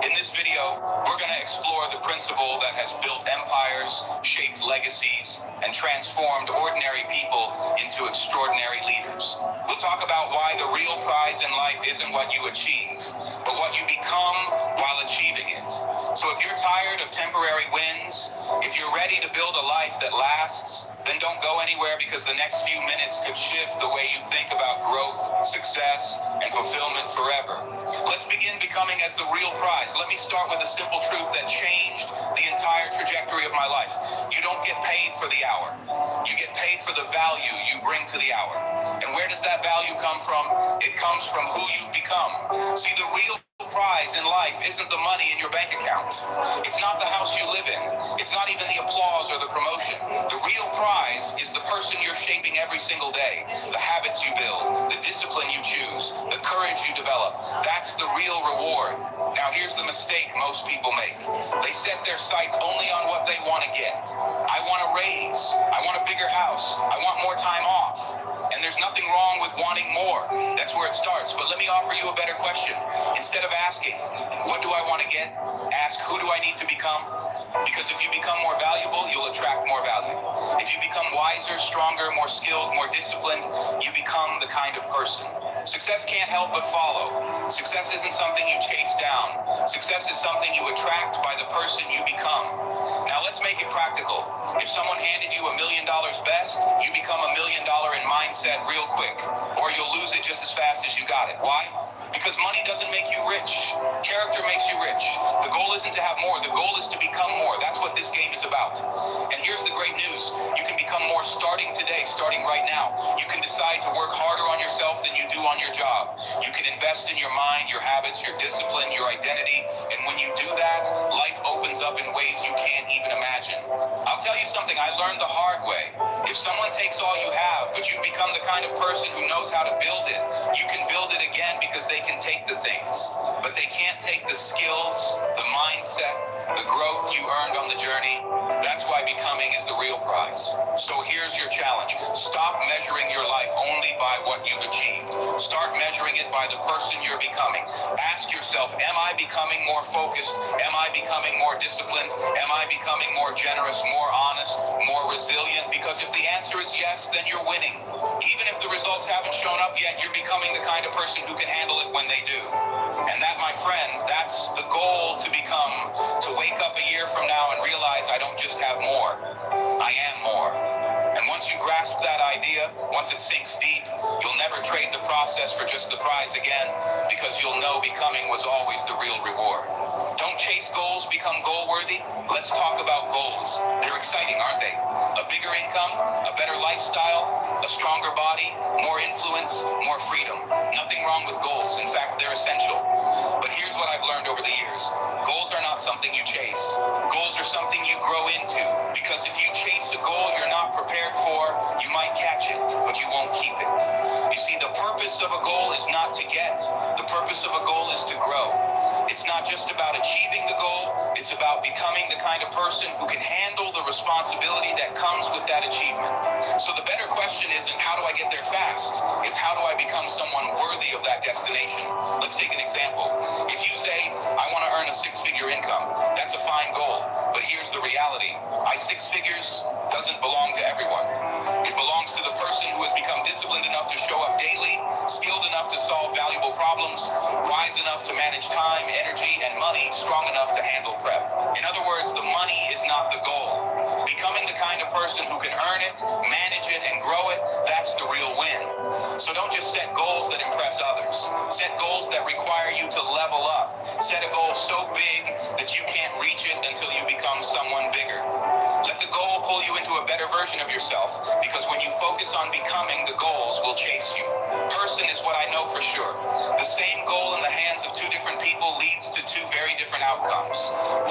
In this video, we're going to explore the principle that has built empires, shaped legacies, and transformed ordinary people into extraordinary leaders. We'll talk about why the real prize in life isn't what you achieve, but what you become while achieving it. So if you're tired of temporary wins, if you're ready to build a life that lasts, then don't go anywhere, because the next few minutes could shift the way you think about growth, success, and fulfillment forever. Let's begin becoming as the real prize. Let me start with a simple truth that changed the entire trajectory of my life. You don't get paid for the hour. You get paid for the value you bring to the hour. And where does that value come from? It comes from who you've become. See, the real prize in life isn't the money in your bank account. It's not the house you live in. It's not even the applause or the promotion. The real prize is the person you're shaping every single day, the habits you build, the discipline you choose, the courage you develop. That's the real reward. Now, here's the mistake most people make. They set their sights only on what they want to get. I want a raise. I want a bigger house. nothing wrong with wanting more. That's where it starts. But let me offer you a better question. Instead of asking, what do I want to get? Ask, who do I need to become? Because if you become more valuable, you'll attract more value. If you become wiser, stronger, more skilled, more disciplined, you become the kind of person. Success can't help but follow. Success isn't something you chase down. Success is something you attract by the person you become. Now let's make it practical. If someone handed you $1 million best, you become $1 million in mindset real quick, or you'll lose it just as fast as you got it. Why? Because money doesn't make you rich. Character makes you rich. The goal isn't to have more. The goal is to become more. That's what this game is about. And here's the great news. You can become more starting today, starting right now. You can decide to work harder on yourself than you do on your job. You can invest in your mind, your habits, your discipline, your identity. And when you do that, life opens up in ways you can't even imagine. I'll tell you something I learned the hard way. If someone takes all you have, but you've become the kind of person who knows how to build it, you can build it again because they can take the things, but they can't take the skills, the mindset, the growth you earned on the journey. That's why becoming is the real prize. So here's your challenge. Stop measuring your life only by what you've achieved. Start measuring it by the person you're becoming. Ask yourself, am I becoming more focused? Am I becoming more disciplined? Am I becoming more generous, more honest, more resilient? Because if the answer is yes, then you're winning. Even if the results haven't shown up yet, you're becoming the kind of person who can handle it when they do. And that, my friend, that's the goal to become, to wake up a year from now and realize I don't just have more, I am more. And once you grasp that idea, once it sinks deep, you'll never trade the process for just the prize again, because you'll know becoming was always the real reward. Don't chase goals, become goal-worthy. Let's talk about goals. They're exciting, aren't they? A bigger income, a better lifestyle, a stronger body, more influence, more freedom. Nothing wrong with goals. In fact, they're essential. But here's what I've learned over the years. Goals are not something you chase. Goals are something you grow into. Because if you chase a goal you're not prepared for, you might catch it, but you won't keep it. You see, the purpose of a goal is not to get. The purpose of a goal is to grow. It's not just about achieving the goal, it's about becoming the kind of person who can handle the responsibility that comes with that achievement. So the better question isn't how do I get there fast? It's how do I become someone worthy of that destination? Let's take an example. If you say, I want to earn a six-figure income, that's a fine goal. But here's the reality. Six figures doesn't belong to everyone. It belongs to the person who has become disciplined enough to show up daily, skilled enough to solve valuable problems, wise enough to manage time, energy, and money, strong enough to handle prep. In other words, the money is not the goal. Becoming the kind of person who can earn it, manage it, and grow it, that's the real win. So don't just set goals that impress others. Set goals that require you to level up. Set a goal so big that you can't reach it until you become someone bigger. Let the goal pull you into a better version of yourself, because when you focus on becoming, the goals will chase you. Person is what I know for sure. The same goal in the hands of two different people leads to two very different outcomes.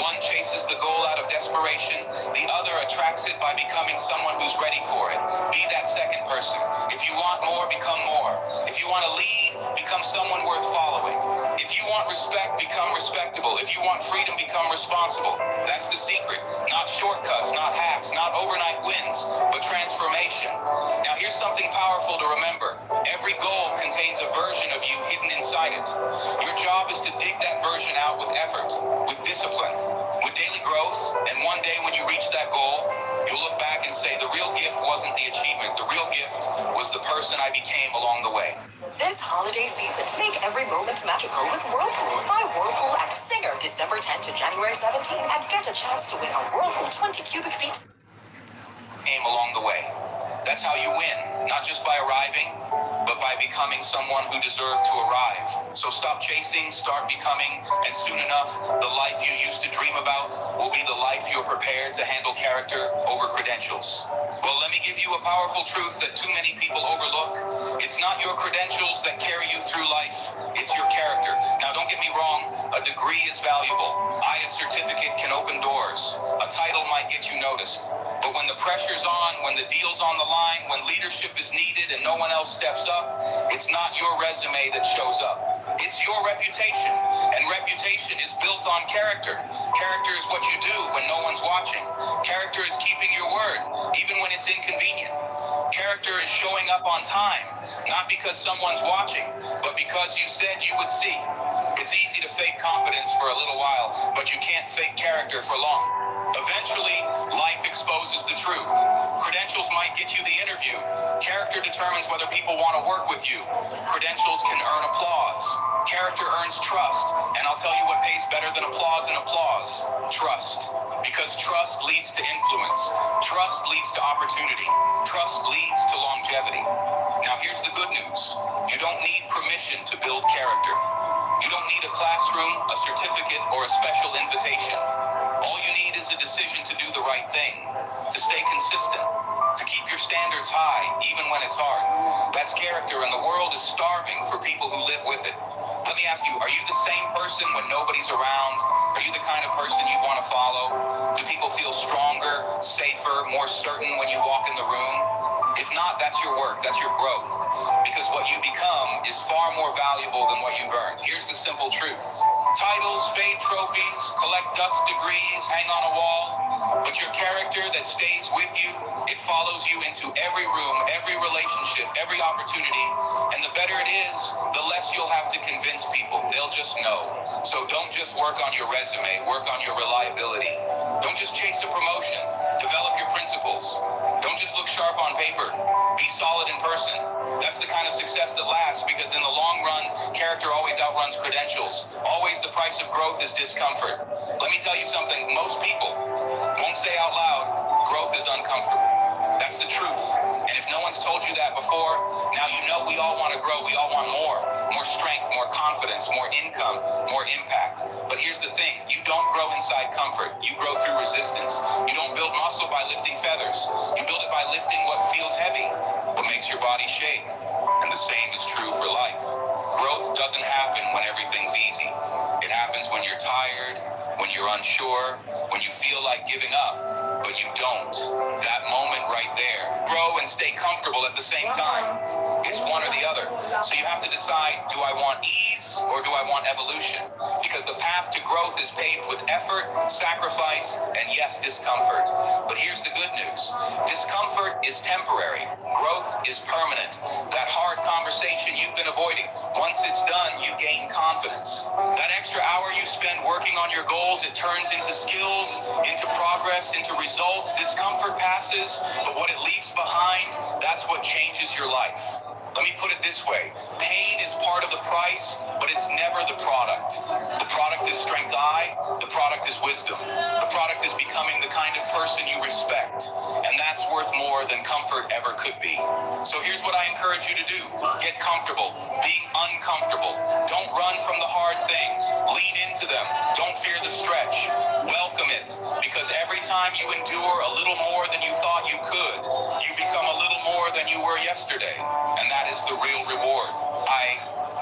One chases the goal out of desperation. The other attracts it by becoming someone who's ready for it. Be that second person. If you want more, become more. If you want to lead, become someone worth following. If you want respect, become respectable. If you want freedom, become responsible. That's the secret. Not shortcuts, not hacks, not overnight wins, but transformation. Now here's something powerful to remember. Every goal contains a version of you hidden inside it. Your job is to dig that version out with effort, with discipline, with daily growth, and one day when you reach that goal, you'll look back and say, the real gift wasn't the achievement. The real gift was the person I became along the way. This holiday season, make every moment magical with Whirlpool. Buy Whirlpool at Singer December 10th to January 17th and get a chance to win a Whirlpool 20 cubic feet. Came along the way. That's how you win, not just by arriving, but by becoming someone who deserved to arrive. So stop chasing, start becoming, and soon enough, the life you used to dream about will be the life you're prepared to handle character over credentials. Well, let me give you a powerful truth that too many people overlook. It's not your credentials that carry you through life, it's your character. Now, don't get me wrong, a degree is valuable. A certificate can open doors. A title might get you noticed. But when the pressure's on, when the deal's on the line, when leadership is needed and no one else steps up, it's not your resume that shows up. It's your reputation. And reputation is built on character. Character is what you do when no one's watching. Character is keeping your word, even when it's inconvenient. Character character is showing up on time, not because someone's watching, but because you said you would see. It's easy to fake confidence for a little while, but you can't fake character for long. Eventually, life exposes the truth. Credentials might get you the interview. Character determines whether people want to work with you. Credentials can earn applause. Character earns trust. And I'll tell you what pays better than applause and applause. Trust. Because trust leads to influence. Trust leads to opportunity. Trust leads to longevity. Now here's the good news. You don't need permission to build character. You don't need a classroom, a certificate, or a special invitation. All you need is a decision to do the right thing, to stay consistent, to keep your standards high, even when it's hard. That's character, and the world is starving for people who live with it. Let me ask you, are you the same person when nobody's around? Are you the kind of person you want to follow? Do people feel stronger, safer, more certain when you walk in the room? If not, that's your work, that's your growth. Because what you become is far more valuable than what you've earned. Here's the simple truth. Titles, fade trophies, collect dust degrees, hang on a wall. But your character that stays with you, it follows you into every room, every relationship, every opportunity. And the better it is, the less you'll have to convince people. They'll just know. So don't just work on your resume, work on your reliability. Don't just chase a promotion. Develop your principles. Don't just look sharp on paper. Be solid in person. That's the kind of success that lasts, because in the long run, character always outruns credentials. Always the price of growth is discomfort. Let me tell you something. Most people won't say out loud, growth is uncomfortable. That's the truth. And if no one's told you that before, now you know we all want to grow. We all want more. More strength, more confidence, more income, more impact. But here's the thing. You don't grow inside comfort. You grow through resistance. You don't build muscle by lifting feathers. You build it by lifting what feels heavy, what makes your body shake. And the same is true for life. Growth doesn't happen when everything's easy. It happens when you're tired, when you're unsure, when you feel like giving up, but you don't. That moment right there. Grow and stay comfortable at the same time. It's one or the other. So you have to decide, do I want ease or do I want evolution? Because the path to growth is paved with effort, sacrifice, and yes, discomfort. But here's the good news. Discomfort is temporary. Growth is permanent. That hard conversation you've been avoiding, once it's done, you gain confidence. That extra hour you spend working on your goals, it turns into skills, into progress, into results. Discomfort passes, but what it leaves behind, that's what changes your life. Let me put it this way. Pain is part of the price, but it's never the product. The product is strength I, the product is wisdom. The product is becoming the kind of person you respect. And that's worth more than comfort ever could be. So here's what I encourage you to do. Get comfortable, being uncomfortable. Don't run from the hard things. Lean into them. Don't fear the stretch. Welcome it. Because every time you endure a little more than you thought you could, you become a little more than you were yesterday. And that is the real reward.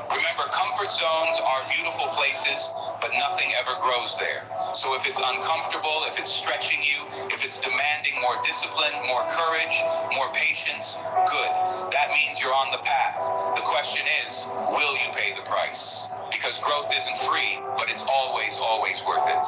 Remember, comfort zones are beautiful places, but nothing ever grows there. So if it's uncomfortable, if it's stretching you, if it's demanding more discipline, more courage, more patience, good. That means you're on the path. The question is, will you pay the price? Because growth isn't free, but it's always, always worth it.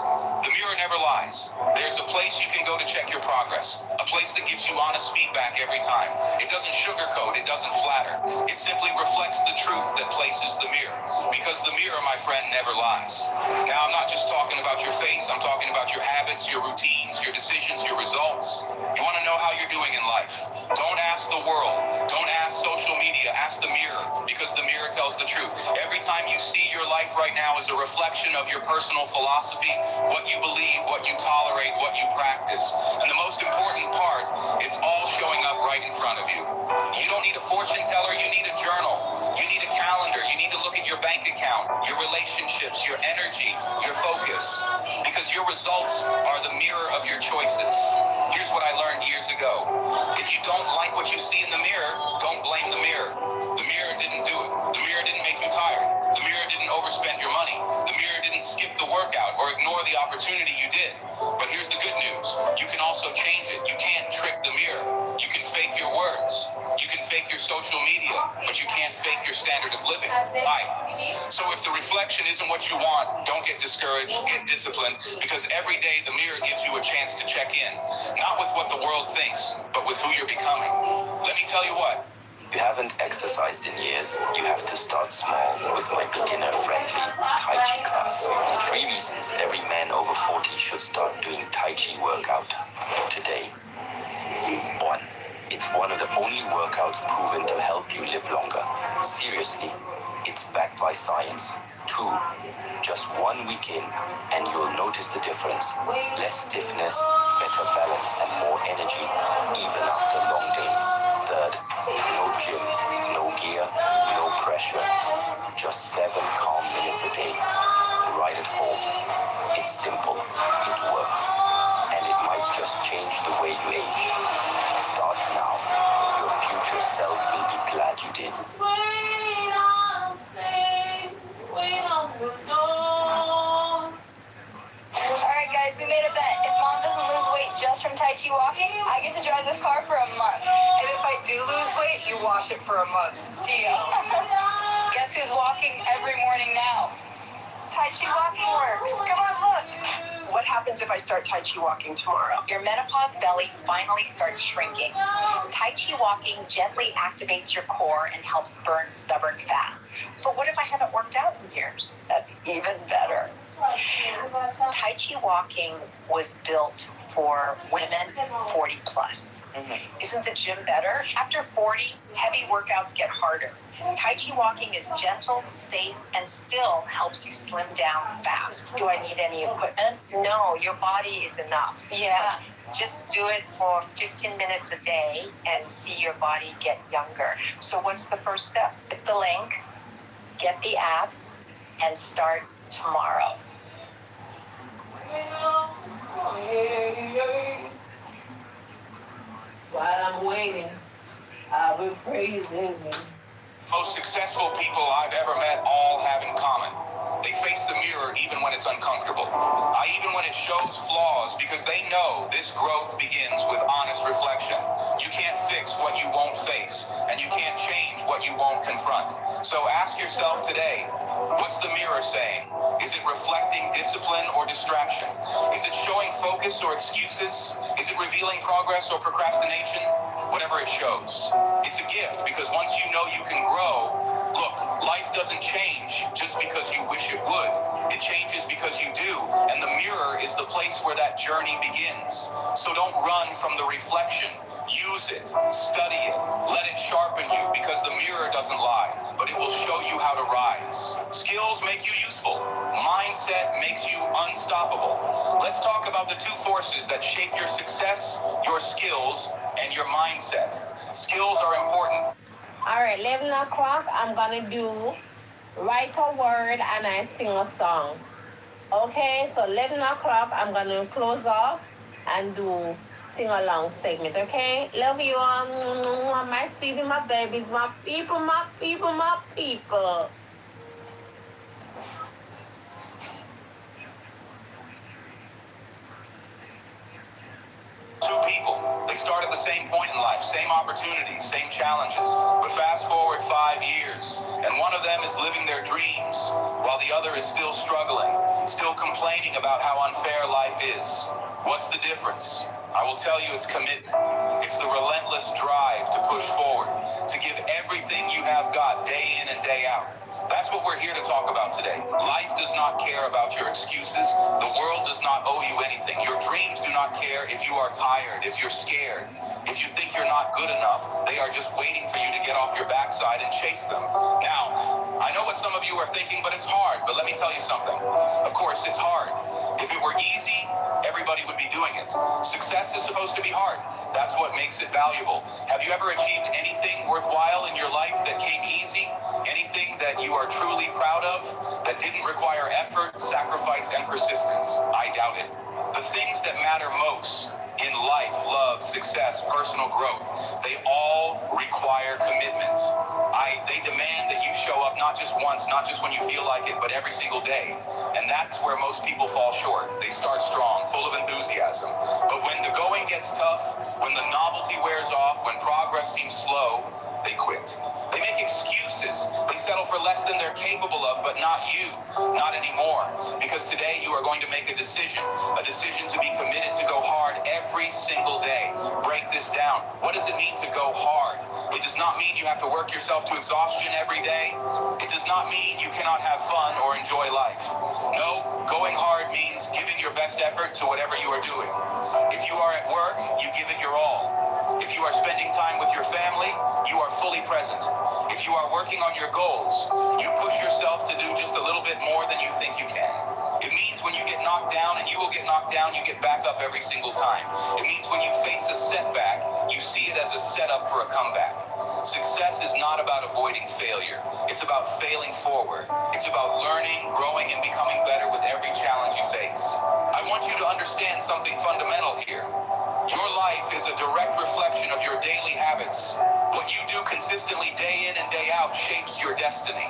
The mirror never lies. There's a place you can go to check your progress, a place that gives you honest feedback every time. It doesn't sugarcoat, it doesn't flatter. It simply reflects the truth that places the mirror. Because the mirror, my friend, never lies. Now, I'm not just talking about your face, I'm talking about your habits, your routines, your decisions, your results. You want to know how you're doing in life? Don't ask the world. Don't ask social media. Ask the mirror, because the mirror tells the truth. Every time you see your life right now is a reflection of your personal philosophy, what you believe, what you tolerate, what you practice. And the most important part, it's all showing up right in front of you. You don't need a fortune teller, you need a journal. You need a calendar. You need to look at your bank account, your relationships, your energy, your focus. Because your results are the mirror of your choices. Here's what I learned years ago. If you don't like what you see in the mirror, don't blame the mirror. The mirror didn't do it. The mirror didn't make you tired. The mirror didn't overspend your money. The mirror didn't skip the workout or ignore the opportunity you did. But here's the good news. You can also change it. You can't trick the mirror. You can fake your words. You can fake your your social media, but you can't fake your standard of living. Why? So if the reflection isn't what you want, don't get discouraged, get disciplined, because every day the mirror gives you a chance to check in, not with what the world thinks, but with who you're becoming. Let me tell you what. You haven't exercised in years. You have to start small with my beginner-friendly Tai Chi class. 3 reasons every man over 40 should start doing Tai Chi workout today. 1. It's one of the only workouts proven to help you live longer. Seriously, it's backed by science. 2. Just 1 week in, and you'll notice the difference. Less stiffness, better balance, and more energy, even after long days. 3rd, no gym, no gear, no pressure. Just 7 calm minutes a day, right at home. It's simple, it works, and it might just change the way you age. Start now. Your future self will be glad you did. Alright guys, we made a bet. If Mom doesn't lose weight just from Tai Chi walking, I get to drive this car for a month. And if I do lose weight, you wash it for a month. Deal. Guess who's walking every morning now? Tai Chi walking works. Come on, look. What happens if I start Tai Chi walking tomorrow? Your menopause belly finally starts shrinking. Tai Chi walking gently activates your core and helps burn stubborn fat. But what if I haven't worked out in years? That's even better. Tai Chi walking was built for women 40 plus. Isn't the gym better? After 40, heavy workouts get harder. Tai Chi walking is gentle, safe, and still helps you slim down fast. Do I need any equipment? No, your body is enough. Yeah. Just do it for 15 minutes a day and see your body get younger. So what's the first step? Click the link, get the app, and start tomorrow. While I'm waiting, I'll be praising you. Most successful people I've ever met all have in common. They face the mirror even when it's uncomfortable. Even when it shows flaws, because they know this growth begins with honest reflection. You can't fix what you won't face, and you can't change what you won't confront. So ask yourself today, what's the mirror saying? Is it reflecting discipline or distraction? Is it showing focus or excuses? Is it revealing progress or procrastination? Whatever it shows. It's a gift, because once you know you can grow, look, life doesn't change just because you wish it would. It changes because you do, and the mirror is the place where that journey begins. So don't run from the reflection. Use it, study it, let it sharpen you, because the mirror doesn't lie, but it will show you how to rise. Skills make you useful. Mindset makes you unstoppable. Let's talk about the 2 forces that shape your success, your skills, and your mindset. Skills are important. All right, 11 o'clock, I'm going to do write a word and I sing a song. Okay, so 11 o'clock, I'm going to close off and do sing-along segment, okay? Love you all. My sweetie, my babies, my people, my people, my people. Two people. They start at the same point in life, same opportunities, same challenges. But fast forward 5 years, and one of them is living their dreams, while the other is still struggling, still complaining about how unfair life is. What's the difference? I will tell you, it's commitment. It's the relentless drive to push forward, to give everything you have got day in and day out. That's what we're here to talk about today. Life does not care about your excuses. The world does not owe you anything. Your dreams do not care if you are tired, if you're scared, if you think you're not good enough. They are just waiting for you to get off your backside and chase them. Now, I know what some of you are thinking, but it's hard. But let me tell you something. Of course, it's hard. If it were easy, everybody would be doing it. Success is supposed to be hard. That's what makes it valuable. Have you ever achieved anything worthwhile in your life that came easy? Anything that you are truly proud of, that didn't require effort, sacrifice, and persistence? I doubt it. The things that matter most in life, love, success, personal growth, they all require commitment. They demand that you show up not just once, not just when you feel like it, but every single day. And that's where most people fall short. They start strong, full of enthusiasm. But when the going gets tough, when the novelty wears off, when progress seems slow, they quit. They make excuses. They settle for less than they're capable of, but not you, not anymore. Because today you are going to make a decision to be committed to go hard every single day. Break this down. What does it mean to go hard? It does not mean you have to work yourself to exhaustion every day. It does not mean you cannot have fun or enjoy life. No, going hard means giving your best effort to whatever you are doing. If you are at work, you give it your all. If you are spending time with your family, you are fully present. If you are working on your goals, you push yourself to do just a little bit more than you think you can. It means when you get knocked down, and you will get knocked down, you get back up every single time. It means when you face a setback, you see it as a setup for a comeback. Success is not about avoiding failure. It's about failing forward. It's about learning, growing, and becoming better with every challenge you face. I want you to understand something fundamental here. Your life is a direct reflection of your daily habits. What you do consistently day in and day out shapes your destiny.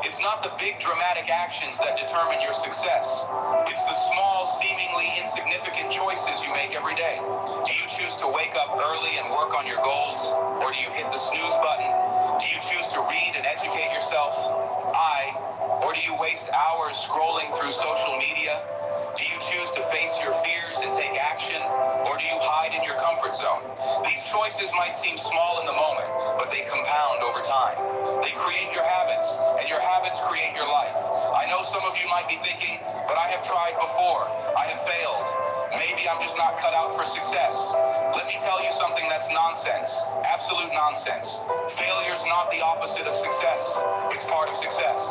It's not the big dramatic actions that determine your success. It's the small, seemingly insignificant choices you make every day. Do you choose to wake up early and work on your goals? Or do you hit the snooze button? Do you choose to read and educate yourself? Or do you waste hours scrolling through social media? Do you choose to face your fears and take action, or do you hide in your comfort zone? These choices might seem small in the moment, but they compound over time. They create your habits, and your habits create your life. I know some of you might be thinking, but I have tried before. I have failed. Maybe I'm just not cut out for success. Let me tell you something that's nonsense. Absolute nonsense. Failure is not the opposite of success. It's part of success.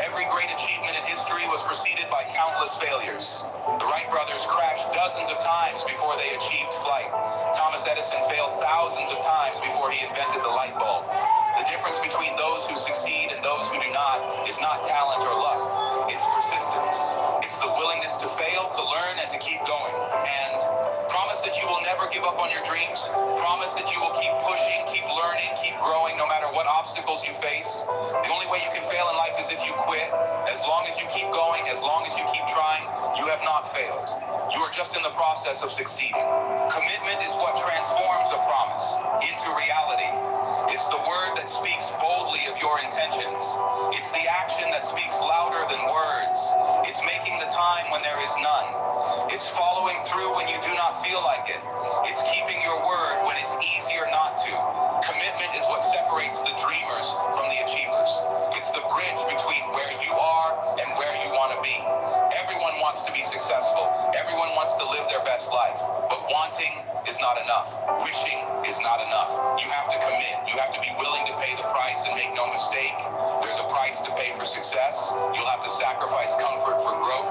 Every great achievement in history was preceded by countless failures. The Wright brothers crashed dozens of times before they achieved flight. Thomas Edison failed thousands of times before he invented the light bulb. The difference between those who succeed and those who do not is not talent or luck. It's persistence. It's the willingness to fail, to learn, and to keep going. And promise that you will never give up on your dreams. Promise that you will keep pushing, keep learning, keep growing, no matter what obstacles you face. The only way you can fail in life is if you quit. As long as you keep going, as long as you keep trying, you have not failed. You are just in the process of succeeding. Commitment is what transforms a promise into reality. It's the word that speaks boldly of your intentions. It's the action that speaks louder than words. It's making the time when there is none. It's following through when you do not feel like it. It's keeping your word when it's easier not to. Commitment is what separates the dreamers from the achievers. It's the bridge between where you are and where you want to be. Everyone wants to be successful. Everyone wants to live their best life. But wanting is not enough. Wishing is not enough. You have to commit. You have to be willing to pay the price, and make no mistake, there's a price to pay for success. You'll have to sacrifice comfort for growth.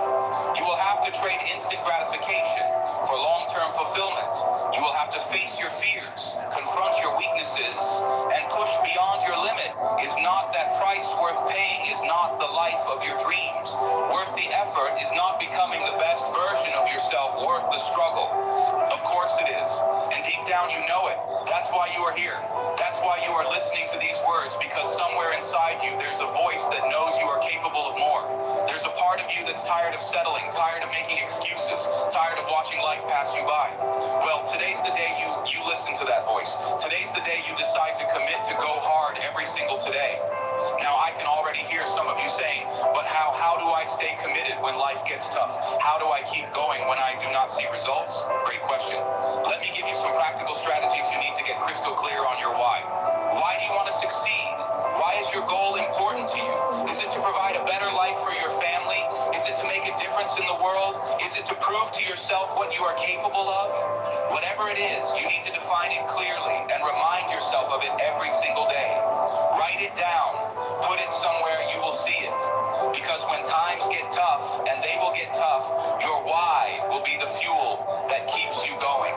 You will have to trade instant gratification for long-term fulfillment. You will have to face your fears, confront your weaknesses, and push beyond your limit. Is not that price worth paying? Is not the life of your dreams worth the effort? Is not becoming the best version of yourself worth the struggle? Of course it is. And deep down you know it. That's why you are here. That's why you are listening to these words, because somewhere inside you there's a voice that knows you are capable of more. There's a part of you that's tired of settling, tired of making excuses, tired of watching life pass you by. Well, today's the day you listen to that voice. Today's the day you decide to commit to go hard every single today. Now, I can already hear some of you saying, but how do I stay committed when life gets tough? How do I keep going when I do not see results? Great question. Let me give you some practical strategies you need to get crystal clear on your why. Why do you want to succeed? Why is your goal important to you? Is it to provide a better life for your family? Is it to make a difference in the world? Is it to prove to yourself what you are capable of? Whatever it is, you need to define it clearly and remind yourself of it every single day. Write it down. Put it somewhere you will see it. Because when times get tough, and they will get tough, your why will be the fuel that keeps you going.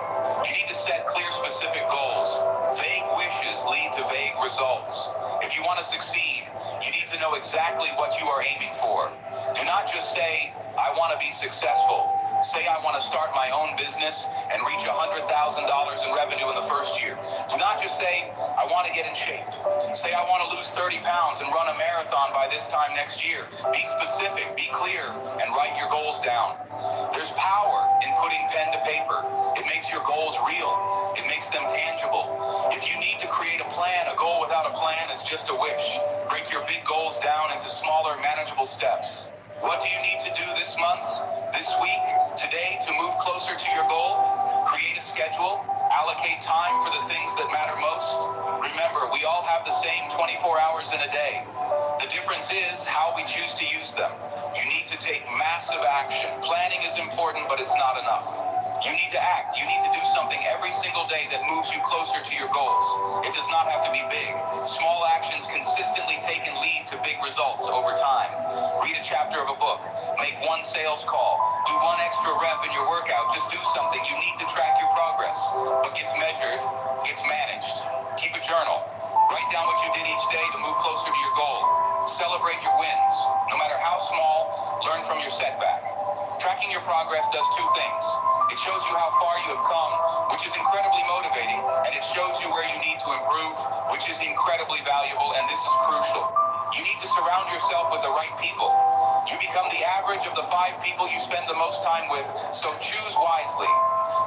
You need to set clear, specific goals. Vague wishes lead to vague results. If you want to succeed, you need to know exactly what you are aiming for. Do not just say, I want to be successful. Say I want to start my own business and reach $100,000 in revenue in the first year. Do not just say, I want to get in shape. Say I want to lose 30 pounds and run a marathon by this time next year. Be specific, be clear, and write your goals down. There's power in putting pen to paper. It makes your goals real. It makes them tangible. If you need to create a plan, a goal without a is just a wish. Break your big goals down into smaller, manageable steps. What do you need to do this month, this week, today to move closer to your goal? Create a schedule, allocate time for the things that matter most. Remember, we all have the same 24 hours in a day. The difference is how we choose to use them. You need to take massive action. Planning is important, but it's not enough. You need to act. You need to do something every single day that moves you closer to your goals. It does not have to be big. Small actions consistently take and lead to big results over time. Read a chapter of a book. Make one sales call. Do one extra rep in your workout. Just do something. You need to track your progress. What gets measured gets managed. Keep a journal. Write down what you did each day to move closer to your goal. Celebrate your wins. No matter how small, learn from your setback. Tracking your progress does two things. It shows you how far you have come, which is incredibly motivating, and it shows you where you need to improve, which is incredibly valuable, and this is crucial. You need to surround yourself with the right people. You become the average of the 5 people you spend the most time with, so choose wisely.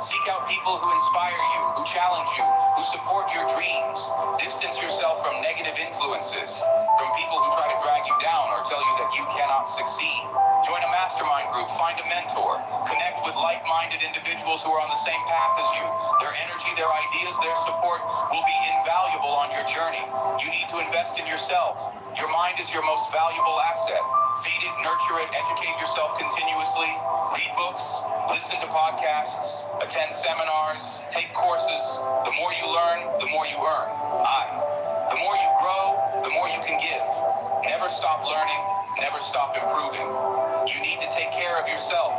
Seek out people who inspire you, who challenge you, who support your dreams. Distance yourself from negative influences, from people who try to drag you down or tell you that you cannot succeed. Join a mastermind group, find a mentor, connect with like-minded individuals who are on the same path as you. Their energy, their ideas, their support will be invaluable on your journey. You need to invest in yourself. Your mind is your most valuable asset. Feed it, nurture it, educate yourself continuously. Read books, listen to podcasts, attend seminars, take courses. The more you learn, the more you earn. The more you grow, the more you can give. Never stop learning, never stop improving. You need to take care of yourself.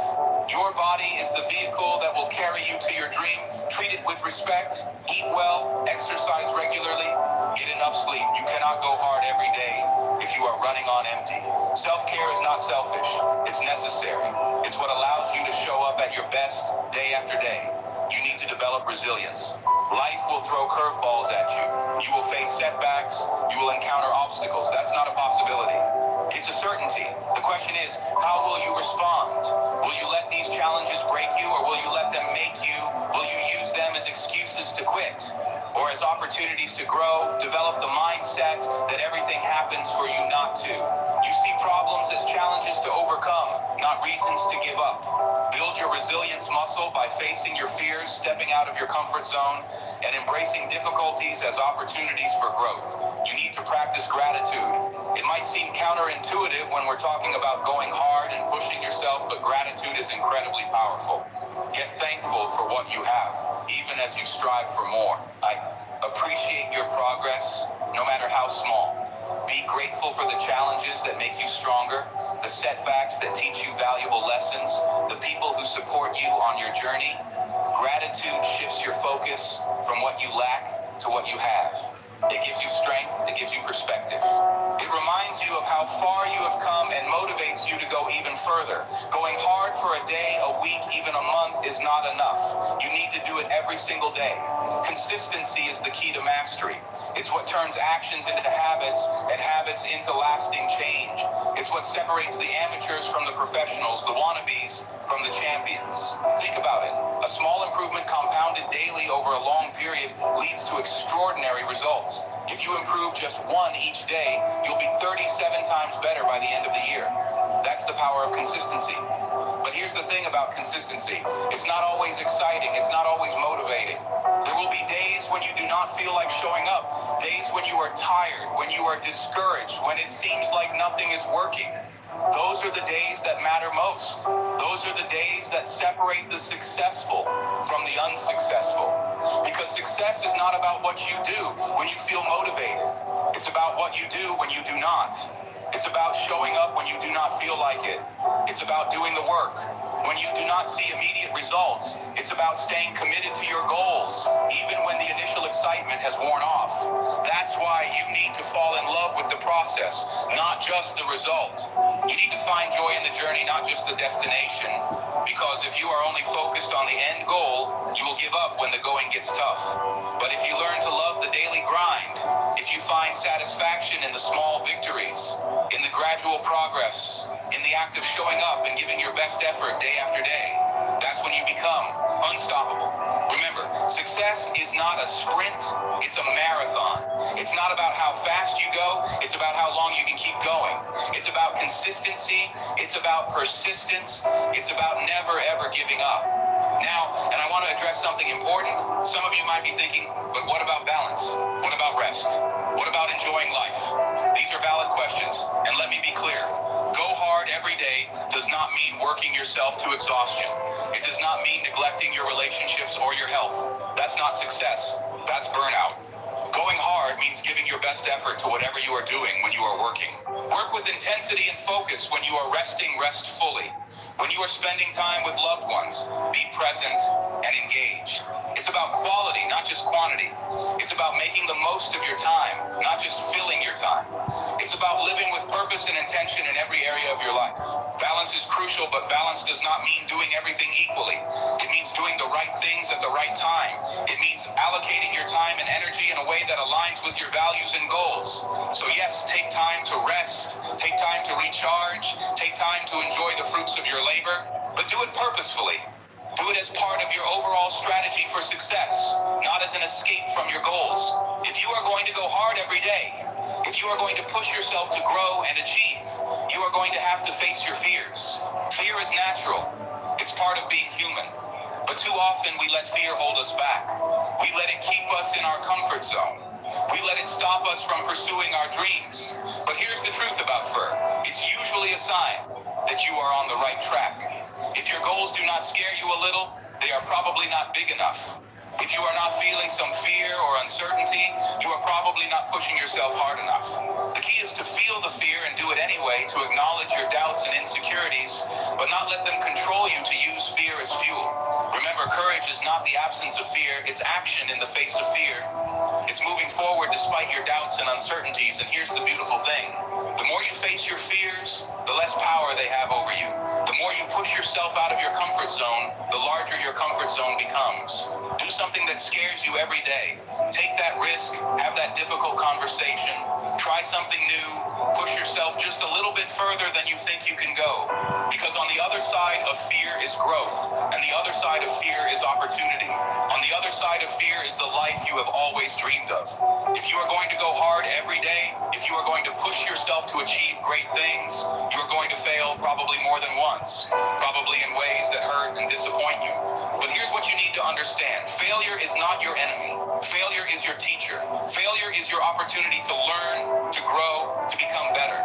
Your body is the vehicle that will carry you to your dream. Treat it with respect, eat well, exercise regularly, get enough sleep. You cannot go hard every day if you are running on empty. Self-care is not selfish, it's necessary. It's what allows you to show up at your best day after day. You need to develop resilience. Life will throw curveballs at you. You will face setbacks. You will encounter obstacles. That's not a possibility. It's a certainty. The question is, how will you respond? Will you let these challenges break you, or will you let them make you? Will you use them as excuses to quit, or as opportunities to grow? Develop the mindset that everything happens for you not to. You see problems as challenges to overcome, not reasons to give up. Build your resilience muscle by facing your fears, stepping out of your comfort zone, and embracing difficulties as opportunities for growth. You need to practice gratitude. It might seem counterintuitive when we're talking about going hard and pushing yourself, but gratitude is incredibly powerful. Get thankful for what you have, even as you strive for more. Appreciate your progress, no matter how small. Be grateful for the challenges that make you stronger, the setbacks that teach you valuable lessons, the people who support you on your journey. Gratitude shifts your focus from what you lack to what you have. It gives you strength, it gives you perspective. It reminds you of how far you have come and motivates you to go even further. Going hard for a day, a week, even a month is not enough. You need to do it every single day. Consistency is the key to mastery. It's what turns actions into habits and habits into lasting change. It's what separates the amateurs from the professionals, the wannabes from the champions. Think about it. A small improvement compounded daily over a long period leads to extraordinary results. If you improve just 1 each day, you'll be 37 times better by the end of the year. That's the power of consistency. But here's the thing about consistency. It's not always exciting. It's not always motivating. There will be days when you do not feel like showing up. Days when you are tired, when you are discouraged, when it seems like nothing is working. Those are the days that matter most. Those are the days that separate the successful from the unsuccessful. Because success is not about what you do when you feel motivated. It's about what you do when you do not. It's about showing up when you do not feel like it. It's about doing the work. When you do not see immediate results, it's about staying committed to your goals, even when the initial excitement has worn off. That's why you need to fall in love with the process, not just the result. You need to find joy in the journey, not just the destination. Because if you are only focused on the end goal, you will give up when the going gets tough. But if you learn to love the daily grind, if you find satisfaction in the small victories, in the gradual progress, in the act of showing up and giving your best effort day after day, that's when you become unstoppable. Remember, success is not a sprint, it's a marathon. It's not about how fast you go, it's about how long you can keep going. It's about consistency, it's about persistence, it's about never ever giving up. Now, and I want to address something important. Some of you might be thinking, but what about balance? What about rest? What about enjoying life? These are valid questions, and let me be clear. Go hard every day does not mean working yourself to exhaustion. It does not mean neglecting your relationships or your health. That's not success. That's burnout. Going hard means giving your best effort to whatever you are doing when you are working. Work with intensity and focus when you are resting, rest fully. When you are spending time with loved ones, be present and engaged. It's about quality, not just quantity. It's about making the most of your time, not just filling your time. It's about living with purpose and intention in every area of your life. Balance is crucial, but balance does not mean doing everything equally. It means doing the right things at the right time. It means allocating your time and energy in a way that aligns with your values and goals. So yes, take time to rest, take time to recharge, take time to enjoy the fruits of your labor, but do it purposefully. Do it as part of your overall strategy for success, not as an escape from your goals. If you are going to go hard every day, if you are going to push yourself to grow and achieve, you are going to have to face your fears. Fear is natural. It's part of being human. But too often we let fear hold us back. We let it keep us in our comfort zone. We let it stop us from pursuing our dreams. But here's the truth about fear. It's usually a sign that you are on the right track. If your goals do not scare you a little, they are probably not big enough. If you are not feeling some fear or uncertainty, you are probably not pushing yourself hard enough. The key is to feel the fear and do it anyway, to acknowledge your doubts and insecurities, but not let them control you to use fear as fuel. Remember, courage is not the absence of fear, it's action in the face of fear. It's moving forward despite your doubts and uncertainties, and here's the beautiful thing. The more you face your fears, the less power they have over you. The more you push yourself out of your comfort zone, the larger your comfort zone becomes. Do something that scares you every day. Take that risk, have that difficult conversation, try something new, push yourself just a little bit further than you think you can go. Because on the other side of fear is growth, and the other side of fear is opportunity. On the other side of fear is the life you have always dreamed of. If you are going to go hard every day, if you are going to push yourself to achieve great things, you are going to fail probably more than once, probably in ways that hurt and disappoint you. But here's what you need to understand. Failure is not your enemy. Failure is your teacher. Failure is your opportunity to learn, to grow, to become better.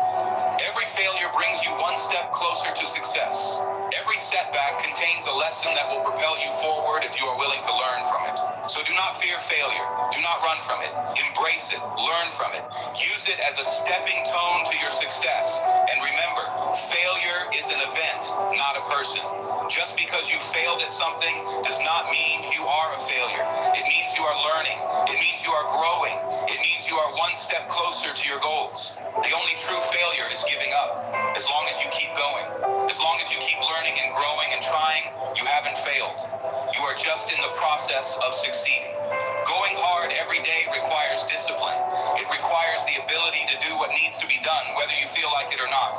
Every failure brings you one step closer to success. Every setback contains a lesson that will propel you forward if you are willing to learn from it. So do not fear failure. Do not run from it. Embrace it. Learn from it. Use it as a stepping stone to your success. And remember, failure is an event, not a person. Just because you failed at something does not mean you are a failure. It means you are learning. It means you are growing. It means you are one step closer to your goals. The only true failure is giving up. As long as you keep going, as long as you keep learning and growing and trying, you haven't failed. You are just in the process of succeeding. Going hard every day requires discipline. It requires the ability to do what needs to be done, whether you feel like it or not.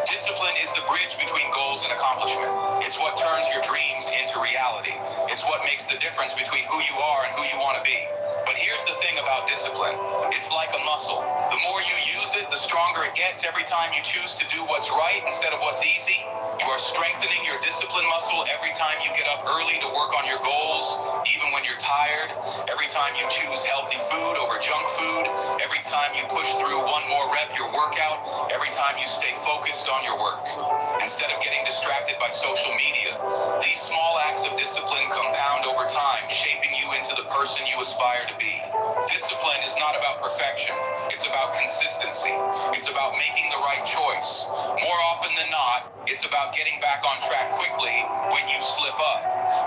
Discipline is the bridge between goals and accomplishment. It's what turns your dreams into reality. It's what makes the difference between who you are and who you want to be. But here's the thing about discipline. It's like a muscle. The more you use it, the stronger it gets. Every time you choose to do what's right instead of what's easy, you are strengthening your discipline muscle. Every time you get up early to work on your goals, even when you're tired, every time you choose healthy food over junk food, every time you push through one more rep your workout, every time you stay focused on your work. Instead of getting distracted by social media, these small acts of discipline compound over time, shaping you into the person you aspire to be. Discipline is not about perfection. It's about consistency. It's about making the right choice. More often than not, it's about getting back on track quickly when you slip up.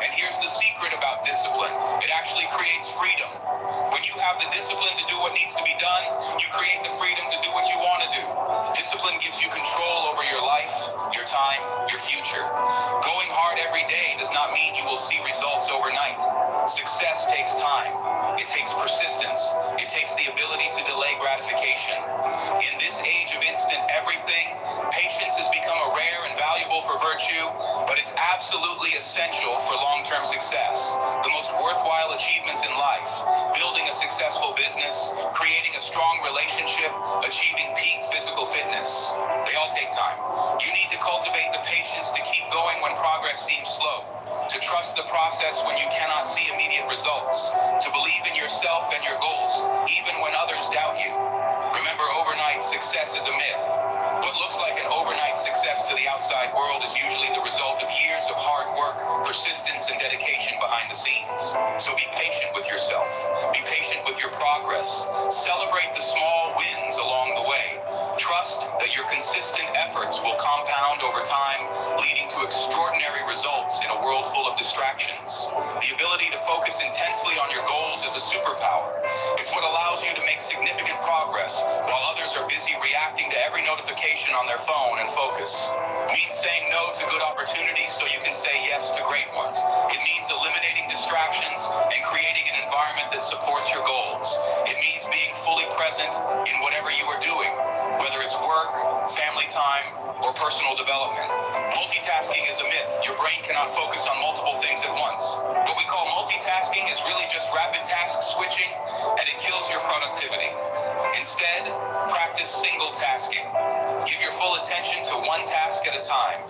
And here's the secret about discipline. It actually creates freedom. When you have the discipline to do what needs to be done, you create the freedom to do what you want to do. Discipline gives you control over your life, your time, your future. Going hard every day does not mean you will see results overnight. Success takes time. It takes persistence. It takes the ability to delay gratification. In this age of instant everything, patience has become a rare and valuable for virtue, but it's absolutely essential for long-term success. The most worthwhile achievements in life, building a successful business, creating a strong relationship, achieving peak physical fitness, they all take time. You need to cultivate the patience to keep going when progress seems slow, to trust the process when you cannot see immediate results, to believe in yourself and your goals, even when others doubt you. Remember, overnight success is a myth. What looks like an overnight success to the outside world is usually the result of years of hard work, persistence, and dedication behind the scenes. So be patient with yourself. Be patient with your progress. Celebrate the small wins along the way. Trust that your consistent efforts will compound over time, leading to extraordinary results in a world full of distractions. The ability to focus intensely on your goals is a superpower. It's what allows you to make significant progress while others are busy reacting to every notification on their phone and focus. It means saying no to good opportunities so you can say yes to great ones. It means eliminating distractions and creating an environment that supports your goals. It means being fully present in whatever you are doing, whether it's work, family time, or personal development. Multitasking is a myth. Your brain cannot focus on multiple things at once. What we call multitasking is really just rapid task switching, and it kills your productivity. Instead, practice single tasking. Give your full attention to one task at a time.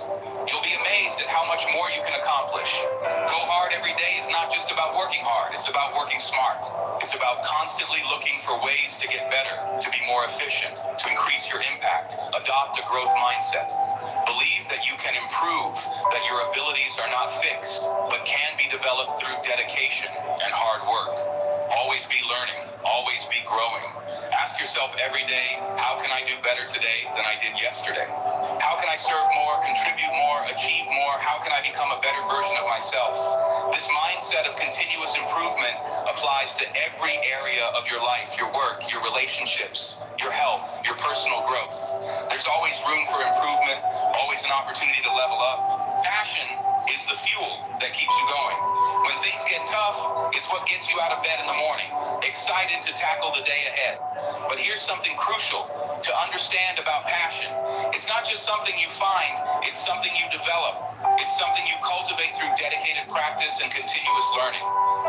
You'll be amazed at how much more you can accomplish. Go hard every day is not just about working hard, it's about working smart. It's about constantly looking for ways to get better, to be more efficient, to increase your impact, adopt a growth mindset. Believe that you can improve, that your abilities are not fixed, but can be developed through dedication and hard work. Always be learning, always be growing. Ask yourself every day, how can I do better today than I did yesterday? How can I serve more, contribute more, achieve more? How can I become a better version of myself? This mindset of continuous improvement applies to every area of your life, your work, your relationships, your health, your personal growth. There's always room for improvement, always an opportunity to level up. Passion is the fuel that keeps you going. When things get tough, it's what gets you out of bed in the morning, excited to tackle the day ahead. But here's something crucial to understand about passion. It's not just something you find, it's something you develop. It's something you cultivate through dedicated practice and continuous learning.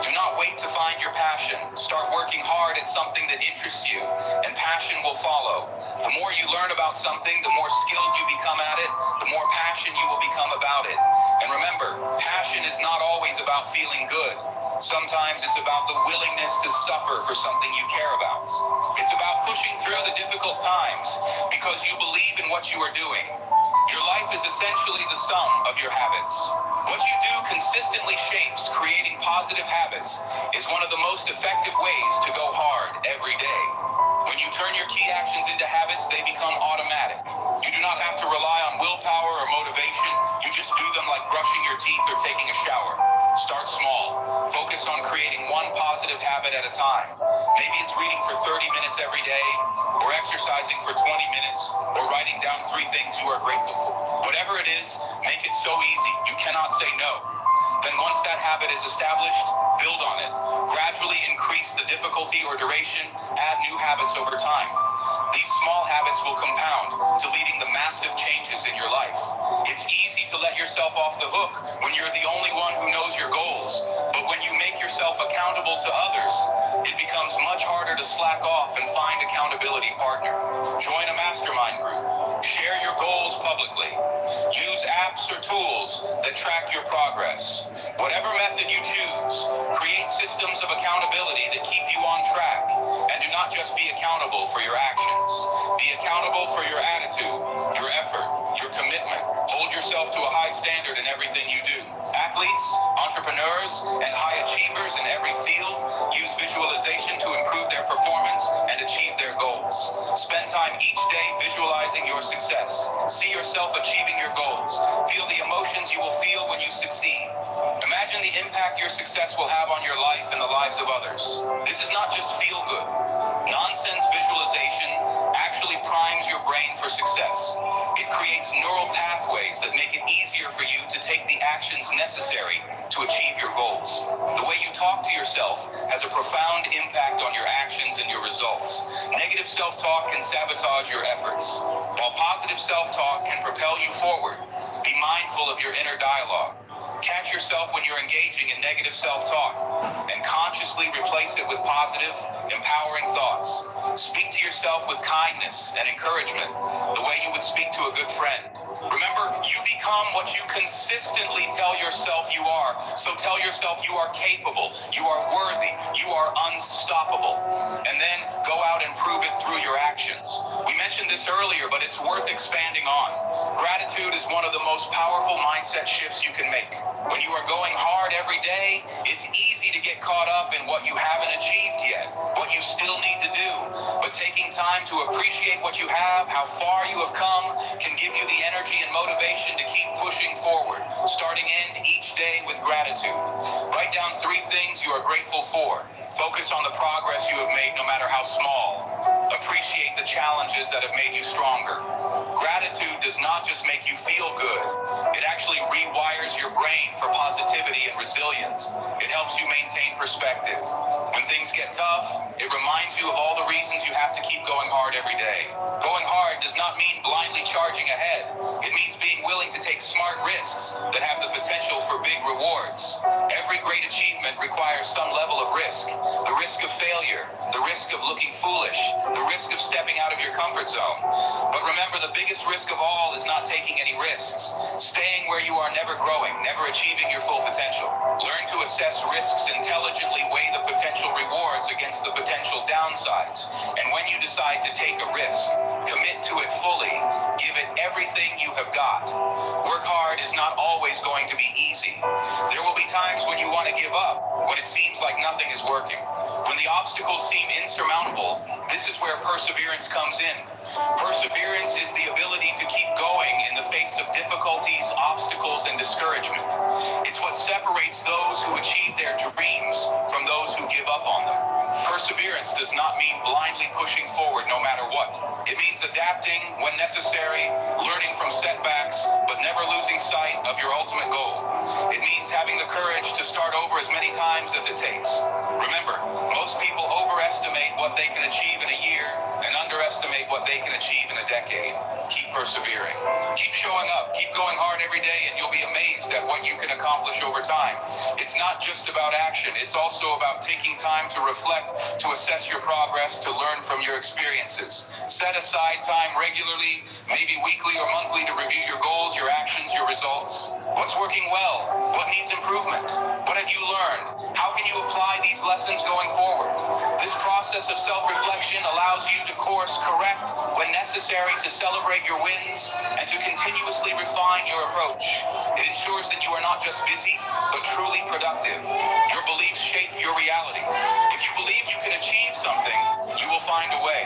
Do not wait to find your passion. Start working hard at something that interests you, and passion will follow. The more you learn about something, the more skilled you become at it, the more passion you will become about it. And remember, passion is not always about feeling good. Sometimes it's about the willingness to suffer for something you care about. It's about pushing through the difficult times because you believe in what you are doing. Your life is essentially the sum of your habits. What you do consistently shapes creating positive habits is one of the most effective ways to go hard every day. When you turn your key actions into habits, they become automatic. You do not have to rely on willpower or motivation. You just do them like brushing your teeth or taking a shower. Start small. Focus on creating one positive habit at a time. Maybe it's reading for 30 minutes every day, or exercising for 20 minutes, or writing down 3 things you are grateful for. Whatever it is, make it so easy you cannot say no. Then once that habit is established, build on it. Gradually increase the difficulty or duration, add new habits over time. These small habits will compound to leading to massive changes in your life. It's easy to let yourself off the hook when you're the only one who knows your goals, but when you make yourself accountable to others, it becomes much harder to slack off and find accountability partner. Join a mastermind group. Share your goals publicly. Use apps or tools that track your progress. Whatever method you choose, create systems of accountability that keep you on track, and do not just be accountable for your actions. Be accountable for your attitude, your effort, your commitment. Hold yourself to a high standard in everything you do. Athletes, entrepreneurs, and high achievers in every field use visualization to improve their performance and achieve their goals. Spend time each day visualizing your success. See yourself achieving your goals. Feel the emotions you will feel when you succeed. Imagine the impact your success will have on your life and the lives of others. This is not just feel good. Nonsense visualization actually primes your brain for success. It creates neural pathways that make it easier for you to take the actions necessary to achieve your goals. The way you talk to yourself has a profound impact on your actions and your results. Negative self-talk can sabotage your efforts, while positive self-talk can propel you forward. Be mindful of your inner dialogue. Catch yourself when you're engaging in negative self-talk and consciously replace it with positive, empowering thoughts. Speak to yourself with kindness and encouragement, the way you would speak to a good friend. Remember, you become what you consistently tell yourself you are. So tell yourself you are capable, you are worthy, you are unstoppable. And then go out and prove it through your actions. We mentioned this earlier, but it's worth expanding on. Gratitude is one of the most powerful mindset shifts you can make. When you are going hard every day, it's easy to get caught up in what you haven't achieved yet, what you still need to do. But taking time to appreciate what you have, how far you have come, can give you the energy and motivation to keep pushing forward, starting in each day with gratitude. Write down 3 things you are grateful for. Focus on the progress you have made, no matter how small. Appreciate the challenges that have made you stronger. Gratitude does not just make you feel good, it actually rewires your brain for positivity and resilience. It helps you maintain perspective. When things get tough, it reminds you of all the reasons you have to keep going hard every day. Going hard does not mean blindly charging ahead. It means being willing to take smart risks that have the potential for big rewards. Every great achievement requires some level of risk. The risk of failure, the risk of looking foolish, the risk of stepping out of your comfort zone. But remember, the biggest risk of all is not taking any risks. Staying where you are, never growing, never achieving your full potential. Learn to assess risks intelligently, weigh the potential rewards against the potential downsides. And when you decide to take a risk, commit to it fully. Give it everything you have got. Work hard is not always going to be easy. There will be times when you want to give up, when it seems like nothing is working. When the obstacles seem insurmountable, this is where perseverance comes in. Perseverance is the ability to keep going in the face of difficulties, obstacles, and discouragement. It's what separates those who achieve their dreams from those who give up on them. Perseverance does not mean blindly pushing forward no matter what. It means adapting when necessary, learning from setbacks, but never losing sight of your ultimate goal. It means having the courage to start over as many times as it takes. Remember, most people overestimate what they can achieve in a year and underestimate what they can achieve in a decade. Keep persevering. Keep showing up. Keep going hard every day, and you'll be amazed at what you can accomplish over time. It's not just about action. It's also about taking time to reflect, to assess your progress, to learn from your experiences. Set aside time regularly, maybe weekly or monthly, to review your goals, your actions, your results. What's working well? What needs improvement? What have you learned? How can you apply these lessons going forward? This process of self-reflection allows you to course correct when necessary, to celebrate your wins, and to continuously refine your approach. It ensures that you are not just busy, but truly productive. Your beliefs shape your reality. If you believe you can achieve something, you will find a way.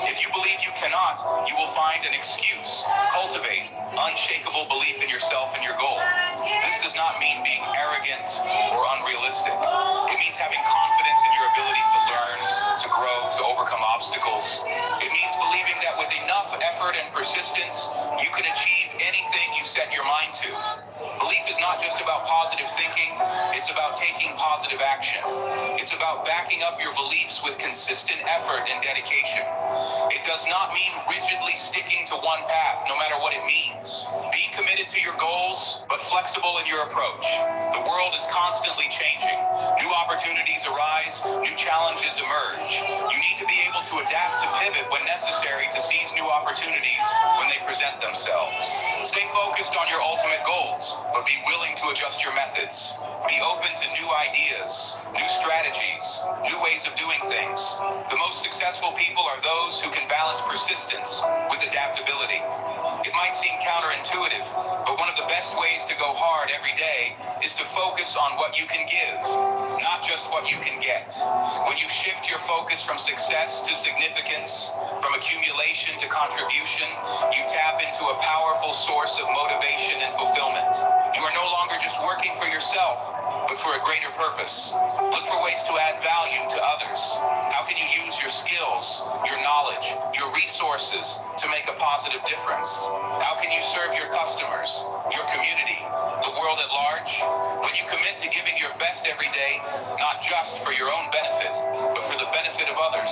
If you believe you cannot, you will find an excuse. Cultivate unshakable belief in yourself and your goal. This does not mean being arrogant or unrealistic. It means having confidence in your ability to learn, to grow, to overcome obstacles. It means believing that with enough effort and persistence, you can achieve anything you set your mind to. Belief is not just about positive thinking, it's about taking positive action. It's about backing up your beliefs with consistent effort and dedication. It does not mean rigidly sticking to one path, no matter what it means. Being committed to your goals, but flexible in your approach. The world is constantly changing. New opportunities arise, new challenges emerge. You need to be able to adapt, to pivot when necessary, to seize new opportunities when they present themselves. Stay focused on your ultimate goals, but be willing to adjust your methods. Be open to new ideas, new strategies, new ways of doing things. The most successful people are those who can balance persistence with adaptability. It might seem counterintuitive, but one of the best ways to go hard every day is to focus on what you can give, not just what you can get. When you shift your focus from success to significance, from accumulation to contribution, you tap into a powerful source of motivation and fulfillment. You are no longer just working for yourself, but for a greater purpose. Look for ways to add value to others. How can you use your skills, your knowledge, your resources to make a positive difference? How can you serve your customers, your community, the world at large? When you commit to giving your best every day, not just for your own benefit, but for the benefit of others,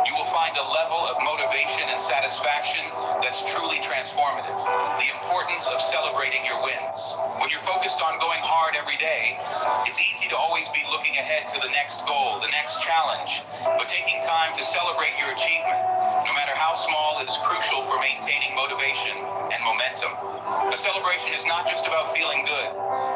you will find a level of motivation and satisfaction that that's truly transformative. The importance of celebrating your wins. When you're focused on going hard every day, it's easy to always be looking ahead to the next goal, the next challenge. But taking time to celebrate your achievement, no matter how small, is crucial for maintaining motivation and momentum. A celebration is not just about feeling good.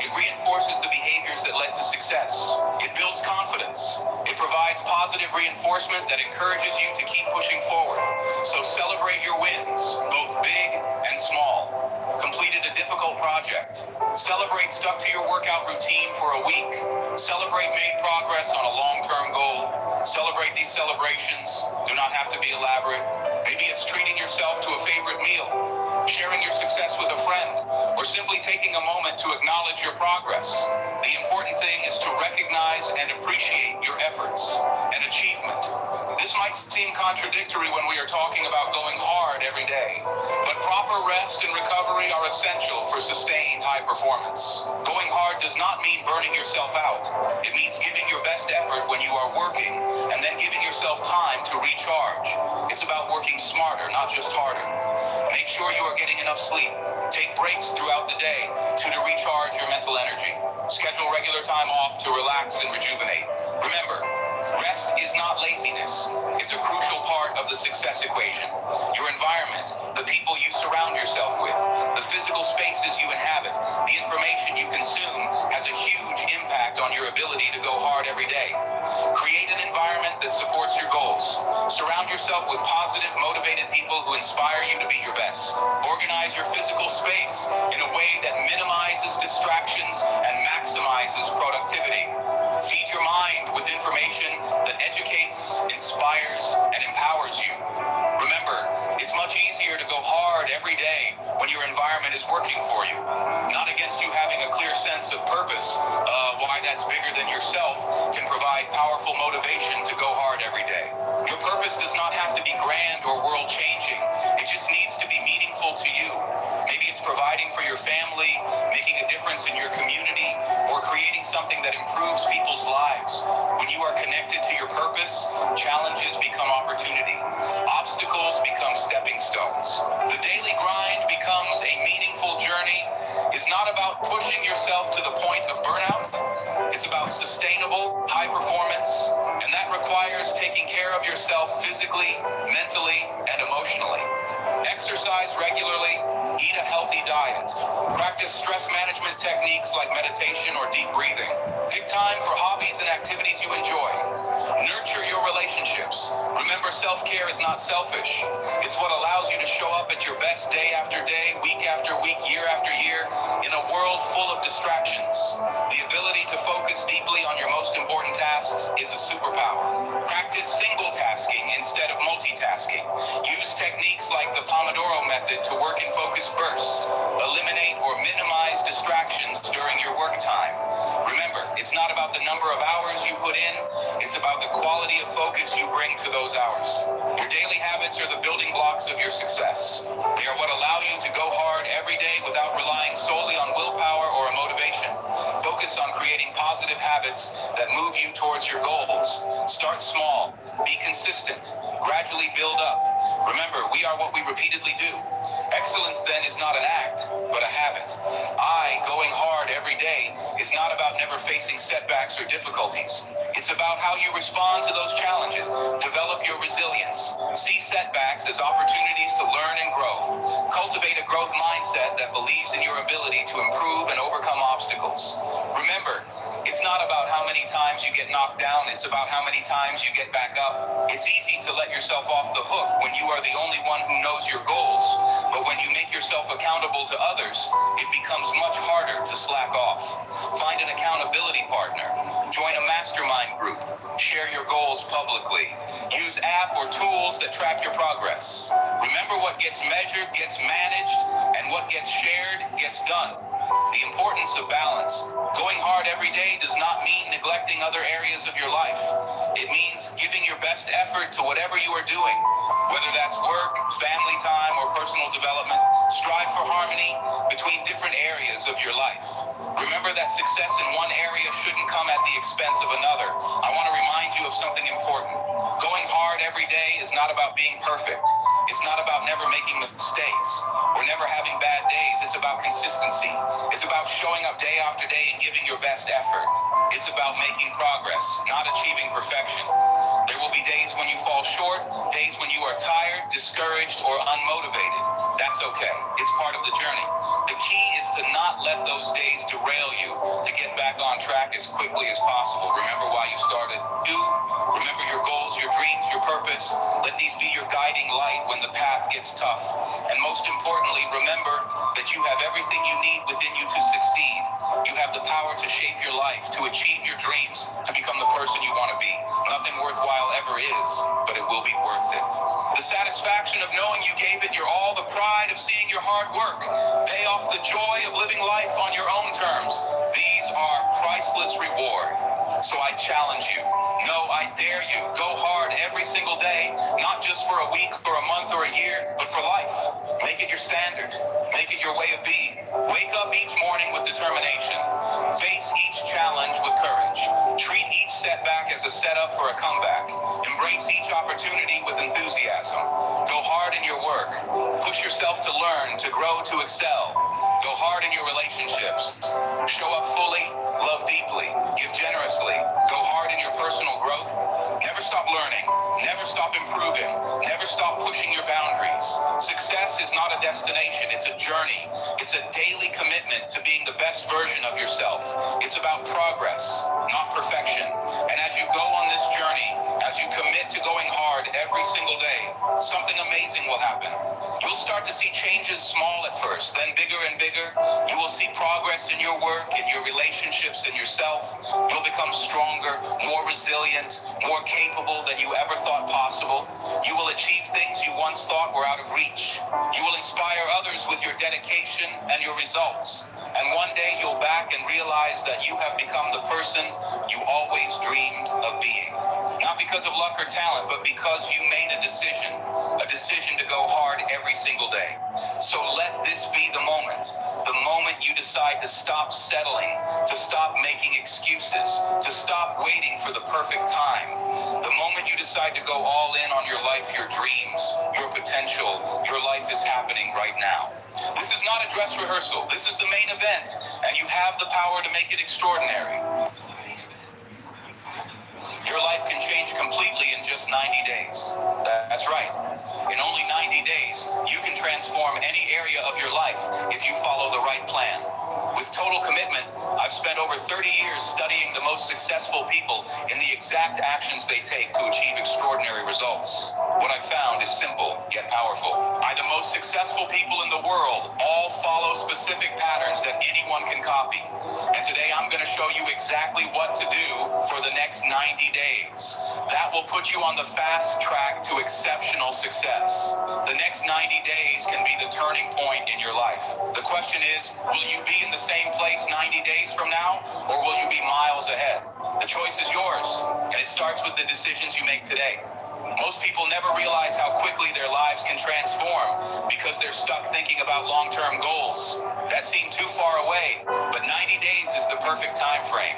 It reinforces the behaviors that led to success. It builds confidence. It provides positive reinforcement that encourages you to keep pushing forward. So celebrate your wins, both big and small. Completed a difficult project. Celebrate stuck to your workout routine for a week. Celebrate made progress on a long-term goal. Celebrate these celebrations. Do not have to be elaborate. Maybe it's treating yourself to a favorite meal, sharing your success with a friend, or simply taking a moment to acknowledge your progress. The important thing is to recognize and appreciate your efforts and achievement. This might seem contradictory when we are talking about going hard every day, but proper rest and recovery are essential for sustained high performance. Going hard does not mean burning yourself out. It means giving your best effort when you are working and then giving yourself time to recharge. It's about working smarter, not just harder. Make sure you are getting enough sleep. Take breaks throughout the day to recharge your mental energy. Schedule regular time off to relax and rejuvenate. Remember, rest is not laziness. It's a crucial part of the success equation. Your environment, the people you surround yourself with, the physical spaces you inhabit, the information you consume has a huge impact on your ability to go hard every day. Create an environment that supports your goals. Surround yourself with positive, motivated people who inspire you to be your best. Organize your physical space in a way that minimizes distractions and maximizes productivity. Feed your mind with information that educates, inspires, and empowers you. Remember, it's much easier to go hard every day when your environment is working for you, not against you having a clear sense of purpose. Why that's bigger than yourself can provide powerful motivation to go hard every day. Your purpose does not have to be grand or world-changing. It just needs to be meaningful to you. Maybe it's providing for your family, making a difference in your community, or creating something that improves people's lives. When you are connected to your purpose, challenges become opportunity. Obstacles become stepping stones. The daily grind becomes a meaningful journey. It's not about pushing yourself to the point of burnout. It's about sustainable, high performance, and that requires taking care of yourself physically, mentally, and emotionally. Exercise regularly, eat a healthy diet, practice stress management techniques like meditation or deep breathing. Pick time for hobbies and activities you enjoy. Nurture your relationships. Remember, self-care is not selfish. It's what allows you to show up at your best day after day, week after week, year after year, in a world full of distractions. The ability to focus deeply on your most important tasks is a superpower. Practice single tasking instead of multitasking. Use techniques like the Pomodoro method to work in focused bursts. Eliminate or minimize distractions during your work time. Remember, it's not about the number of hours you put in, it's about the quality of focus you bring to those hours. Your daily habits are the building blocks of your success. They are what allow you to go hard every day without relying solely on willpower or motivation. Focus on creating positive habits that move you towards your goals. Start small, be consistent, gradually build up. Remember, we are what we repeatedly do. Excellence then is not an act, but a habit. Going hard every day is not about never facing setbacks or difficulties. It's about how you respond to those challenges. Develop your resilience. See setbacks as opportunities to learn and grow. Cultivate a growth mindset that believes in your ability to improve and overcome obstacles. Remember, it's not about how many times you get knocked down, it's about how many times you get back up. It's easy to let yourself off the hook when you are the only one who knows your goals. But when you make yourself accountable to others, it becomes much harder to slack off. Find an accountability partner. Join a mastermind group. Share your goals publicly. Use app or tools that track your progress. Remember, what gets measured gets managed, and what gets shared gets done. The importance of balance. Going hard every day does not mean neglecting other areas of your life. It means giving your best effort to whatever you are doing, whether that's work, family time, or personal development. Strive for harmony between different areas of your life. Remember that success in one area shouldn't come at the expense of another. I want to remind you of something important. Going hard every day is not about being perfect. It's not about never making mistakes or never having bad days. It's about consistency. It's about showing up day after day and giving your best effort. It's about making progress, not achieving perfection. There will be days when you fall short, days when you are tired, discouraged, or unmotivated. That's okay. It's part of the journey. The key is to not let those days derail you, to get back on track as quickly as possible. Remember why you started. Remember your goals, your dreams, your purpose. Let these be your guiding light when the path gets tough. And most importantly, remember that you have everything you need within you to succeed. You have the power to shape your life, to achieve your dreams, to become the person you want to be. Nothing worthwhile ever is, but it will be worth it. The satisfaction of knowing you gave it your all, the pride of seeing your hard work pay off, the joy of living life on your own terms. These are priceless reward. So I challenge you. No, I dare you. Go hard every single day, not just for a week or a month or a year, but for life. Make it your standard. Make it your way of being. Wake up each morning with determination. Face each challenge with courage. Treat each setback as a setup for a comeback. Embrace each opportunity with enthusiasm. Go hard in your work. Push yourself to learn, to grow, to excel. Go hard in your relationships. Show up fully, love deeply, give generously. Go hard in your personal growth. Never stop learning. Never stop improving. Never stop pushing your boundaries. Success is not a destination, it's a journey. It's a daily commitment to being the best version of yourself. It's about progress, not perfection. And as you go on this journey, as you commit to going hard every single day, something amazing will happen. You'll start to see changes, small at first, then bigger and bigger. You will see progress in your work, in your relationships, in yourself. You'll become stronger, more resilient, more capable than you ever thought possible. You will achieve things you once thought were out of reach. You will inspire others with your dedication and your results. And one day you'll back and realize that you have become the person you always dreamed of being. Not because of luck or talent, but because you made a decision to go hard every single day. So let this be the moment you decide to stop settling, to stop making excuses, to stop waiting for the perfect time. The moment you decide to go all in on your life, your dreams, your potential, your life is happening right now. This is not a dress rehearsal. This is the main event, and you have the power to make it extraordinary. Your life can change completely in just 90 days. That's right. In only 90 days, you can transform any area of your life if you follow the right plan. With total commitment, I've spent over 30 years studying the most successful people in the exact actions they take to achieve extraordinary results. What I found is simple, yet powerful. The most successful people in the world all follow specific patterns that anyone can copy. And today I'm going to show you exactly what to do for the next 90 days. That will put you on the fast track to exceptional success. The next 90 days can be the turning point in your life. The question is, will you be in the same place 90 days from now, or will you be miles ahead? The choice is yours, and it starts with the decisions you make today. Most people never realize how quickly their lives can transform because they're stuck thinking about long-term goals that seem too far away, but 90 days is the perfect time frame.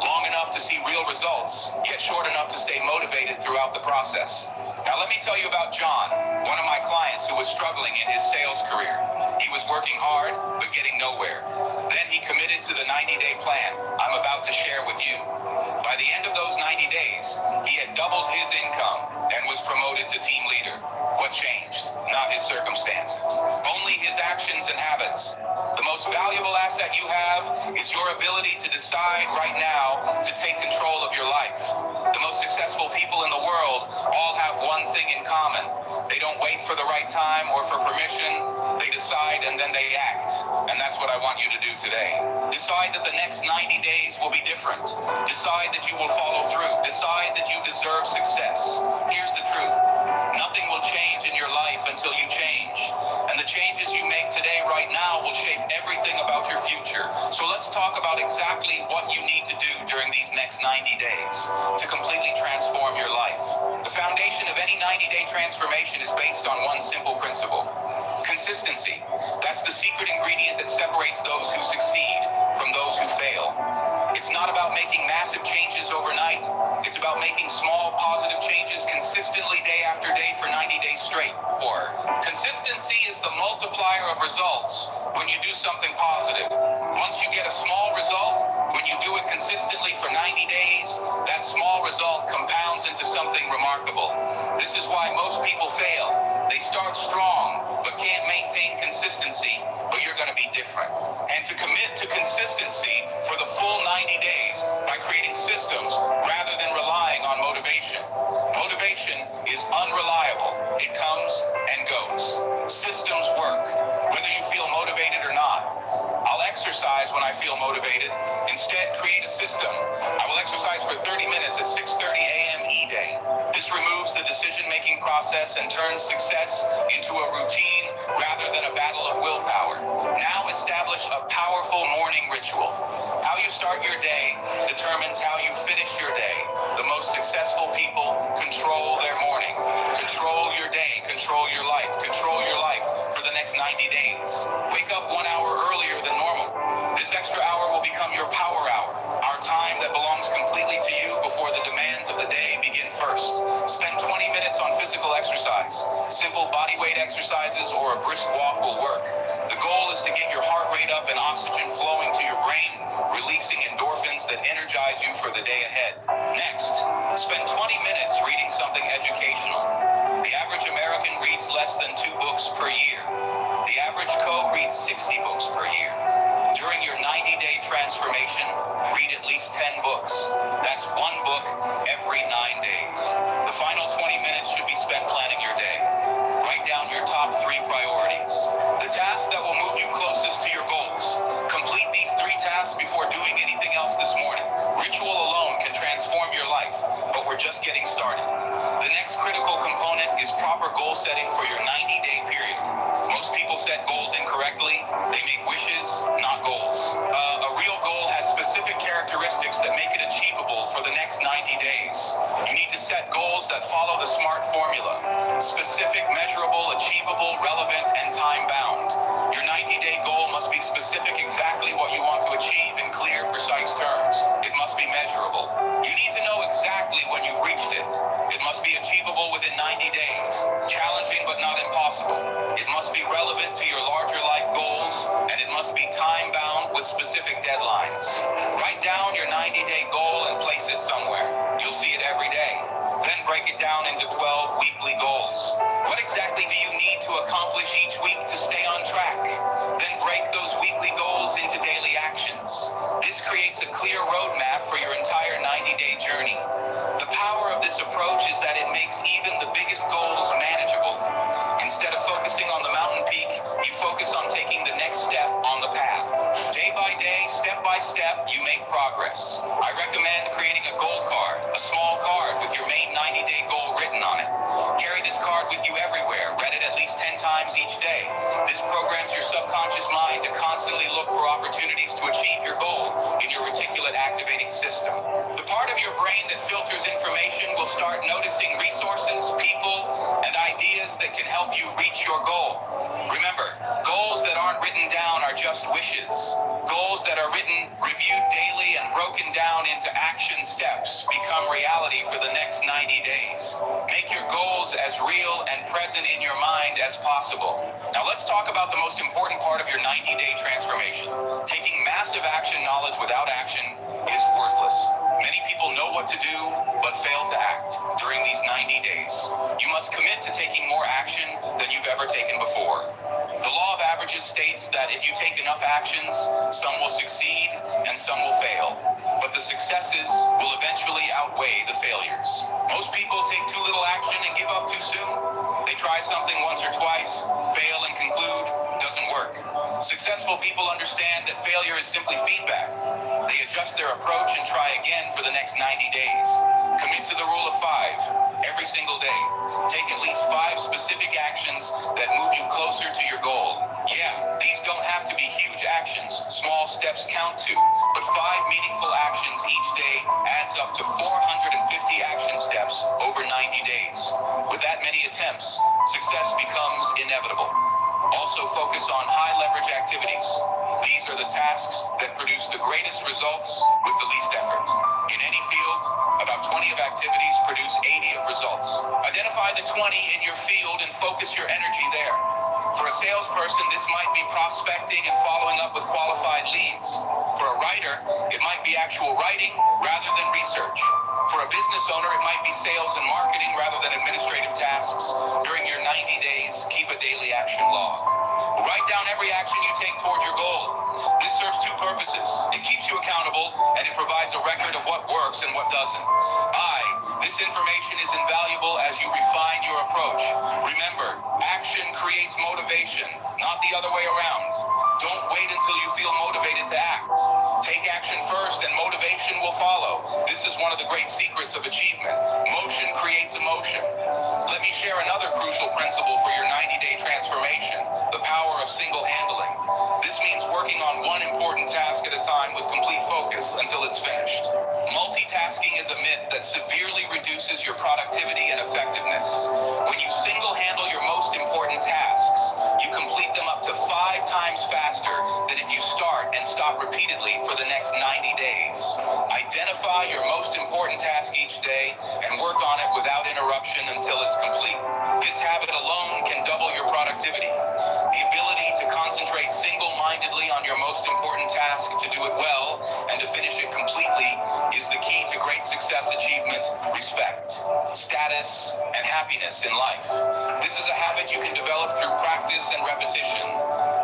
Long enough to see real results, yet short enough to stay motivated throughout the process. Now let me tell you about John, one of my clients who was struggling in his sales career. He was working hard, but getting nowhere. Then he committed to the 90-day plan I'm about to share with you. By the end of those 90 days, he had doubled his income and was promoted to team leader. What changed? Not his circumstances, only his actions and habits. The most valuable asset you have is your ability to decide right now to take control of your life. The most successful people in the world all have one thing in common. They don't wait for the right time or for permission. They decide and then they act. And that's what I want you to do today. Decide that the next 90 days will be different. Decide that you will follow through. Decide that you deserve success. Here's the truth. Nothing will change in your life until you change. And the changes you make today right now will shape everything about your future. So let's talk about exactly what you need to do during these next 90 days to completely transform your life. The foundation of any 90-day transformation is based on one simple principle: consistency. That's the secret ingredient that separates those who succeed from those who fail. It's not about making massive changes overnight. It's about making small positive changes consistently Consistency is the multiplier of results when you do something positive. Once you get a small result, when you do it consistently for 90 days, that small result compounds into something remarkable. This is why most people fail. They start strong, but can't maintain consistency, but you're going to be different. And to commit to consistency for the full 90 days by creating systems rather than relying on motivation. Motivation is unreliable. It comes and goes. Systems work, whether you feel motivated or not. I'll exercise when I feel motivated. Instead, create a system. I will exercise for 30 minutes at 6:30 a.m. E-Day. This removes the decision-making process and turns success into a routine rather than a battle of willpower. Now establish a powerful morning ritual. How you start your day determines how you finish your day. The most successful people control their morning. Control your day, control your life for the next 90 days. Wake up 1 hour earlier than normal. This extra hour will become your power hour, our time that belongs completely to you before the demands of the day begin first. Spend 20 minutes on physical exercise. Simple body weight exercises or a brisk walk will work. The goal is to get your heart rate up and oxygen flowing to your brain, releasing endorphins that energize you for the day ahead. Next, spend 20 minutes reading something educational. The average American reads less than 2 books per year. The average reads 60 books per year. During your 90-day transformation, read at least 10 books. That's 1 book every 9 days. The final 20 minutes should be spent planning your day. Write down your top 3 priorities. The tasks that will move you closest to your goals. Complete these 3 tasks before doing anything else this morning. Ritual alone can transform your life, but we're just getting started. The next critical component is proper goal setting for your 90-day period. Most people set goals incorrectly. They make wishes, not goals. A real goal has specific characteristics that make it achievable for the next 90 days. You need to set goals that follow the SMART formula. Specific, measurable, achievable, relevant, and time-bound. Your 90-day goal must be specific exactly what you want to achieve in clear, precise terms. It must be measurable. You need to know exactly when you've reached it. It must be achievable within 90 days. Challenging but not impossible. It must be relevant to your larger life goals, and it must be time-bound with specific deadlines. Write down your 90-day goal and place it somewhere. You'll see it every day. Then break it down into 12 weekly goals. What exactly do you need to accomplish each week to stay on track? Then break those weekly goals into daily actions. This creates a clear roadmap for your entire 90-day journey. The power of this approach is that it makes even the biggest goals manageable. Instead of focusing on the mountain peak, you focus on taking the next step on the path. Day by day, step by step, you make progress. I recommend creating a goal card, a small card with your main 90-day goal written on it. Carry this card with you everywhere. Read it at least 10 times each day. This programs your subconscious mind to constantly look for opportunities to achieve your goal in your reticulate activating system. The part of your brain that filters information will start noticing resources, people, and ideas that can help you reach your goal. Remember, goals that aren't written down are just wishes. Goals that are written, reviewed daily, and broken down into action steps become reality for the next 90 days. Make your goals as real and present in your mind as possible. Now let's talk about the most important part of your 90-day transformation. Taking massive action knowledge without action is worthless. Many people know what to do, but fail to act during these 90 days. You must commit to taking more action than you've ever taken before. The law of averages states that if you take enough actions, some will succeed and some will fail. But the successes will eventually outweigh the failures. Most people take too little action and give up too soon. They try something once or twice, fail and conclude, doesn't work. Successful people understand that failure is simply feedback. They adjust their approach and try again for the next 90 days. Commit to the rule of 5 every single day. Take at least 5 specific actions that move you closer to your goal. Yeah, these don't have to be huge actions. Small steps count too, but 5 meaningful actions each day adds up to 450 action steps over 90 days. With that many attempts, success becomes inevitable. Also focus on high leverage activities. These are the tasks that produce the greatest results with the least effort. In any field, about 20 of activities produce 80 of results. Identify the 20 in your field and focus your energy there. For a salesperson, this might be prospecting and following up with qualified leads. For a writer, it might be actual writing rather than research. For a business owner, it might be sales and marketing rather than administrative tasks. During your 90 days, keep a daily action log. Write down every action you take toward your goal. This serves two purposes. It keeps you accountable, and it provides a record of what works and what doesn't. This information is invaluable as you refine your approach. Remember, action creates motivation, not the other way around. Don't wait until you feel motivated to act. Take action first, and motivation will follow. This is one of the great secrets of achievement. Motion creates emotion. Let me share another crucial principle for your 90-day transformation, the power of single handling. This means working on one important task at a time with complete focus until it's finished. Multitasking is a myth that severely reduces your productivity and effectiveness. When you single handle your most important tasks, you complete them up to 5 times faster than if you start and stop repeatedly for the next 90 days. Identify your most important task each day and work on it without interruption until it's complete. This habit alone can double your productivity. The ability to concentrate single-mindedly on your most important task, to do it well, and to finish it completely is the key to great success, achievement, respect, status, and happiness in life. This is a habit you can develop through practice and repetition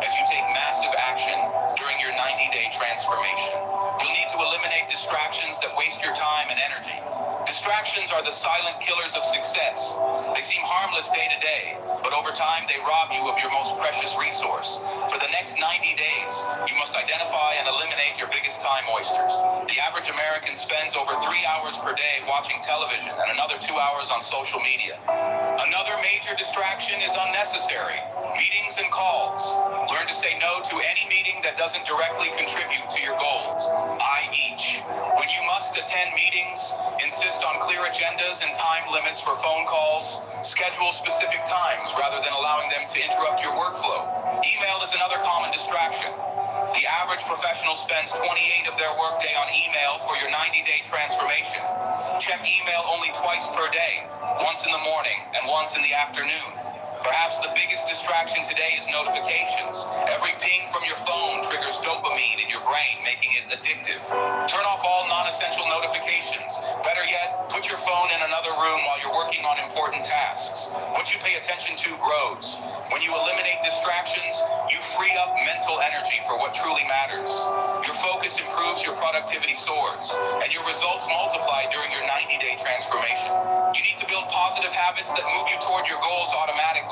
as you take massive action during your 90-day transformation. You'll need to eliminate distractions that waste your time and energy. Distractions are the silent killers of success. They seem harmless day to day, but over time they rob you of your most precious resource. For the next 90 days, you must identify and eliminate your biggest time oysters. The average American spends over 3 hours per day watching television and another 2 hours on social media. Another major distraction is unnecessary. Meetings and calls. Learn to say no to any meeting that doesn't directly contribute to your goals. Each. When you must attend meetings, insist on clear agendas and time limits for phone calls. Schedule specific times rather than allowing them to interrupt your workflow. Email is another common distraction. The average professional spends 28 of their workday on email for your 90-day transformation. Check email only twice per day, once in the morning and once in the afternoon. Perhaps the biggest distraction today is notifications. Every ping from your phone triggers dopamine in your brain, making it addictive. Turn off all non-essential notifications. Better yet, put your phone in another room while you're working on important tasks. What you pay attention to grows. When you eliminate distractions, you free up mental energy for what truly matters. Your focus improves, your productivity soars, and your results multiply during your 90-day transformation. You need to build positive habits that move you toward your goals automatically.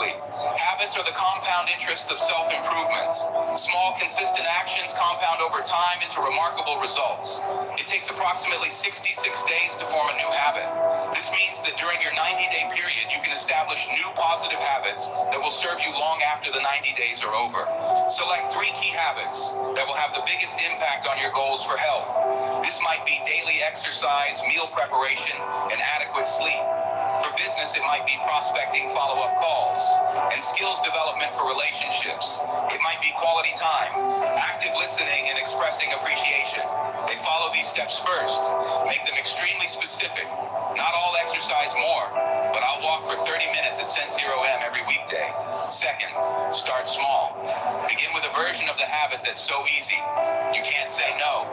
Habits are the compound interest of self-improvement. Small, consistent actions compound over time into remarkable results. It takes approximately 66 days to form a new habit. This means that during your 90-day period, you can establish new positive habits that will serve you long after the 90 days are over. Select 3 key habits that will have the biggest impact on your goals for health. This might be daily exercise, meal preparation, and adequate sleep. For business, it might be prospecting, follow-up calls, and skills development for relationships. It might be quality time, active listening, and expressing appreciation. They follow these steps first. Make them extremely specific. Not all exercise more, but I'll walk for 30 minutes at Cent Zero M every weekday. Second, start small. Begin with a version of the habit that's so easy, you can't say no.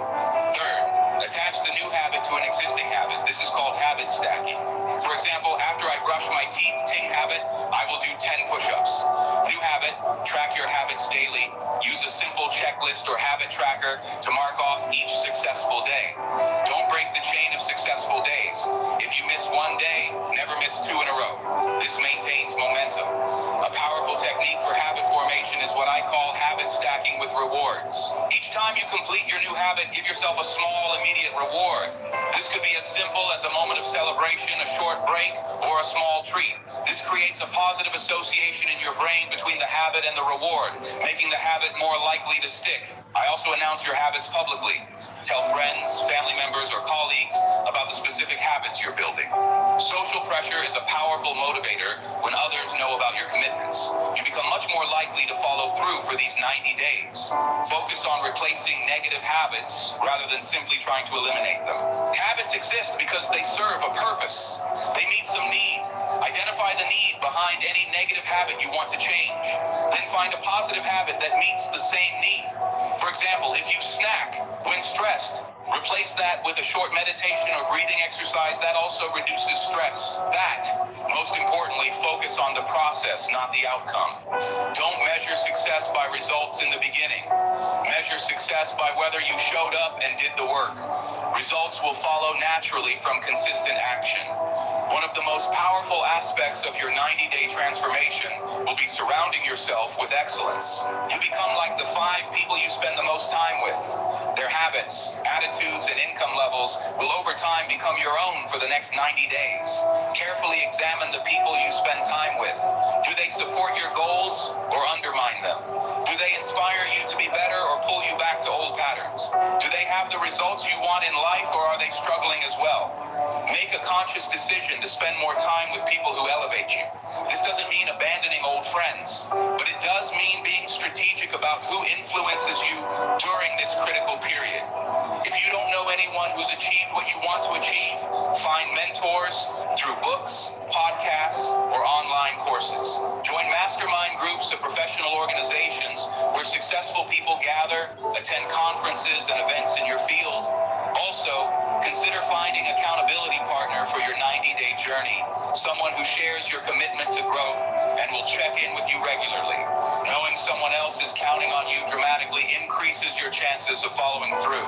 Third, attach the new habit to an existing habit. This is called habit stacking. For example, after I brush my teeth, ting habit, I will do 10 push-ups. New habit, track your habits daily. Use a simple checklist or habit tracker to mark off each successful day. Don't break the chain of successful days. If you miss one day, never miss 2 in a row. This maintains momentum. A powerful technique for habit formation is what I call habit stacking with rewards. Each time you complete your new habit, give yourself a small, immediate reward. This could be as simple as a moment of celebration, a short break, or a small treat. This creates a positive association in your brain between the habit and the reward, making the habit more likely to stick. I also announce your habits publicly. Tell friends, family members, or colleagues about the specific habits you're building. Social pressure is a powerful motivator when others know about your commitments. You become much more likely to follow through for these 90 days. Focus on replacing negative habits rather than simply trying to eliminate them. Habits exist because they serve a purpose. They meet some need. Identify the need behind any negative habit you want to change. Then find a positive habit that meets the same need. For example, if you snack when stressed, replace that with a short meditation or breathing exercise. That also reduces stress. Most importantly, focus on the process, not the outcome. Don't measure success by results in the beginning. Measure success by whether you showed up and did the work. Results will follow naturally from consistent action. One of the most powerful aspects of your 90-day transformation will be surrounding yourself with excellence. You become like the 5 people you spend the most time with. Their habits, attitudes, and income levels will over time become your own for the next 90 days. Carefully examine the people you spend time with. Do they support your goals or undermine them? Do they inspire you to be better or pull you back to old patterns? Do they have the results you want in life, or are they struggling as well? Make a conscious decision to spend more time with people who elevate you. This doesn't mean abandoning old friends, but it does mean being strategic about who influences you during this critical period. If you don't know anyone who's achieved what you want to achieve, find mentors through books, podcasts, or online courses. Join mastermind groups of professional organizations where successful people gather, attend conferences and events in your field. Also, consider finding an accountability partner for your 90-day journey, someone who shares your commitment to growth and will check in with you regularly. Knowing someone else is counting on you dramatically increases your chances of following through.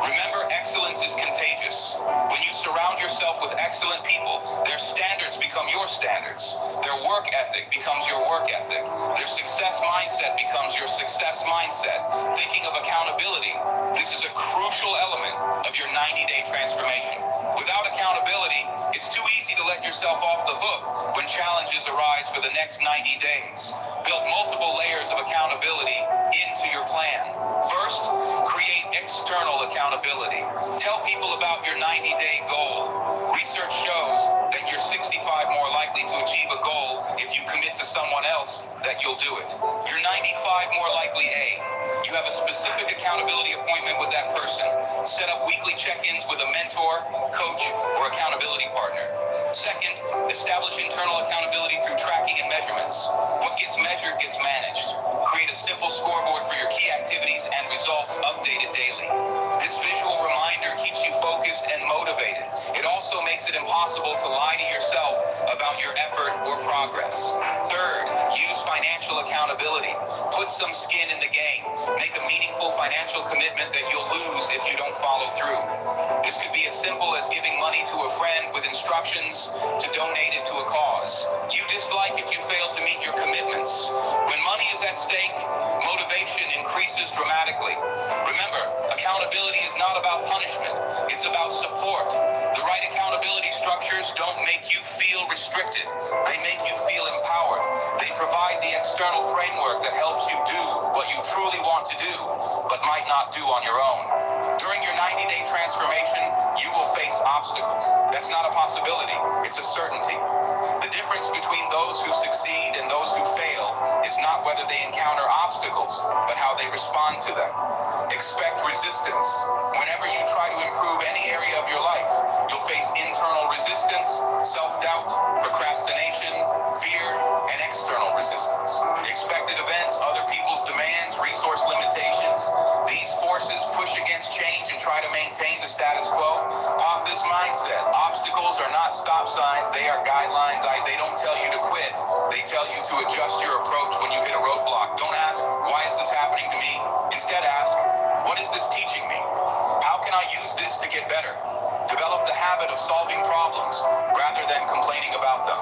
Remember, excellence is contagious. When you surround yourself with excellent people, their standards become your standards. Their work ethic becomes your work ethic. Their success mindset becomes your success mindset. Thinking of accountability, this is a crucial element of your 90-day transformation. Without accountability, it's too easy to let yourself off the hook when challenges arise for the next 90 days. Build multiple layers of accountability into your plan. First, create external accountability. Tell people about your 90-day goal. Research shows that you're 65 more likely to achieve a goal if you commit to someone else that you'll do it. You're 95 more likely you have a specific accountability appointment with that person. Set up weekly check-ins with a mentor, coach, or accountability partner. Second, establish internal accountability through tracking and measurements. What gets measured gets managed. Create a simple scoreboard for your key activities and results updated daily. This visual reminder keeps you focused and motivated. It also makes it impossible to lie to yourself about your effort or progress. Third, use financial accountability. Put some skin in the game. Make a meaningful financial commitment that you'll lose if you don't follow through. This could be as simple as giving money to a friend with instructions to donate it to a cause. You dislike if you fail to meet your commitments. When money is at stake, motivation increases dramatically. Remember, accountability is not about punishment. It's about support. The right accountability structures don't make you feel restricted. They make you feel empowered. They provide the external framework that helps you do what you truly want to do, but might not do on your own. During your 90-day transformation, you will face obstacles. That's not a possibility. It's a certainty. The difference between those who succeed and those who fail is not whether they encounter obstacles, but how they respond to them. Expect resistance. Whenever you try to improve any area of your life, you'll face internal resistance, self-doubt, procrastination, fear, and external resistance. Expected events, other people's demands, resource limitations. These forces push against change and try to maintain the status quo. Pop this mindset. Obstacles are not stop signs, they are guidelines. They don't tell you to quit. They tell you to adjust your approach when you hit a roadblock. Don't ask, why is this happening to me? Instead ask, what is this teaching me? How can I use this to get better? Develop the habit of solving problems rather than complaining about them.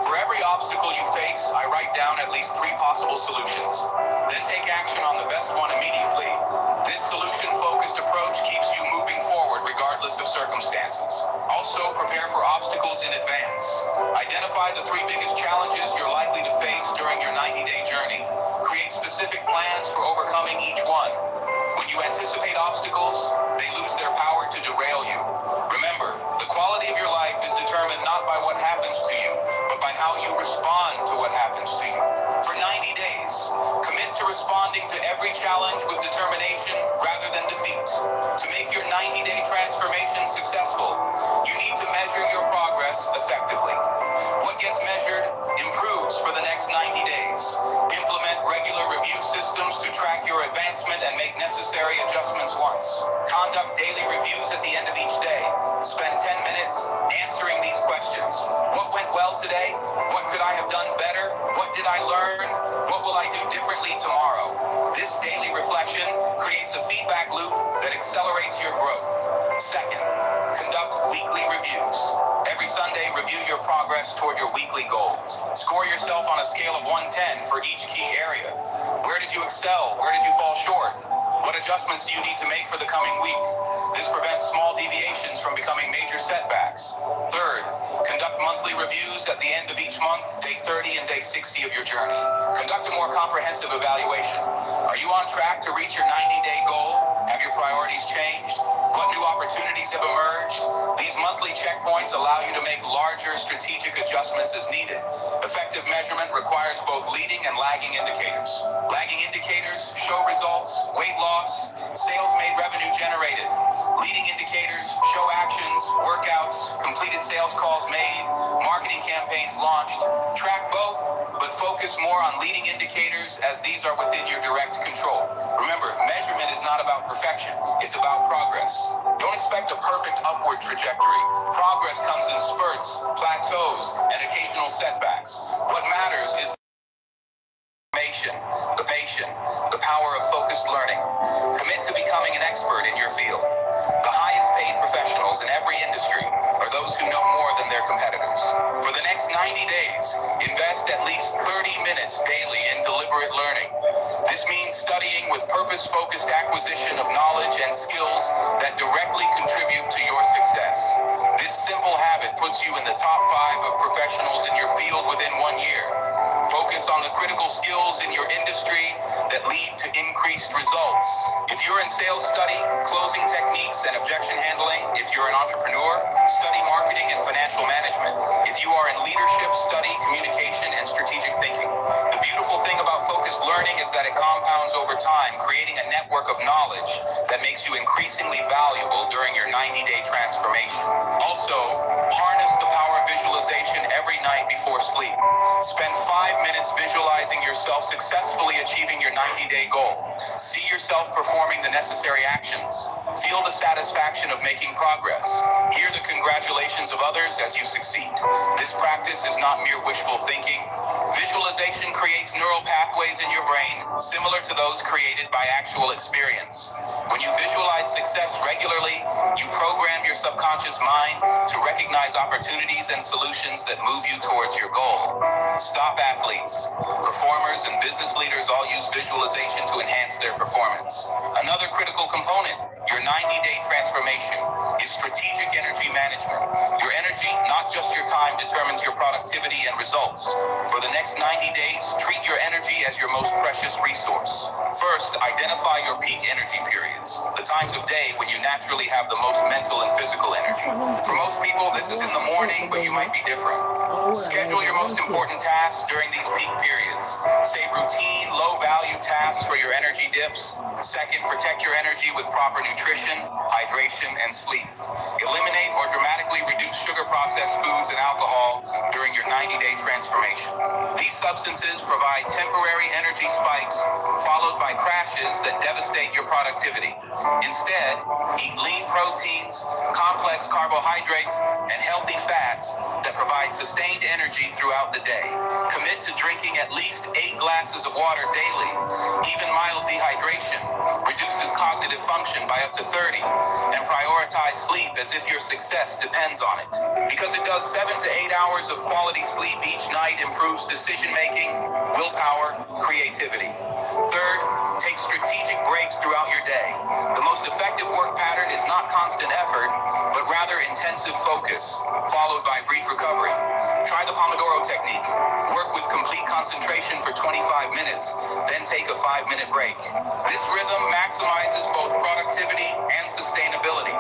For every obstacle you face, I write down at least 3 possible solutions. Then take action on the best one immediately. This solution-focused approach keeps you moving forward regardless of circumstances. Also, prepare for obstacles in advance. Identify the 3 biggest challenges you're likely to face during your 90-day journey. Create specific plans for overcoming each one. When you anticipate obstacles, they lose their power to derail you. Remember, the quality of your life is determined not by what happens to you, but by how you respond to what happens to you. For 90 days, commit to responding to every challenge with determination rather than defeat. To make your 90-day transformation successful, you need to measure your progress effectively. What gets measured improves. goals for the next 90 days. Implement regular review systems to track your advancement and make necessary adjustments once. Conduct daily reviews at the end of each day. Spend 10 minutes answering these questions. What went well today? What could I have done better? What did I learn? What will I do differently tomorrow? This daily reflection creates a feedback loop that accelerates your growth. Second, conduct weekly reviews. Every Sunday, review your progress toward your weekly goals. Score yourself on a scale of 1 to 10 for each key area. Where did you excel? Where did you fall short? What adjustments do you need to make for the coming week? This prevents small deviations from becoming major setbacks. Third, conduct monthly reviews at the end of each month, day 30 and day 60 of your journey. Conduct a more comprehensive evaluation. Are you on track to reach your 90-day goal? Have your priorities changed? What new opportunities have emerged? These monthly checkpoints allow you to make larger strategic adjustments as needed. Effective measurement requires both leading and lagging indicators. Lagging indicators show results, weight loss, sales made, revenue generated. Leading indicators show actions, workouts, completed sales calls made, marketing campaigns launched. Track both, but focus more on leading indicators as these are within your direct control. Remember, measurement is not about perfection, it's about progress. Don't expect a perfect upward trajectory. Progress comes in spurts, plateaus, and occasional setbacks. What matters is the power of focused learning. Commit to becoming an expert in your field. The highest paid professionals in every industry are those who know more than their competitors. For the next 90 days, invest at least 30 minutes daily in deliberate learning. This means studying with purpose-focused acquisition of knowledge and skills that directly contribute to your success. This simple habit puts you in the top 5 of professionals in your field within 1 year. Focus on the critical skills in your industry that lead to increased results. If you're in sales, study closing techniques and objection handling. If you're an entrepreneur, study marketing and financial management. If you are in leadership, study communication and strategic thinking. The beautiful thing about focused learning is that it compounds over time, creating a network of knowledge that makes you increasingly valuable during your 90-day transformation. Also, harness the power of visualization every night before sleep. Spend 5 minutes visualizing yourself successfully achieving your 90-day goal. See yourself performing the necessary actions. Feel the satisfaction of making progress. Hear the congratulations of others as you succeed. This practice is not mere wishful thinking. Visualization creates neural pathways in your brain similar to those created by actual experience. When you visualize success regularly, you program your subconscious mind to recognize opportunities and solutions that move you towards your goal. Top athletes, performers, and business leaders all use visualization to enhance their performance. Another critical component, your 90-day transformation, is strategic energy management. Your energy, not just your time, determines your productivity and results. For the next 90 days, treat your energy as your most precious resource. First, identify your peak energy periods, the times of day when you naturally have the most mental and physical energy. For most people, this is in the morning, but you might be different. Schedule your most important tasks during these peak periods. Save routine, low-value tasks for your energy dips. Second, protect your energy with proper nutrition, hydration, and sleep. Eliminate or dramatically reduce sugar-processed foods and alcohol during your 90-day transformation. These substances provide temporary energy spikes, followed by crashes that devastate your productivity. Instead, eat lean proteins, complex carbohydrates, and healthy fats that provide sustained energy throughout the day. Commit to drinking at least 8 glasses of water daily. Even mild dehydration reduces cognitive function by up to 30, and prioritize sleep as if your success depends on it. Because it does 7 to 8 hours of quality sleep each night improves decision-making, willpower, creativity. Third, take strategic breaks throughout your day. The most effective work pattern is not constant effort, but rather intensive focus, followed by brief recovery. Try the Pomodoro technique. Work with complete concentration for 25 minutes, then take a 5-minute break. This rhythm maximizes both productivity and sustainability.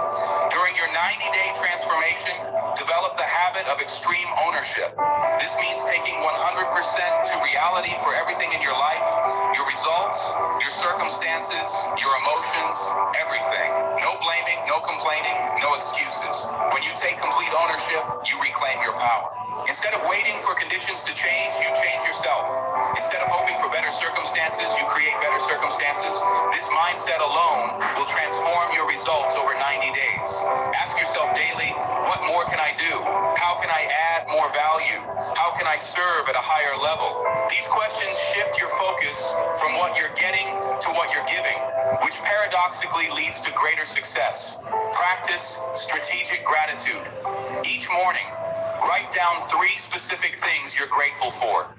During your 90-day transformation, develop the habit of extreme ownership. This means taking 100% to reality for everything in your life, your results, your circumstances, your emotions, everything. No blaming, no complaining, no excuses. When you take complete ownership, you reclaim your power. Instead of waiting for conditions to change, you change yourself. Instead of hoping for better circumstances, you create better circumstances. This mindset alone will transform your results over 90 days. Ask yourself daily, what more can I do? How can I add more value? How can I serve at a higher level? These questions shift your focus from what you're getting to what you're giving, which paradoxically leads to greater success. Practice strategic gratitude. Each morning, write down 3 specific things you're grateful for.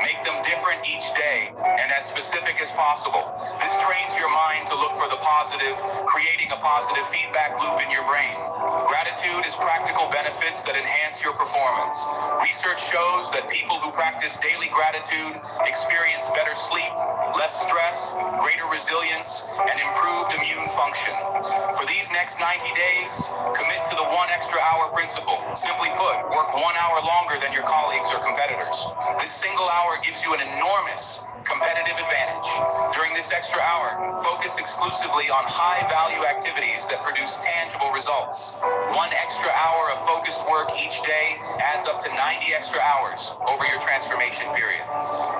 Make them different each day and as specific as possible. This trains your mind to look for the positive, creating a positive feedback loop in your brain. Gratitude is practical benefits that enhance your performance. Research shows that people who practice daily gratitude experience better sleep, less stress, greater resilience, and improved immune function. For these next 90 days, commit to the 1 extra hour principle. Simply put, work 1 hour longer than your colleagues or competitors. This single hour gives you an enormous competitive advantage. During this extra hour, focus exclusively on high-value activities that produce tangible results. 1 extra hour of focused work each day adds up to 90 extra hours over your transformation period.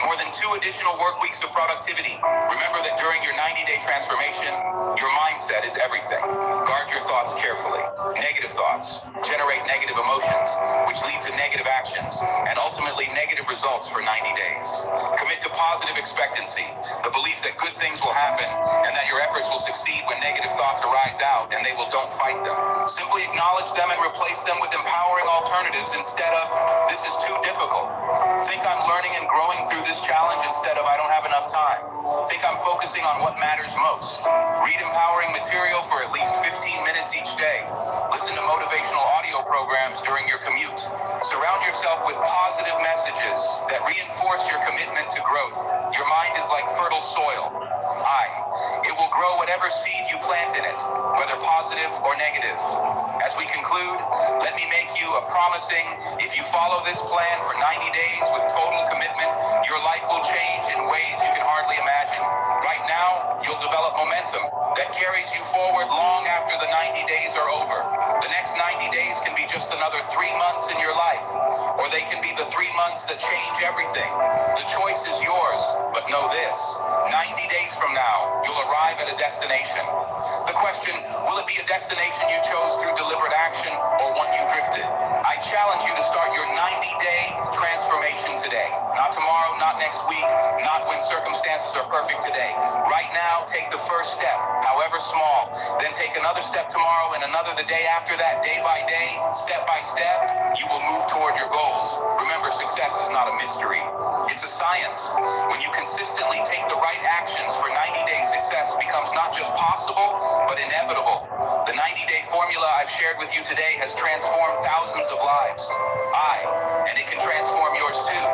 More than 2 additional work weeks of productivity. Remember that during your 90-day transformation, your mindset is everything. Guard your thoughts carefully. Negative thoughts generate negative emotions, which lead to negative actions and ultimately negative results for 90 days. Commit to positive expectancy, the belief that good things will happen and that your efforts will succeed when negative thoughts arise out and they will don't fight them. Simply acknowledge them and replace them with empowering alternatives instead of, this is too difficult. Think I'm learning and growing through this challenge instead of I don't have enough time. Think I'm focusing on what matters most. Read empowering material for at least 15 minutes each day. Listen to motivational audio programs during your commute. Surround yourself with positive messages that reinforce your commitment to growth. Your mind is like fertile soil. It will grow whatever seed you plant in it, whether positive or negative. As we conclude, let me make you a promising, if you follow this plan for 90 days with total commitment, your life will change in ways you can hardly imagine. Right now, you'll develop momentum that carries you forward long after the 90 days are over. The next 90 days can be just another 3 months in your life, or they can be the 3 months that change everything. The choice is yours, but know this, 90 days from now, you'll arrive at a destination. The question, will it be a destination you chose through deliberate action or one you drifted? I challenge you to start your 90-day transformation today. Not tomorrow, not next week, not when circumstances are perfect today. Right now, take the first step, however small. Then take another step tomorrow and another the day after that, day by day, step by step. You will move toward your goals. Remember, success is not a mystery. It's a science. When you consistently take the right actions for 90-day success becomes not just possible, but inevitable. The 90-day formula I've shared with you today has transformed thousands of lives. And it can transform yours too.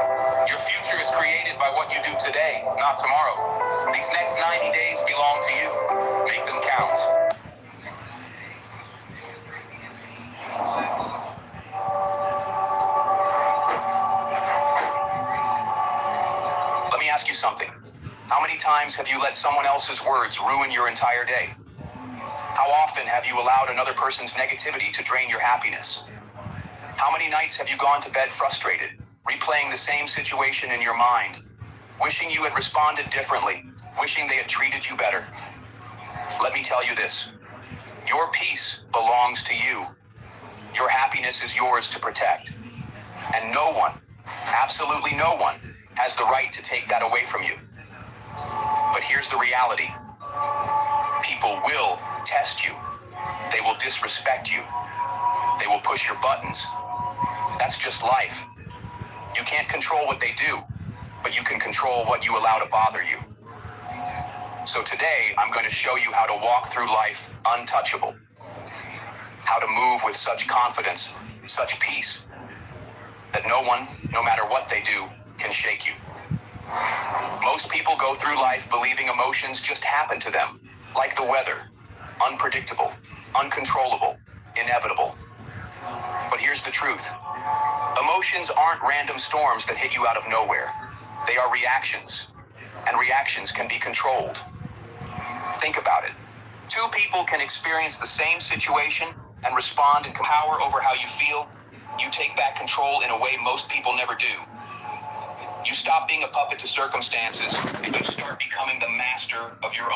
Your future is created by what you do today, not tomorrow. These next 90 days belong to you. Make them count. Let me ask you something. How many times have you let someone else's words ruin your entire day? How often have you allowed another person's negativity to drain your happiness? How many nights have you gone to bed frustrated, replaying the same situation in your mind, wishing you had responded differently, wishing they had treated you better? Let me tell you this. Your peace belongs to you. Your happiness is yours to protect. And no one, absolutely no one, has the right to take that away from you. But here's the reality. People will test you. They will disrespect you. They will push your buttons. That's just life. You can't control what they do, but you can control what you allow to bother you. So today, I'm going to show you how to walk through life untouchable. How to move with such confidence, such peace, that no one, no matter what they do, can shake you. Most people go through life believing emotions just happen to them, like the weather, unpredictable, uncontrollable, inevitable. But here's the truth. Emotions aren't random storms that hit you out of nowhere. They are reactions, and reactions can be controlled. Think about it. 2 people can experience the same situation and respond in power over how you feel, You take back control in a way most people never do. You stop being a puppet to circumstances, and you start becoming the master of your own